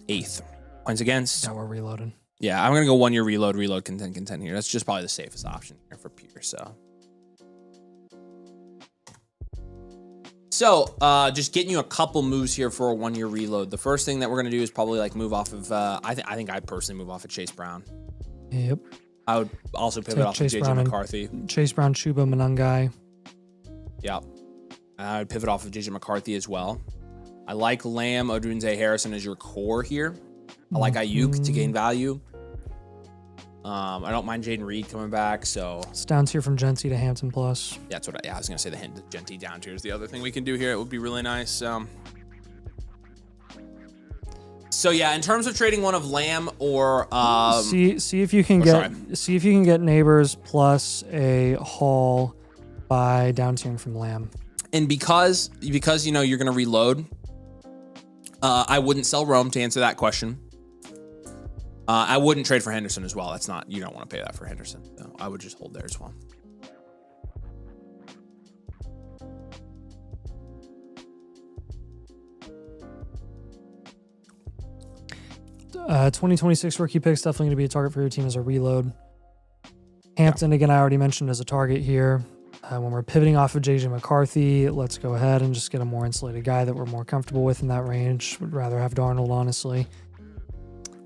8th. Points against. Yeah, we're reloading. Yeah, I'm gonna go 1 year reload, contend here. That's just probably the safest option here for Pierre. So, just getting you a couple moves here for a 1 year reload. The first thing that we're gonna do is probably like move off of. I think I'd personally move off of Chase Brown. Yep. I would also pivot off of JJ McCarthy. Chase Brown, Chuba, Manungai. Yeah. I would pivot off of JJ McCarthy as well. I like Lamb, Odunze, Harrison as your core here. I like Ayuk to gain value. I don't mind Jaden Reed coming back, so it's down tier from Genty to Hampton plus. Yeah, that's what I was gonna say. The hint of Genty down tier is the other thing we can do here. It would be really nice. So yeah, in terms of trading one of Lamb or see if you can get Neighbors plus a haul by down tiering from Lamb. And because you know you're gonna reload, I wouldn't sell Rome to answer that question. I wouldn't trade for Henderson as well. That's not, you don't want to pay that for Henderson. No, I would just hold there as well. Uh, 2026 rookie picks definitely going to be a target for your team as a reload. Hampton, again, I already mentioned as a target here. When we're pivoting off of JJ McCarthy, let's go ahead and just get a more insulated guy that we're more comfortable with in that range. Would rather have Darnold, honestly.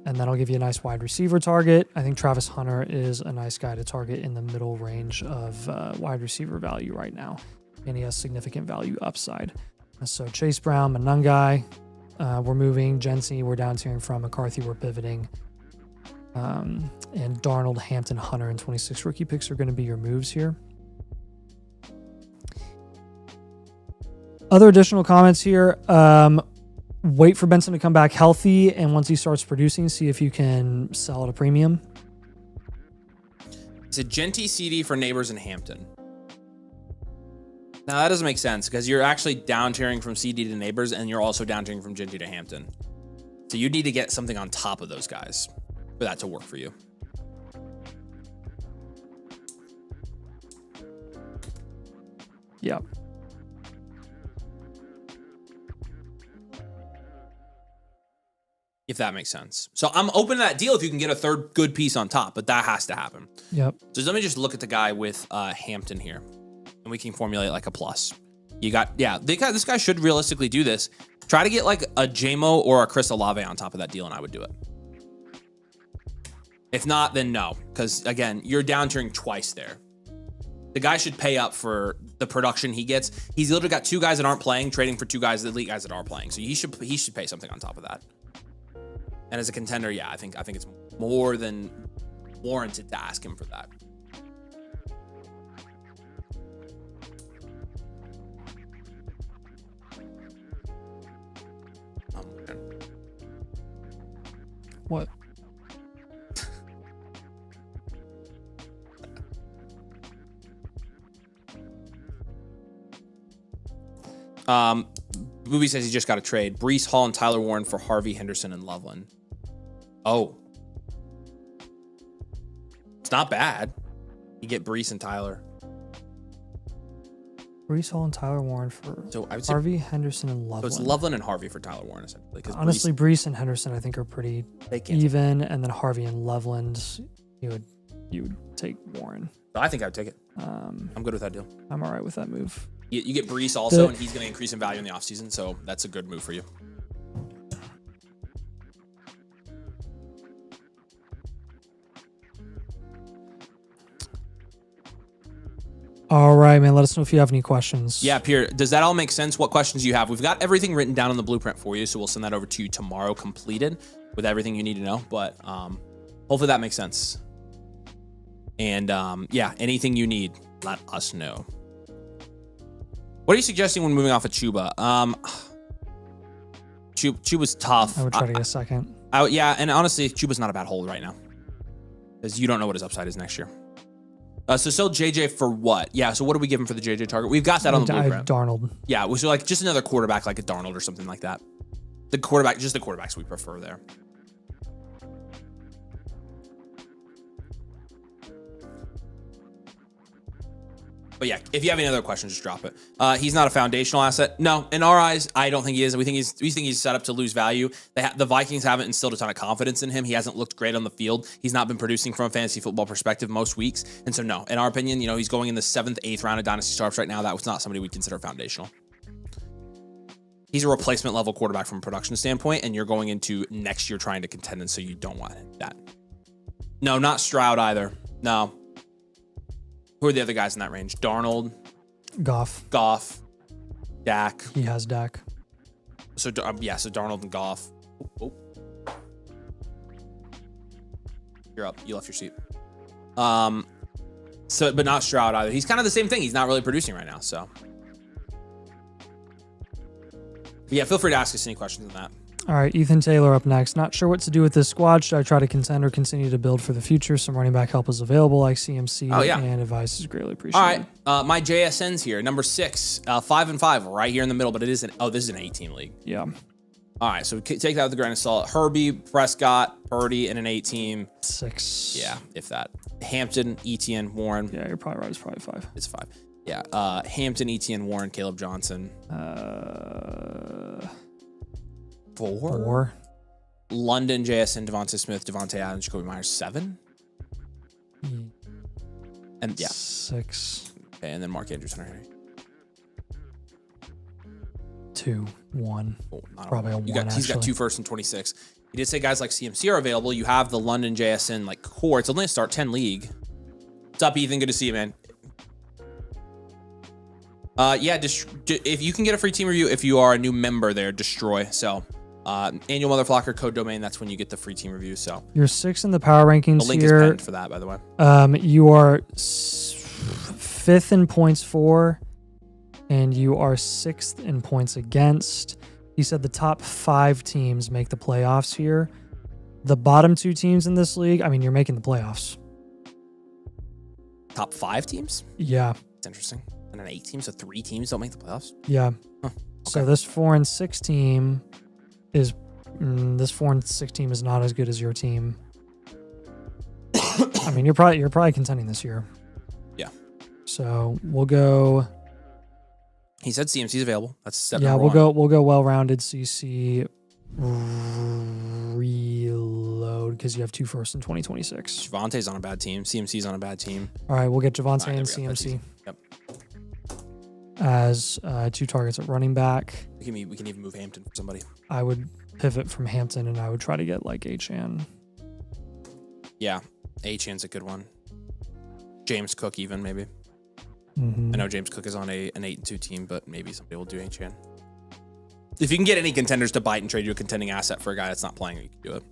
And that'll give you a nice wide receiver target. I think Travis Hunter is a nice guy to target in the middle range of wide receiver value right now. And he has significant value upside. So Chase Brown, Manungai, we're moving. Genty, we're down tiering from. McCarthy, we're pivoting. And Darnold, Hampton, Hunter, and 26 rookie picks are going to be your moves here. Other additional comments here. Wait for Benson to come back healthy, and once he starts producing, see if you can sell at a premium. It's a Genty CD for Neighbors and Hampton. Now, that doesn't make sense because you're actually down tiering from CD to Neighbors, and you're also down tiering from Genty to Hampton. So you need to get something on top of those guys for that to work for you. Yep. If that makes sense. So I'm open to that deal if you can get a third good piece on top, but that has to happen. Yep. So let me just look at the guy with Hampton here, and we can formulate like a plus. You got, yeah, this guy should realistically do this. Try to get like a JMO or a Chris Olave on top of that deal, and I would do it. If not, then no, because again, you're down tiering twice there. The guy should pay up for the production he gets. He's literally got 2 guys that aren't playing, trading for 2 guys, elite guys that are playing. So he should pay something on top of that. And as a contender, yeah, I think it's more than warranted to ask him for that. What? Booby says he just got a trade. Breece Hall and Tyler Warren for Harvey, Henderson, and Loveland. Oh. It's not bad. You get Breece and Tyler. Breece Hall and Tyler Warren for I would say, Harvey, Henderson, and Loveland. So it's Loveland and Harvey for Tyler Warren, essentially. Honestly, Breece and Henderson, I think, are pretty even, and then Harvey and Loveland, you would take Warren. I think I would take it. I'm good with that deal. I'm all right with that move. You get Breece also, and he's going to increase in value in the offseason, so that's a good move for you. All right, man. Let us know if you have any questions. Yeah, Pierre, does that all make sense? What questions do you have? We've got everything written down on the blueprint for you, so we'll send that over to you tomorrow completed with everything you need to know, but hopefully that makes sense. And yeah, anything you need, let us know. What are you suggesting when moving off of Chuba? Chuba's tough. I would try to get a second. Yeah, and honestly, Chuba's not a bad hold right now, because you don't know what his upside is next year. So sell JJ for what? Yeah, so what do we give him for the JJ target? We've got that on the blueprint. Darnold. Yeah, so like just another quarterback like a Darnold or something like that. The quarterbacks we prefer there. But yeah, if you have any other questions, just drop it. He's not a foundational asset. No, in our eyes, I don't think he is. We think he's set up to lose value. The Vikings haven't instilled a ton of confidence in him. He hasn't looked great on the field. He's not been producing from a fantasy football perspective most weeks. And so no, in our opinion, he's going in the 7th, 8th round of Dynasty startups right now. That was not somebody we'd consider foundational. He's a replacement level quarterback from a production standpoint, and you're going into next year trying to contend, and so you don't want that. No, not Stroud either. No. Who are the other guys in that range? Darnold, Goff, Dak. He has Dak. So yeah, so Darnold and Goff. Oh. You're up. You left your seat. So, but not Stroud either. He's kind of the same thing. He's not really producing right now. So, but yeah, feel free to ask us any questions on that. All right, Ethan Taylor up next. Not sure what to do with this squad. Should I try to contend or continue to build for the future? Some running back help is available, like CMC, and advice is greatly appreciated. All right, my JSN's here, number 6, 5-5, right here in the middle, but this is an 8-team league. Yeah. All right, so take that with a grain of salt. Herbie, Prescott, Purdy, and an 8-team. 6. Yeah, if that. Hampton, Etienne, Warren. Yeah, you're probably right. It's probably 5. It's 5. Yeah, Hampton, Etienne, Warren, Caleb Johnson. 4. London, JSN, Devontae Smith, Devontae Adams, Jacoby Myers, 7. And yeah. 6. Okay, and then Mark Andrews, Hunter Henry. 2, 1. Oh, probably a 1. He's got 2 firsts and 26. He did say guys like CMC are available. You have the London JSN core. It's only a start 10 league. What's up, Ethan? Good to see you, man. Yeah, if you can get a free team review, if you are a new member there, destroy. So annual Motherflocker code domain, that's when you get the free team review. So you're 6 in the power rankings. The link here. is pinned for that, by the way. You are 5th in points for, and you are 6th in points against. He said the top 5 teams make the playoffs here. The bottom 2 teams in this league, you're making the playoffs. Top 5 teams? Yeah. That's interesting. And an 8 team, so 3 teams don't make the playoffs? Yeah. Huh. Okay. So this 4 and 6 team is not as good as your team. You're probably contending this year. Yeah. So we'll go. He said CMC's available. That's step yeah. number We'll one. go well-rounded CC reload because you have 2 firsts in 2026. Javonte's on a bad team. CMC's on a bad team. All right, we'll get Javonte and CMC. Yep. As 2 targets at running back. We can even move Hampton for somebody. I would pivot from Hampton and I would try to get Achane. Yeah, Achane's a good one. James Cook even maybe. Mm-hmm. I know James Cook is on an 8-2 team, but maybe somebody will do Achane. If you can get any contenders to bite and trade you a contending asset for a guy that's not playing, you can do it.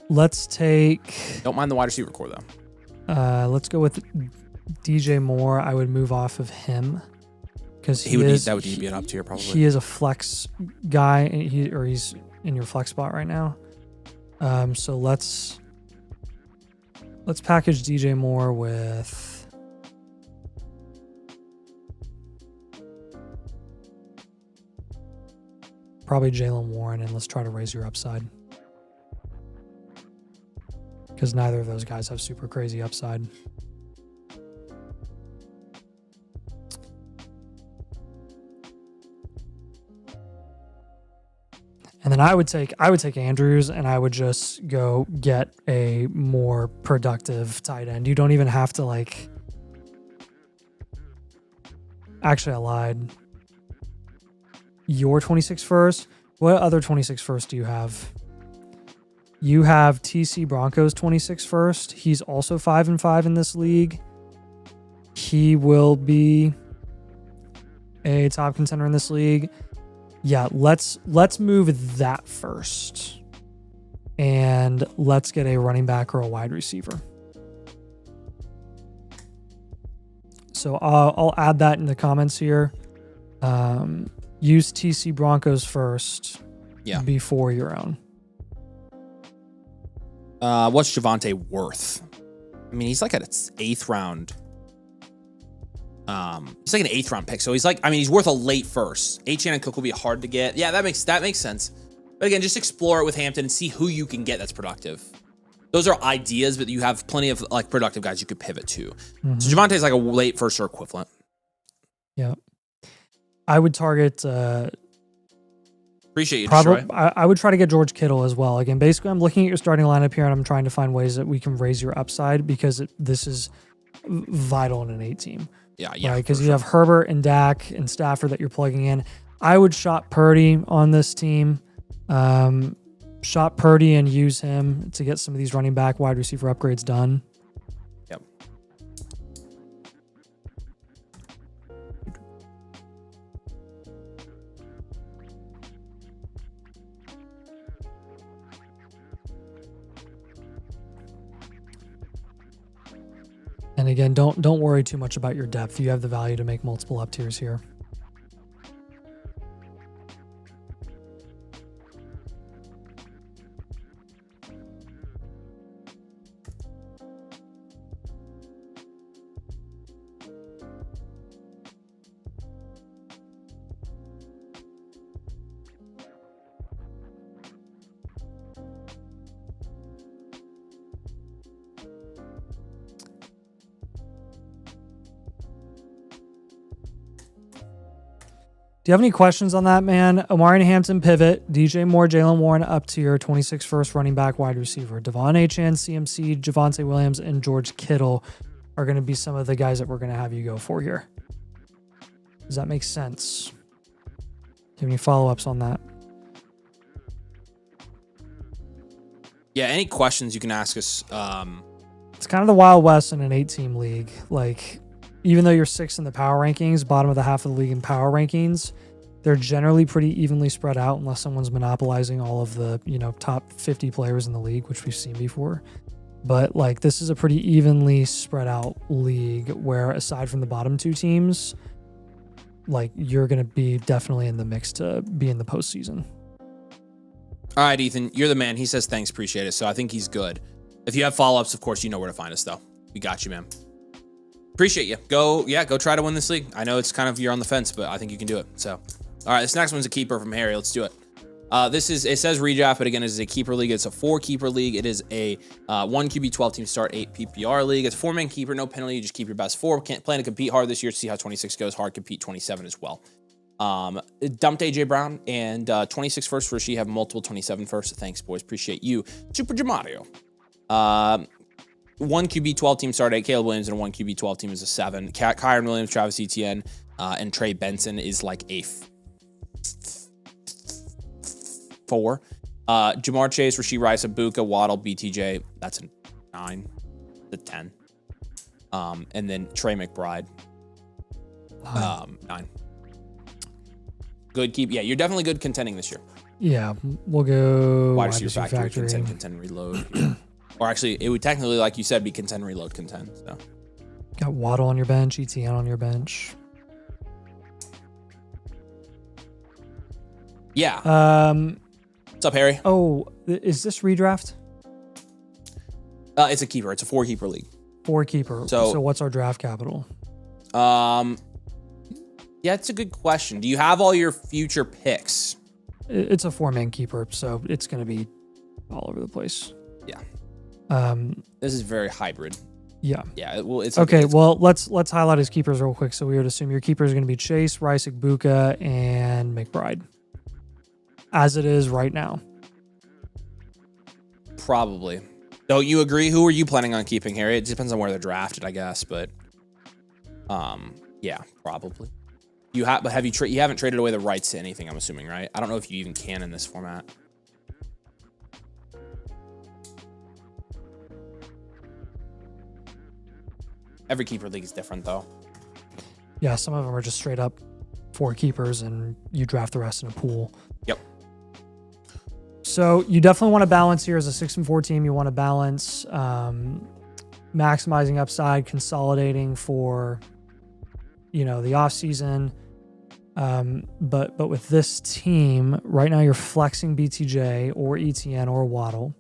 Let's take. Don't mind the wide receiver core though. Let's go with DJ Moore. I would move off of him because that would be an up tier probably. He is a flex guy, and he's in your flex spot right now. So let's package DJ Moore with. probably Jalen Warren, and let's try to raise your upside. Because neither of those guys have super crazy upside. And then I would take Andrews, and I would just go get a more productive tight end. You don't even have to like. Actually, I lied. Your 26 first. What other 26 first do you have? You have TC Broncos 26 first. He's also 5-5 in this league. He will be a top contender in this league. Yeah, let's move that first. And let's get a running back or a wide receiver. So I'll add that in the comments here. Use TC Broncos first before your own. What's Javonte worth? I mean, he's like at its 8th round. He's like an 8th round pick. So he's like, I mean, he's worth a late first. H. Cook will be hard to get. Yeah, that makes sense. But again, just explore it with Hampton and see who you can get that's productive. Those are ideas, but you have plenty of like productive guys you could pivot to. Mm-hmm. So Javonte is like a late first or equivalent. Yeah. I would target appreciate you, Troy. I would try to get George Kittle as well. Again, basically, I'm looking at your starting lineup here, and I'm trying to find ways that we can raise your upside because this is vital in an 8 team. Yeah. Right? Because you have Herbert and Dak and Stafford that you're plugging in. I would shop Purdy on this team. Shop Purdy and use him to get some of these running back, wide receiver upgrades done. Yep. And again, don't worry too much about your depth. You have the value to make multiple up tiers here. Do you have any questions on that, man? Omari and Hampton pivot, DJ Moore, Jalen Warren up to your 26 first running back wide receiver. Devon Achane, CMC, Javonte Williams, and George Kittle are going to be some of the guys that we're going to have you go for here. Does that make sense? Do you have any follow-ups on that? Yeah, any questions you can ask us. It's kind of the Wild West in an 8-team league. Like, even though you're 6th in the power rankings, bottom of the half of the league in power rankings, they're generally pretty evenly spread out unless someone's monopolizing all of the, top 50 players in the league, which we've seen before. But like, this is a pretty evenly spread out league where aside from the bottom 2 teams, like you're going to be definitely in the mix to be in the postseason. All right, Ethan, you're the man. He says thanks, appreciate it. So I think he's good. If you have follow-ups, of course, you know where to find us though. We got you, man. Appreciate you. Go try to win this league. I know it's kind of, you're on the fence, but I think you can do it. So, all right, this next one's a keeper from Harry. Let's do it. It says redraft, but again, it is a keeper league. It's a 4-keeper league. It is a 1 QB, 12 team start, 8 PPR league. It's a 4-man keeper, no penalty. You just keep your best 4. Can't plan to compete hard this year to see how 26 goes. Hard compete 27 as well. Dumped AJ Brown and 26 first for she have multiple 27 first. Thanks, boys. Appreciate you. Super Jamario. 1 QB 12 team started 8. Caleb Williams, and a 1 QB 12 team is a 7. Kyron Williams, Travis Etienne, and Trey Benson is like a 4. Jamar Chase, Rashee Rice, Abuka, Waddle, BTJ. That's a 9. The 10. And then Trey McBride. 9. Good keep. Yeah, you're definitely good contending this year. Yeah, we'll go wide receiver factory, contend, reload. Yeah. Or actually, it would technically, like you said, be contend, reload, contend. So. Got Waddle on your bench, ETN on your bench. Yeah. What's up, Harry? Oh, is this redraft? It's a keeper. It's a 4-keeper league. 4-keeper. So what's our draft capital? Yeah, it's a good question. Do you have all your future picks? it's a 4-man keeper, so it's going to be all over the place. Yeah. This is very hybrid. Yeah. Yeah. Well, it's okay. Well, let's highlight his keepers real quick. So we would assume your keepers are going to be Chase, Rice, Igbuka, and McBride, as it is right now. Probably. So you agree? Who are you planning on keeping, Harry? It depends on where they're drafted, I guess. But, yeah, probably. But you haven't traded away the rights to anything, I'm assuming, right? I don't know if you even can in this format. Every keeper league is different, though. Yeah, some of them are just straight up 4 keepers, and you draft the rest in a pool. Yep. So you definitely want to balance here as a 6-4 team. You want to balance maximizing upside, consolidating for, the off season. But with this team right now, you're flexing BTJ or ETN or Waddle.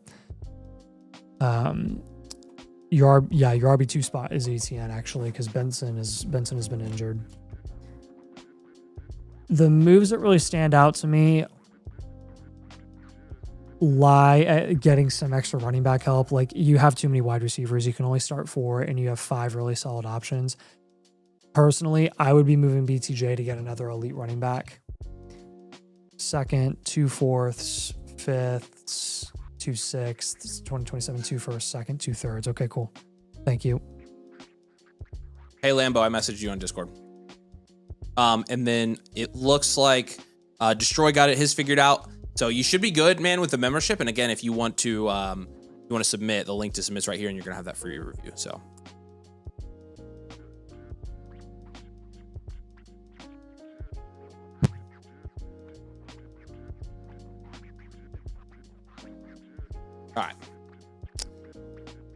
Your RB2 spot is ETN actually, because Benson has been injured. The moves that really stand out to me lie at getting some extra running back help. Like, you have too many wide receivers. You can only start 4, and you have 5 really solid options. Personally, I would be moving BTJ to get another elite running back. 2nd, 2 4ths, 5ths, 2 6ths, 2027, 2 1st, 2nd, 2 3rds. Okay, cool. Thank you. Hey, Lambo, I messaged you on Discord. And then it looks like Destroy got his figured out. So you should be good, man, with the membership. And again, if you want to submit, the link to submit's right here, and you're gonna have that free review. So. All right.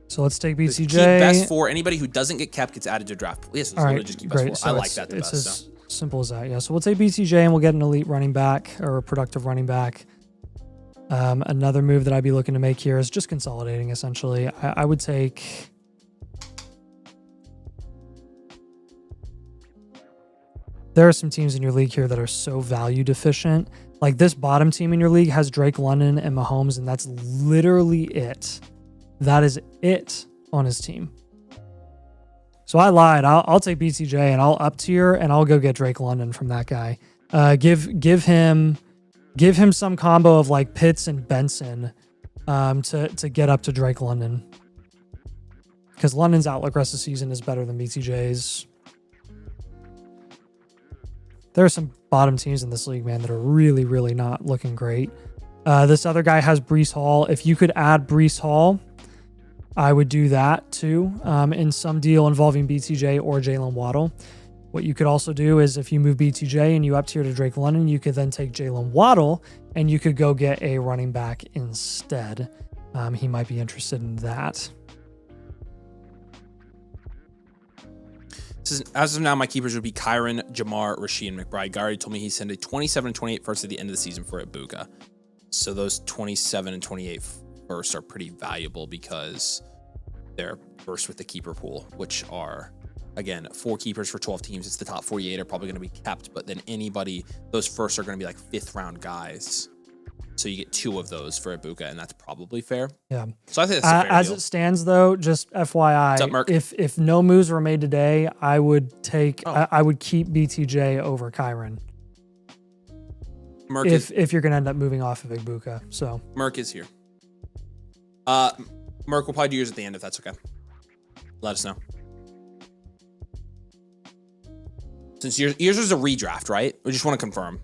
So let's take BCJ. Keep best 4. Anybody who doesn't get kept gets added to draft. Yes, all right, just keep great. best 4. So I like that the it's best. As simple as that. Yeah. So we'll take BCJ and we'll get an elite running back or a productive running back. Another move that I'd be looking to make here is just consolidating. Essentially, I would take. There are some teams in your league here that are so value deficient. Like, this bottom team in your league has Drake London and Mahomes, and that's literally it. That is it on his team. So I lied. I'll take BTJ and I'll up tier and I'll go get Drake London from that guy. Give him some combo of like Pitts and Benson to get up to Drake London, because London's outlook rest of the season is better than BTJ's. There are some bottom teams in this league, man, that are really, really not looking great. This other guy has Breece Hall. If you could add Breece Hall, I would do that too, in some deal involving BTJ or Jalen Waddle. What you could also do is, if you move BTJ and you up tier to Drake London, you could then take Jalen Waddle and you could go get a running back instead. He might be interested in that. As of now, my keepers would be Kyron, Jamar, Rasheed, and McBride. Gary told me he sent a 27 and 28 first at the end of the season for Igbuka. So those 27 and 28 first are pretty valuable because they're first with the keeper pool, which are, again, 4 keepers for 12 teams. It's the top 48 are probably going to be kept, but then those first are going to be like 5th round guys. So you get 2 of those for Igbuka, and that's probably fair. Yeah. So I think that's a fair as deal. it stands, though, just FYI, What's up, Merc? if no moves were made today, I would keep BTJ over Kyron. Merc if you're going to end up moving off of Igbuka. So Merc is here. Merc, we'll probably do yours at the end if that's okay. Let us know. Since yours was a redraft, right? We just want to confirm.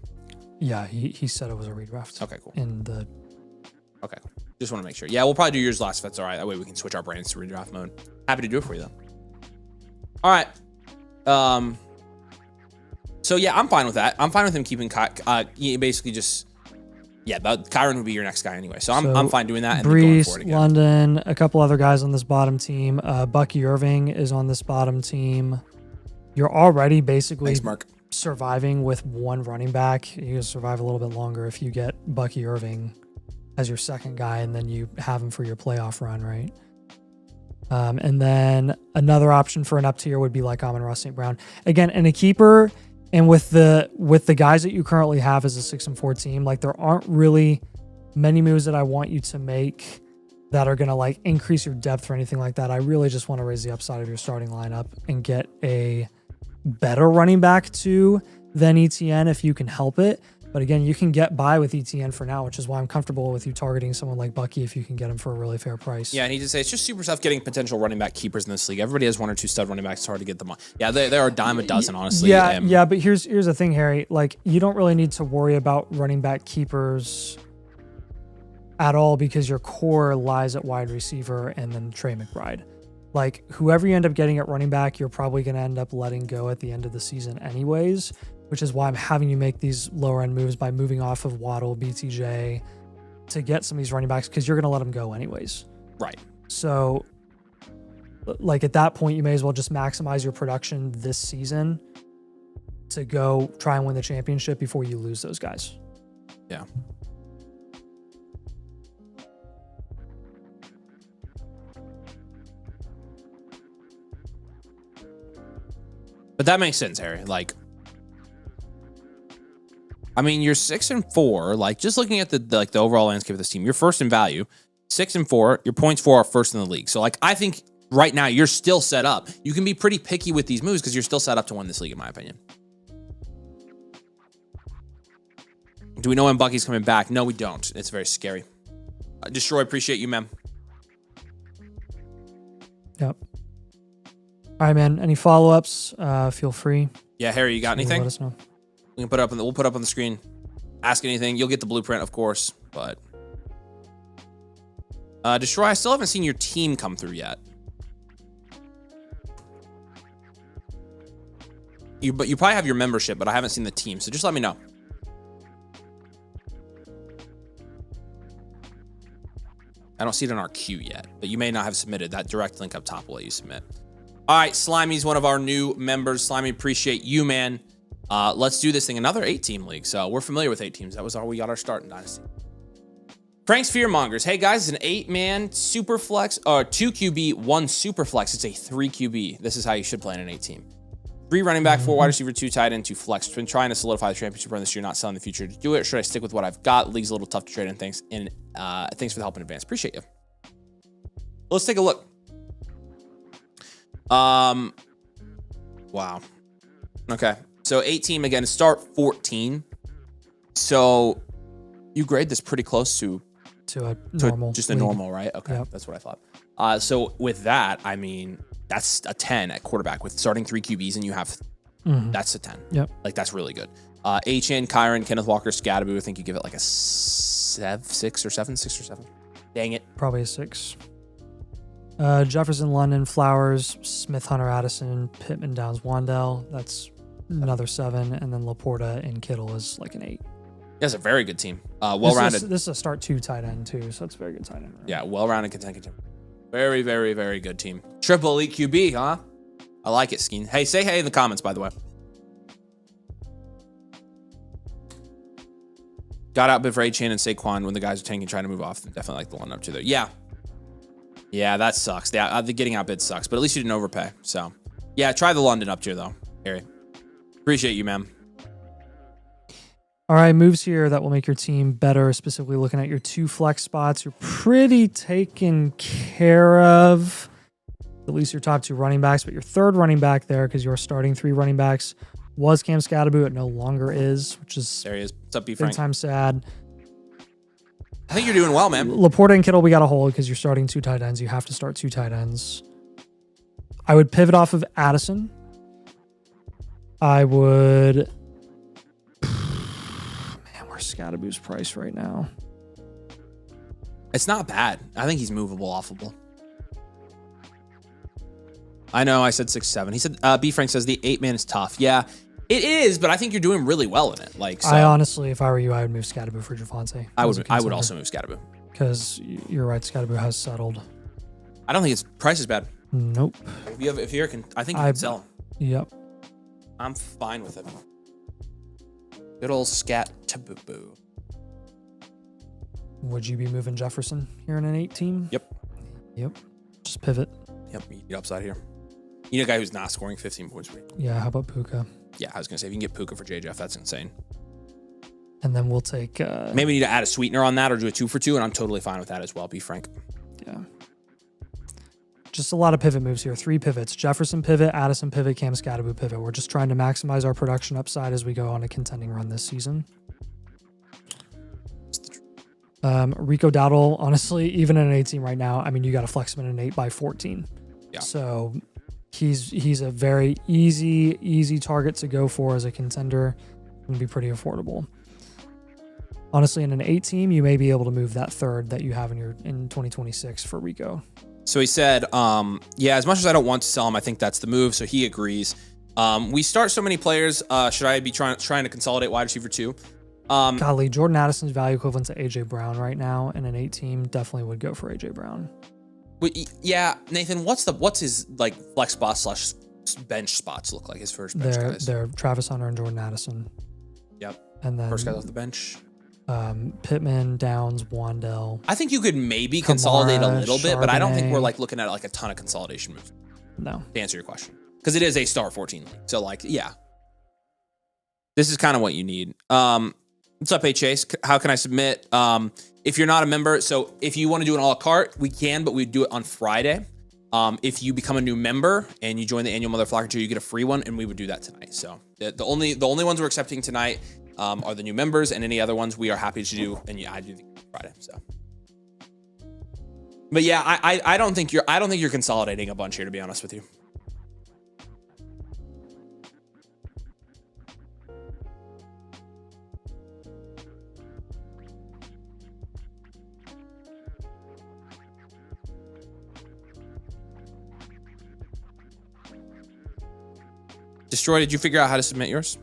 Yeah, he said it was a redraft. Okay, cool. Okay, just want to make sure. Yeah, we'll probably do yours last if that's all right. That way we can switch our brains to redraft mode. Happy to do it for you, though. All right. So, yeah, I'm fine with that. I'm fine with him keeping basically just... Yeah, Kyron would be your next guy anyway. So I'm fine doing that. And Breece, London, a couple other guys on this bottom team. Bucky Irving is on this bottom team. You're already basically... Thanks, Mark. Surviving with 1 running back. You can survive a little bit longer if you get Bucky Irving as your second guy and then you have him for your playoff run, right? And then another option for an up tier would be like Amon-Ra St. Brown. Again, in a keeper And with the guys that you currently have as a 6-4 team, like there aren't really many moves that I want you to make that are going to like increase your depth or anything like that. I really just want to raise the upside of your starting lineup and get a better running back too than ETN if you can help it. But again, you can get by with ETN for now, which is why I'm comfortable with you targeting someone like Bucky if you can get him for a really fair price. Yeah, I need to say, it's just super tough getting potential running back keepers in this league. Everybody has 1 or 2 stud running backs. It's hard to get them on. Yeah, there are a dime a dozen, honestly. Yeah, but here's the thing, Harry. Like, you don't really need to worry about running back keepers at all because your core lies at wide receiver and then Trey McBride. Like, whoever you end up getting at running back, you're probably going to end up letting go at the end of the season anyways, which is why I'm having you make these lower end moves by moving off of Waddle, BTJ to get some of these running backs because you're going to let them go anyways. Right. So, like, at that point, you may as well just maximize your production this season to go try and win the championship before you lose those guys. Yeah. But that makes sense, Harry. Like, I mean, you're 6-4. Like, just looking at the overall landscape of this team, you're first in value, 6-4. Your points for are first in the league. So, like, I think right now you're still set up. You can be pretty picky with these moves because you're still set up to win this league, in my opinion. Do we know when Bucky's coming back? No, we don't. It's very scary. Destroy, appreciate you, man. Yep. All right, man. Any follow-ups? Feel free. Yeah, Harry, you got anything? Let us know. We can put up we'll put up on the screen. Ask anything. You'll get the blueprint, of course. But Destroy, I still haven't seen your team come through yet. But you probably have your membership, but I haven't seen the team. So just let me know. I don't see it in our queue yet, but you may not have submitted. That direct link up top will let you submit. All right, Slimy's one of our new members. Slimy, appreciate you, man. Let's do this thing. Another 8-team league. So we're familiar with 8 teams. That was how we got our start in Dynasty. Frank's Fearmongers. Hey, guys, it's an 8-man super flex, or 2 QB, 1 super flex. It's a 3 QB. This is how you should play in an 8-team. 3 running back, 4 wide receiver, 2 tight end, 2 flex. Been trying to solidify the championship run this year, not selling the future to do it. Should I stick with what I've got? League's a little tough to trade in. Thanks for the help in advance. Appreciate you. Let's take a look. Wow. Okay. So 8-team again, start 14. So you grade this pretty close to a normal. Just a normal, right? Okay. Yep. That's what I thought. So with that, I mean, that's a 10 at quarterback with starting 3 QBs and you have, that's a 10. Yep. Like that's really good. HN, Kyron, Kenneth Walker, Scadaboo, I think you give it like a 6 or 7. Dang it. Probably a 6. Jefferson, London, Flowers, Smith, Hunter, Addison, Pittman, Downs, Wandell. That's another 7. And then Laporta and Kittle is like an 8. That's a very good team. Well-rounded. This is a start 2 tight end too, so it's a very good tight end. Right? Yeah, well-rounded contender. Very, very, very good team. Triple elite QB, huh? I like it, Skeen. Hey, say hey in the comments, by the way. Got out bid for A-Chain and Saquon when the guys are tanking trying to move off. Definitely like the one up to there. Yeah. Yeah, that sucks. The getting outbid sucks, but at least you didn't overpay. So, yeah, try the London up tier, though, Harry. Appreciate you, man. All right, moves here that will make your team better, specifically looking at your 2 flex spots. You're pretty taken care of, at least your top 2 running backs, but your 3rd running back there, because you're starting 3 running backs, was Cam Scadaboo. It no longer is, which is there he is. What's up, B. Frank? Big time sad. I think you're doing well, man. Laporta and Kittle, we got to hold because you're starting 2 tight ends. You have to start 2 tight ends. I would pivot off of Addison. I would... Man, where's Scadaboo's price right now? It's not bad. I think he's movable, offable. I know I said 6-7. He said, B. Frank says the 8-man is tough. Yeah, it is, but I think you're doing really well in it. Like, so, I honestly, if I were you, I would move Scadaboo for Javonte. I would also move Scadaboo. Because you're right, Scadaboo has settled. I don't think his price is bad. Nope. I think you can sell him. Yep. I'm fine with it. Good old Scadaboo. Would you be moving Jefferson here in an 8-team? Yep. Just pivot. Yep. You get upside here. You need a guy who's not scoring 15 points per game. Yeah, how about Puka? Yeah, I was going to say, if you can get Puka for JJF, that's insane. And then we'll take... Maybe we need to add a sweetener on that or do a 2 for 2, and I'm totally fine with that as well, be frank. Yeah. Just a lot of pivot moves here. 3 pivots. Jefferson pivot, Addison pivot, Cam Scatterbo pivot. We're just trying to maximize our production upside as we go on a contending run this season. Rico Dowdle, honestly, even in an 8 team right now, I mean, you got to flex him in an 8 by 14. Yeah. So he's a very easy target to go for as a contender and be pretty affordable. Honestly, in an 8 team, you may be able to move that third that you have in 2026 for Rico. So he said, yeah, as much as I don't want to sell him, I think that's the move. So he agrees. We start so many players. Should I be trying to consolidate wide receiver 2? Golly, Jordan Addison's value equivalent to AJ Brown right now in an 8 team definitely would go for AJ Brown. Yeah, Nathan, what's his like flex spot / bench spots look like? His first bench guys. They're Travis Hunter and Jordan Addison. Yep. And then first guys off the bench. Pittman, Downs, Wandell. I think you could maybe Kamara, consolidate a little bit, but I don't think Charbonnet. we're like looking at like a ton of consolidation moves. No. To answer your question, because it is a star 14 league, so like yeah, this is kind of what you need. What's up, Hey Chase? How can I submit? If you're not a member, so if you want to do an a la carte, we can, but we do it on Friday. If you become a new member and you join the annual Motherflocker tier, you get a free one, and we would do that tonight. So the only ones we're accepting tonight are the new members, and any other ones we are happy to do. And yeah, I do the Friday. So, but yeah, I don't think you're consolidating a bunch here, to be honest with you. Destroy, did you figure out how to submit yours?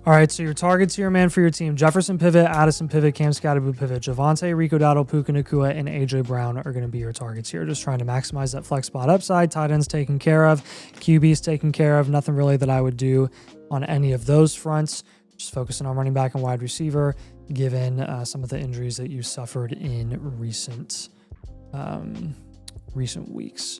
All right, so your targets here, man, for your team: Jefferson pivot, Addison pivot, Cam Scatterbo pivot, Javonte, Rico Dowdle, Puka Nacua, and AJ Brown are going to be your targets here. Just trying to maximize that flex spot upside. Tight ends taken care of, QB's taken care of. Nothing really that I would do on any of those fronts. Just focusing on running back and wide receiver, given some of the injuries that you suffered in recent weeks.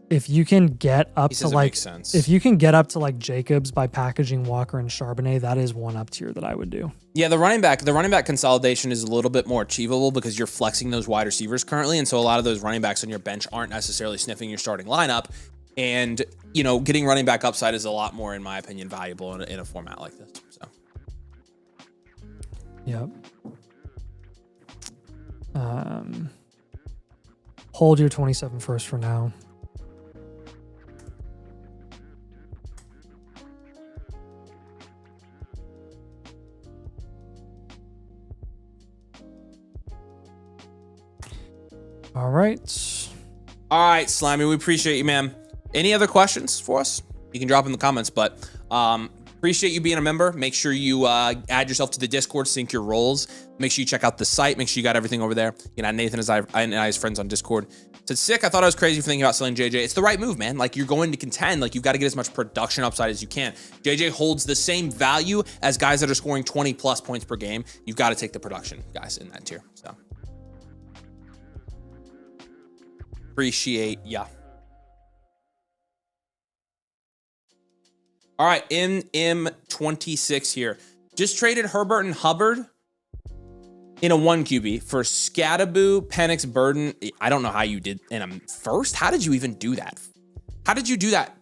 If you can get up to like Jacobs by packaging Walker and Charbonnet, that is one up tier that I would do. Yeah, the running back consolidation is a little bit more achievable because you're flexing those wide receivers currently, and so a lot of those running backs on your bench aren't necessarily sniffing your starting lineup. And you know, getting running back upside is a lot more, in my opinion, valuable in a format like this. So, yep. Hold your 27 first for now. All right, Slimy, we appreciate you, man. Any other questions for us? You can drop in the comments, but appreciate you being a member. Make sure you add yourself to the Discord, sync your roles. Make sure you check out the site. Make sure you got everything over there. You know, Nathan and I's friends on Discord. Said, sick, I thought I was crazy for thinking about selling JJ. It's the right move, man. Like, you're going to contend. Like, you've got to get as much production upside as you can. JJ holds the same value as guys that are scoring 20+ points per game. You've got to take the production, guys, in that tier. So, appreciate ya. All right, M26 here. Just traded Herbert and Hubbard in a 1 QB for Scatterbo, Penix, Burden. I don't know how you did in a first. How did you even do that? How did you do that?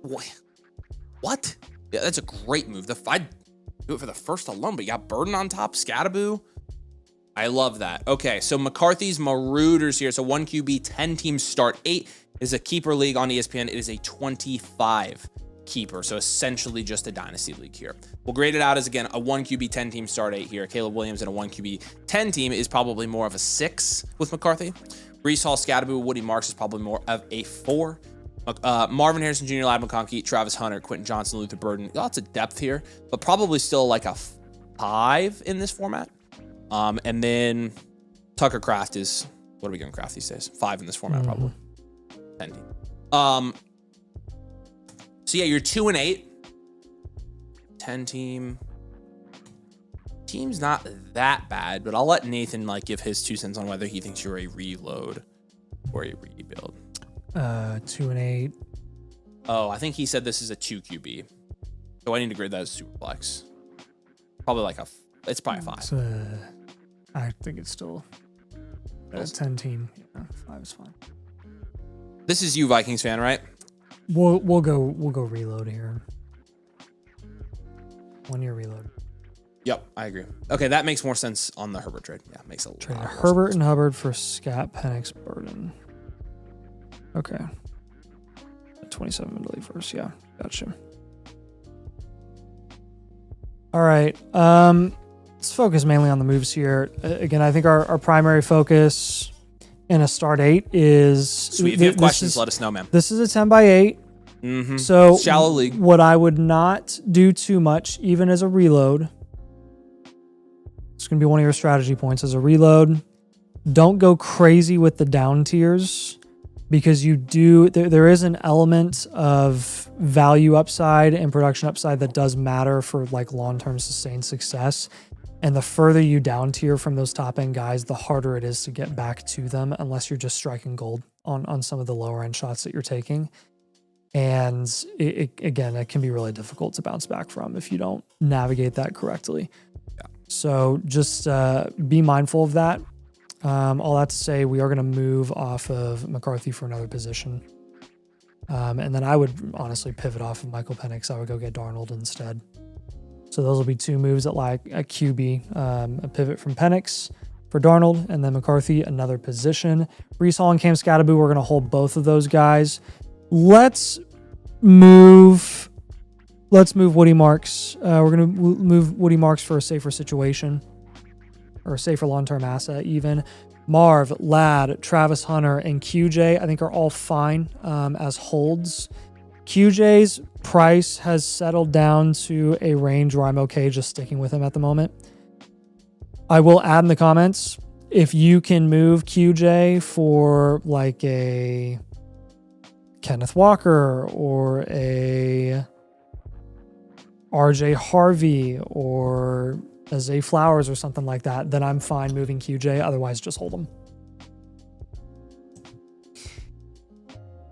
What? Yeah, that's a great move. I'd do it for the first alone, but you got Burden on top, Scatterbo. I love that. Okay, so McCarthy's Marauders here. So 1 QB, 10 teams start 8. It is a keeper league on ESPN. It is a 25 keeper, so essentially just a dynasty league here. We'll grade it out as, again, a 1 QB 10 team start 8 here. Caleb Williams in a 1 QB 10 team is probably more of a 6 with McCarthy. Breece Hall, Scatterbo, Woody Marks is probably more of a 4. Marvin Harrison Jr., Lad McConkey, Travis Hunter, Quentin Johnson, Luther Burden. Lots of depth here, but probably still like a 5 in this format. And then Tucker Kraft is, what are we giving Kraft these days? 5 in this format, probably. 10 team. So yeah, you're 2 and 8. 10 team. Team's not that bad, but I'll let Nathan like give his 2 cents on whether he thinks you're a reload or a rebuild. 2 and 8. Oh, I think he said this is a 2 QB. So I need to grade that as super flex. Probably like it's probably a 5. I think it's still a 10 team. Yeah, 5 is fine. This is you, Vikings fan, right? We'll go reload here. 1 year reload. Yep, I agree. Okay, that makes more sense on the Herbert trade. Yeah, makes a lot more Herbert sense. and Hubbard for Scott, Penix, Burden. Okay. 27 middle first. Yeah, gotcha. All right. Let's focus mainly on the moves here. Again, I think our primary focus in a start 8 is... Sweet. If you have questions, let us know, man. This is a 10 by 8. Mm-hmm. So shallow league. What I would not do too much, even as a reload, it's going to be one of your strategy points as a reload. Don't go crazy with the down tiers, because there is an element of value upside and production upside that does matter for like long-term sustained success. And the further you down tier from those top end guys, the harder it is to get back to them, unless you're just striking gold on some of the lower end shots that you're taking. And again, it can be really difficult to bounce back from if you don't navigate that correctly. Yeah. So just be mindful of that. All that to say, we are going to move off of McCarthy for another position. And then I would honestly pivot off of Michael Penix. I would go get Darnold instead. So those will be 2 moves at like a QB, a pivot from Penix for Darnold, and then McCarthy, another position. Breece Hall and Cam Scatterby, we're going to hold both of those guys. Let's move Woody Marks. We're going to move Woody Marks for a safer situation, or a safer long-term asset even. Marv, Ladd, Travis Hunter, and QJ, I think are all fine as holds. QJ's price has settled down to a range where I'm okay just sticking with him at the moment. I will add in the comments, if you can move QJ for like a Kenneth Walker or a RJ Harvey or a Zay Flowers or something like that, then I'm fine moving QJ. Otherwise, just hold him.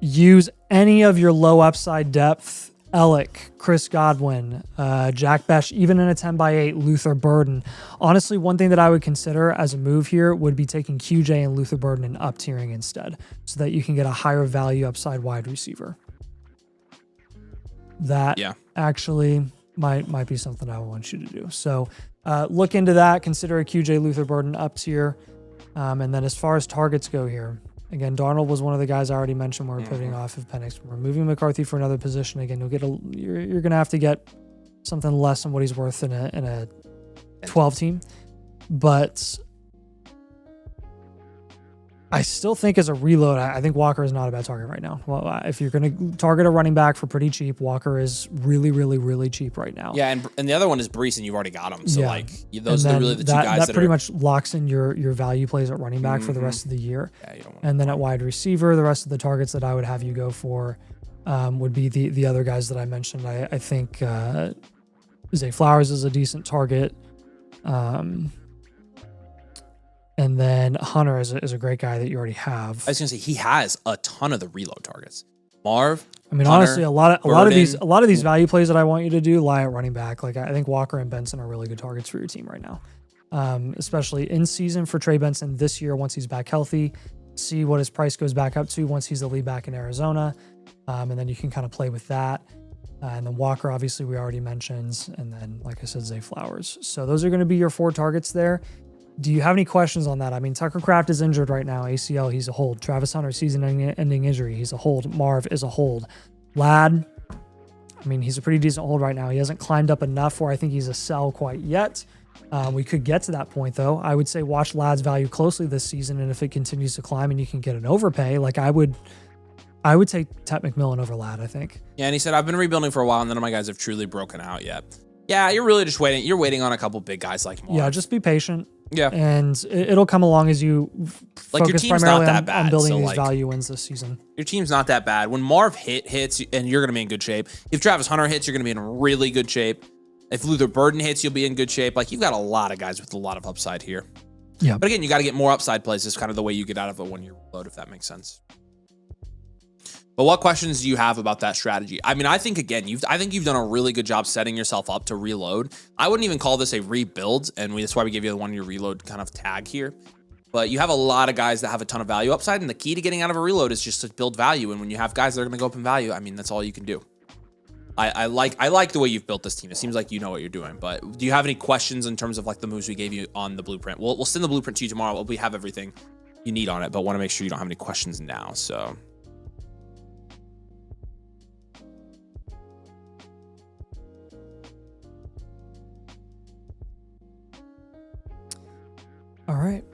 Use any of your low upside depth, Alec, Chris Godwin, Jack Besh, even in a 10 by 8, Luther Burden. Honestly, one thing that I would consider as a move here would be taking QJ and Luther Burden and up tiering instead, so that you can get a higher value upside wide receiver. That actually might be something I want you to do. So look into that. Consider a QJ Luther Burden up tier. And then as far as targets go here, again, Darnold was one of the guys I already mentioned where we're pivoting off of Penix. We're moving McCarthy for another position. Again, you're going to have to get something less than what he's worth in a 12 team. But I still think as a reload, I think Walker is not a bad target right now. Well, if you're going to target a running back for pretty cheap, Walker is really, really, really cheap right now. Yeah, and the other one is Breece, and you've already got him. So like those are really the 2 guys that pretty much locks in your value plays at running back for the rest of the year. Yeah, you don't want and then at wide receiver, the rest of the targets that I would have you go for would be the other guys that I mentioned. I think Zay Flowers is a decent target. And then Hunter is a great guy that you already have. I was gonna say he has a ton of the reload targets. Marv. I mean, Hunter, honestly, a lot of these value plays that I want you to do lie at running back. Like I think Walker and Benson are really good targets for your team right now, especially in season for Trey Benson this year once he's back healthy. See what his price goes back up to once he's the lead back in Arizona, and then you can kind of play with that. And then Walker, obviously, we already mentioned, and then like I said, Zay Flowers. So those are going to be your 4 targets there. Do you have any questions on that? I mean, Tucker Kraft is injured right now. ACL, he's a hold. Travis Hunter, season-ending injury, he's a hold. Marv is a hold. Ladd, I mean, he's a pretty decent hold right now. He hasn't climbed up enough where I think he's a sell quite yet. We could get to that point, though. I would say watch Ladd's value closely this season, and if it continues to climb and you can get an overpay, like I would take Tet McMillan over Ladd, I think. Yeah, and he said, I've been rebuilding for a while, and none of my guys have truly broken out yet. Yeah, you're really just waiting. You're waiting on a couple big guys like Marv. Yeah, just be patient. Yeah. And it'll come along as you like your team's not that bad, on building so these like, value wins this season. Your team's not that bad. When Marv hits, and you're going to be in good shape. If Travis Hunter hits, you're going to be in really good shape. If Luther Burden hits, you'll be in good shape. Like, you've got a lot of guys with a lot of upside here. Yeah. But again, you got to get more upside plays. Is kind of the way you get out of a 1-year reload, if that makes sense. But what questions do you have about that strategy? I mean, I think you've done a really good job setting yourself up to reload. I wouldn't even call this a rebuild, and that's why we gave you the 1 year reload kind of tag here. But you have a lot of guys that have a ton of value upside, and the key to getting out of a reload is just to build value. And when you have guys that are going to go up in value, I mean, that's all you can do. I like the way you've built this team. It seems like you know what you're doing. But do you have any questions in terms of like the moves we gave you on the blueprint? We'll send the blueprint to you tomorrow. We have everything you need on it, but want to make sure you don't have any questions now. So. All right.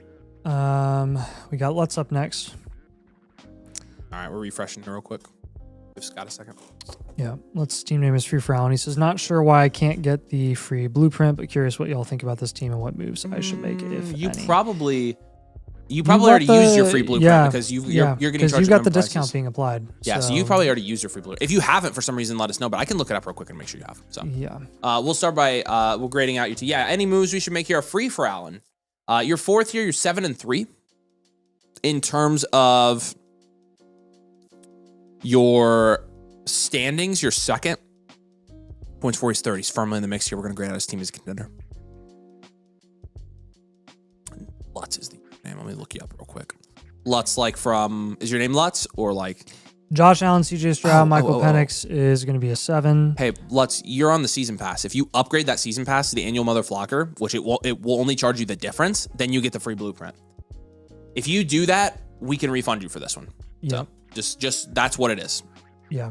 We got Let's up next. All right, we're refreshing here real quick. Just got a second. Yeah, Let's team name is Free for Allen. He says, not sure why I can't get the free blueprint, but curious what y'all think about this team and what moves I should make, if you any. probably already used your free blueprint because you're getting charged. You've got the discount being applied. Yeah, so you probably already used your free blueprint. If you haven't for some reason, let us know. But I can look it up real quick and make sure you have. So yeah, we'll start by we're grading out your team. Yeah, any moves we should make here are free for Allen. Your fourth here, you're 7-3 in terms of your standings. You're second. Points for, he's 30. He's firmly in the mix here. We're going to grade out his team as a contender. Lutz is the name. Let me look you up real quick. Lutz, like from, is your name Lutz or like? Josh Allen, CJ Stroud, Michael Penix is going to be a 7. Hey, Lutz, you're on the season pass. If you upgrade that season pass to the annual mother flocker, which it will only charge you the difference, then you get the free blueprint. If you do that, we can refund you for this one. Yeah. So just that's what it is. Yeah.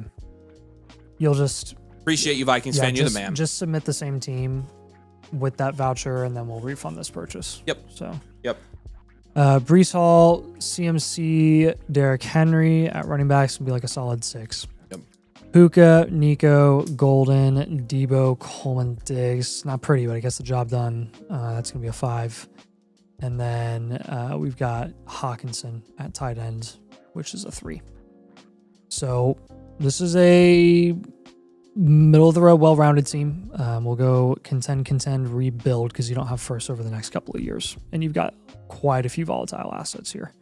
You'll just appreciate you, Vikings fan. You're the man. Just submit the same team with that voucher, and then we'll refund this purchase. Yep. So. Yep. Brees Hall, CMC, Derrick Henry at running backs will be like a solid 6. Yep. Puka, Nico, Golden, Debo, Coleman, Diggs. Not pretty, but I guess the job done. That's going to be a 5. And then we've got Hawkinson at tight end, which is a 3. So this is a middle-of-the-road, well-rounded team. We'll go contend, rebuild, because you don't have first over the next couple of years. And you've got quite a few volatile assets here.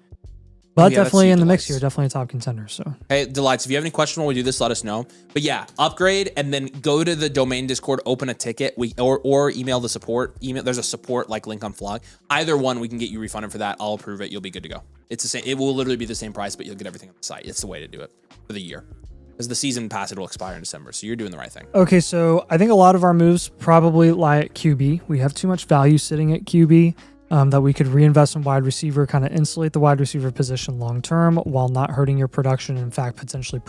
But definitely in the mix here, definitely a top contender. So hey, Delights, if you have any questions when we do this, let us know. But yeah, upgrade and then go to the domain Discord, open a ticket, or email the support. There's a support like link on Flog. Either one, we can get you refunded for that. I'll approve it. You'll be good to go. It's the same. It will literally be the same price, but you'll get everything on the site. It's the way to do it for the year. Because the season pass, it'll expire in December. So you're doing the right thing. Okay, so I think a lot of our moves probably lie at QB. We have too much value sitting at QB. That we could reinvest in wide receiver, kind of insulate the wide receiver position long term while not hurting your production. In fact, potentially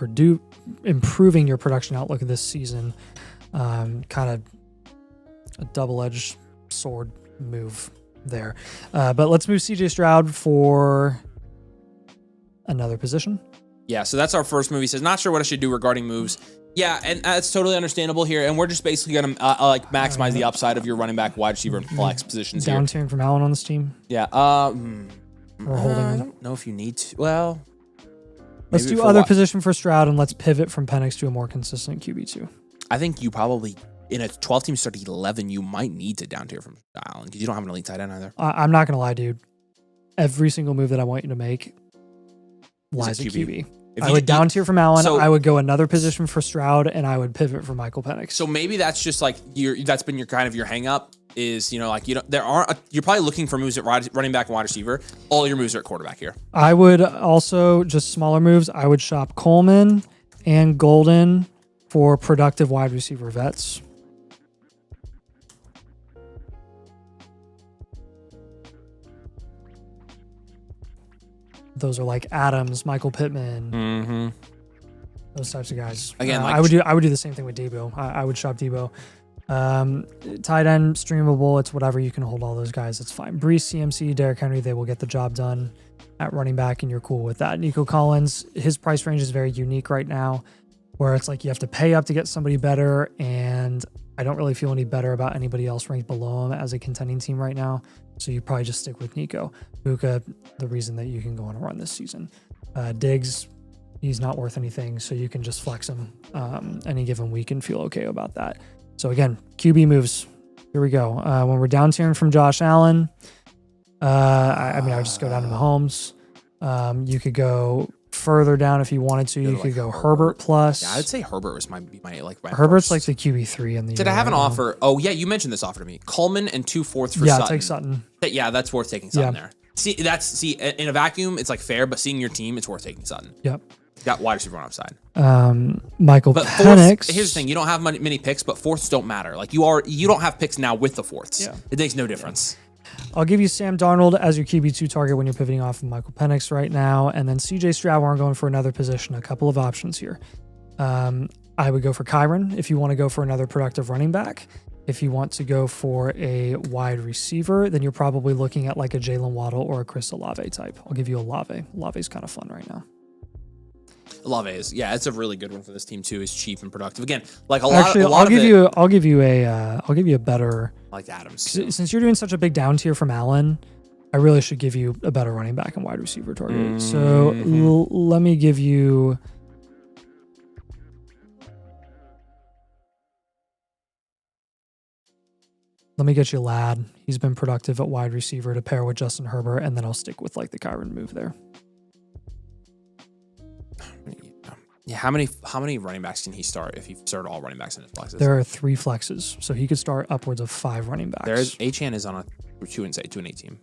improving your production outlook this season. Kind of a double-edged sword move there. But let's move CJ Stroud for another position. Yeah, so that's our first move. He says, not sure what I should do regarding moves. Yeah, and that's totally understandable here. And we're just basically going to maximize the upside of your running back, wide receiver, and flex positions here. Down tiering from Allen on this team? Yeah. We're holding I don't know if you need to. Well, let's do other position for Stroud, and let's pivot from Penix to a more consistent QB2. I think you probably, in a 12-team start to 11, you might need to down tier from Allen because you don't have an elite tight end either. I'm not going to lie, dude. Every single move that I want you to make lies at QB. I would down tier from Allen. I would go another position for Stroud, and I would pivot for Michael Penix. So maybe that's just like that's been your kind of your hang up is, you're probably looking for moves at running back and wide receiver. All your moves are at quarterback here. I would also, just smaller moves, I would shop Coleman and Golden for productive wide receiver vets. Those are like Adams, Michael Pittman, those types of guys. Again, I would do the same thing with Debo. I would shop Debo. Tight end, streamable. It's whatever. You can hold all those guys. It's fine. Brees, CMC, Derrick Henry, they will get the job done at running back, and you're cool with that. Nico Collins, his price range is very unique right now, where it's like you have to pay up to get somebody better, and I don't really feel any better about anybody else ranked below him as a contending team right now. So you probably just stick with Nico. Puka, the reason that you can go on a run this season. Diggs, he's not worth anything, so you can just flex him any given week and feel okay about that. So again, QB moves. Here we go. When we're down tiering from Josh Allen, I would just go down to Mahomes. You could go further down if you wanted to. You could go Herbert plus. Yeah, I'd say Herbert was my Herbert's first. like the QB3 in the Did I have an offer? Oh, yeah, you mentioned this offer to me. Coleman and 2 fourths for Sutton. Yeah, take Sutton. Yeah, that's worth taking Sutton there. See, in a vacuum, it's like fair, but seeing your team, it's worth taking Sutton. Yep. Got wide receiver on upside. Michael Penix. Here's the thing: you don't have many picks, but fourths don't matter. Like you don't have picks now with the fourths. Yeah. It makes no difference. I'll give you Sam Darnold as your QB2 target when you're pivoting off of Michael Penix right now, and then CJ Stroud are going for another position. A couple of options here. I would go for Kyron if you want to go for another productive running back. If you want to go for a wide receiver, then you're probably looking at like a Jalen Waddle or a Chris Olave type. I'll give you Olave. Olave's kind of fun right now. Olave is, yeah, it's a really good one for this team too. Is cheap and productive. Again, like I'll give you a better, like Adams. Since you're doing such a big down tier from Allen, I really should give you a better running back and wide receiver target. So let me give you. Let me get you Ladd. He's been productive at wide receiver to pair with Justin Herbert, and then I'll stick with like the Kyron move there. Yeah, how many running backs can he start if he started all running backs in his flexes? There are 3 flexes, so he could start upwards of 5 running backs. There's Achane is on a 2 and 8 team.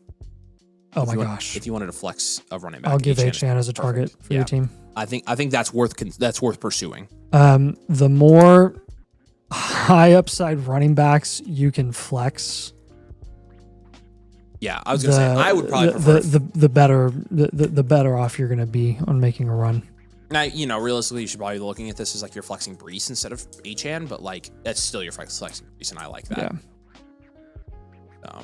Oh my gosh! If you wanted to flex a running back, I'll give Achane as a target for your team. I think that's worth pursuing. The more high upside running backs you can flex. Yeah, I was gonna say I would probably prefer the better off you're gonna be on making a run. Now, realistically, you should probably be looking at this as like you're flexing Breece instead of Achane, but like that's still your flexing Breece, and I like that. Yeah. So.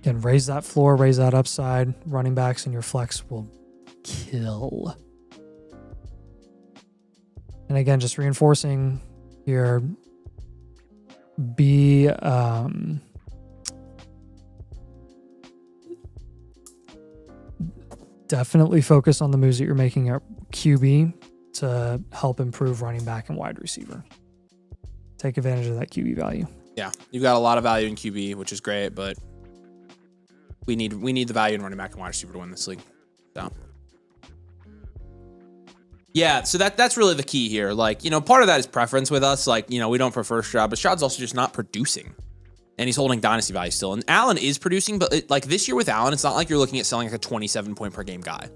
Again, raise that floor, raise that upside. Running backs in your flex will kill. And again, just reinforcing here, definitely focus on the moves that you're making at QB to help improve running back and wide receiver. Take advantage of that QB value. Yeah, you've got a lot of value in QB, which is great, but we need the value in running back and wide receiver to win this league. So. Yeah, so that's really the key here. Like, part of that is preference with us. Like, we don't prefer Stroud, but Stroud's also just not producing. And he's holding dynasty value still. And Allen is producing, but this year with Allen, it's not like you're looking at selling like a 27 point per game guy.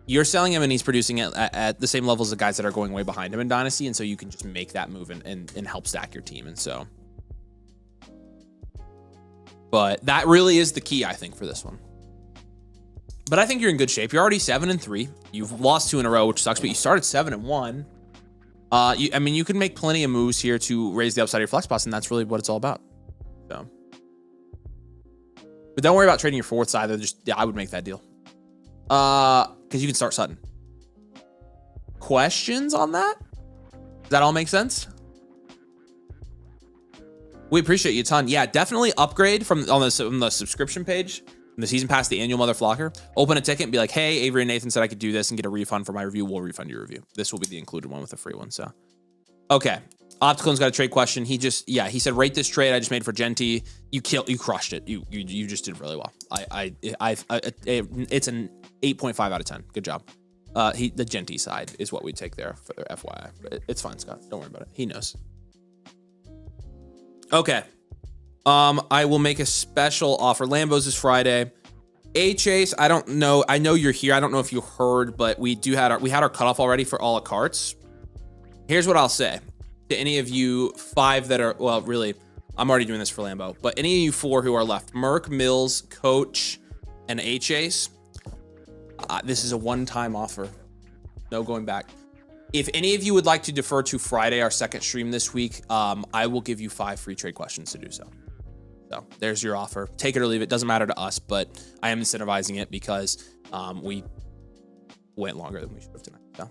You're selling him and he's producing at the same levels of guys that are going way behind him in dynasty. And so you can just make that move and help stack your team. And so. But that really is the key, I think, for this one. But I think you're in good shape. You're already 7-3. You've lost 2 in a row, which sucks, but you started 7-1. You can make plenty of moves here to raise the upside of your flex spots, and that's really what it's all about. So, but don't worry about trading your fourths either. I would make that deal. Because you can start Sutton. Questions on that? Does that all make sense? We appreciate you a ton. Yeah, definitely upgrade on the subscription page. In the season pass, the annual Mother Flocker, open a ticket and be like, hey, Avery and Nathan said I could do this and get a refund for my review. We'll refund your review. This will be the included one with a free one. So, okay. Optical's got a trade question. He said, rate this trade I just made for Genty. You crushed it. You just did really well. It's an 8.5 out of 10. Good job. The Genty side is what we take there for FYI. But it's fine, Scott. Don't worry about it. He knows. Okay. I will make a special offer. Lambos is Friday. Chase, I don't know. I know you're here. I don't know if you heard, but we had our cutoff already for a la cartes. Here's what I'll say to any of you 5 that are, well, really, I'm already doing this for Lambo, but any of you 4 who are left, Merck, Mills, Coach, and Chase, this is a one-time offer. No going back. If any of you would like to defer to Friday, our second stream this week, I will give you 5 free trade questions to do so. So there's your offer. Take it or leave it. Doesn't matter to us, but I am incentivizing it because we went longer than we should have tonight. So.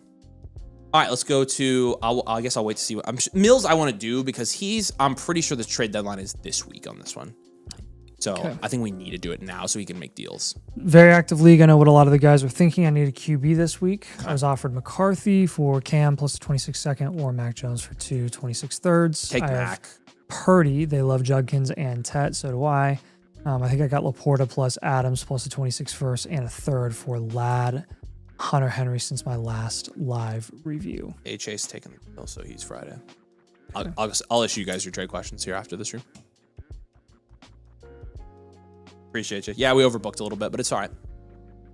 All right, let's go to, I guess I'll wait to see what, Mills I want to do because I'm pretty sure the trade deadline is this week on this one. So okay. I think we need to do it now so he can make deals. Very active league. I know what a lot of the guys were thinking. I need a QB this week. I was offered McCarthy for Cam plus a 26 second or Mac Jones for 2 26 thirds. Take Mac. Purdy. They love Judkins and Tet. So do I. I think I got Laporta plus Adams plus a 26 first and a third for Ladd, Hunter Henry since my last live review. Chase taking the deal, so he's Friday. I'll issue you guys your trade questions here after this room. Appreciate you. Yeah, we overbooked a little bit, but it's all right.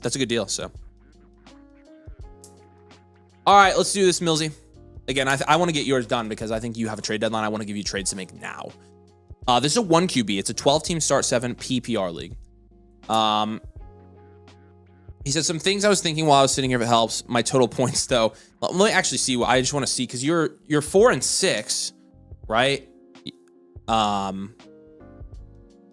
That's a good deal, so. All right, let's do this, Millsy. Again, I want to get yours done because I think you have a trade deadline. I want to give you trades to make now. This is a 1 QB. It's a 12-team start 7 PPR league. He said some things I was thinking while I was sitting here if it helps. My total points, though. Let me actually see what I just want to see because you're 4 and 6, right?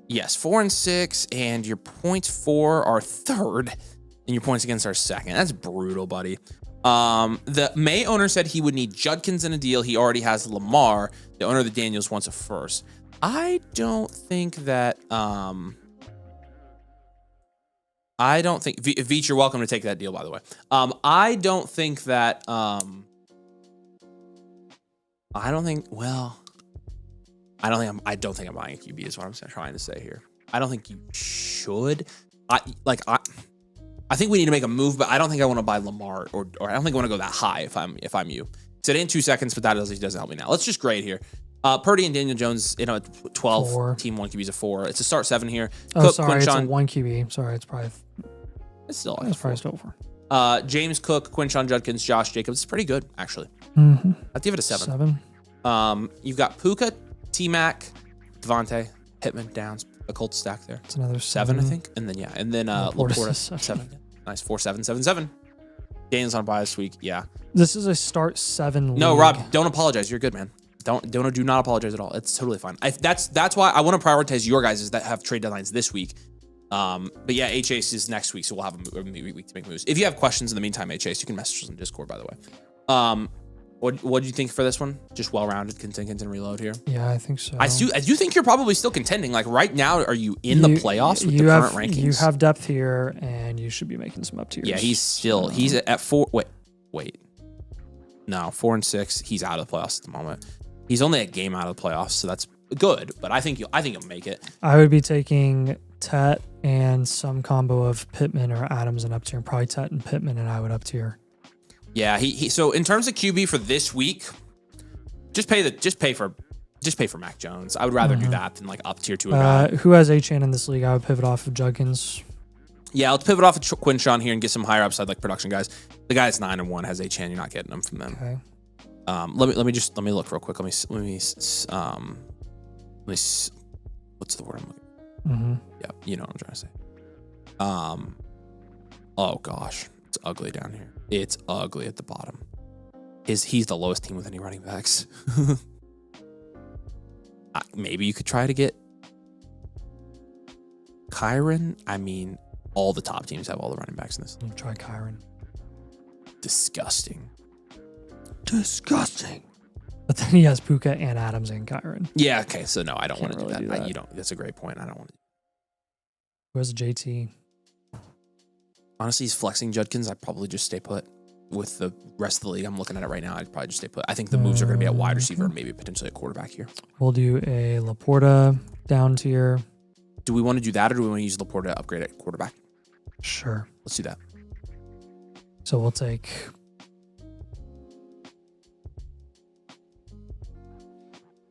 Yes, 4 and 6, and your points for are third, and your points against are second. That's brutal, buddy. The May owner said he would need Judkins in a deal. He already has Lamar. The owner of the Daniels wants a first. I don't think that. I don't think Veach, you're welcome to take that deal, by the way. I don't think that. I don't think. Well, I don't think I'm buying a QB. Is what I'm trying to say here. I don't think you should. I think we need to make a move, but I don't think I want to buy Lamar or I don't think I want to go that high if I'm you. Said in 2 seconds, but that doesn't help me now. Let's just grade here. Purdy and Daniel Jones, 12 4. Team 1 QB's a 4. It's a start 7 here. Oh, Cook, sorry, it's a Quinshon. 1 QB. Sorry, it's probably Still 4. James Cook, Quinshon Judkins, Josh Jacobs. It's pretty good, actually. Mm-hmm. I'd give it a 7. You've got Puka, T-Mac, Devontae, Pittman, Downs, a cold stack there. It's another 7, I think. And then, Laporta, 7. Nice, 4, 7, 7, 7. Daniel's on bye this week. Yeah. This is a start 7 league. No, Rob, don't apologize. You're good, man. Do not apologize at all. It's totally fine. That's why I want to prioritize your guys that have trade deadlines this week. But yeah, H-Ace is next week, so we'll have a week to make moves. If you have questions in the meantime, H-Ace, you can message us on Discord, by the way. What do you think for this one? Just well-rounded, contingent, and reload here? Yeah, I think so. I do think you're probably still contending. Like right now, are you in the playoffs with the current rankings? You have depth here, and you should be making some up tiers. Yeah, he's at 4. Wait. No, 4 and 6. He's out of the playoffs at the moment. He's only a game out of the playoffs, so that's good. But I think you'll make it. I would be taking Tet and some combo of Pittman or Adams and up tier, and probably Tet and Pittman, and I would up tier. Yeah, so in terms of QB for this week, just pay for Mac Jones. I would rather do that than like up tier to a guy. Who has A-Chain in this league? I would pivot off of Judkins. Yeah, let's pivot off of Quinshon here and get some higher upside like production guys. The guy that's 9 and 1 has A-Chain. You're not getting them from them. Okay. Let me look real quick. Let me what's the word I'm looking for? Mm-hmm. Yeah, you know what I'm trying to say. Oh gosh, it's ugly down here. It's ugly at the bottom. He's the lowest team with any running backs. Maybe you could try to get Kyron. I mean, all the top teams have all the running backs in this. I'll try Kyron. Disgusting. But then he has Puka and Adams and Kyron. Yeah, okay. So no, I don't want to really do that. do that. That's a great point. I don't want to. Who has JT? Honestly, he's flexing Judkins. I'd probably just stay put. With the rest of the league, I'm looking at it right now. I'd probably just stay put. I think the moves are going to be at wide receiver and maybe potentially a quarterback here. We'll do a Laporta down tier. Do we want to do that, or do we want to use Laporta to upgrade at quarterback? Sure. Let's do that. So we'll take...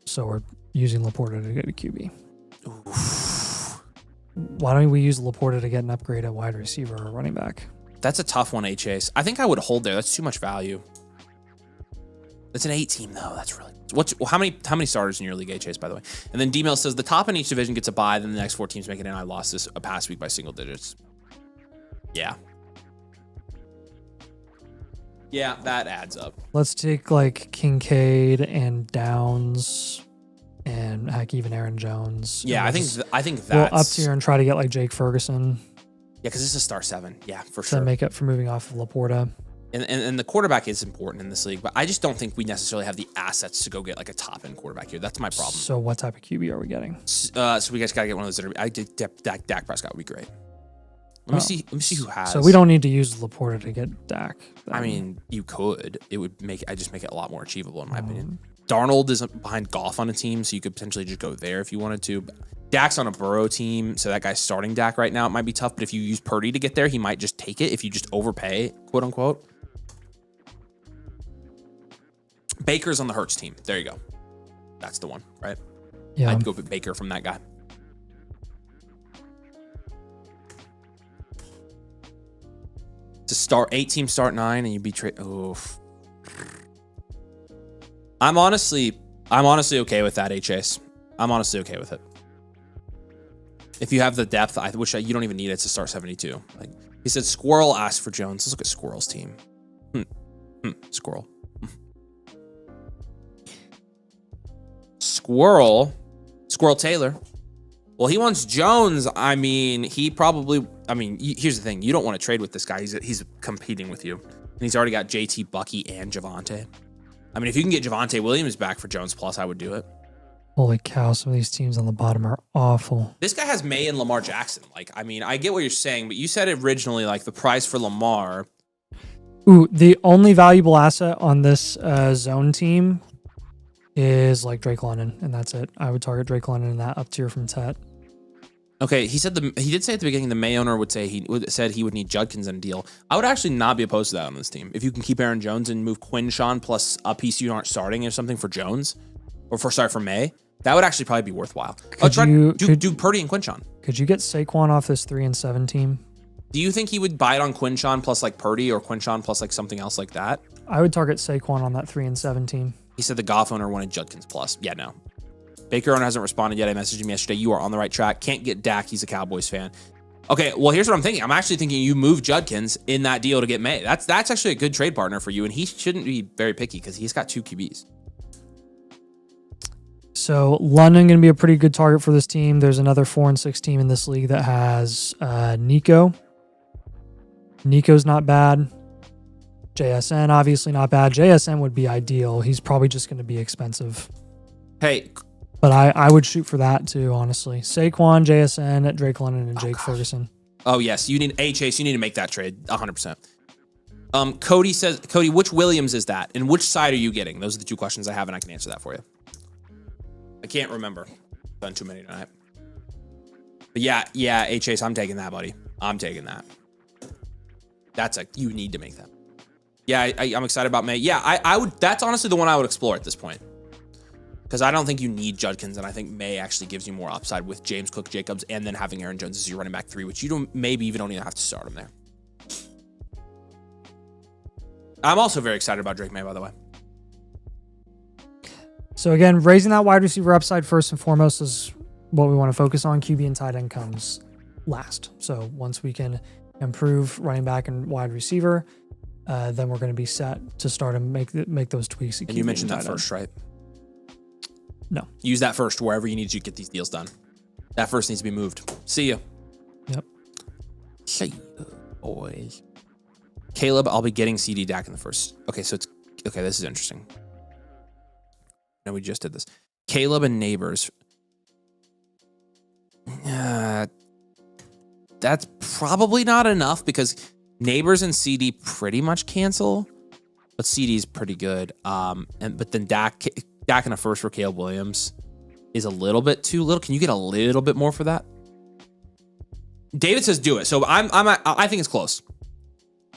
So we're using Laporta to get a QB. Oof. Why don't we use Laporta to get an upgrade at wide receiver or running back? That's a tough one, H-Ace. I think I would hold there. That's too much value. That's an 8 team, though. That's really... How many starters in your league, H-Ace, by the way? And then D-Mail says, the top in each division gets a bye, then the next 4 teams make it in. I lost this a past week by single digits. Yeah. Yeah, that adds up. Let's take, like, Kincaid and Downs and, heck, even Aaron Jones. Yeah, I think that's... We'll up tier and try to get, like, Jake Ferguson. Yeah, because it's a star 7. Yeah, for to sure. Make up for moving off of Laporta. And the quarterback is important in this league, but I just don't think we necessarily have the assets to go get like a top end quarterback here. That's my problem. So what type of QB are we getting? So we guys gotta get one of those that are. I did Dak Prescott would be great. Let me see who has. So we don't need to use Laporta to get Dak. I mean, you could. It would make. I just make it a lot more achievable in my opinion. Darnold is behind Goff on a team, so you could potentially just go there if you wanted to. Dak's on a Burrow team, so that guy's starting Dak right now. It might be tough, but if you use Purdy to get there, he might just take it if you just overpay, quote unquote. Baker's on the Hurts team. There you go. That's the one, right? Yeah. I'd go with Baker from that guy. To start 8 team, start 9, and you'd be oof. I'm honestly okay with that, H-Ace. I'm honestly okay with it. If you have the depth, I wish you don't even need it to start 72. Like he said, Squirrel asked for Jones. Let's look at Squirrel's team. Squirrel. Squirrel Taylor. Well, he wants Jones. I mean, here's the thing. You don't want to trade with this guy. He's competing with you. And he's already got JT, Bucky, and Javonte. I mean, if you can get Javonte Williams back for Jones plus, I would do it. Holy cow, some of these teams on the bottom are awful. This guy has May and Lamar Jackson. Like, I mean, I get what you're saying, but you said originally, like, the price for Lamar. Ooh, the only valuable asset on this zone team is like Drake London, and that's it. I would target Drake London in that up tier from Tet. Okay, he did say at the beginning the May owner would say he would need Judkins in a deal. I would actually not be opposed to that on this team. If you can keep Aaron Jones and move Quinshawn plus a piece you aren't starting or something for Jones, for May, that would actually probably be worthwhile. Do Purdy and Quinshawn. Could you get Saquon off this 3 and 7 team? Do you think he would buy it on Quinshawn plus like Purdy or Quinshawn plus like something else like that? I would target Saquon on that 3 and 7 team. He said the Goff owner wanted Judkins plus. Yeah, no. Baker owner hasn't responded yet. I messaged him yesterday. You are on the right track. Can't get Dak. He's a Cowboys fan. Okay, well, here's what I'm thinking. I'm actually thinking you move Judkins in that deal to get May. That's actually a good trade partner for you, and he shouldn't be very picky because he's got 2 QBs. So London going to be a pretty good target for this team. There's another 4 and 6 team in this league that has Nico. Nico's not bad. JSN obviously not bad. JSN would be ideal. He's probably just going to be expensive. Hey. But I would shoot for that too, honestly. Saquon, JSN, Drake London, and Jake Ferguson. Oh, yes. You need Chase. You need to make that trade 100%. Cody says, which Williams is that? And which side are you getting? Those are the 2 questions I have, and I can answer that for you. I can't remember. I've done too many tonight. But yeah, Chase, I'm taking that, buddy. I'm taking that. You need to make that. Yeah, I'm excited about May. Yeah, I would. That's honestly the one I would explore at this point. Because I don't think you need Judkins, and I think May actually gives you more upside with James Cook, Jacobs, and then having Aaron Jones as your running back 3, which you don't even have to start him there. I'm also very excited about Drake May, by the way. So again, raising that wide receiver upside first and foremost is what we want to focus on. QB and tight end comes last. So once we can improve running back and wide receiver, then we're going to be set to start and make those tweaks. And you mentioned that first, right? No. Use that first wherever you need to get these deals done. That first needs to be moved. See you. Yep. See you, boys. Caleb, I'll be getting CD Dak in the first. Okay, this is interesting. No, we just did this. Caleb and Neighbors. That's probably not enough because Neighbors and CD pretty much cancel, but CD is pretty good. But then Dak in a first for Caleb Williams is a little bit too little. Can you get a little bit more for that? David says do it, so I think it's close.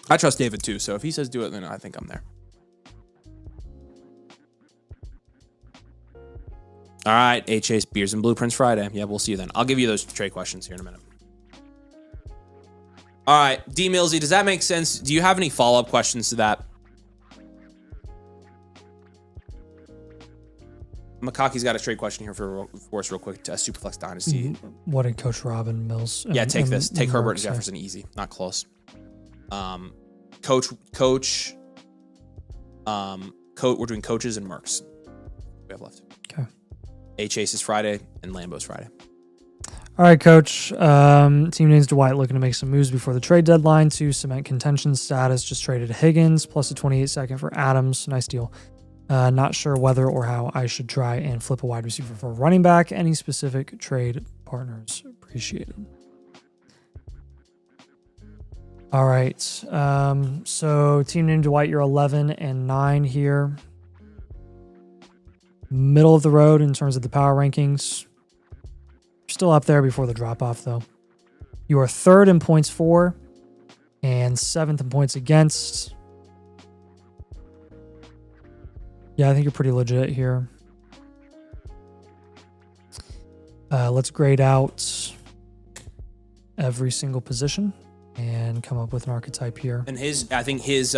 I trust David too, so if he says do it, then I think I'm there. All right, Chase, Beers and Blueprints Friday. Yeah, we'll see you then. I'll give you those trade questions here in a minute. All right, D Millsy, does that make sense? Do you have any follow-up questions to that? Makaki's got a trade question here for us real quick. Superflex Dynasty. What did Coach Robin Mills? Take this. Take Herbert and Jefferson easy. Not close. Coach. We're doing coaches and Mercs. We have left. Okay. Chase is Friday and Lambo's Friday. All right, Coach. Team names Dwight looking to make some moves before the trade deadline to cement contention status. Just traded Higgins plus a 28-second for Adams. Nice deal. Not sure whether or how I should try and flip a wide receiver for a running back. Any specific trade partners appreciated. All right. So team name Dwight, you're 11 and 9 here. middle of the road in terms of the power rankings. Still up there before the drop-off, though. You are 3rd in points for and 7th in points against. Yeah, I think you're pretty legit here. Let's grade out every single position and come up with an archetype here. And I think his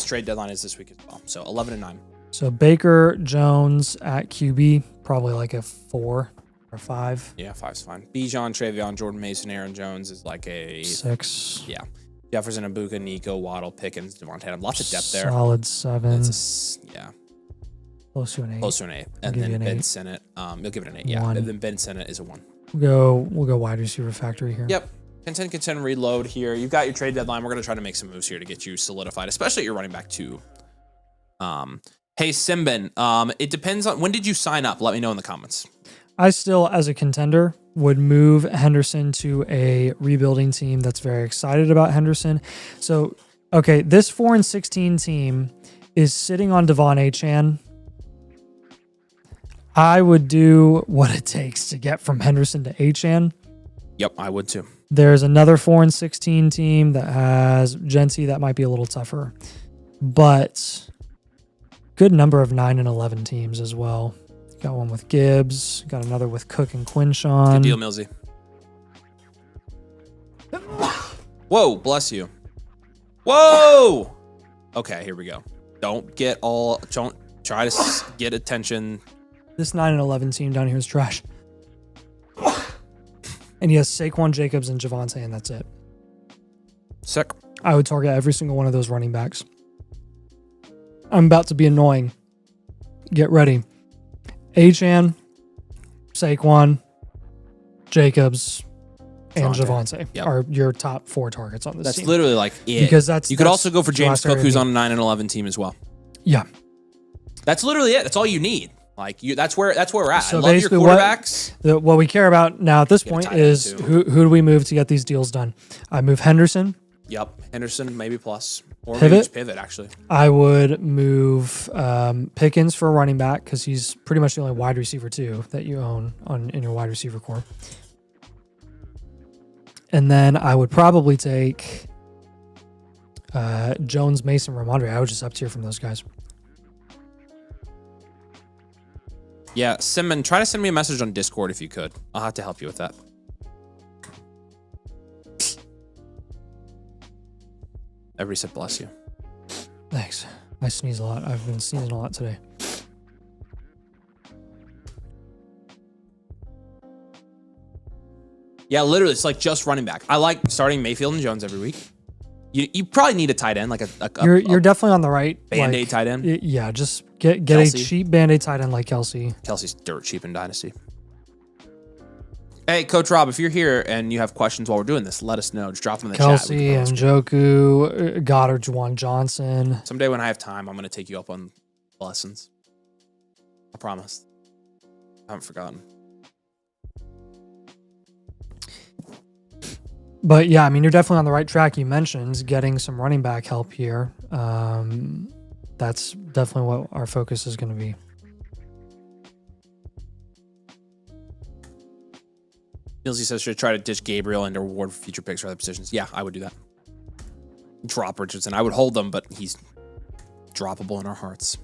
trade deadline is this week as well. So 11 and 9. So Baker, Jones at QB, probably like a 4 or 5. Yeah, 5's fine. Bijan, TreVeyon, Jordan Mason, Aaron Jones is like a 6. Yeah. Jefferson, Abuka, Nico, Waddle, Pickens, Devontae Adams. Lots of depth there. Solid 7. Yeah. Close to an 8. Close to an 8. And then Ben Sinnott. You'll give it an 8. Yeah. 1. And then Ben Sinnott is a 1. We'll go wide receiver factory here. Yep. Contend, reload here. You've got your trade deadline. We're going to try to make some moves here to get you solidified, especially at your running back 2. Hey, Simbin, it depends on when did you sign up? Let me know in the comments. I still, as a contender, would move Henderson to a rebuilding team that's very excited about Henderson. So, okay, this 4-16 team is sitting on Devon Achane. I would do what it takes to get from Henderson to Achane. Yep, I would too. There's another 4-16 team that has Genty that might be a little tougher, but good number of 9 and 11 teams as well. Got one with Gibbs, got another with Cook and Quinshawn. Good deal, Millsy. Whoa, bless you. Whoa! Okay, here we go. Don't try to get attention. This 9 and 11 team down here is trash. And he has Saquon, Jacobs, and Javonte, and that's it. Sick. I would target every single one of those running backs. I'm about to be annoying. Get ready. Achane, Saquon, Jacobs, and Javonte are your top 4 targets on this team. That's literally like it. Because you could also go for James Cook, who's on a 9 and 11 team as well. Yeah. That's literally it. That's all you need. Like that's where we're at. So I love your quarterbacks. What we care about now at this point is who do we move to get these deals done? I move Henderson. Yep, Henderson maybe plus or Pivot. maybe just pivot actually. I would move Pickens for a running back because he's pretty much the only wide receiver too that you own in your wide receiver core. And then I would probably take Jones, Mason, Ramondre. I would just up tier from those guys. Yeah, Simon, try to send me a message on Discord if you could. I'll have to help you with that. Everybody said bless you. Thanks. I sneeze a lot. I've been sneezing a lot today. Yeah, literally, it's like just running back. I like starting Mayfield and Jones every week. You probably need a tight end, like you're definitely on the right Band-Aid tight end. Yeah, just get a cheap Band-Aid tight end like Kelsey. Kelsey's dirt cheap in Dynasty. Hey, Coach Rob, if you're here and you have questions while we're doing this, let us know. Just drop them in the Kelsey, chat. Kelsey, Njoku, Goddard, Juwan Johnson. Someday when I have time, I'm going to take you up on lessons. I promise. I haven't forgotten. But yeah, I mean, you're definitely on the right track. You mentioned getting some running back help here. That's definitely what our focus is going to be. Millsy says, should I try to ditch Gabriel and reward future picks for other positions? Yeah, I would do that. Drop Richardson. I would hold them, but he's droppable in our hearts.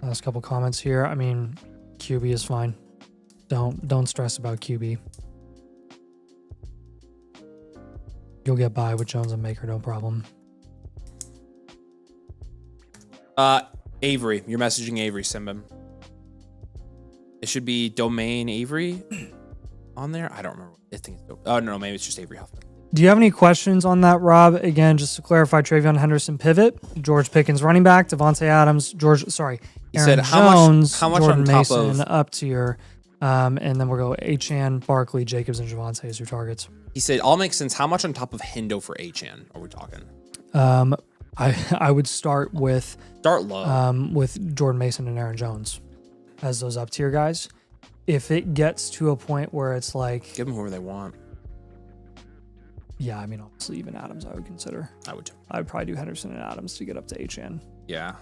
Last couple comments here. I mean, QB is fine. Don't stress about QB. You'll get by with Jones and Maker, no problem. Avery, you're messaging Avery, Simbim. It should be Domain Avery on there. I don't remember. I think it's no, maybe it's just Avery Huffman. Do you have any questions on that, Rob? Again, just to clarify, TreVeyon Henderson pivot, George Pickens running back, Devontae Adams, Aaron Jones, how much Jordan on top Mason of up tier, and then we'll go Achane, Barkley, Jacobs, and Javonte as your targets. He said, all makes sense. How much on top of Hendo for Achane are we talking? I would start low. With Jordan Mason and Aaron Jones as those up tier guys. If it gets to a point where it's like, give them whoever they want. Yeah, I mean, obviously even Adams I would consider. I would too. I would probably do Henderson and Adams to get up to HN. Yeah.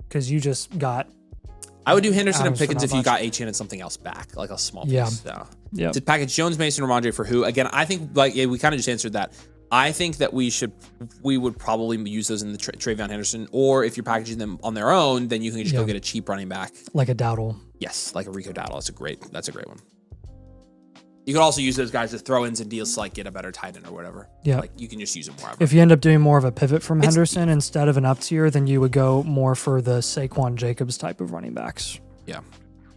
Because you just got... I would do Henderson Adams and Pickens if you got HN and something else back, like a small piece. Yeah. So. Yeah. To package Jones, Mason, or Ramondre for who? Again, I think we kind of just answered that. I think that we would probably use those in the TreVeyon Henderson, or if you're packaging them on their own, then you can just go get a cheap running back. Like a Dowdle. Yes, like a Rico Dowdle. That's a great one. You could also use those guys as throw-ins and deals to like get a better tight end or whatever. Yeah. Like you can just use them wherever. If you end up doing more of a pivot from Henderson instead of an up tier, then you would go more for the Saquon Jacobs type of running backs. Yeah,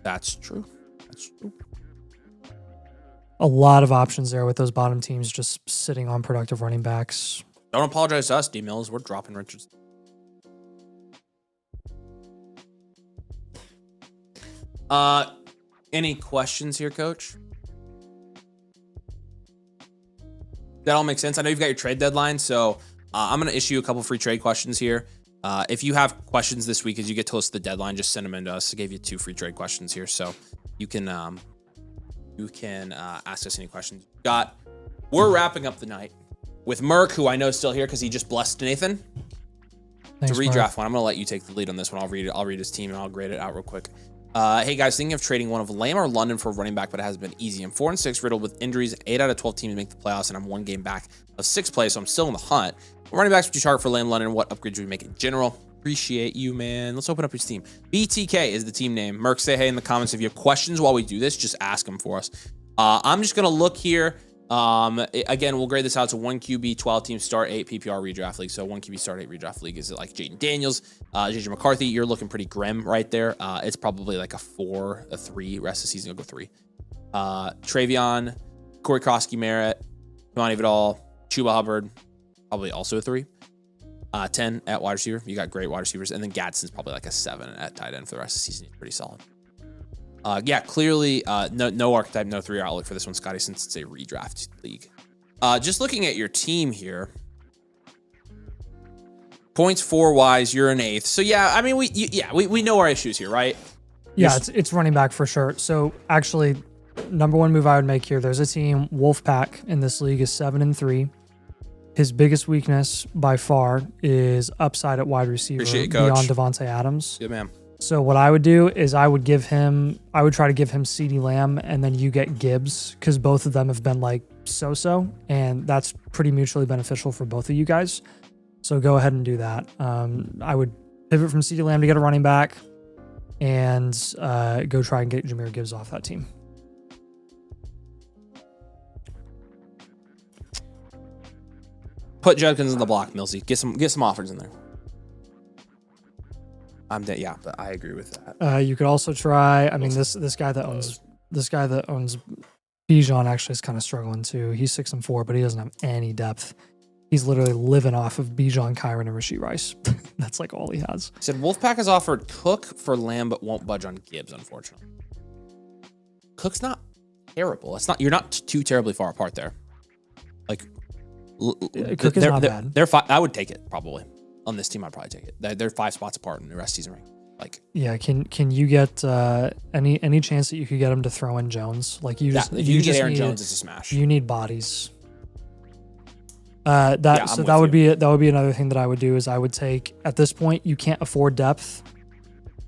that's true. A lot of options there with those bottom teams just sitting on productive running backs. Don't apologize to us, D Mills. We're dropping Richards. Any questions here, Coach? That all makes sense. I know you've got your trade deadline, so I'm going to issue a couple free trade questions here. If you have questions this week as you get close to the deadline, just send them in to us. I gave you 2 free trade questions here, so you can ask us any questions you got. We're wrapping up the night with Merck, who I know is still here because he just blessed Nathan. Thanks, to redraft Mark. one. I'm going to let you take the lead on this one. I'll read his team and I'll grade it out real quick. Hey guys, thinking of trading one of Lamb or London for a running back, but it hasn't been easy. I'm 4-6 riddled with injuries. 8 out of 12 teams make the playoffs, and I'm 1 game back of 6th place, so I'm still in the hunt. What running backs would you target for Lamb, London? What upgrades would we make in general? Appreciate you, man. Let's open up his team. BTK is the team name. Merc, say hey in the comments. If you have questions while we do this, just ask them for us. I'm just going to look here. Again, we'll grade this out to 1 QB, 12 team start, 8 PPR redraft league. So 1 QB start, 8 redraft league. Is it like Jaden Daniels, JJ McCarthy? You're looking pretty grim right there. It's probably like a 4, a 3. Rest of the season, I'll go 3. TreVeyon, Corey Krosky, Merritt, Imani Vidal, Chuba Hubbard, probably also a 3. 10 at wide receiver. You got great wide receivers. And then Gadsden's probably like a 7 at tight end for the rest of the season. He's pretty solid. Yeah, clearly no archetype, no 3 outlook for this one, Scotty, since it's a redraft league. Just looking at your team here, points for wise, you're an 8th. So yeah, I mean we know our issues here, right? Yeah, it's running back for sure. So actually, number 1 move I would make here. There's a team, Wolfpack in this league is 7-3. His biggest weakness by far is upside at wide receiver beyond Devontae Adams. Good man. So what I would do is I would try to give him CeeDee Lamb, and then you get Gibbs, because both of them have been like so-so, and that's pretty mutually beneficial for both of you guys. So go ahead and do that. I would pivot from CeeDee Lamb to get a running back, and go try and get Jahmyr Gibbs off that team. Put Judkins on the block, Millsy. Get some offers in there. Yeah, but I agree with that. You could also try. I mean, this guy that owns Bijan actually is kind of struggling too. He's 6-4, but he doesn't have any depth. He's literally living off of Bijan, Kyron, and Rashee Rice. That's like all he has. He said Wolfpack has offered Cook for Lamb, but won't budge on Gibbs, unfortunately. Cook's not terrible. You're not too terribly far apart there. Like, Cook is not bad. I would take it probably. On this team, I'd probably take it. They're 5 spots apart in the rest of the season rank. Like, yeah, can you get any chance that you could get him to throw in Jones? Like if you get Aaron Jones, it's a smash. You need bodies. That would be another thing that I would do is I would take, at this point you can't afford depth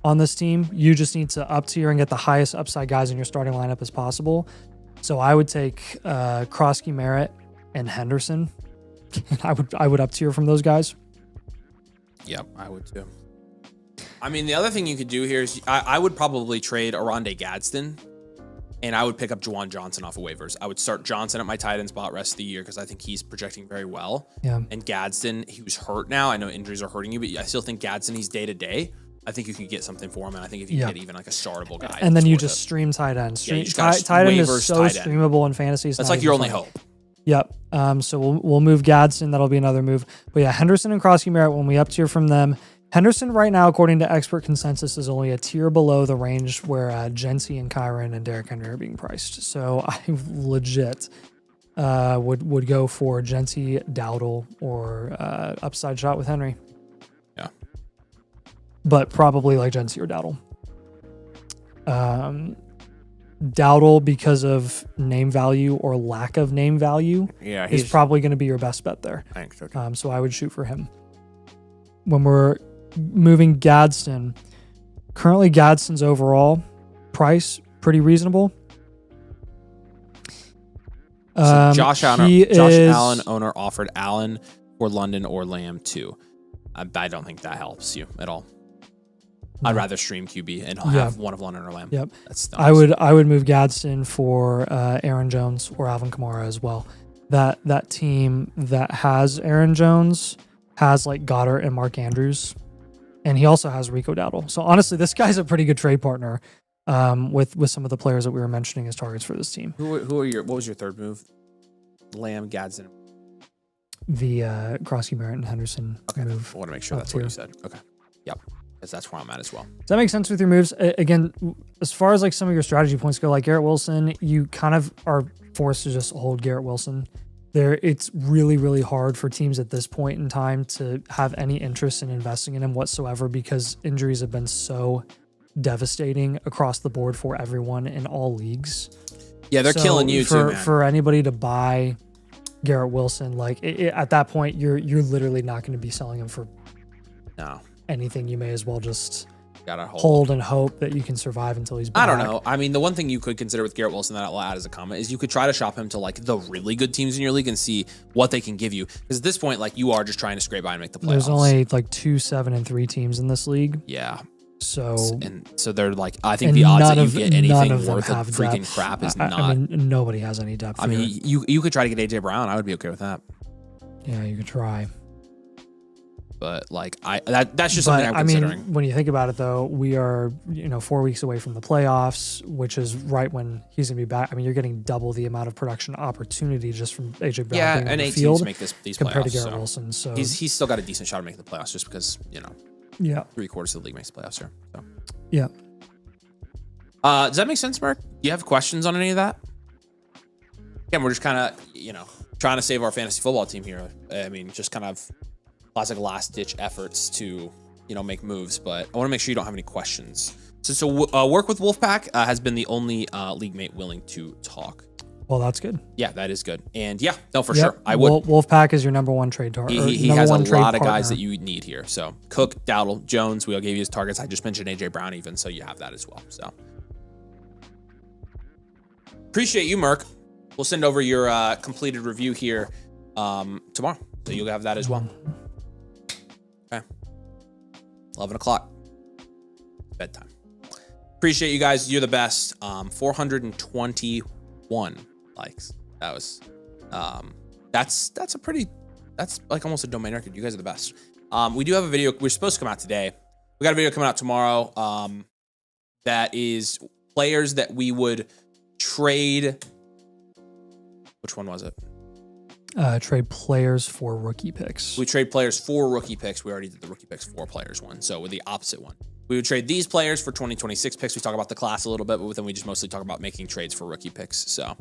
on this team. You just need to up tier and get the highest upside guys in your starting lineup as possible. So I would take Krosky, Merritt, and Henderson. I would up tier from those guys. Yep, I would too. I mean, the other thing you could do here is I would probably trade Oronde Gadsden, and I would pick up Juwan Johnson off of waivers. I would start Johnson at my tight end spot rest of the year because I think he's projecting very well. Yeah. And Gadsden, he was hurt now. I know injuries are hurting you, but I still think Gadsden, he's day to day. I think you could get something for him, and I think if you get even like a startable guy. And then you just stream tight end. Tight end is so streamable in fantasy. That's like your only hope. Yep. So we'll move Gadsden. That'll be another move. But yeah, Henderson and Krosky Merritt, when we up tier from them, Henderson right now, according to expert consensus, is only a tier below the range where Jency and Kyron and Derrick Henry are being priced. So I legit would go for Jency, Dowdle, or upside shot with Henry. but probably like Gensi or Dowdle. Dowdle, because of name value or lack of name value, is probably going to be your best bet there. Thanks. Okay. So I would shoot for him. When we're moving Gadsden, currently Gadsden's overall price pretty reasonable. So Josh Allen, owner, offered Allen for London or Lamb too. I don't think that helps you at all. No. I'd rather stream QB and have one of London or Lamb. Yep. I would move Gadsden for Aaron Jones or Alvin Kamara as well. That team that has Aaron Jones has like Goddard and Mark Andrews, and he also has Rico Dowdle. So honestly, this guy's a pretty good trade partner with some of the players that we were mentioning as targets for this team. What was your third move? Lamb, Gadsden. The Krosky, Merritt, and Henderson move. I want to make sure that's what you said. Okay. Yep. Because that's where I'm at as well. Does that make sense with your moves? Again, as far as like some of your strategy points go, like Garrett Wilson, you kind of are forced to just hold Garrett Wilson. It's really, really hard for teams at this point in time to have any interest in investing in him whatsoever because injuries have been so devastating across the board for everyone in all leagues. Yeah, they're killing you too, man. For anybody to buy Garrett Wilson, like at that point, you're literally not going to be selling him for anything. You may as well just hold and hope that you can survive until he's back. I don't know. I mean, the one thing you could consider with Garrett Wilson that I'll add as a comment is you could try to shop him to like the really good teams in your league and see what they can give you. Because at this point, like you are just trying to scrape by and make the playoffs. There's only like 2 7-3 teams in this league. Yeah. So they're like, I think the odds that you get anything worth of freaking depth. crap is not. I mean, nobody has any depth. I mean, you could try to get AJ Brown. I would be okay with that. Yeah, you could try. But like that's just something I'm considering. I mean, when you think about it, though, we are 4 weeks away from the playoffs, which is right when he's gonna be back. I mean, you're getting double the amount of production opportunity just from AJ Brown. Yeah, being and on the 8 field teams make these compared playoffs, to Garrett Wilson. So he's still got a decent shot of making the playoffs, just because 3/4 of the league makes the playoffs here. So yeah. Does that make sense, Mark? Do you have questions on any of that? Again, we're just kind of trying to save our fantasy football team here. I mean, just kind of classic last-ditch efforts to, make moves, but I want to make sure you don't have any questions. So Work with Wolfpack has been the only league mate willing to talk. Well, that's good. Yeah, that is good. And for sure. I would. Wolfpack is your number one trade target. He has a lot of guys that you need here. So Cook, Dowdle, Jones, we all gave you his targets. I just mentioned AJ Brown even, so you have that as well. So appreciate you, Merc. We'll send over your completed review here tomorrow. So you'll have that as well. Okay. 11 o'clock. Bedtime. Appreciate you guys. You're the best. 421 likes. That was that's like almost a domain record. You guys are the best. We do have a video. We're supposed to come out today. We got a video coming out tomorrow. That is players that we would trade. Which one was it? Trade players for rookie picks. We trade players for rookie picks. We already did the rookie picks for players one. So with the opposite one. We would trade these players for 2026 picks. We talk about the class a little bit, but then we just mostly talk about making trades for rookie picks. So,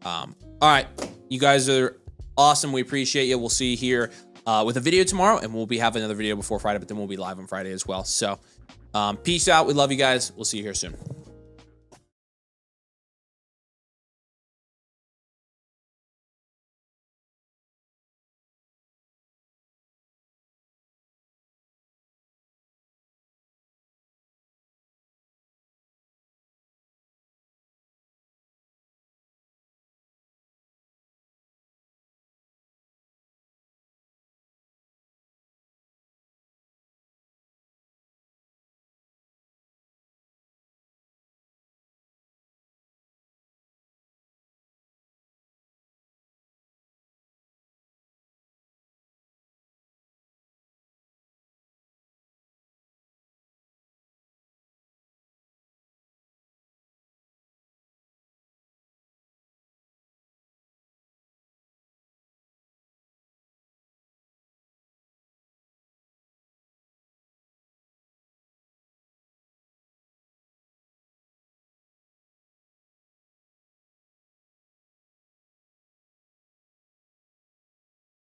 all right. You guys are awesome. We appreciate you. We'll see you here with a video tomorrow, and we'll be having another video before Friday, but then we'll be live on Friday as well. So, peace out. We love you guys. We'll see you here soon.